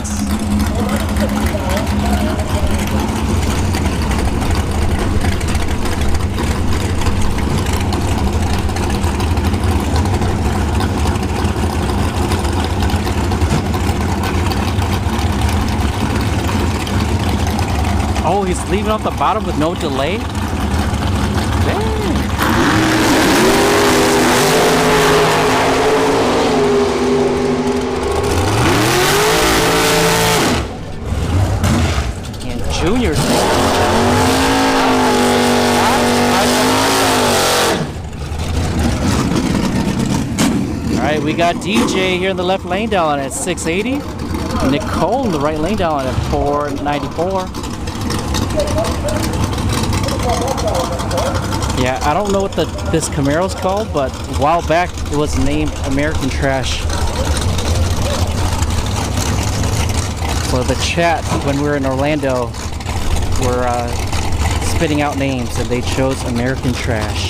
Oh, he's leaving off the bottom with no delay. Juniors. Alright, we got DJ here in the left lane down at 680. Nicole in the right lane down at 494. Yeah, I don't know what this Camaro's called, but a while back it was named American Trash. So the chat when we were in Orlando were spitting out names and they chose American Trash.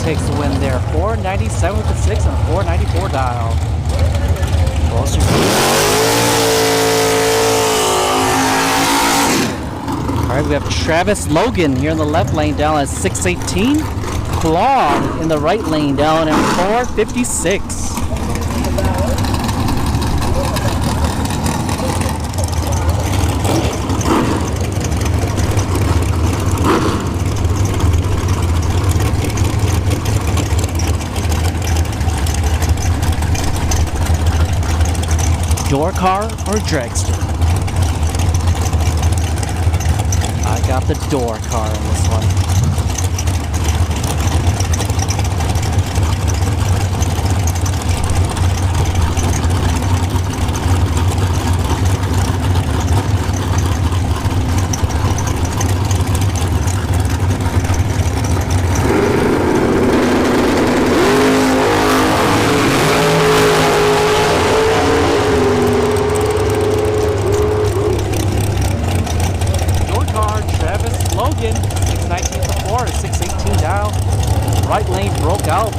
Takes the win there, 497 to 6 on a 494 dial. Closer. All right, we have Travis Logan here in the left lane down at 618. Claude in the right lane down at 456. Door car or dragster? I got the door car on this one.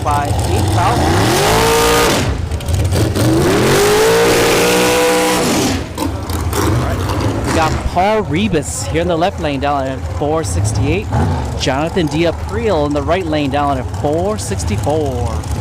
by 8,000. We got Paul Rebus here in the left lane down at 468. Jonathan Diapril in the right lane down at 464.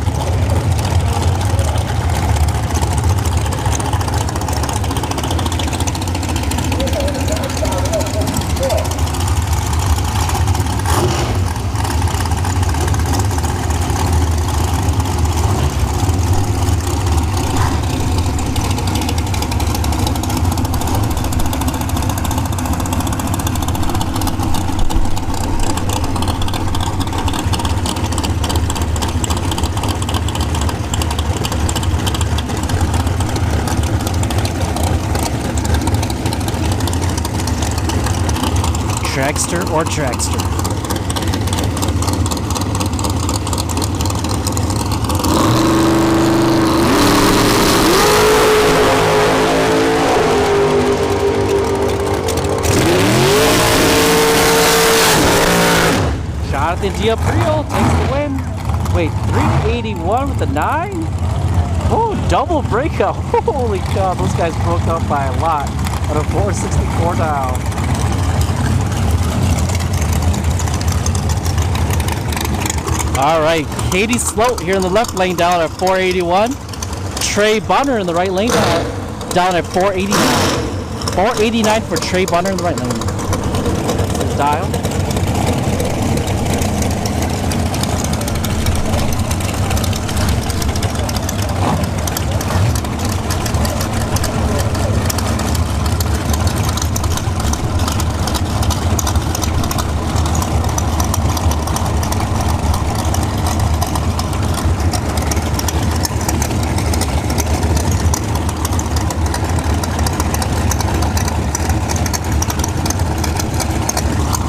Dragster or dragster? Jonathan Diapril takes the win. Wait, 381 with the 9? Oh, double breakout. Holy cow, those guys broke up by a lot. At a 464 down. All right, Katie Sloat here in the left lane down at 481. Trey Bunner in the right lane down at 489. 489 for Trey Bunner in the right lane. That's his dial.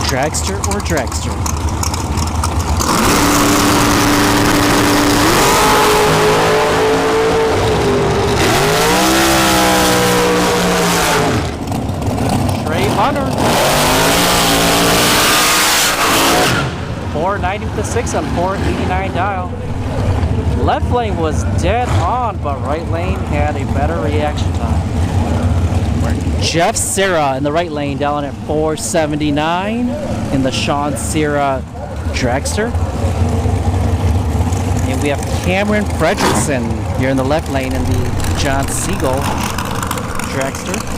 Dragster or dragster? Trey Hunter. 490 with the 6 on 489 dial. Left lane was dead on, but right lane had a better reaction time. Jeff Serra in the right lane down at 479 in the Sean Serra dragster. And we have Cameron Fredrickson here in the left lane in the John Siegel dragster.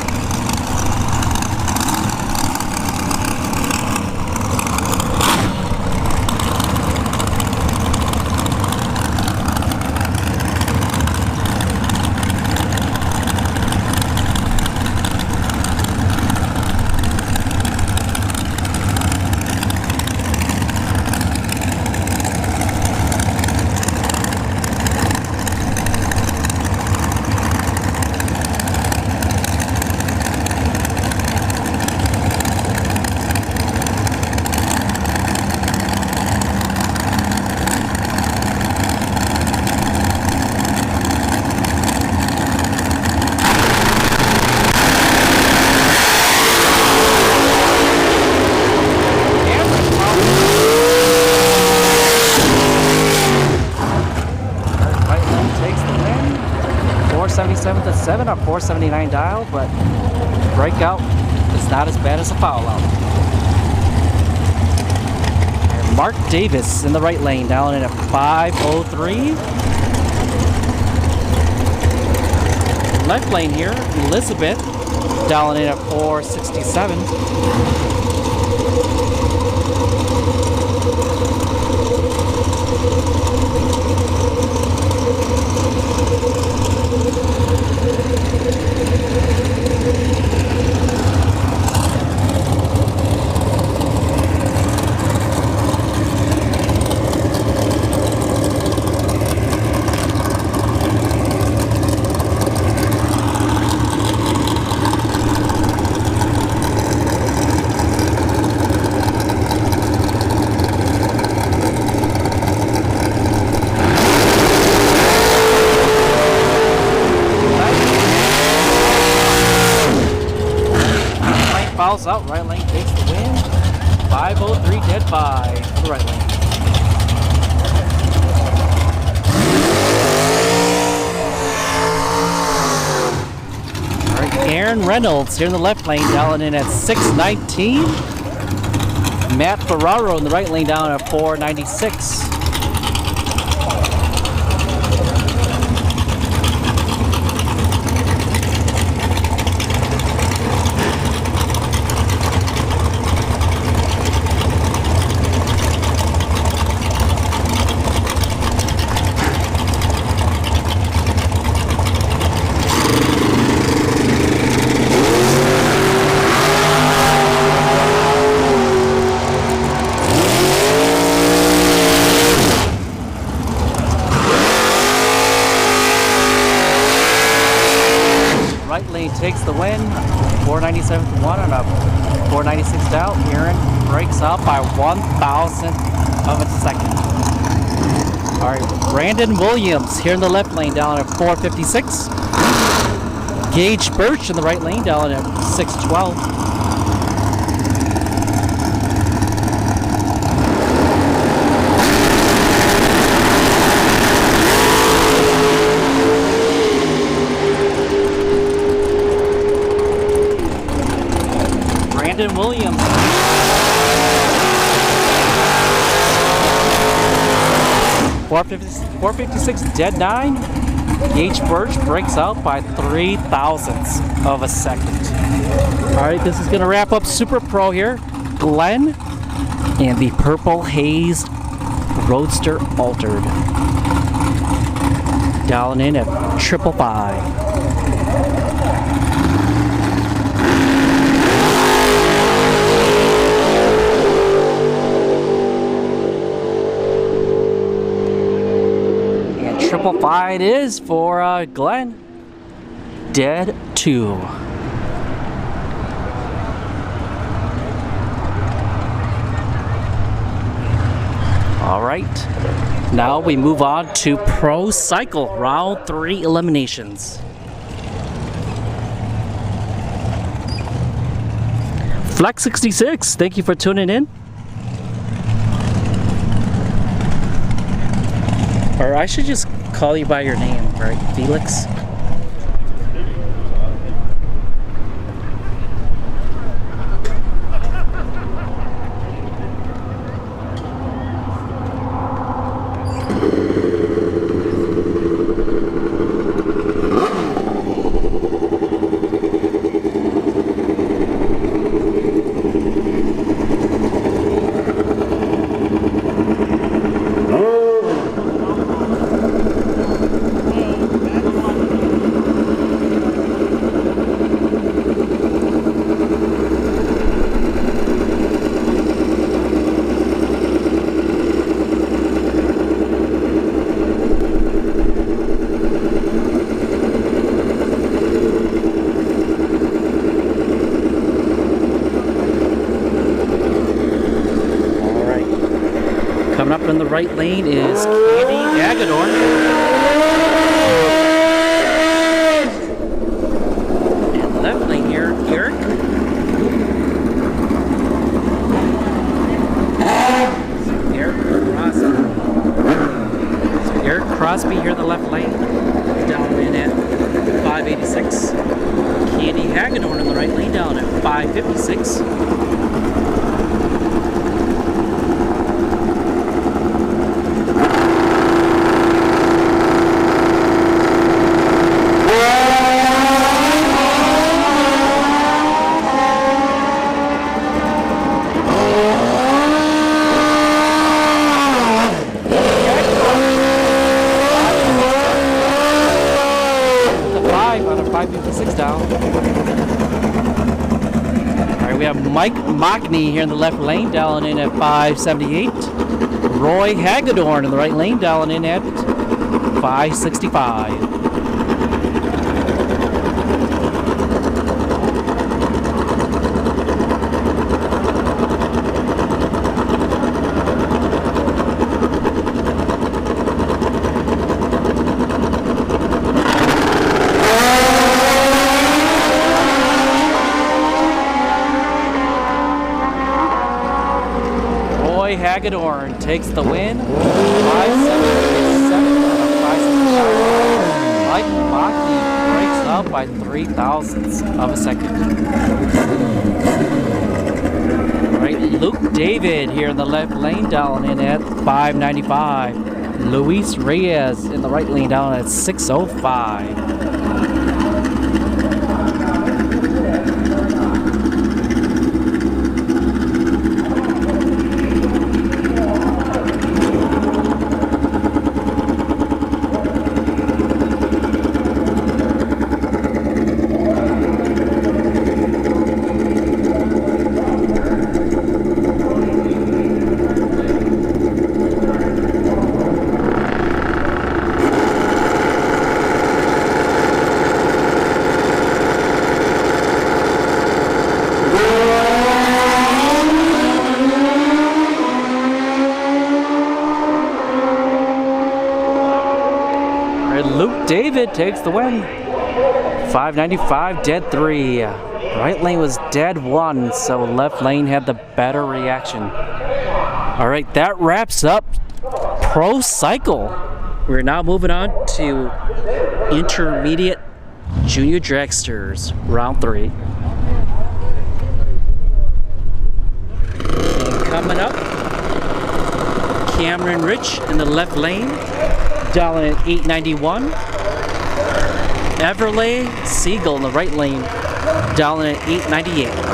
To 7 on 479 dial, but breakout is not as bad as a foul out. And Mark Davis in the right lane down in at 503. Left lane here, Elizabeth down in at 467. Fouls out, right lane takes the win. 503 dead by the right lane. Aaron Reynolds here in the left lane, dialing in at 619. Matt Ferraro in the right lane, down at 496. Takes the win, 497th one on a 496th out. Aaron breaks up by 1,000th of a second. All right, Brandon Williams here in the left lane, down at 456. Gage Birch in the right lane, down at 612. Williams. 456 dead 9. Gage Birch breaks out by 3 thousandths of a second. All right, this is going to wrap up Super Pro here. Glenn and the Purple Haze Roadster Altered. Dialing in at 555. Triple five it is for Glenn. Dead 2. All right. Now we move on to Pro Cycle Round 3 eliminations. Flex 66, thank you for tuning in. Or I should just call you by your name, right? Felix? Coming up in the right lane is Candy Agadorn. And the left lane here, Eric. Eric Crosby here in the left lane. Down in at 586. Candy Hagedorn in the right lane, down at 556. Mike Mockney here in the left lane, dialing in at 578. Roy Hagedorn in the right lane, dialing in at 565. Hagedorn takes the win. 577 out of 565. Mike Mockney breaks up by 0.03 of a second. All right, Luke David here in the left lane down in at 595. Luis Reyes in the right lane down at 605. Luke David takes the win. 595, dead 3. Right lane was dead 1, so left lane had the better reaction. All right, that wraps up Pro Cycle. We're now moving on to Intermediate Junior Dragsters, round 3. And coming up, Cameron Rich in the left lane, down at 891. Everlay Siegel in the right lane, down at 898.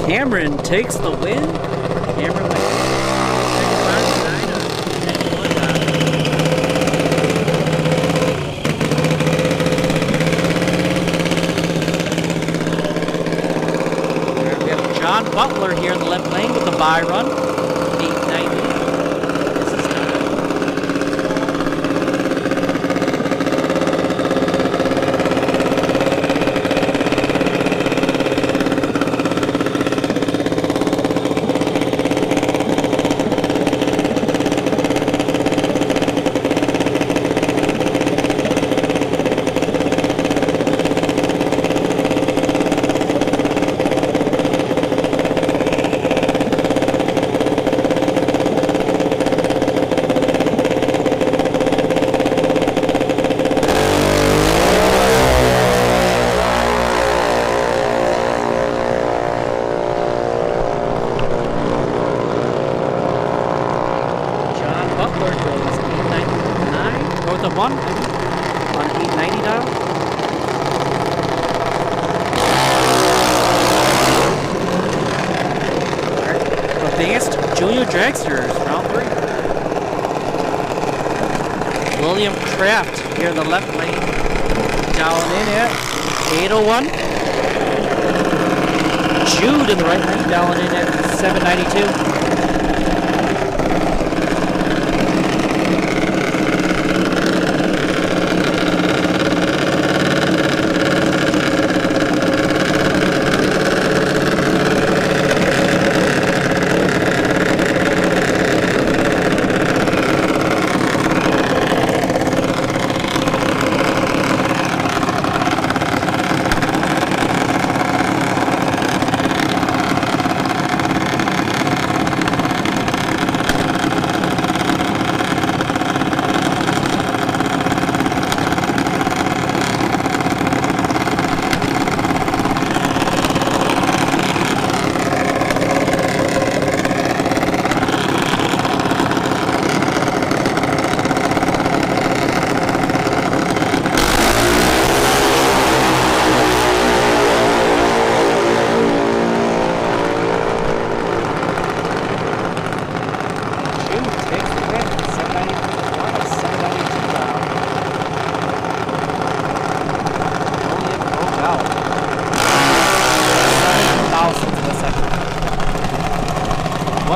Cameron takes the win. Cameron wins. We have John Butler here in the left lane with the bye run. 890. On 890 dial. Advanced Junior Dragsters, round 3. William Kraft here in the left lane, down in at 801. Jude in the right lane, down in at 792.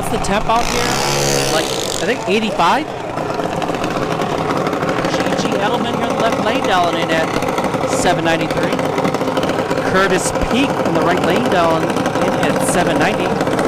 What's the temp out here? Like, I think 85? GG Edelman here in the left lane, dialing in at 793. Curtis Peak in the right lane, dialing in at 790.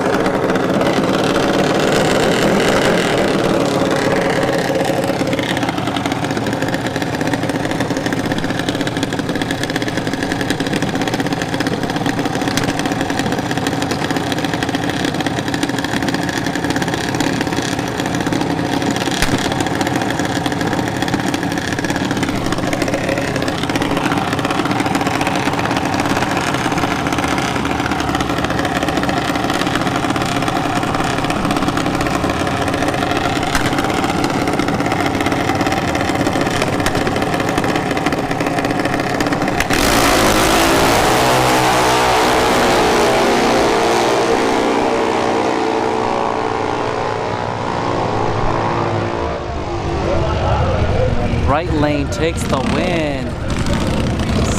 Right lane takes the win.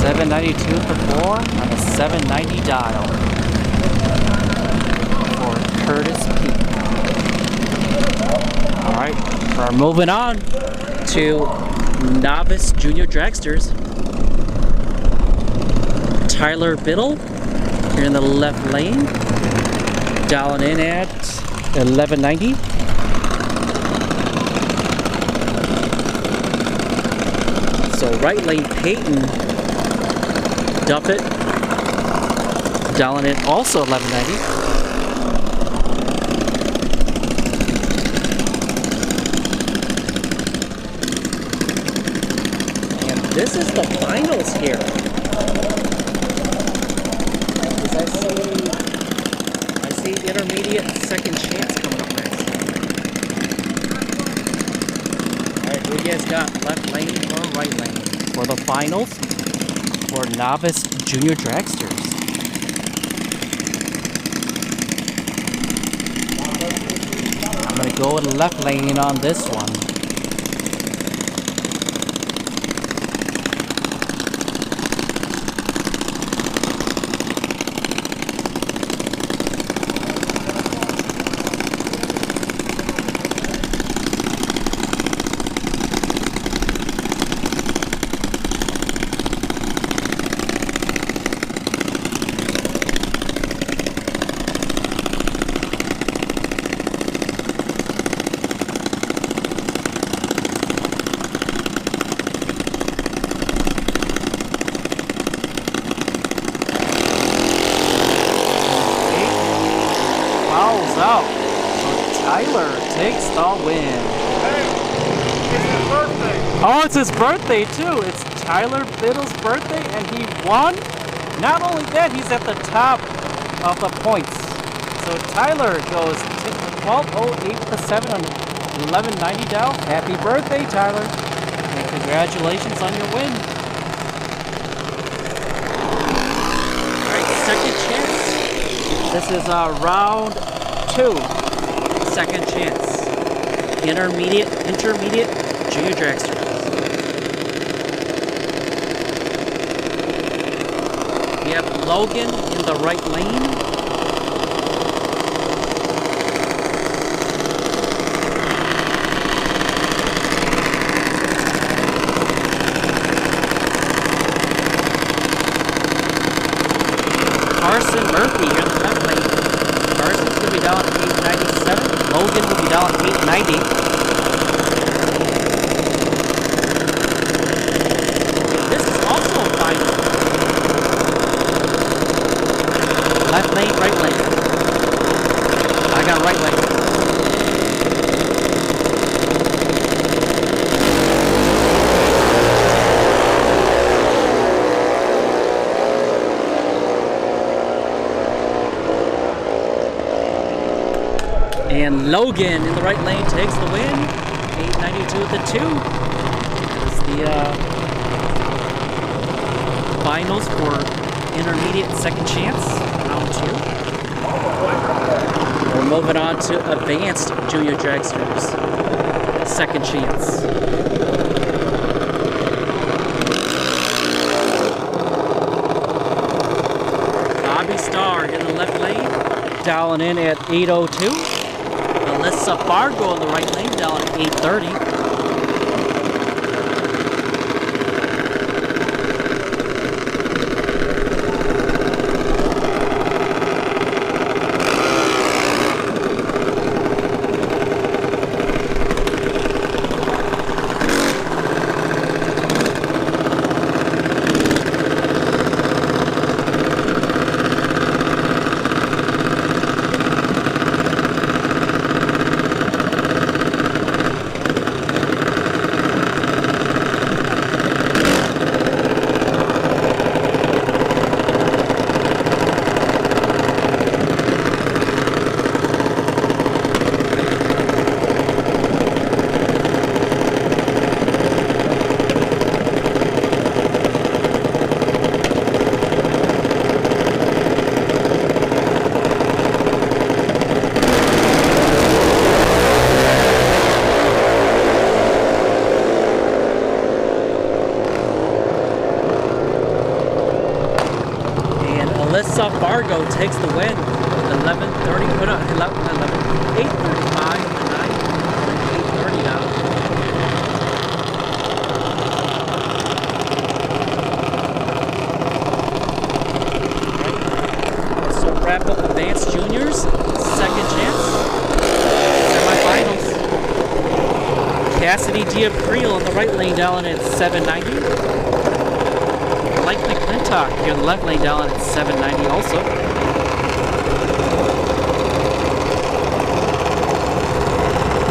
792 for 4 on a 790 dial for Curtis Peak. Alright, we're moving on to novice junior dragsters. Tyler Biddle here in the left lane, dialing in at 1190. So right lane Peyton Duffett, dialing in also 1190. And this is the finals here. I see intermediate second chance coming up next. Alright, who you guys got? Left lane or right lane for the finals for novice junior dragsters? I'm gonna go with left lane on this one. Out. So Tyler takes the win. Hey, it's his birthday. Oh, it's his birthday too. It's Tyler Biddle's birthday and he won. Not only that, he's at the top of the points. So Tyler goes 12:08 for 7 on 1190 down. Happy birthday, Tyler. And congratulations on your win. Alright, second chance. This is round 2, second chance. Intermediate, junior dragster. We have Logan in the right lane. Carson Murphy here in the left lane. Carson's going to be down at 897. Logan will be down at 890. This is also a final. Left lane, right lane. I got right lane. And Logan in the right lane takes the win. 892 at the 2. It's the finals for intermediate second chance, round 2. We're moving on to advanced junior dragsters, second chance. Bobby Starr in the left lane, dialing in at 802. Alyssa Fargo in the right lane down at 8:30. Alyssa Fargo takes the win. 11:30, put on 8:35 in the night, 8:30 now. Right. So wrap up advanced juniors, second chance, semifinals. Cassidy Diapril in the right lane down at 790. Blake McClintock here in the left lane down at 790 also.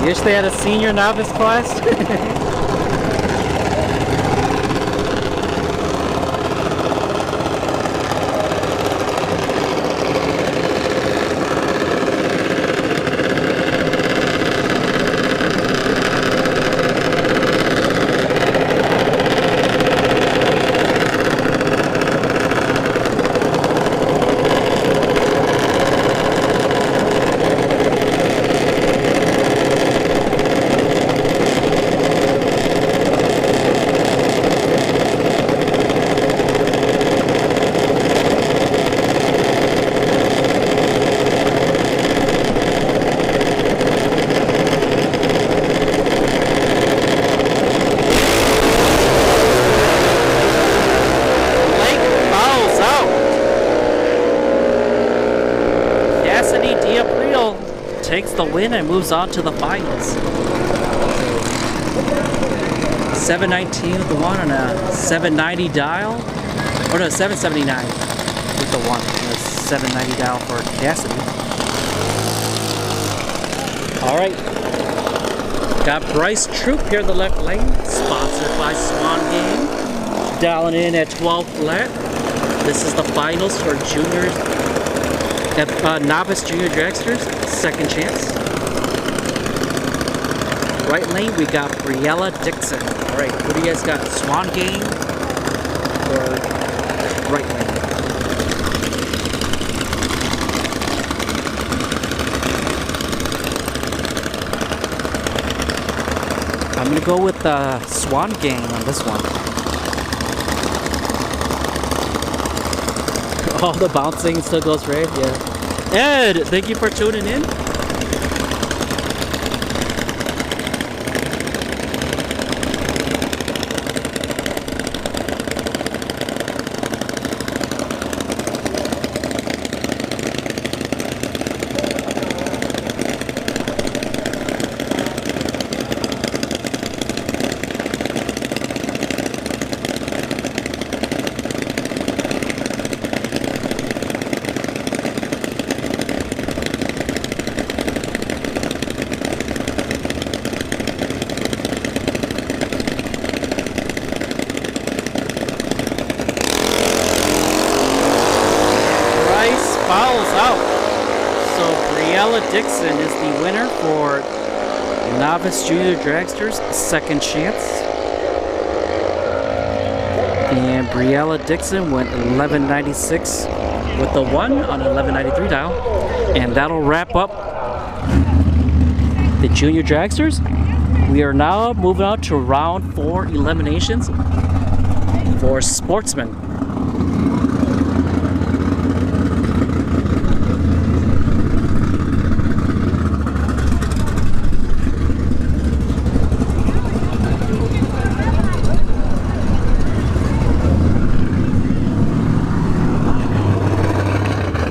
Wish they had a senior novice class. Takes the win and moves on to the finals. 719 with the one and a 790 dial. Or no, 779 with the one and a 790 dial for Cassidy. Alright. Got Bryce Troop here in the left lane, sponsored by Swan Game. Dialing in at 12 flat. This is the finals for juniors. Novice junior dragsters, second chance. Right lane, we got Briella Dixon. All right, what do you guys got? Swan Game or right lane? I'm gonna go with Swan Game on this one. All the bouncing still goes right, yeah. Ed, thank you for tuning in. Dixon is the winner for Novice Junior Dragsters, second chance. And Briella Dixon went 1196 with the one on 1193 dial. And that'll wrap up the Junior Dragsters. We are now moving on to round 4 eliminations for Sportsman.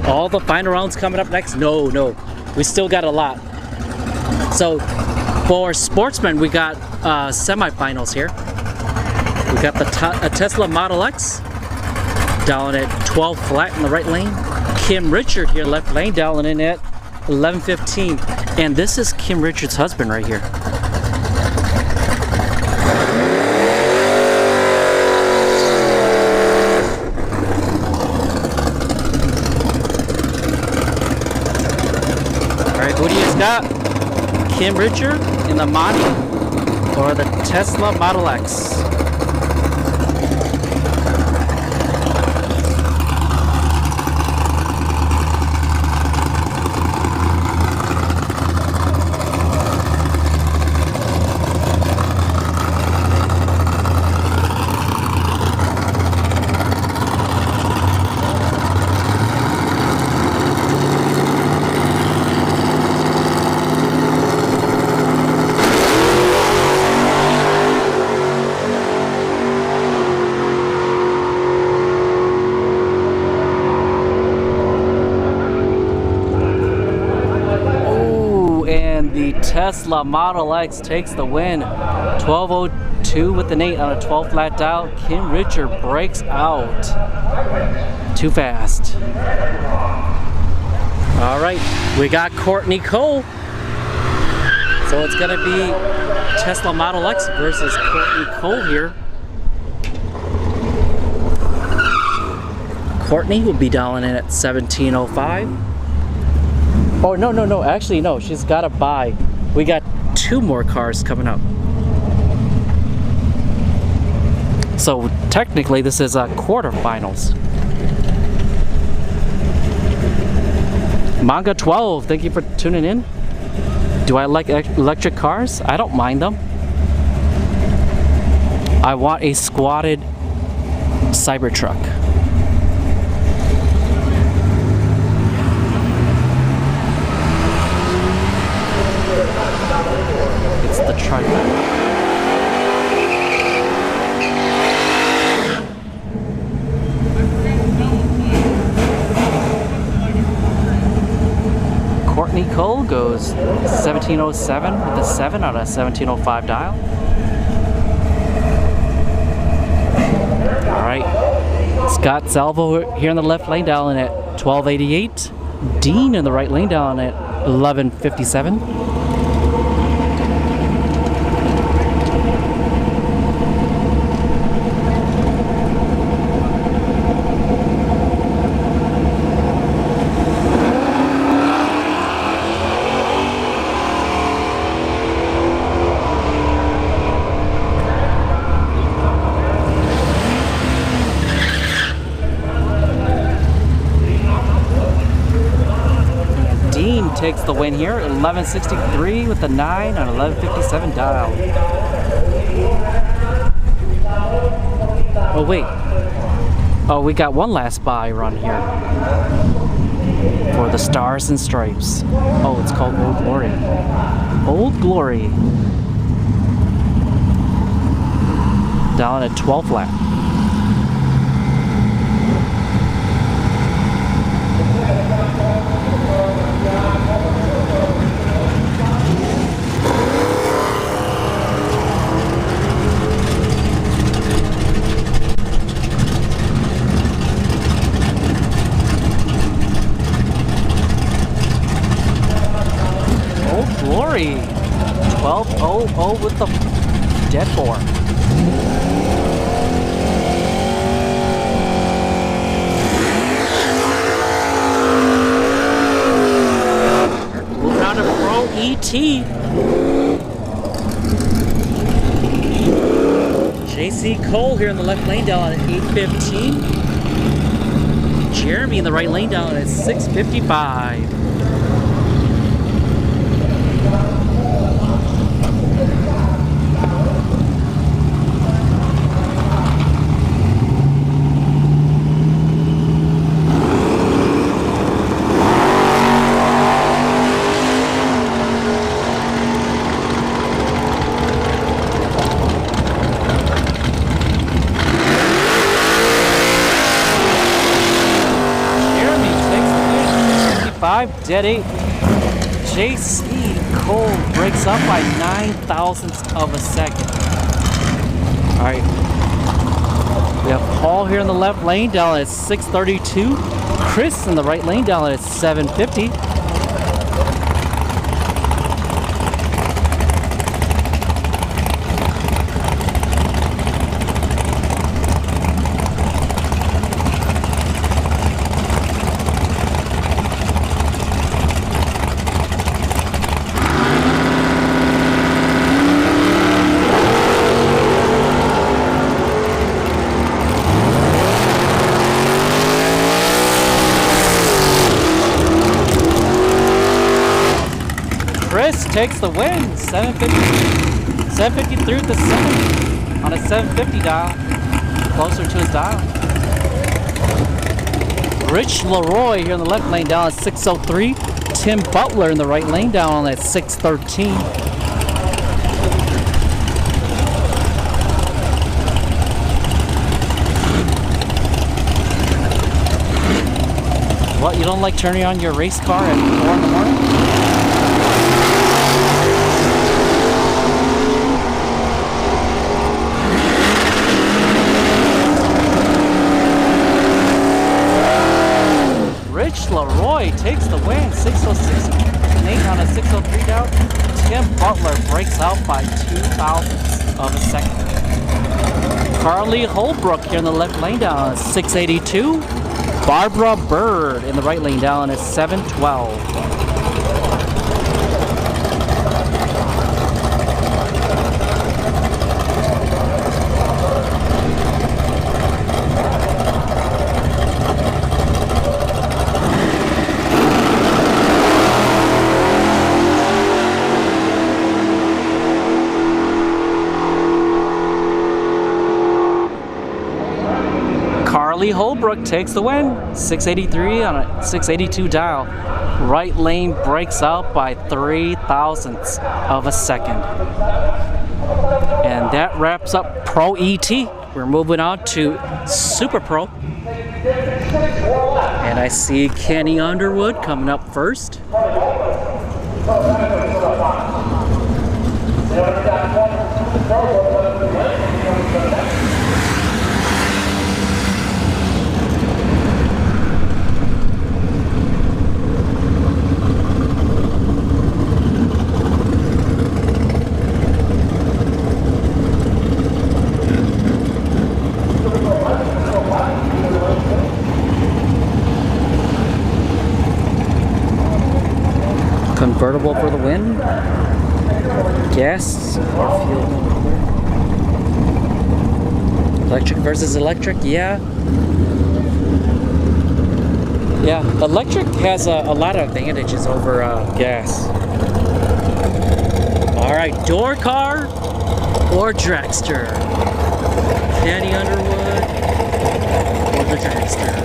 All the final rounds coming up next? No, we still got a lot. So for Sportsman, we got semifinals here. We got the Tesla Model X down at 12 flat in the right lane. Kim Richard here left lane down in at 11:15, and this is Kim Richard's husband right here. Alright, who do you got? Kim Richard in the Mani or the Tesla Model X? Tesla Model X takes the win. 12:02 with an 8 on a 12 flat dial. Kim Richard breaks out. Too fast. All right, we got Courtney Cole. So it's gonna be Tesla Model X versus Courtney Cole here. Courtney will be dialing in at 17:05. Oh, no, actually, no, she's got a bye. We got 2 more cars coming up. So technically this is quarterfinals. Manga 12, thank you for tuning in. Do I like electric cars? I don't mind them. I want a squatted Cybertruck. The trifecta. Courtney Cole goes 17:07 with a 7 on a 17:05 dial. All right, Scott Salvo here in the left lane dialing at 12:88. Dean in the right lane dialing at 11:57. Takes the win here, 11:63 with a 9 on 11:57 dial. Oh wait, oh we got one last buy run here for the Stars and Stripes. Oh, it's called Old Glory. Old Glory. Down at 12 flat. Glory, 12:00 with the dead boar. Moving on to Pro ET. JC Cole here in the left lane down at 8:15. Jeremy in the right lane down at 6:55. Jeremy takes the lead. 6:55, dead 8. JC Cole breaks up by 9 thousandths of a second. All right. We have Paul here in the left lane down at 6:32. Chris in the right lane down at 7:50. Chris takes the win, 750 through the 7 on a 750 dial, closer to his dial. Rich Leroy here in the left lane down at 6:03. Tim Butler in the right lane down at 6:13. What, you don't like turning on your race car at 4 in the morning? Rich Leroy takes the win, 6:06 and 8 on a 6:03 down. Tim Butler breaks out by 2 thousandths of a second. Carly Holbrook here in the left lane down at 6:82. Barbara Bird in the right lane down at 7:12. Carly Holbrook takes the win, 6:83 on a 6:82 dial. Right lane breaks out by 3 thousandths of a second. And that wraps up Pro ET. We're moving on to Super Pro. And I see Kenny Underwood coming up first. Convertible for the win. Gas or fuel? Electric versus electric, yeah. Yeah, electric has a lot of advantages over gas. All right, door car or dragster? Kenny Underwood or the dragster?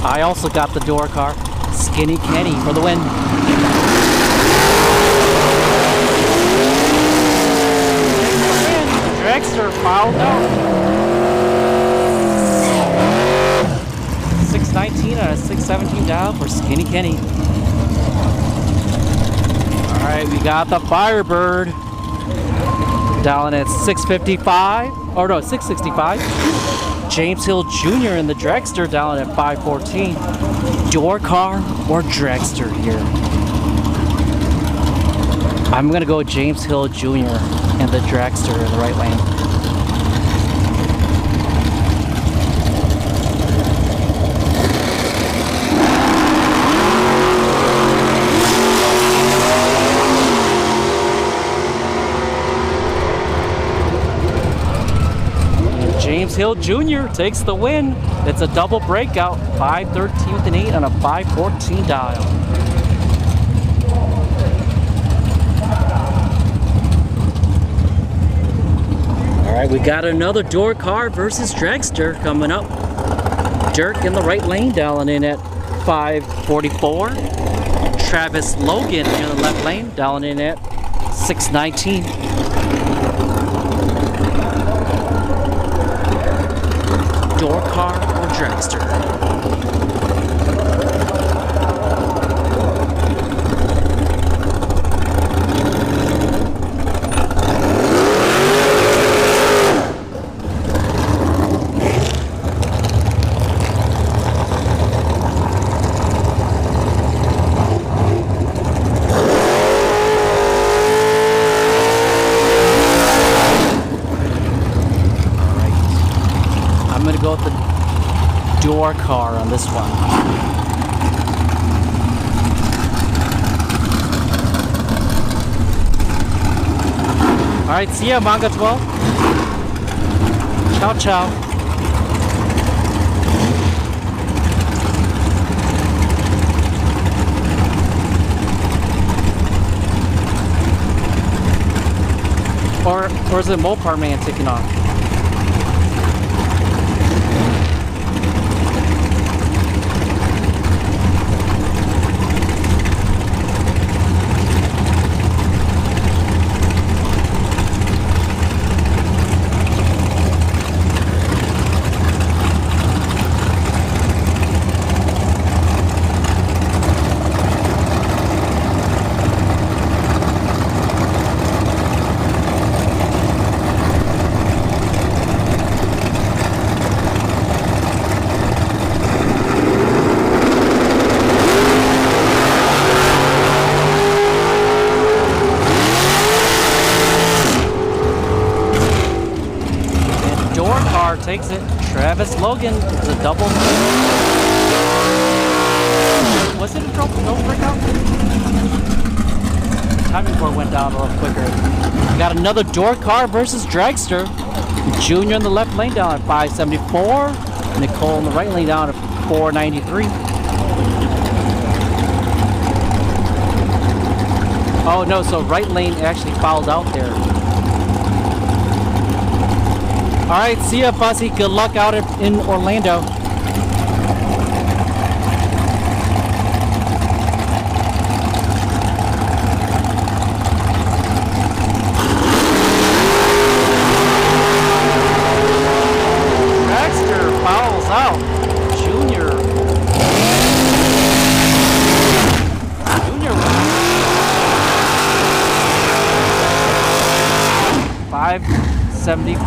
I also got the door car. Skinny Kenny for the win. Dragster fouled out. 6:19 and a 6:17 down for Skinny Kenny. All right, we got the Firebird down at 6:55. Or no, 6:65. James Hill Jr. in the dragster down at 5:14. Door car or dragster here? I'm gonna go James Hill Jr. and the dragster in the right lane. James Hill Jr. takes the win. It's a double breakout, 513 with an 8 on a 514 dial. All right, we got another door car versus dragster coming up. Dirk in the right lane, dialing in at 544. Travis Logan in the left lane, dialing in at 619. Door car or dragster? Go with the door car on this one. All right, see ya, Manga 12. Ciao, ciao. Or is it Mopar Man taking off? Takes it. Travis Logan is a double. Was it a double breakout? Timing board went down a little quicker. We got another door car versus dragster. Junior in the left lane down at 574. Nicole in the right lane down at 493. Oh no, so right lane actually fouled out there. All right, see ya, Fuzzy. Good luck out in Orlando. Dragster fouls out. Junior 574.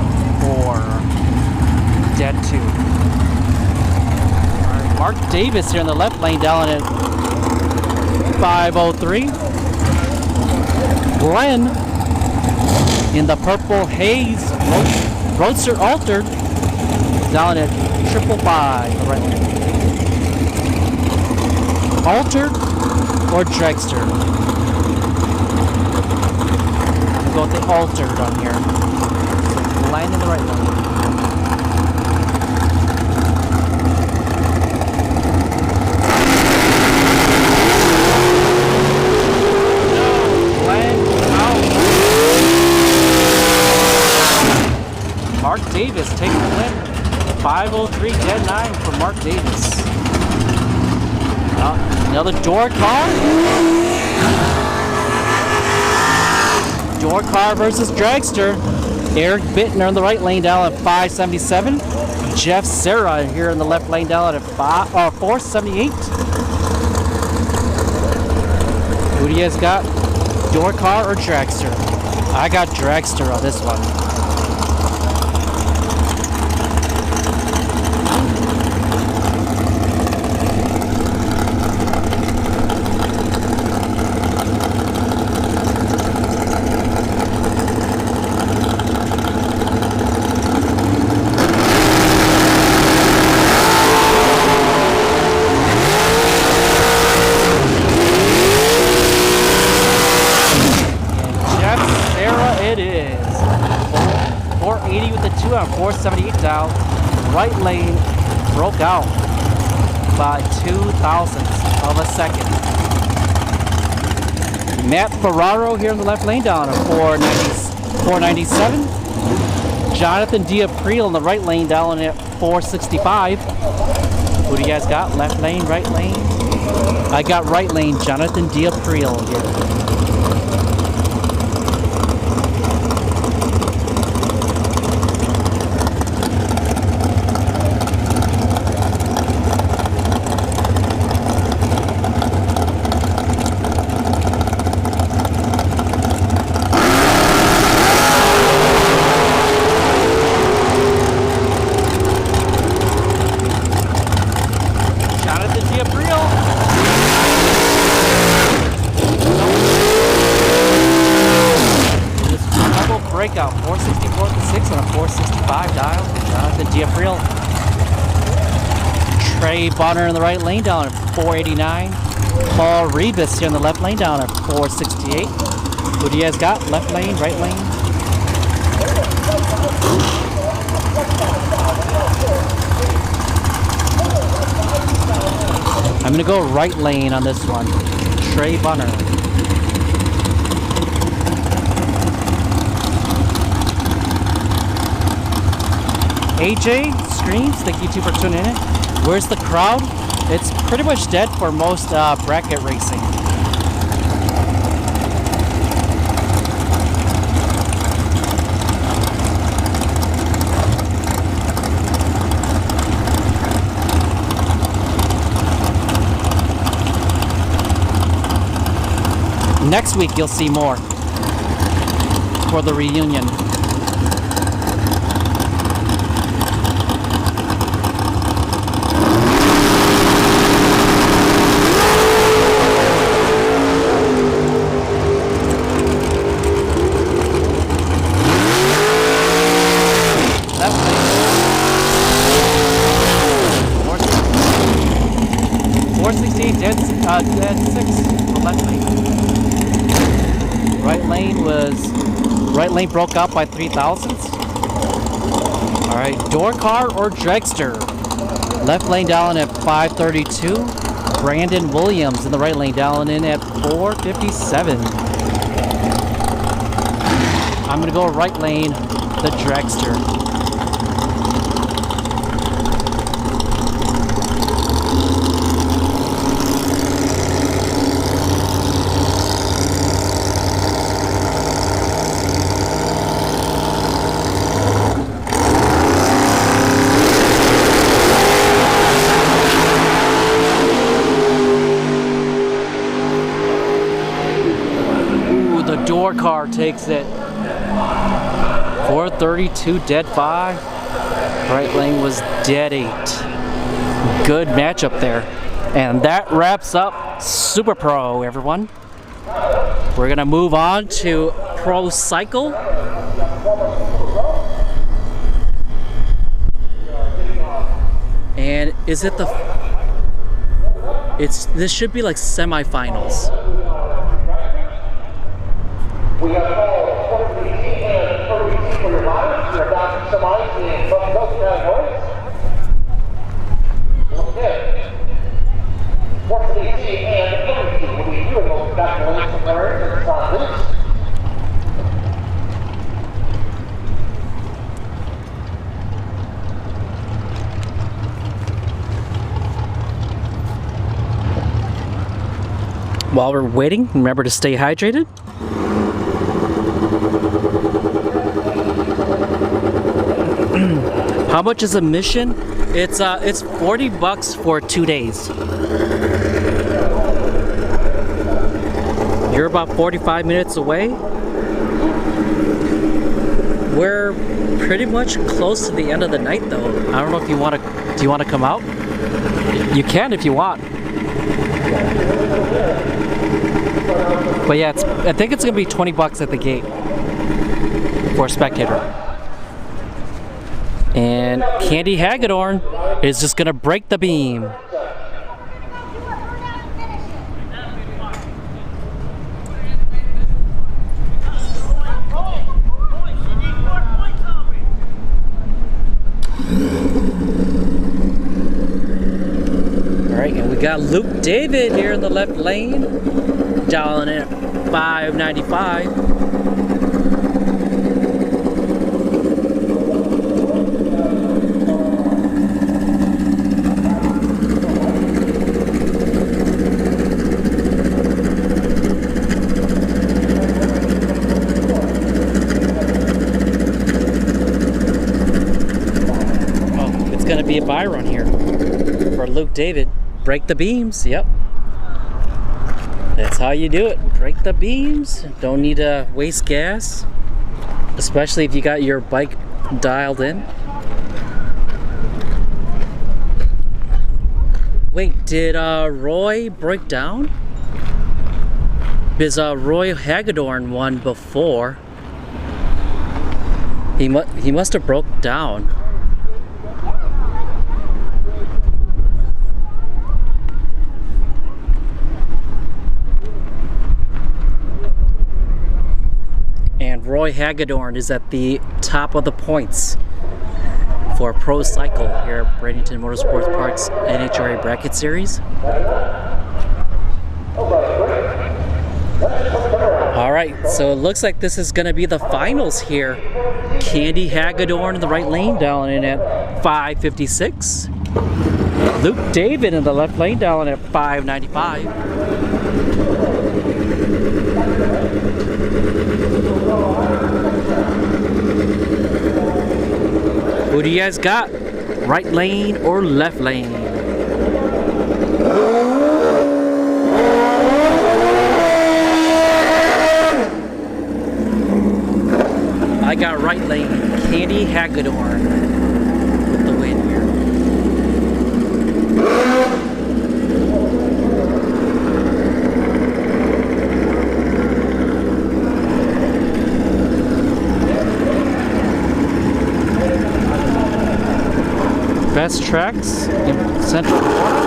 Dead 2. All right, Mark Davis here in the left lane down at 503. Glenn in the purple haze Roadster altered down at 555 the right lane. Altered or dragster? We'll go with the altered on here. So Glenn in the right lane. Mark Davis taking the win. 503 dead 9 for Mark Davis. Another door car. Door car versus dragster. Eric Bittner in the right lane down at 577. Jeff Serra here in the left lane down at 478. Who do you guys got? Door car or dragster? I got dragster on this one. 480 with the 2 on 478 down. Right lane broke out by 0.02 of a second. Matt Ferraro here in the left lane down at 497. Jonathan Diapril in the right lane down at 465. Who do you guys got? Left lane, right lane? I got right lane, Jonathan Diapril here. Breakout 464 with the 6 on a 465 dial. Jonathan Diapril. Trey Bonner in the right lane down at 489. Paul Rebus here in the left lane down at 468. Who do you guys got? Left lane, right lane? I'm gonna go right lane on this one. Trey Bonner. AJ Screams, thank you two for tuning in. Where's the crowd? It's pretty much dead for most bracket racing. Next week you'll see more for the reunion. Dead 6 on left lane. Right lane broke out by 0.03. Alright, door car or dragster. Left lane down at 532. Brandon Williams in the right lane down in at 457. I'm gonna go right lane, the dragster. Door car takes it. 432 dead 5. Right lane was dead 8. Good matchup there. And that wraps up Super Pro, everyone. We're gonna move on to Pro Cycle. And is it this should be like semifinals. We have called 20 and 30 for your riders. We are down to semis in both categories. Once again, 20 and 30 will be you and those back to the list and start this. While we're waiting, remember to stay hydrated. How much is admission? It's $40 for 2 days. You're about 45 minutes away. We're pretty much close to the end of the night, though. I don't know if you want to. Do you want to come out? You can if you want. But yeah, I think it's gonna be $20 at the gate for a spectator. And Candy Hagedorn is just gonna break the beam. got Luke David here in the left lane, dialing in at 595. Gonna be a buy run here for Luke David. Break the beams. Yep, that's how you do it. Break the beams. Don't need to waste gas, especially if you got your bike dialed in. Wait, did Roy break down? Because Roy Hagedorn won before. He must have broke down. And Roy Hagedorn is at the top of the points for Pro Cycle here at Bradenton Motorsports Park's NHRA Bracket Series. Alright, so it looks like this is going to be the finals here. Candy Hagedorn in the right lane, dialing in at 556. Luke David in the left lane, dialing at 595. Who do you guys got? Right lane or left lane? I got right lane. Candy Hagedorn with the win here. Best tracks in Central Florida.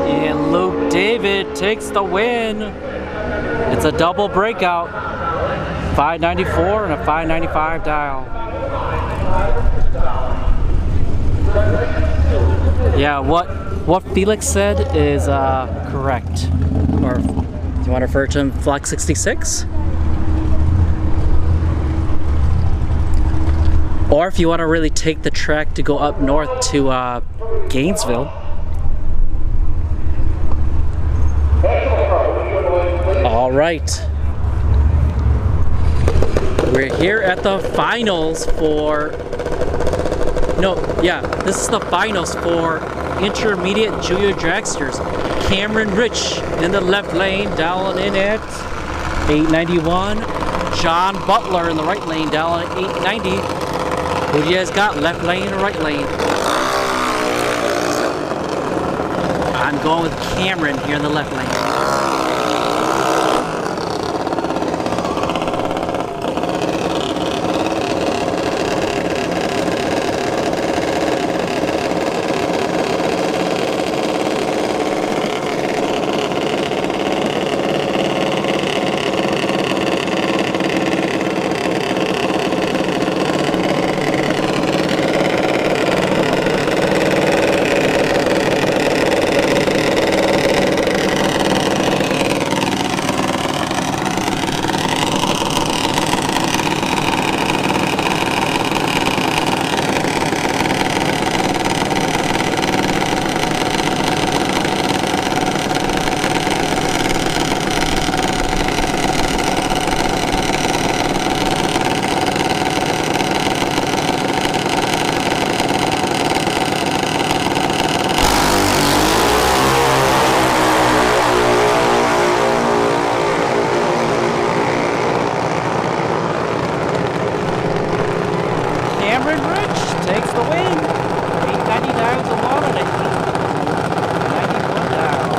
And Luke David takes the win. It's a double breakout. 594 and a 595 dial. Yeah, what Felix said is correct. Or do you want to refer to him, Flex 66? Or if you want to really take the track to go up north to Gainesville. All right. We're here at the finals for... this is the finals for intermediate junior dragsters. Cameron Rich in the left lane, dialing in at 891. John Butler in the right lane, dialing at 890. Who do you guys got, left lane or right lane? I'm going with Cameron here in the left lane. Takes the win. 890 dials along and 891 down.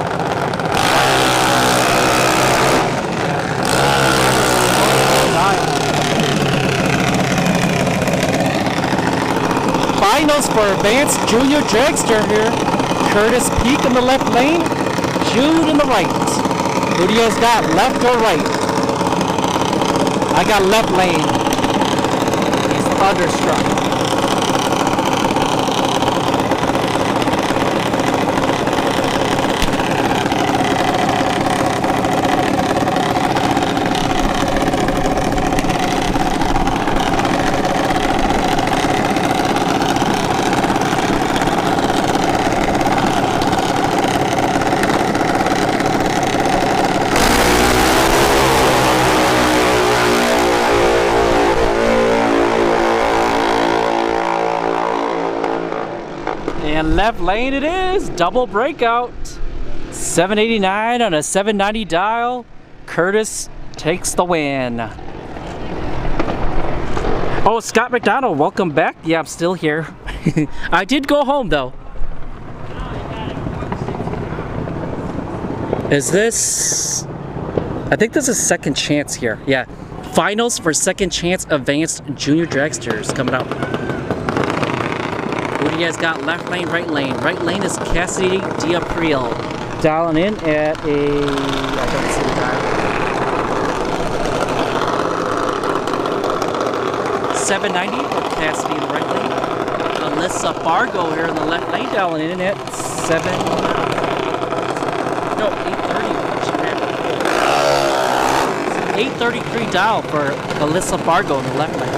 Finals for advanced junior dragster here. Curtis Peak in the left lane, Jude in the right. Who do you guys got, left or right? I got left lane. He's thunderstruck. And left lane it is, double breakout. 789 on a 790 dial. Curtis takes the win. Oh, Scott McDonald, welcome back. Yeah, I'm still here. I did go home though. Is this, I think this is second chance here. Yeah, finals for second chance advanced junior dragsters coming up. Who do you guys got, left lane, right lane? Right lane is Cassidy Diapril. Dialing in at a, I don't see the dial. 790 for Cassidy in the right lane. Alyssa Fargo here in the left lane, dialing in at 833 dial for Alyssa Fargo in the left lane.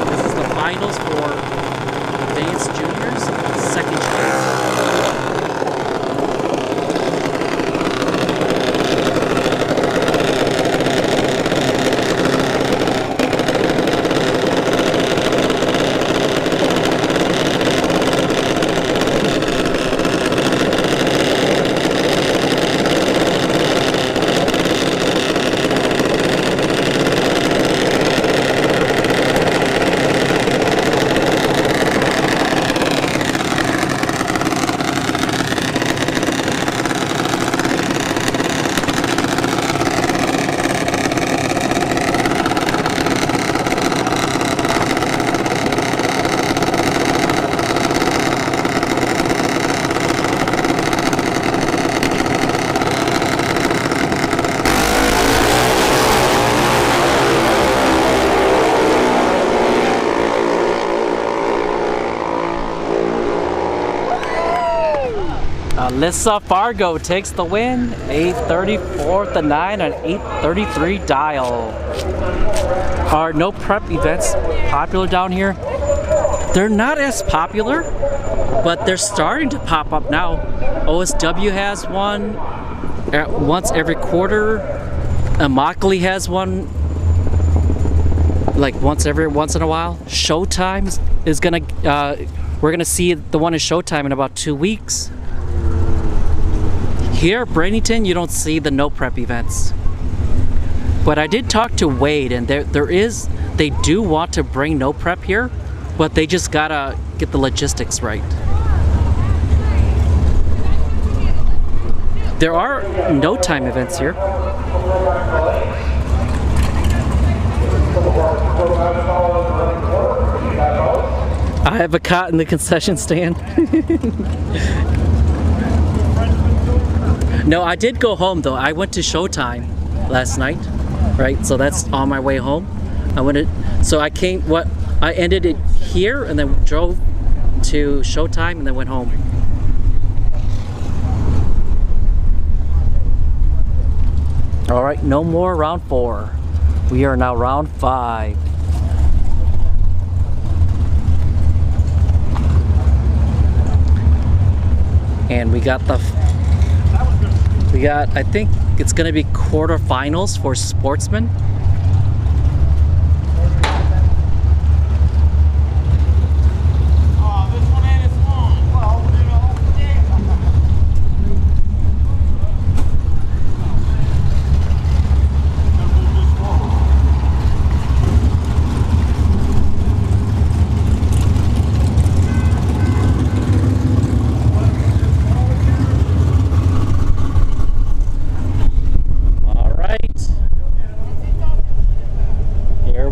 This is the finals for advanced juniors, second chance. Alyssa Fargo takes the win, 834 to 9 on 833 dial. Are no prep events popular down here? They're not as popular, but they're starting to pop up now. OSW has one once every quarter. Immokalee has one like once in a while. Showtime is gonna, we're gonna see the one in Showtime in about 2 weeks. Here at Bradenton, you don't see the no prep events. But I did talk to Wade, and they do want to bring no prep here, but they just gotta get the logistics right. There are no time events here. I have a cot in the concession stand. No, I did go home though. I went to Showtime last night, right? So that's on my way home. I ended it here and then drove to Showtime and then went home. All right, no more round 4. We are now round 5. And we got, I think it's gonna be quarterfinals for Sportsman.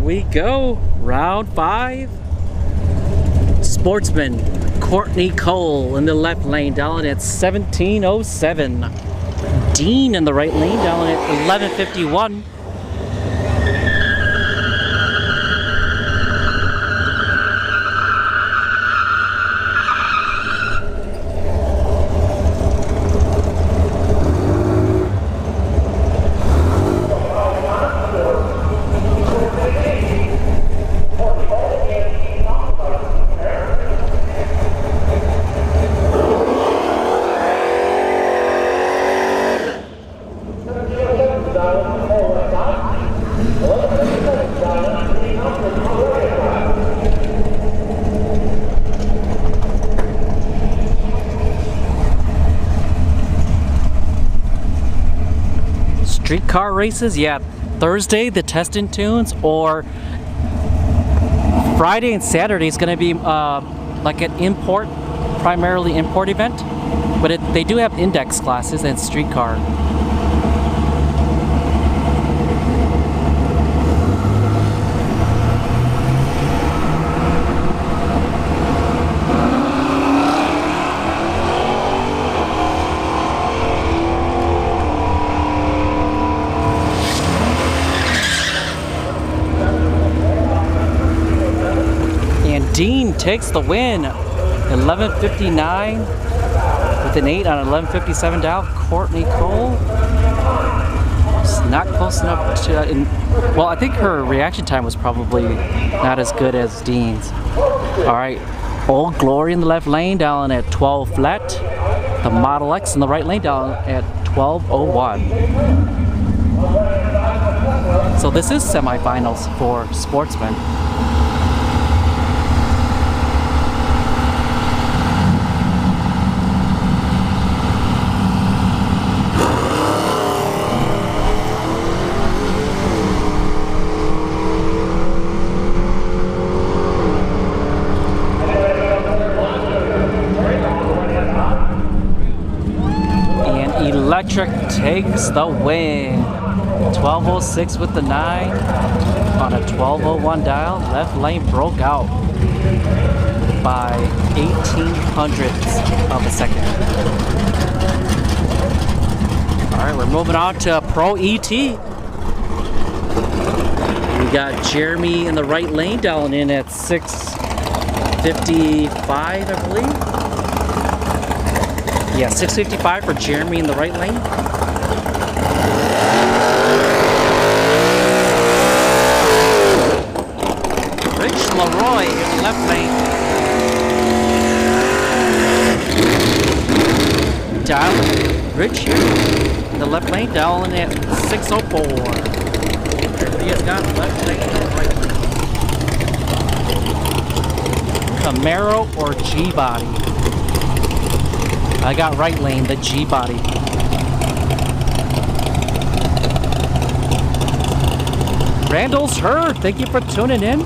We go, round 5. Sportsman Courtney Cole in the left lane, down at 1707. Dean in the right lane down at 11:51. Streetcar races, yeah, Thursday the Test and Tunes, or Friday and Saturday is going to be like an import, primarily import event, but they do have index classes and streetcar. Dean takes the win, 11:59 with an 8 on 11:57 dial. Courtney Cole, it's not close enough to, well, I think her reaction time was probably not as good as Dean's. All right, Old Glory in the left lane down at 12 flat. The Model X in the right lane down at 12:01. So this is semifinals for Sportsman. Electric takes the win. 12:06 with the 9 on a 12:01 dial. Left lane broke out by 0.18 of a second. All right, we're moving on to Pro ET. We got Jeremy in the right lane dialing in at 6:55, I believe. Yeah, 6:55 for Jeremy in the right lane. Rich Leroy in the left lane. Rich here in the left lane, dialing at 6:04. Everybody has got left lane and right lane. Camaro or G-Body? I got right lane, the G-Body. Randall's Herd, thank you for tuning in.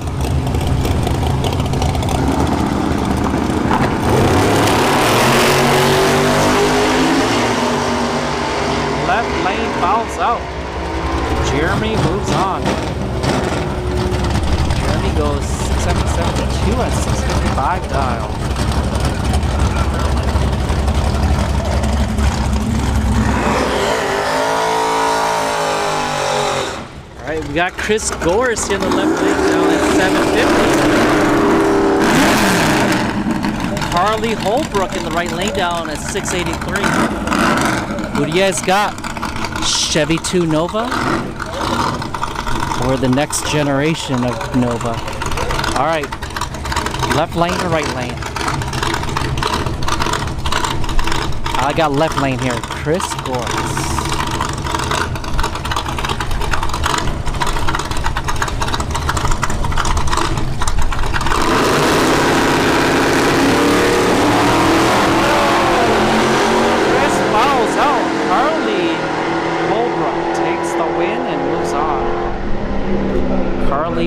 Left lane fouls out. Jeremy moves on. Jeremy goes 6:72 at 6:55 dial. Alright, we got Chris Gorse in the left lane now at 7:50. Harley Holbrook in the right lane down at 6:83. Who do you guys got? Chevy 2 Nova? Or the next generation of Nova? Alright, left lane or right lane? I got left lane here, Chris Gorse.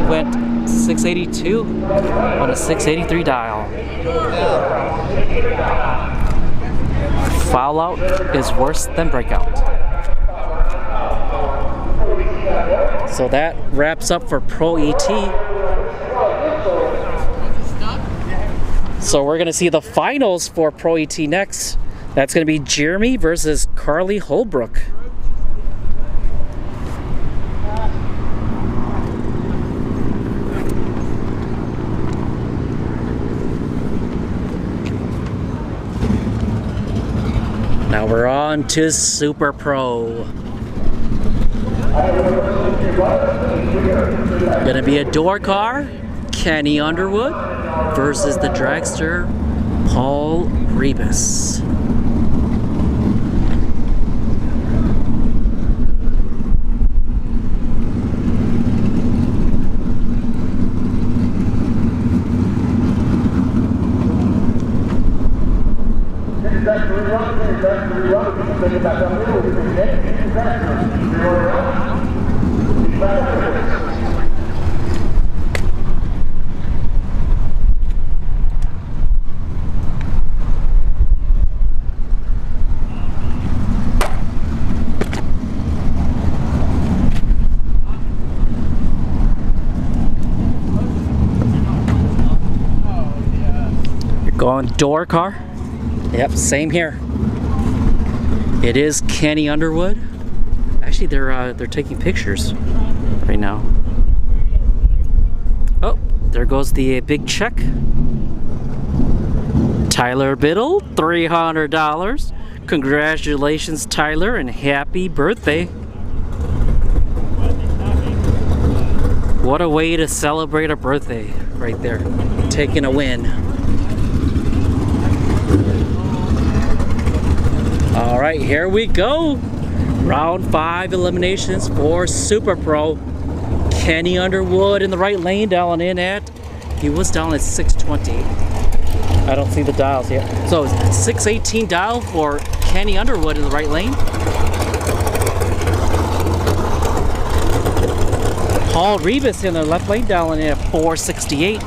Went 6:82 on a 6:83 dial. Foul out is worse than breakout. So that wraps up for Pro ET. So we're going to see the finals for Pro ET next. That's going to be Jeremy versus Carly Holbrook. Now we're on to Super Pro. Gonna be a door car, Kenny Underwood versus the dragster, Paul Rebus. Going door car. Yep, same here. It is Kenny Underwood. Actually, they're taking pictures right now. Oh, there goes the big check. Tyler Biddle, $300. Congratulations, Tyler, and happy birthday. What a way to celebrate a birthday right there. Taking a win. All right, here we go. Round 5 eliminations for Super Pro. Kenny Underwood in the right lane, dialing in at, he was down at 620. I don't see the dials yet. So 618 dial for Kenny Underwood in the right lane. Paul Rebus in the left lane, dialing in at 468.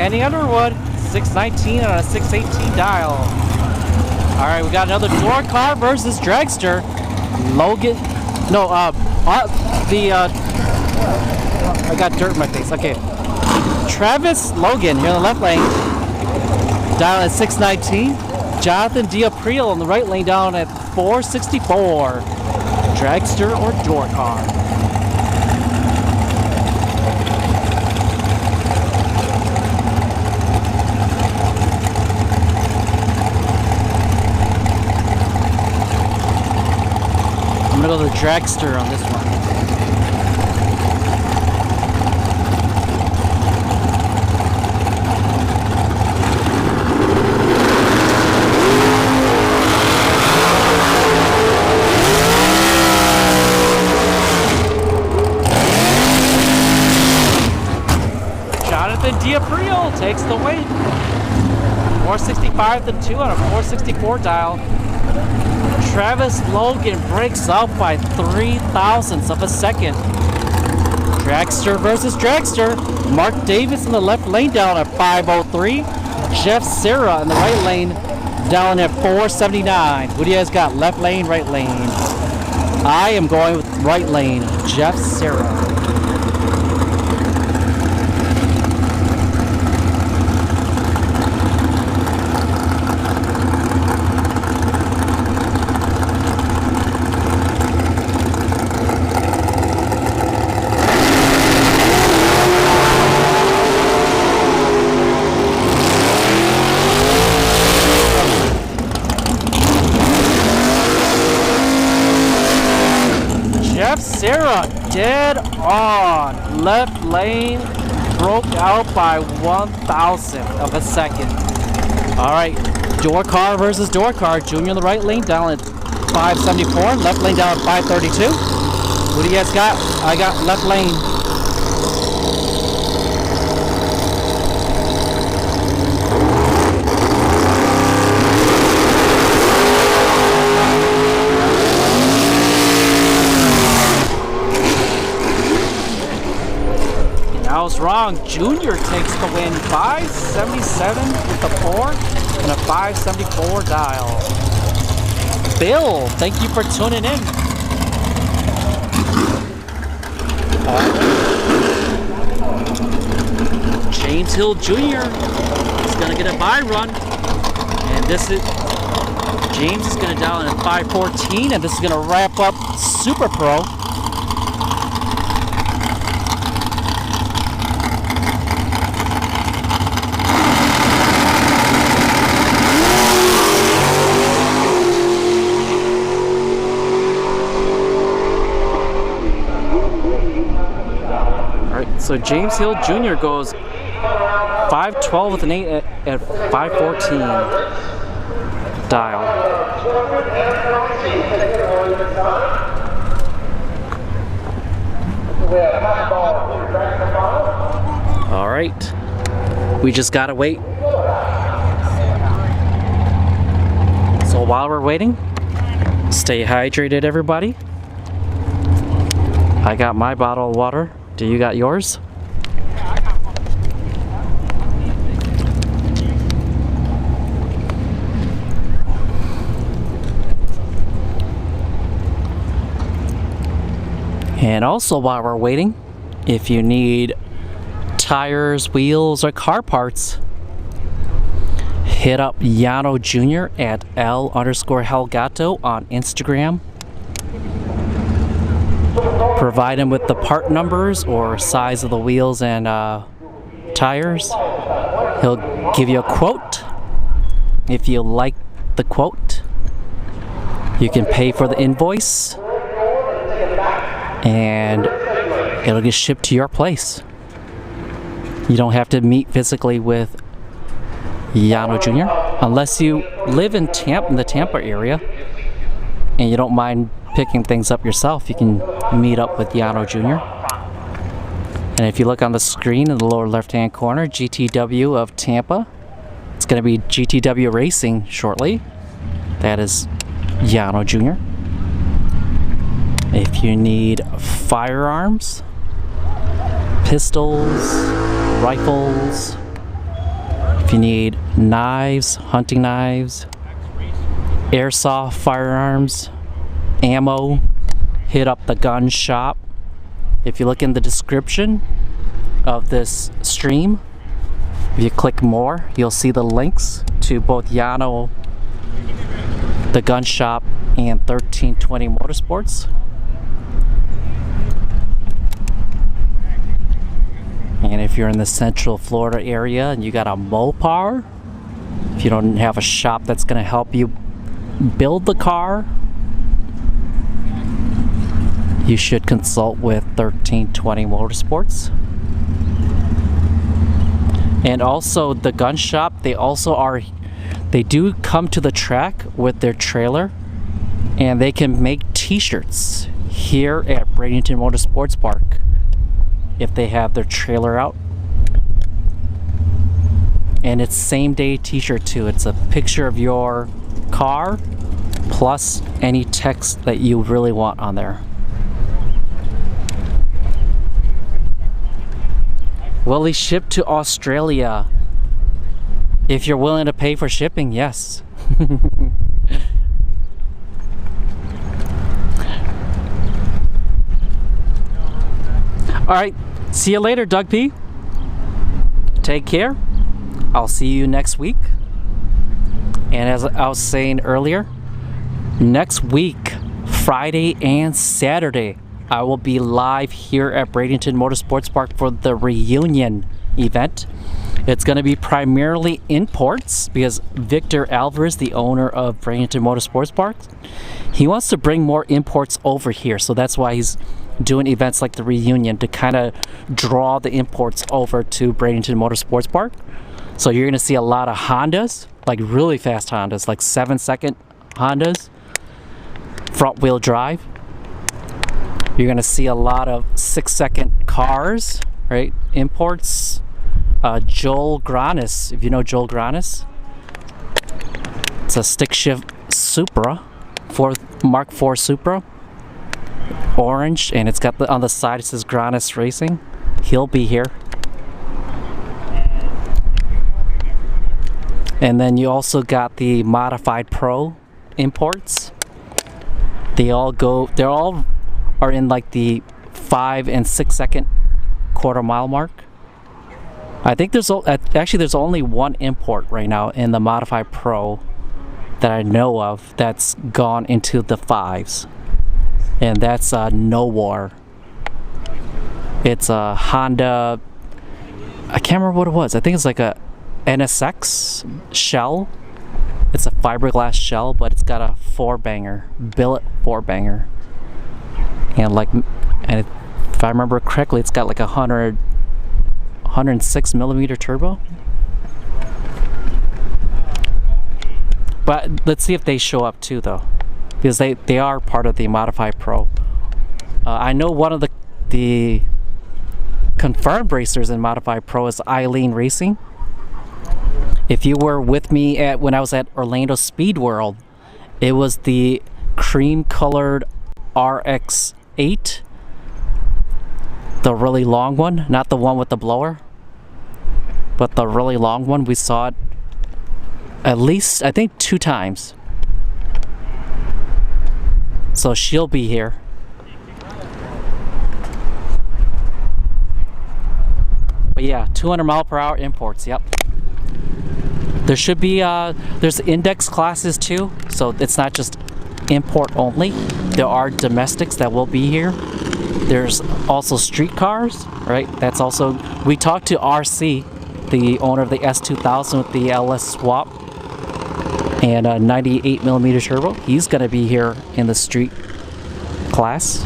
Kenny Underwood, 619 on a 618 dial. All right, we got another door car versus dragster. Logan, no, I got dirt in my face. Okay, Travis Logan here in the left lane, dial at 619. Jonathan Diapril in the right lane, down at 464. Dragster or door car? I'm gonna go to the dragster on this one. Jonathan Diapril takes the win. 465 to 2 on a 464 dial. Travis Logan breaks up by 0.03 of a second. Dragster versus dragster. Mark Davis in the left lane, down at 503. Jeff Serra in the right lane, down at 479. Who do you guys got? Left lane, right lane? I am going with right lane, Jeff Serra. Sarah, dead on. Left lane broke out by 1,000th of a second. All right, door car versus door car. Junior in the right lane down at 574. Left lane down at 532. What do you guys got? I got left lane. I was wrong. Junior takes the win. 577 with the 4 and a 574 dial. Bill, thank you for tuning in. James Hill Jr. is going to get a bye run. And this is James is going to dial in at 514, and this is going to wrap up Super Pro. So James Hill Jr. goes 512 with an 8 at 514 dial. All right, we just gotta wait. So while we're waiting, stay hydrated, everybody. I got my bottle of water. Do you got yours? And also while we're waiting, if you need tires, wheels, or car parts, hit up Yano Jr. at L_Helgato on Instagram. Provide him with the part numbers or size of the wheels and tires. He'll give you a quote. If you like the quote, you can pay for the invoice and it'll get shipped to your place. You don't have to meet physically with Yano Jr. unless you live in the Tampa area and you don't mind picking things up yourself. You can meet up with Yano Jr. And if you look on the screen in the lower left hand corner, GTW of Tampa, it's going to be GTW Racing shortly. That is Yano Jr. If you need firearms, pistols, rifles, if you need knives, hunting knives, airsoft firearms, ammo, hit up the gun shop. If you look in the description of this stream, if you click more, you'll see the links to both Yano, the gun shop, and 1320 Motorsports. And if you're in the Central Florida area and you got a Mopar, if you don't have a shop that's going to help you build the car, you should consult with 1320 Motorsports. And also the gun shop, they do come to the track with their trailer, and they can make t-shirts here at Bradenton Motorsportspark if they have their trailer out. And it's same day t-shirt too. It's a picture of your car plus any text that you really want on there. Will he ship to Australia? If you're willing to pay for shipping, All right, see you later, Doug P. Take care. I'll see you next week. And as I was saying earlier, next week, Friday and Saturday, I will be live here at Bradenton Motorsports Park for the reunion event. It's going to be primarily imports because Victor Alvarez, the owner of Bradenton Motorsports Park, he wants to bring more imports over here. So that's why he's doing events like the reunion to kind of draw the imports over to Bradenton Motorsports Park. So you're going to see a lot of Hondas, like really fast Hondas, like 7-second Hondas, front wheel drive. You're going to see a lot of 6-second cars, right? Imports. Joel Granis, if you know Joel Granis. It's a stick shift Supra, Mark IV Supra, orange, and it's got on the side it says Granis Racing. He'll be here. And then you also got the Modified Pro imports. They all are in like the 5 and 6 second quarter mile mark. I think there's only one import right now in the Modified Pro that I know of that's gone into the 5s, and that's No War. It's a Honda, I can't remember what it was. I think it's like a NSX shell. It's a fiberglass shell, but it's got a 4-banger, billet 4-banger, and if I remember correctly, it's got like 106 millimeter turbo. But let's see if they show up too, though, because they are part of the Modified Pro. I know one of the confirmed racers in Modified Pro is Eileen Racing. If you were with me when I was at Orlando Speed World, it was the cream colored RX-8, the really long one, not the one with the blower, but the really long one. We saw it at least, I think, 2 times. So she'll be here. But yeah, 200 mile per hour imports, yep. There should be, there's index classes too, so it's not just import only. There are domestics that will be here. There's also street cars, right? That's also, we talked to RC, the owner of the S2000 with the LS swap and a 98 millimeter turbo. He's going to be here in the street class.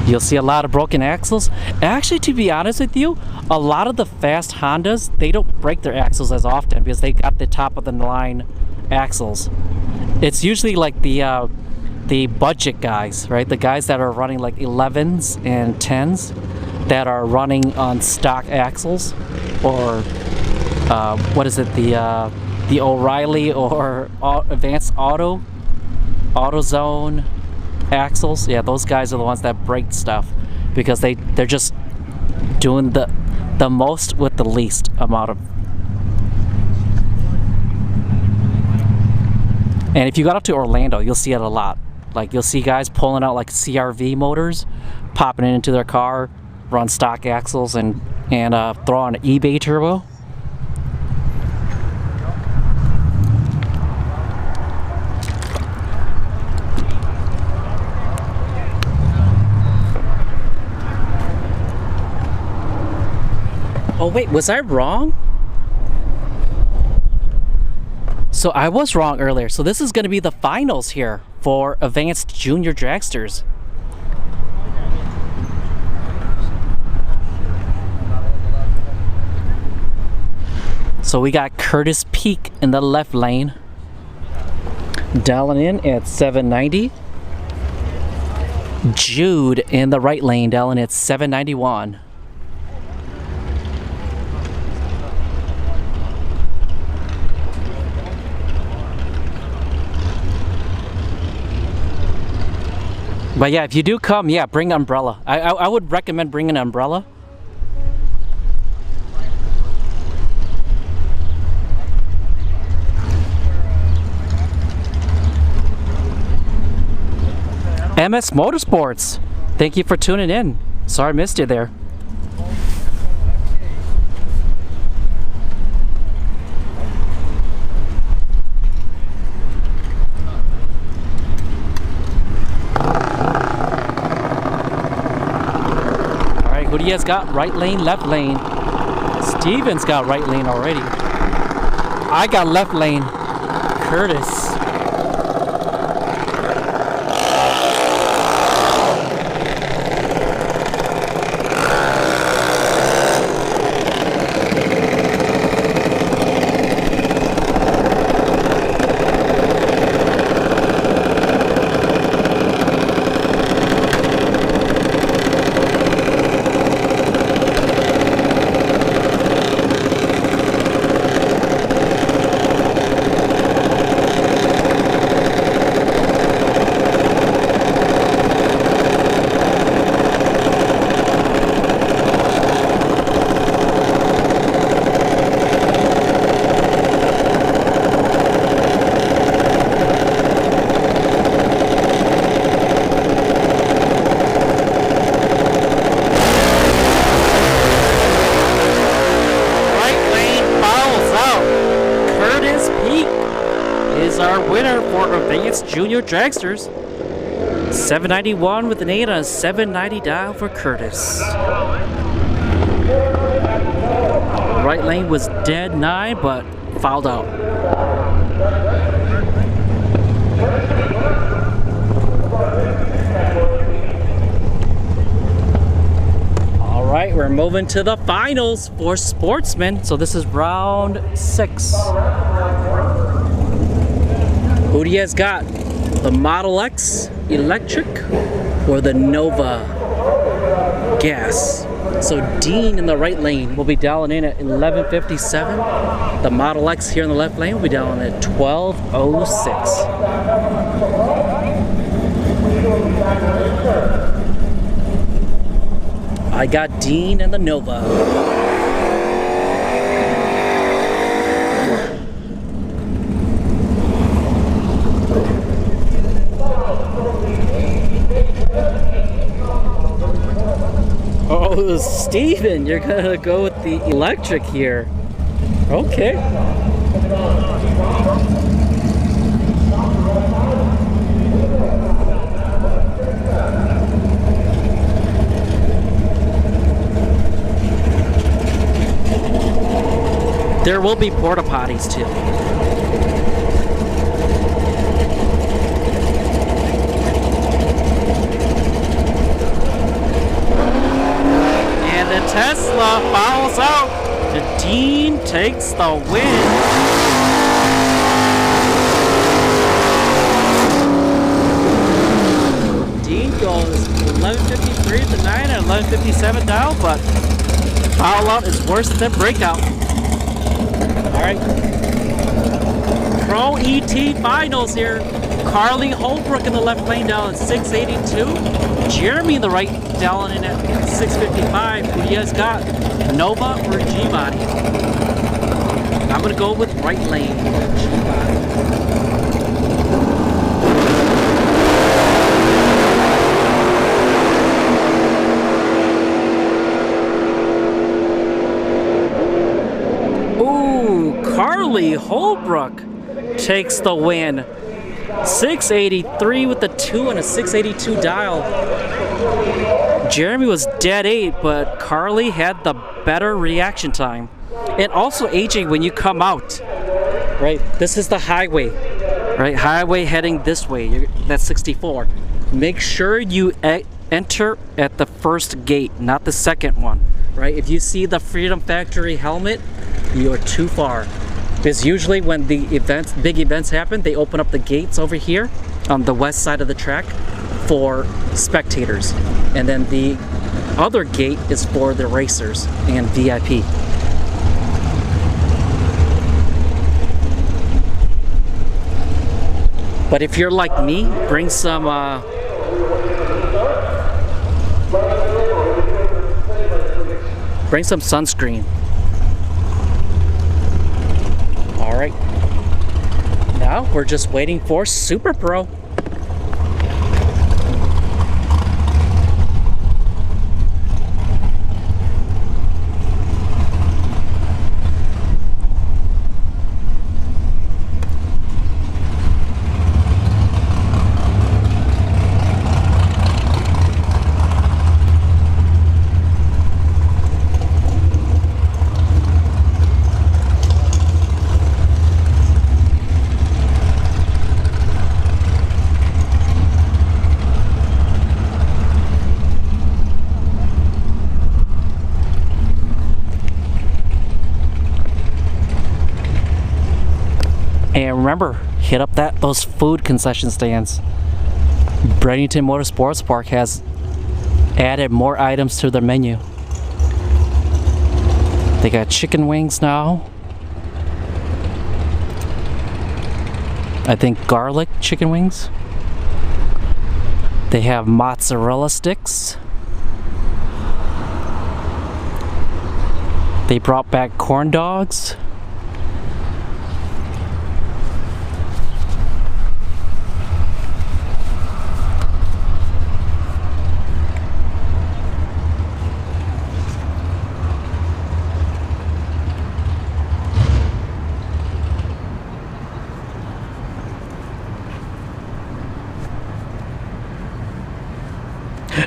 You'll see a lot of broken axles. Actually, to be honest with you, a lot of the fast Hondas, they don't break their axles as often because they got the top of the line axles. It's usually like the budget guys, right? The guys that are running like 11s and 10s that are running on stock axles, or what is it? The O'Reilly or Advanced AutoZone axles. Yeah, those guys are the ones that break stuff because they're just doing the most with the least amount of. And if you got up to Orlando, you'll see it a lot. Like, you'll see guys pulling out like CRV motors, popping it into their car, run stock axles, and throw on an eBay turbo. Oh wait, was I wrong? So I was wrong earlier. So this is going to be the finals here for Advanced Junior Dragsters. So we got Curtis Peak in the left lane, dialing in at 790. Jude in the right lane, dialing at 791. But yeah, if you do come, yeah, bring an umbrella. I would recommend bringing an umbrella. MS Motorsports. Thank you for tuning in. Sorry I missed you there. Alright, who do you guys got? Right lane, left lane. Steven's got right lane already. I got left lane. Curtis. Junior Dragsters. 791 with an 8 on a 790 dial for Curtis. Right lane was dead 9, but fouled out. All right, we're moving to the finals for Sportsman. So this is round 6. Who do you guys got? The Model X electric or the Nova gas? So Dean in the right lane will be dialing in at 11:57. The Model X here in the left lane will be dialing at 12:06. I got Dean and the Nova. Oh, Steven, you're gonna go with the electric here. Okay. There will be porta potties too. Tesla fouls out. The Dean takes the win. Dean goes 11:53 to 9 and 11:57 dial, but foul out is worse than breakout. All right. Pro ET finals here. Carly Holbrook in the left lane down at 682. Jeremy in the right down in at 655. Who you guys got? Nova or G-Body? I'm going to go with right lane. G-Body. Ooh, Carly Holbrook takes the win. 683 with the 2 and a 682 dial. Jeremy was dead 8, but Carly had the better reaction time. And also, AJ, when you come out, right, this is the highway, right? Highway heading this way, that's 64. Make sure you enter at the first gate, not the second one, right? If you see the Freedom Factory helmet, you're too far. Because usually when the events, big events happen, they open up the gates over here on the west side of the track for spectators. And then the other gate is for the racers and VIP. But if you're like me, bring some sunscreen. All right. Now we're just waiting for Super Pro. And remember, hit up those food concession stands. Bradenton Motorsports Park has added more items to their menu. They got chicken wings now. I think garlic chicken wings. They have mozzarella sticks. They brought back corn dogs.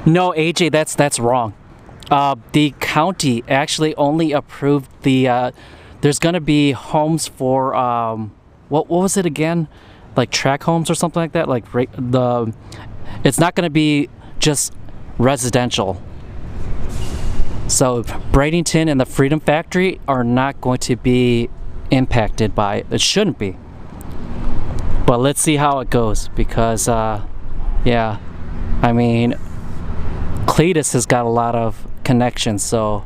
No, AJ, that's wrong. The county actually only approved the. There's gonna be homes for what was it again? Like track homes or something like that. Like it's not gonna be just residential. So Bradenton and the Freedom Factory are not going to be impacted by it. It shouldn't be. But let's see how it goes because yeah, I mean. Cletus has got a lot of connections, so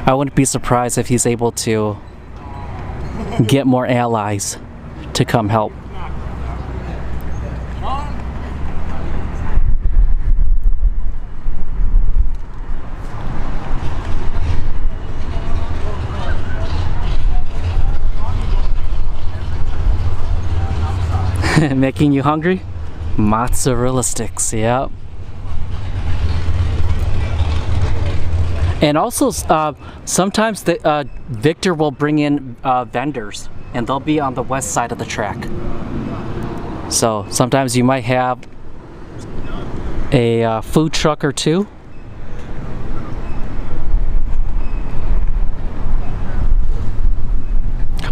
I wouldn't be surprised if he's able to get more allies to come help. Making you hungry? Mozzarella sticks, yep. And also, sometimes Victor will bring in vendors, and they'll be on the west side of the track. So sometimes you might have a food truck or two.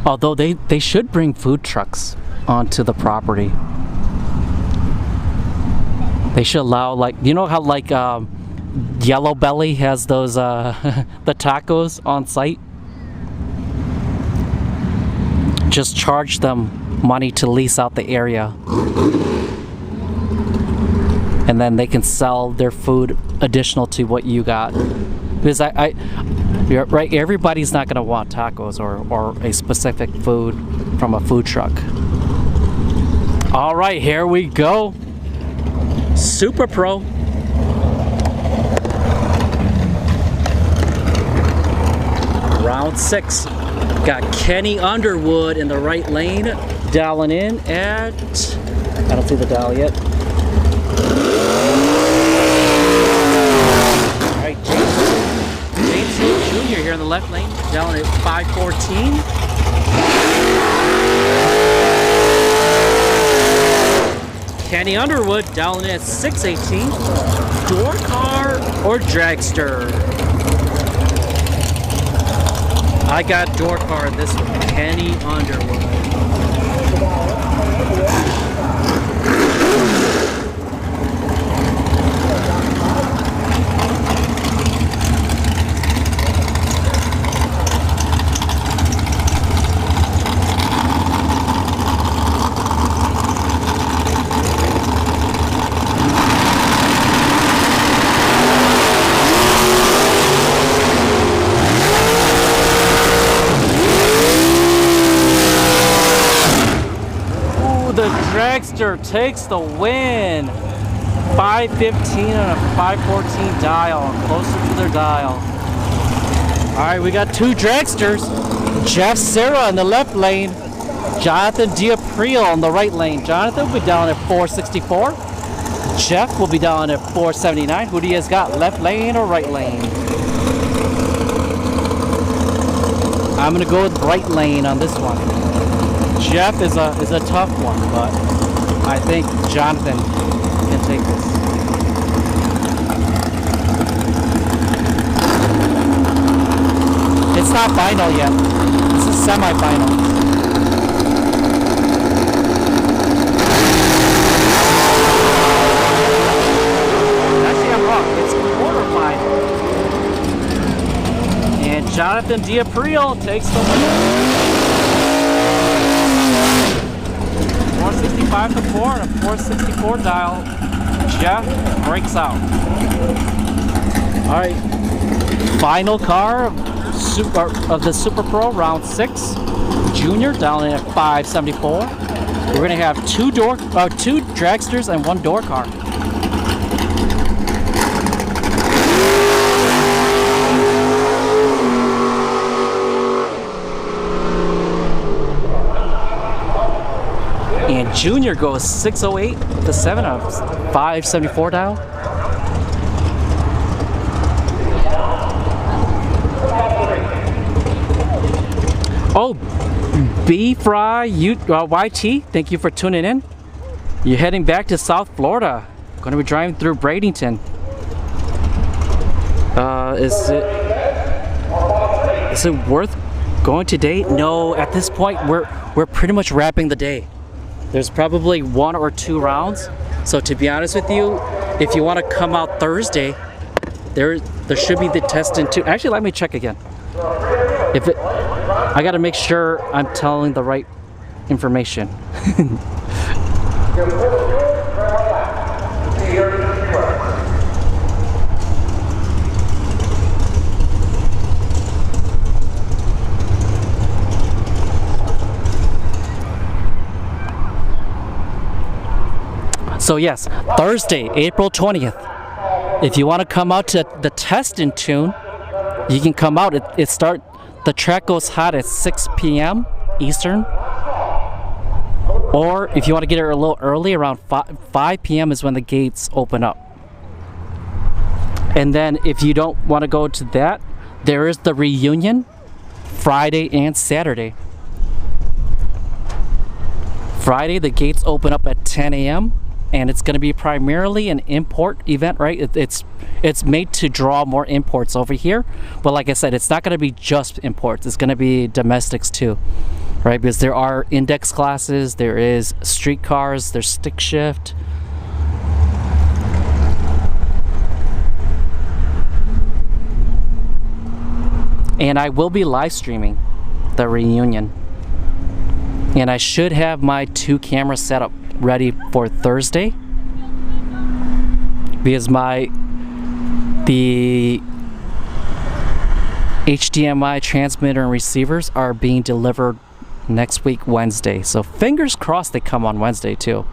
Although they should bring food trucks onto the property. They should allow, like, you know how like Yellow Belly has those the tacos on site? Just charge them money to lease out the area, and then they can sell their food additional to what you got. Because you're right, everybody's not gonna want tacos or a specific food from a food truck. All right, here we go. Super Pro. Round 6. Got Kenny Underwood in the right lane, dialing in at, I don't see the dial yet. All right, James Hill Jr. here in the left lane, dialing at 514. Kenny Underwood dialing in at 618. Door car or dragster? I got door car in this one, Kenny Underwood. The dragster takes the win. 515 and a 514 dial, closer to their dial. All right, we got two dragsters. Jeff Serra in the left lane, Jonathan Diapriel on the right lane. Jonathan will be down at 464. Jeff will be down at 479. Who do you guys got, left lane or right lane? I'm gonna go with right lane on this one. Jeff is a tough one, but I think Jonathan can take this. It's not final yet. This is semi-final. Actually, I'm wrong. It's quarterfinal. And Jonathan Diapriel takes the win. 465 to 4 and a 464 dial. Jeff breaks out. All right, final car of the Super Pro round 6. Junior down in at 574. We're gonna have two dragsters and one door car. And Junior goes 608 with the 7 of 574 dial. Oh, B Fry YT, thank you for tuning in. You're heading back to South Florida. Going to be driving through Bradenton. Is it worth going today? No, at this point we're pretty much wrapping the day. There's probably 1 or 2 rounds. So to be honest with you, if you want to come out Thursday, there should be the test in 2. Actually, let me check again. I got to make sure I'm telling the right information. So yes, Thursday, April 20th. If you want to come out to the test in tune, you can come out. The track goes hot at 6 p.m. Eastern. Or if you want to get here a little early, around 5 p.m. is when the gates open up. And then if you don't want to go to that, there is the reunion Friday and Saturday. Friday, the gates open up at 10 a.m. and it's going to be primarily an import event, right? It's made to draw more imports over here, but like I said, it's not going to be just imports. It's going to be domestics too, right? Because there are index classes, there is street cars, there's stick shift. And I will be live streaming the reunion. And I should have my 2 camera setup ready for Thursday, because the HDMI transmitter and receivers are being delivered next week Wednesday. So fingers crossed they come on Wednesday too.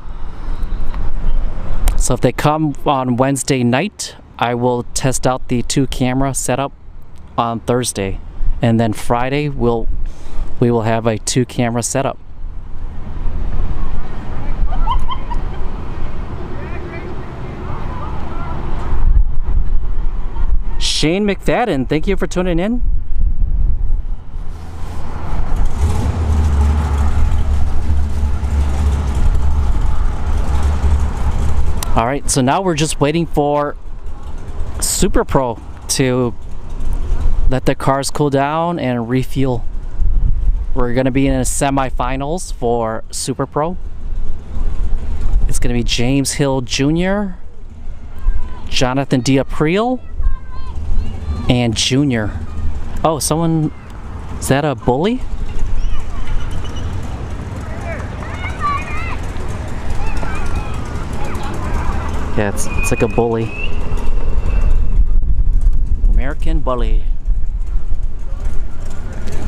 So if they come on Wednesday night, I will test out the 2 camera setup on Thursday, and then Friday we will have a 2 camera setup. Shane McFadden, thank you for tuning in. All right, so now we're just waiting for Super Pro to let the cars cool down and refuel. We're going to be in the semifinals for Super Pro. It's going to be James Hill Jr., Jonathan D'April, and Junior. Oh, is that a bully? Yeah, it's like a bully. American bully.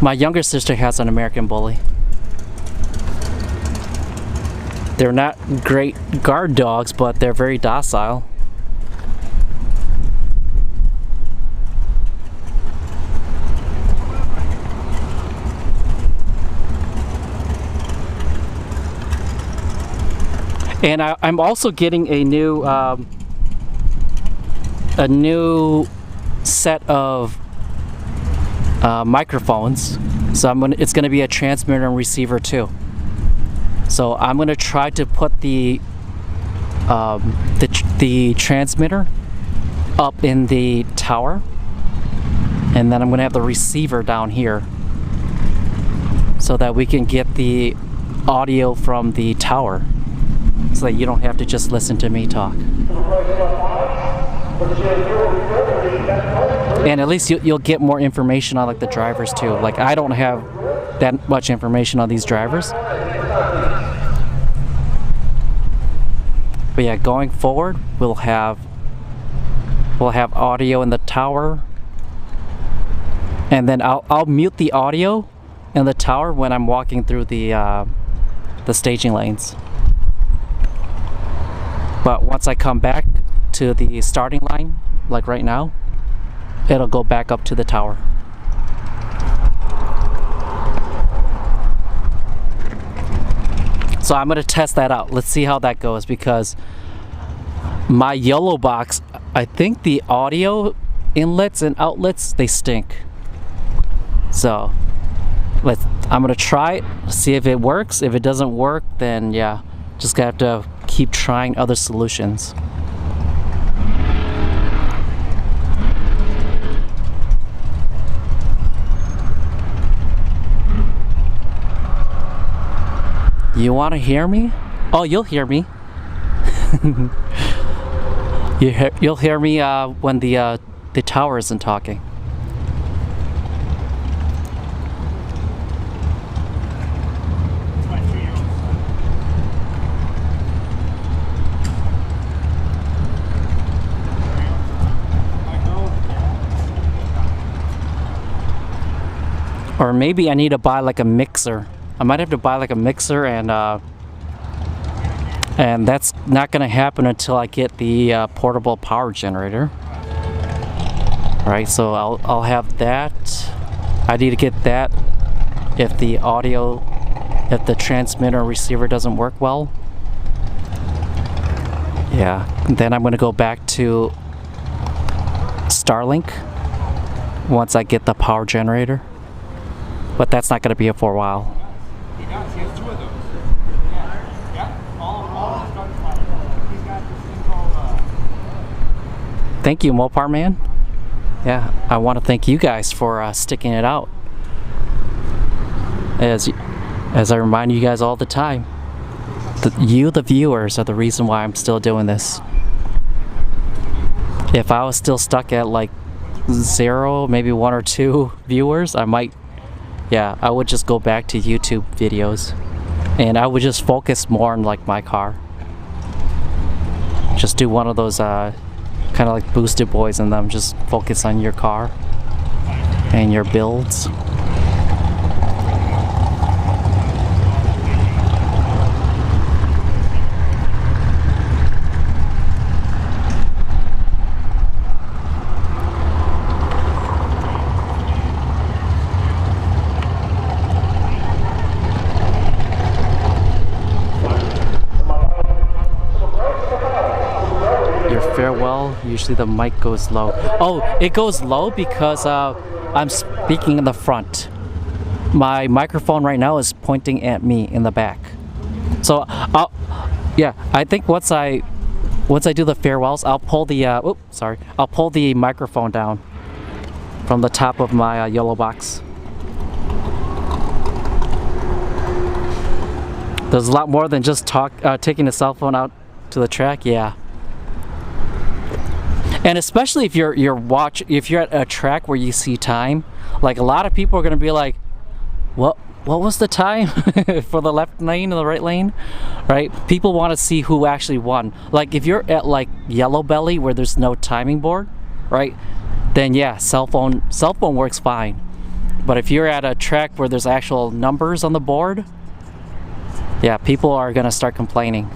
My younger sister has an American bully. They're not great guard dogs, but they're very docile. And I'm also getting a new set of microphones. So it's gonna be a transmitter and receiver too. So I'm gonna try to put the transmitter up in the tower, and then I'm gonna have the receiver down here, so that we can get the audio from the tower, so that you don't have to just listen to me talk. And at least you'll get more information on like the drivers too. Like I don't have that much information on these drivers. But yeah, going forward, we'll have audio in the tower, and then I'll mute the audio in the tower when I'm walking through the staging lanes. But once I come back to the starting line, like right now, it'll go back up to the tower. So I'm gonna test that out. Let's see how that goes, because my yellow box, I think the audio inlets and outlets, they stink. So I'm gonna try it, see if it works. If it doesn't work, then yeah, just gonna have to keep trying other solutions. You want to hear me? Oh, you'll hear me. You'll hear me when the tower isn't talking. Or maybe I need to buy like a mixer. I might have to buy like a mixer, and that's not gonna happen until I get the portable power generator. All right, so I'll have that. I need to get that if the the transmitter or receiver doesn't work well. Yeah, then I'm gonna go back to Starlink once I get the power generator. But that's not gonna be for a while. Thank you, Mopar Man. Yeah, I want to thank you guys for sticking it out. As I remind you guys all the time, the viewers, are the reason why I'm still doing this. If I was still stuck at like 0, maybe 1 or 2 viewers, I would just go back to YouTube videos, and I would just focus more on like my car. Just do one of those kind of like boosted boys in them. Just focus on your car and your builds. Farewell, usually the mic goes low. Oh, it goes low because I'm speaking in the front. My microphone right now is pointing at me in the back. So I think once I do the farewells, I'll pull the I'll pull the microphone down from the top of my yellow box. There's a lot more than just taking the cell phone out to the track. Yeah. And especially if you're at a track where you see time, like a lot of people are gonna be like, what was the time for the left lane or the right lane, right? People want to see who actually won. Like if you're at like Yellow Belly where there's no timing board, right? Then yeah, cell phone works fine. But if you're at a track where there's actual numbers on the board, yeah, people are gonna start complaining.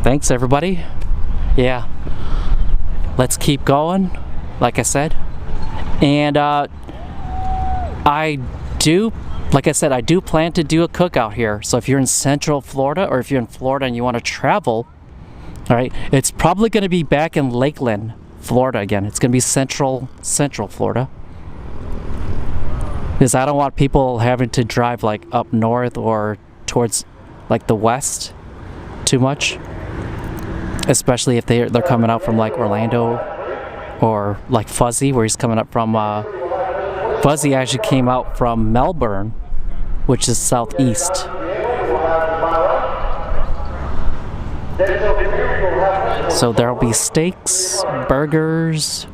Thanks everybody. Yeah, let's keep going, like I said. And I do plan to do a cookout here. So if you're in Central Florida, or if you're in Florida and you want to travel, all right, it's probably going to be back in Lakeland, Florida again. It's going to be Central Florida, because I don't want people having to drive like up north or towards like the west too much. Especially if they're coming out from like Orlando, or like Fuzzy, where he's coming up from. Fuzzy actually came out from Melbourne, which is southeast. So there'll be steaks, burgers,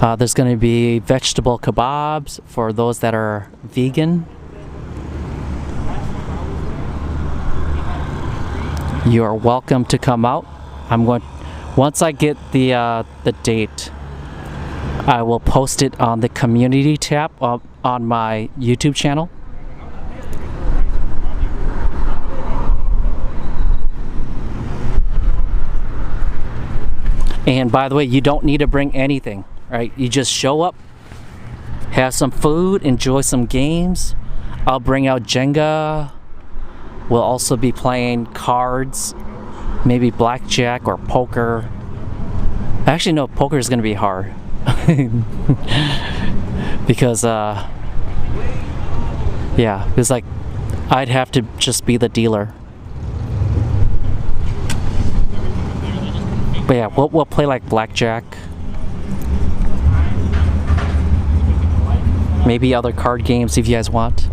There's going to be vegetable kebabs for those that are vegan. You are welcome to come out. Once I get the date, I will post it on the community tab on my YouTube channel. And by the way, you don't need to bring anything, right? You just show up, have some food, enjoy some games. I'll bring out Jenga. We'll also be playing cards, maybe blackjack or poker. Actually, no, poker is going to be hard. Because, yeah, it's like I'd have to just be the dealer. But yeah, we'll play like blackjack. Maybe other card games if you guys want.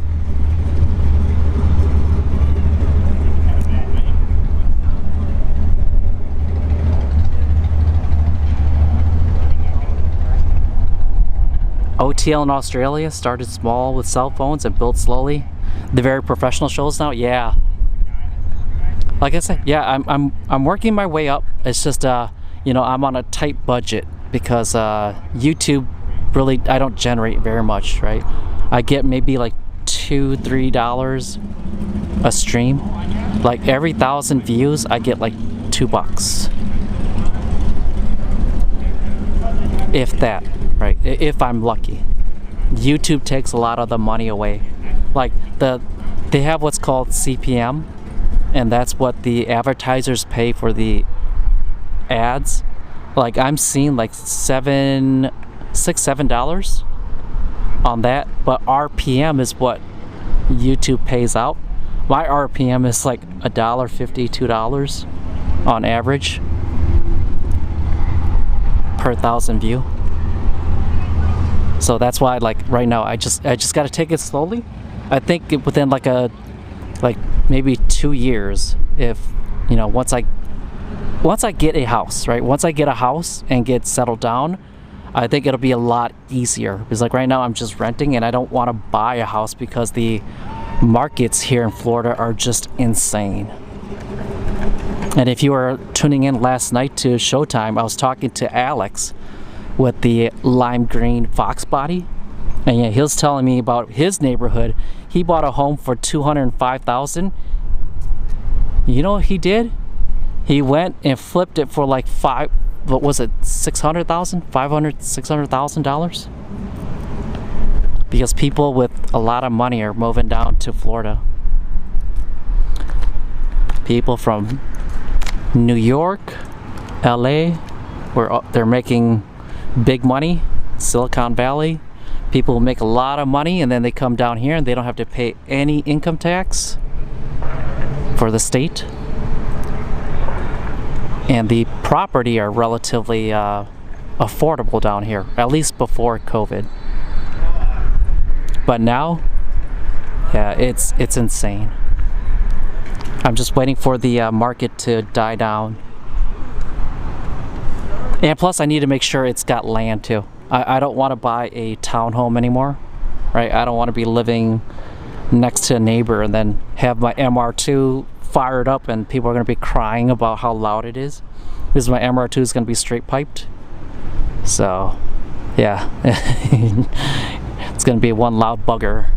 OTL in Australia started small with cell phones and built slowly. The very professional shows now, yeah. Like I said, yeah, I'm working my way up. It's just you know, I'm on a tight budget because YouTube really, I don't generate very much, right? I get maybe like $2-3 a stream. Like every 1,000 views, I get like $2. If that, right? If I'm lucky. YouTube takes a lot of the money away. Like they have what's called CPM, and that's what the advertisers pay for the ads. Like I'm seeing like $6-7 on that, but RPM is what YouTube pays out. My RPM is like $1.50, $2 on average per 1,000 view. So that's why, like right now, I just got to take it slowly. I think within like maybe 2 years, if you know, once I get a house, right? Once I get a house and get settled down, I think it'll be a lot easier. Because like right now, I'm just renting, and I don't want to buy a house because the markets here in Florida are just insane. And if you were tuning in last night to Showtime, I was talking to Alex with the lime green Fox body, and yeah, he was telling me about his neighborhood. He bought a home for $205,000. You know what he did? He went and flipped it for like $600,000 because people with a lot of money are moving down to Florida. People from New York, LA, where they're making big money, Silicon Valley. People make a lot of money and then they come down here and they don't have to pay any income tax for the state. And the property are relatively affordable down here, at least before COVID. But now, yeah, it's insane. I'm just waiting for the market to die down. And plus I need to make sure it's got land too. I don't want to buy a townhome anymore, right? I don't want to be living next to a neighbor and then have my MR2 fired up and people are going to be crying about how loud it is. Because my MR2 is going to be straight piped. So, yeah. It's going to be one loud bugger.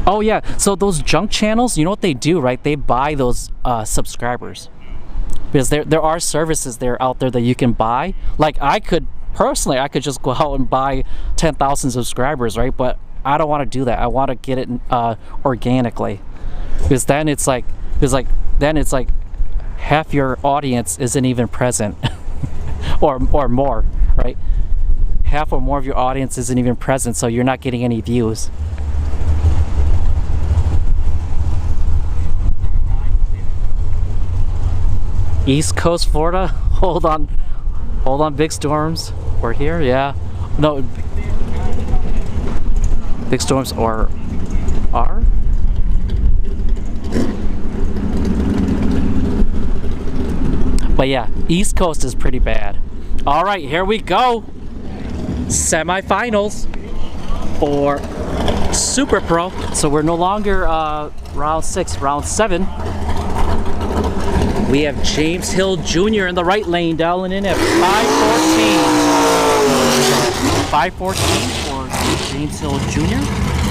Oh yeah, so those junk channels, you know what they do, right? They buy those subscribers. Because there are services there out there that you can buy. Like I could just go out and buy 10,000 subscribers, right? But I don't want to do that. I want to get it organically. Because then it's like half your audience isn't even present. or more, right? Half or more of your audience isn't even present, so you're not getting any views. East Coast Florida, hold on big storms. We're here, yeah. No, big storms or NHRA. But yeah, East Coast is pretty bad. All right, here we go. Semifinals for Super Pro. So we're no longer round 6, round 7. We have James Hill Jr. in the right lane, dialing in at 514. 514 for James Hill Jr.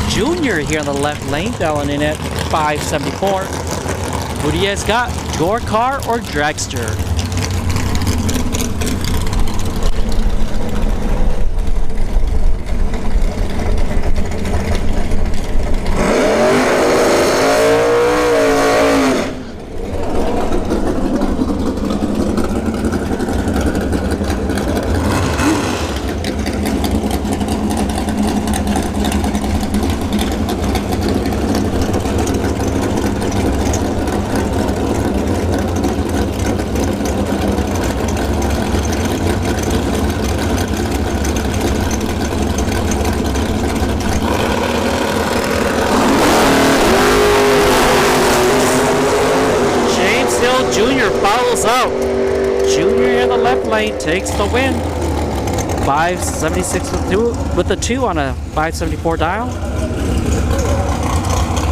Jr. here in the left lane, dialing in at 574. Who do you guys got? Door car or dragster? Junior follows out. Junior in the left lane takes the win. 576 with the 2 on a 574 dial.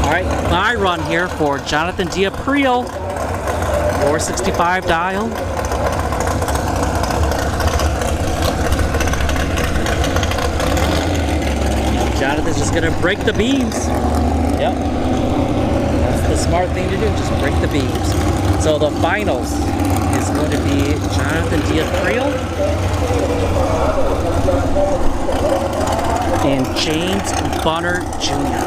All right, my run here for Jonathan D'April, 465 dial. Jonathan's just gonna break the beams. Yep. That's the smart thing to do, just break the beams. So the finals is going to be Jonathan D'April and James Bonner Jr.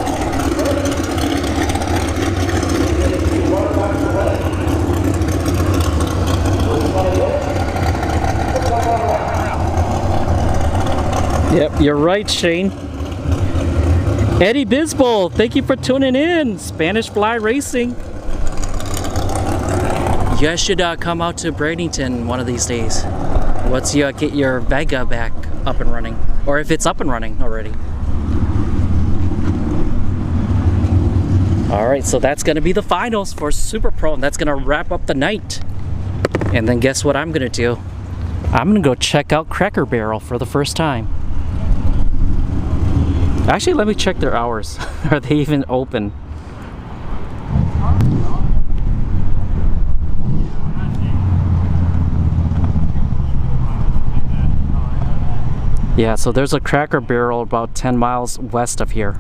Yep, you're right, Shane. Eddie Bisbol, thank you for tuning in. Spanish Fly Racing. You guys should come out to Bradenton one of these days. Once you get your Vega back up and running, or if it's up and running already. All right, so that's gonna be the finals for Super Pro, and that's gonna wrap up the night. And then guess what I'm gonna do? I'm gonna go check out Cracker Barrel for the first time. Actually, let me check their hours. Are they even open? Yeah, so there's a Cracker Barrel about 10 miles west of here.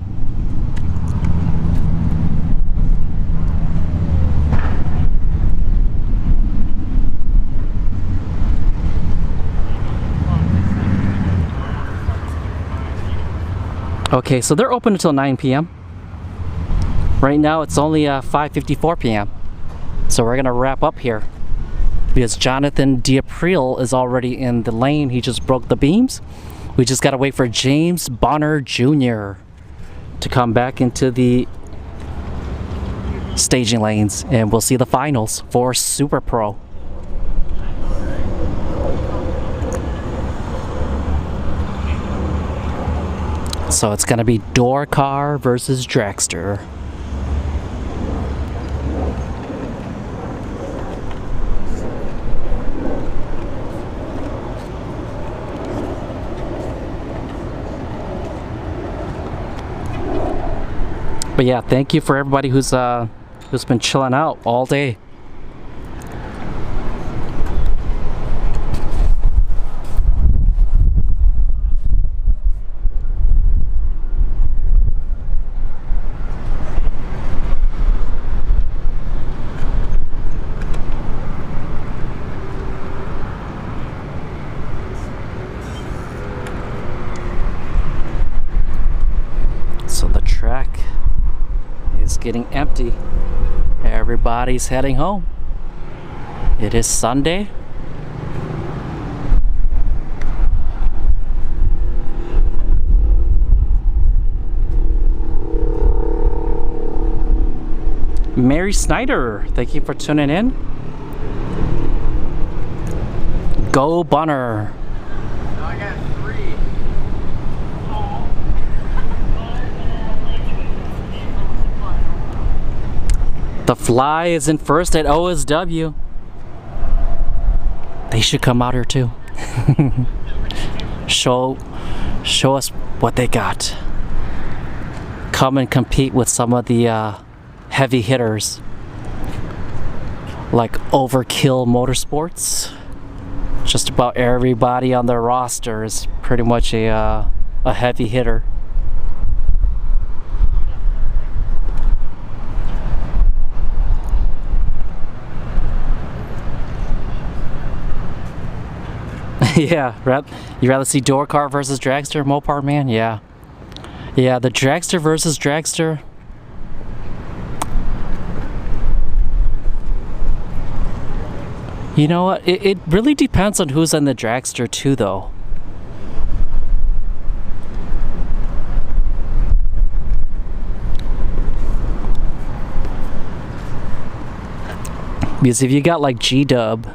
Okay, so they're open until 9 p.m. Right now it's only 5:54 p.m. So we're gonna wrap up here because Jonathan D'April is already in the lane. He just broke the beams. We just gotta wait for James Bonner Jr. to come back into the staging lanes, and we'll see the finals for Super Pro. So it's gonna be door car versus dragster. But yeah, thank you for everybody who's been chilling out all day. So the track is getting empty. Everybody's heading home. It is Sunday. Mary Snyder, thank you for tuning in. Go Bunner. I got 3. The Fly is in first at OSW. They should come out here too. Show us what they got. Come and compete with some of the heavy hitters like Overkill Motorsports. Just about everybody on their roster is pretty much a heavy hitter. Yeah, you rather see door car versus dragster, Mopar man? Yeah. Yeah, the dragster versus dragster. You know what? It really depends on who's on the dragster too, though. Because if you got like G-Dub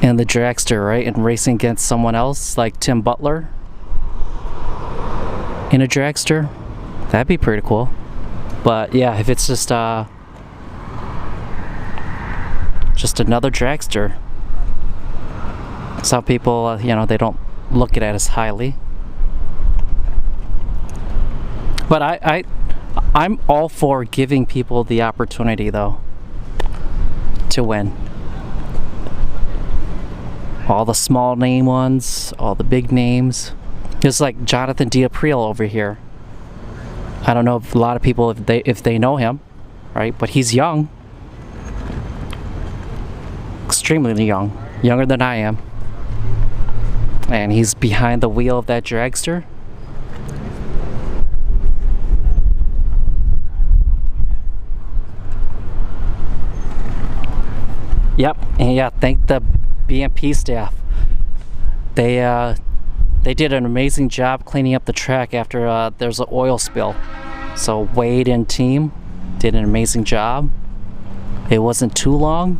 and the dragster, right, and racing against someone else like Tim Butler in a dragster, that'd be pretty cool. But yeah, if it's just another dragster, some people, you know, they don't look at it as highly. But I'm all for giving people the opportunity, though, to win. All the small name ones, all the big names. Just like Jonathan D'April over here. I don't know if a lot of people if they know him, right? But he's young. Extremely young. Younger than I am. And he's behind the wheel of that dragster. Yep, and yeah, thank the BMP staff. They did an amazing job cleaning up the track after there's an oil spill. So Wade and team did an amazing job. It wasn't too long.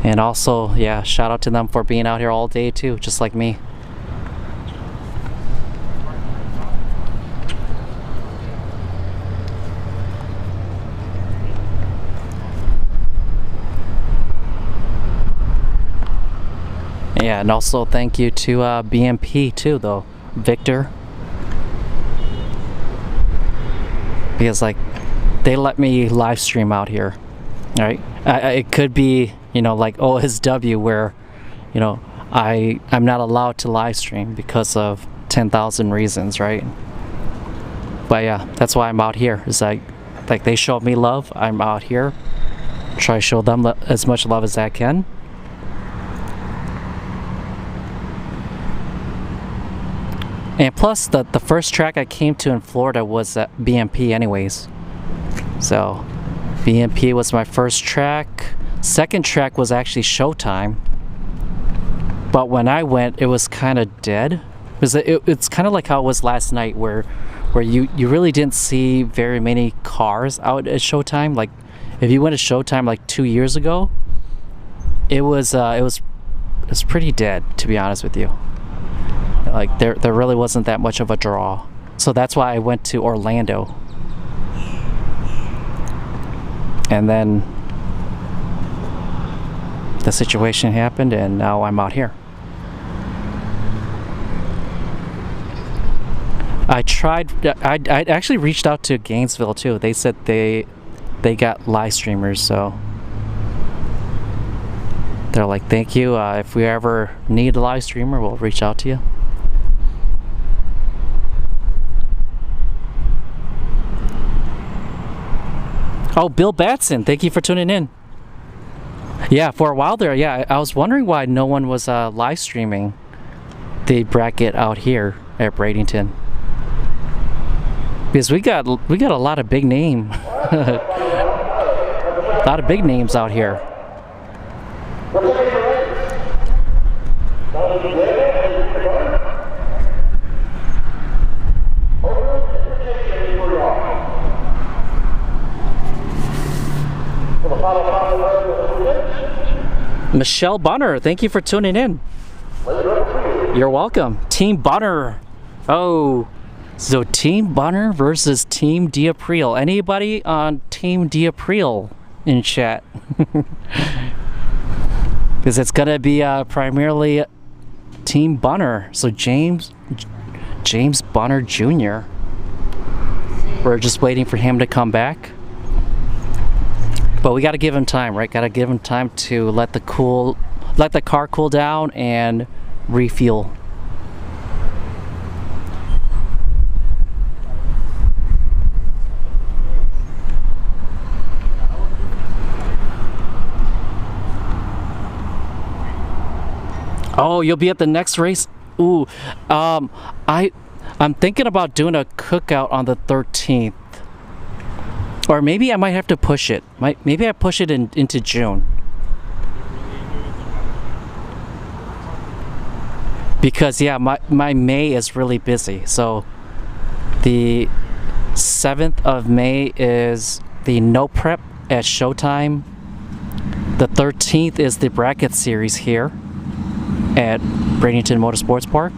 And also, yeah, shout out to them for being out here all day too, just like me. Yeah, and also thank you to BMP too, though, Victor, because like they let me live stream out here, right? It could be, you know, like OSW where, you know, I'm not allowed to live stream because of 10,000 reasons, right? But yeah, that's why I'm out here. It's like they showed me love. I'm out here, try to show them as much love as I can. And plus, the first track I came to in Florida was at BMP anyways. So, BMP was my first track. Second track was actually Showtime. But when I went, it was kind of dead. It's kind of like how it was last night, where you really didn't see very many cars out at Showtime. Like, if you went to Showtime like 2 years ago, it was pretty dead, to be honest with you. Like there really wasn't that much of a draw. So that's why I went to Orlando. And then the situation happened and now I'm out here. I actually reached out to Gainesville too. They said they got live streamers, so they're like, thank you. If we ever need a live streamer, we'll reach out to you. Oh, Bill Batson, thank you for tuning in. Yeah, for a while there, yeah, I was wondering why no one was live streaming the bracket out here at Bradenton. Because we got a lot of big name, a lot of big names out here. Michelle Bunner, thank you for tuning in. You're welcome. Team Bunner. Oh, So Team Bunner versus Team D'April. Anybody on Team D'April in chat? Because it's gonna be primarily Team Bunner. So James Bunner Jr. We're just waiting for him to come back. But we gotta give him time, right? Gotta give him time to let the car cool down and refuel. Oh, you'll be at the next race? Ooh, I'm thinking about doing a cookout on the 13th. Or maybe I might have to push it. Maybe I push it into June. Because yeah, my May is really busy. So the 7th of May is the no prep at Showtime. The 13th is the bracket series here at Bradenton Motorsportspark.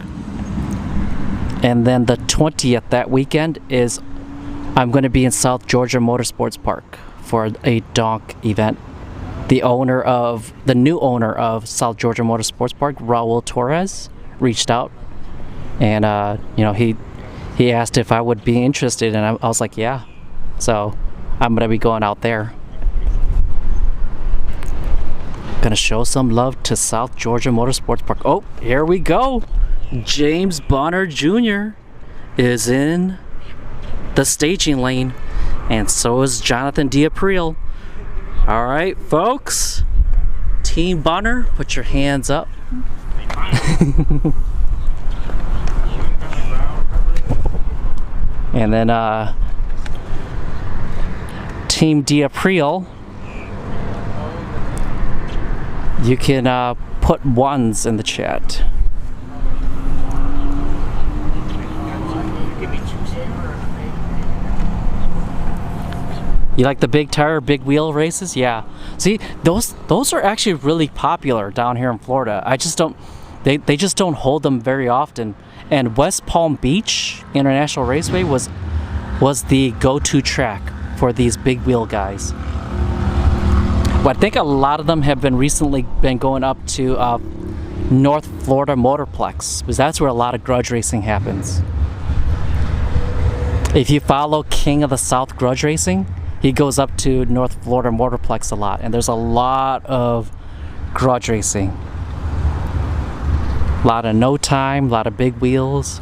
And then the 20th, that weekend, is I'm going to be in South Georgia Motorsportspark for a donk event. The new owner of South Georgia Motorsportspark, Raul Torres, reached out, and you know, he asked if I would be interested, and I was like, yeah. So I'm going to be going out there. Gonna show some love to South Georgia Motorsportspark. Oh, here we go. James Bonner Jr. is in the staging lane, and so is Jonathan D'April. All right, folks. Team Bonner, put your hands up. And then Team D'April, you can put ones in the chat. You like the big tire, big wheel races? Yeah. See, those are actually really popular down here in Florida. I just don't, they just don't hold them very often. And West Palm Beach International Raceway was the go-to track for these big wheel guys. But I think a lot of them have recently been going up to North Florida Motorplex, because that's where a lot of grudge racing happens. If you follow King of the South Grudge Racing, he goes up to North Florida Motorplex a lot, and there's a lot of grudge racing. A lot of no time, a lot of big wheels.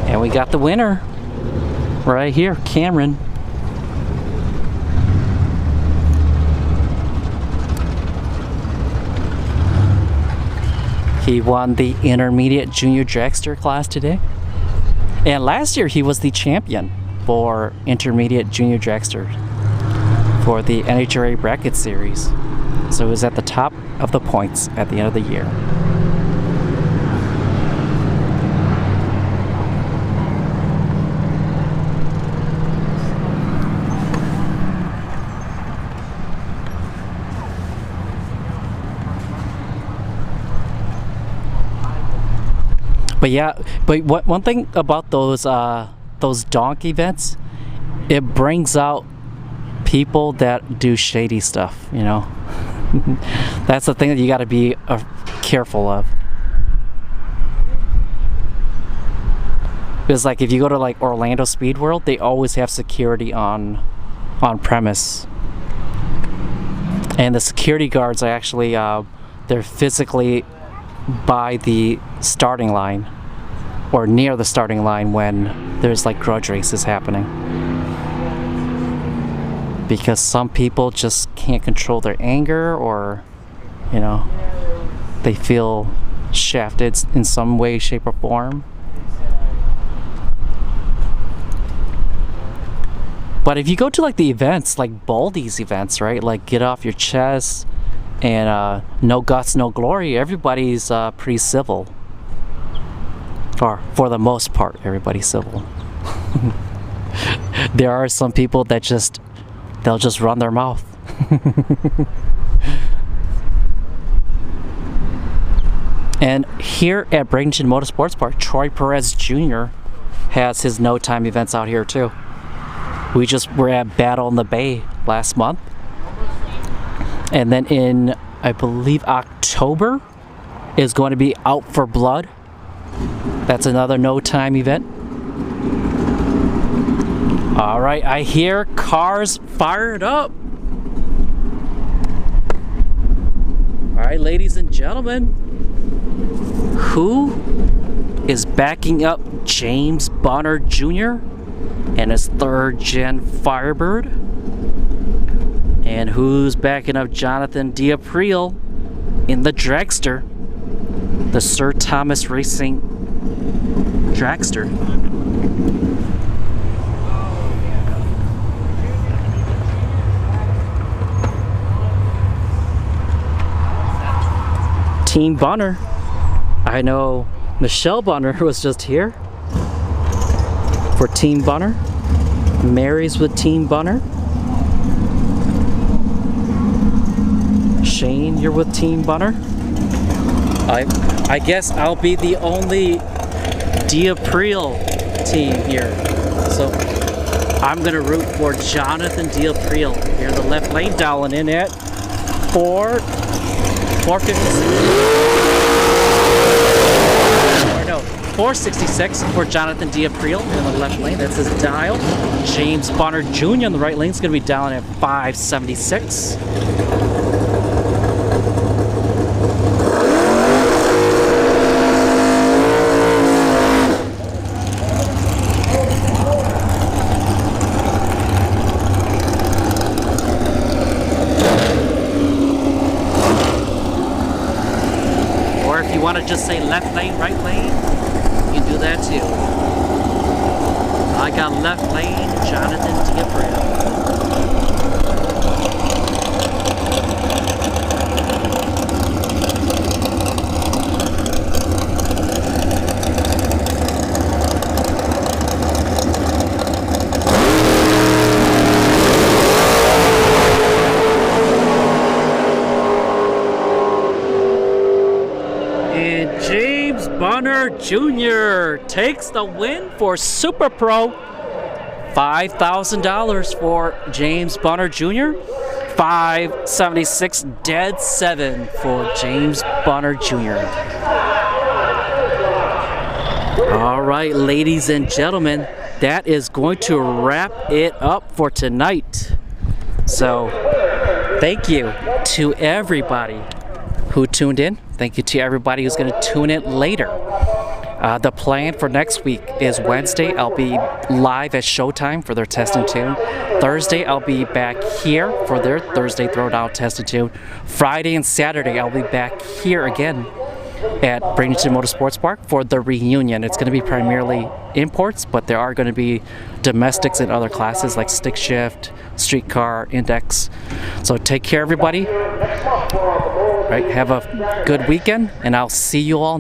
And we got the winner right here, Cameron. He won the intermediate junior dragster class today. And last year he was the champion for intermediate junior dragster for the NHRA bracket series. So he was at the top of the points at the end of the year. But yeah, but one thing about those donk events, it brings out people that do shady stuff, you know. That's the thing that you got to be careful of. Because like if you go to like Orlando Speed World, they always have security on premise, and the security guards are actually they're physically by the starting line or near the starting line when there's like grudge races happening, because some people just can't control their anger, or you know, they feel shafted in some way, shape or form. But if you go to like the events, like Baldy's events, right, like Get Off Your Chest and No Guts, No Glory, everybody's pretty civil. Or for the most part, everybody's civil. There are some people that just they'll just run their mouth. And here at Bradenton Motorsportspark, Troy Perez Jr. has his no time events out here too. We just were at Battle in the Bay last month. And then in, I believe, October is going to be Out for Blood. That's another no time event. All right, I hear cars fired up. All right, ladies and gentlemen, who is backing up James Bonner Jr. and his 3rd gen Firebird? And who's backing up Jonathan D'April in the dragster, the Sir Thomas Racing dragster? Team Bonner. I know Michelle Bonner was just here for Team Bonner. Mary's with Team Bonner. Shane, you're with Team Bonner. I guess I'll be the only D'April team here. So I'm gonna root for Jonathan D'April here in the left lane, dialing in at 466 for Jonathan D'April in the left lane. That's his dial. James Bonner Jr. in the right lane is going to be dialing at 576. Or if you want to just say left lane, right lane, you can do that too. I got left lane, Jonathan D'April. And James Bonner Jr. takes the win for Super Pro. $5,000 for James Bonner Jr. 576 dead 7 for James Bonner Jr. All right, ladies and gentlemen, that is going to wrap it up for tonight. So thank you to everybody who tuned in. Thank you to everybody who's going to tune in later. The plan for next week is Wednesday, I'll be live at Showtime for their Test and Tune. Thursday, I'll be back here for their Thursday Throwdown Test and Tune. Friday and Saturday, I'll be back here again at Bradenton Motorsportspark for the reunion. It's going to be primarily imports, but there are going to be domestics in other classes like stick shift, street car, index. So take care, everybody. Right, have a good weekend, and I'll see you all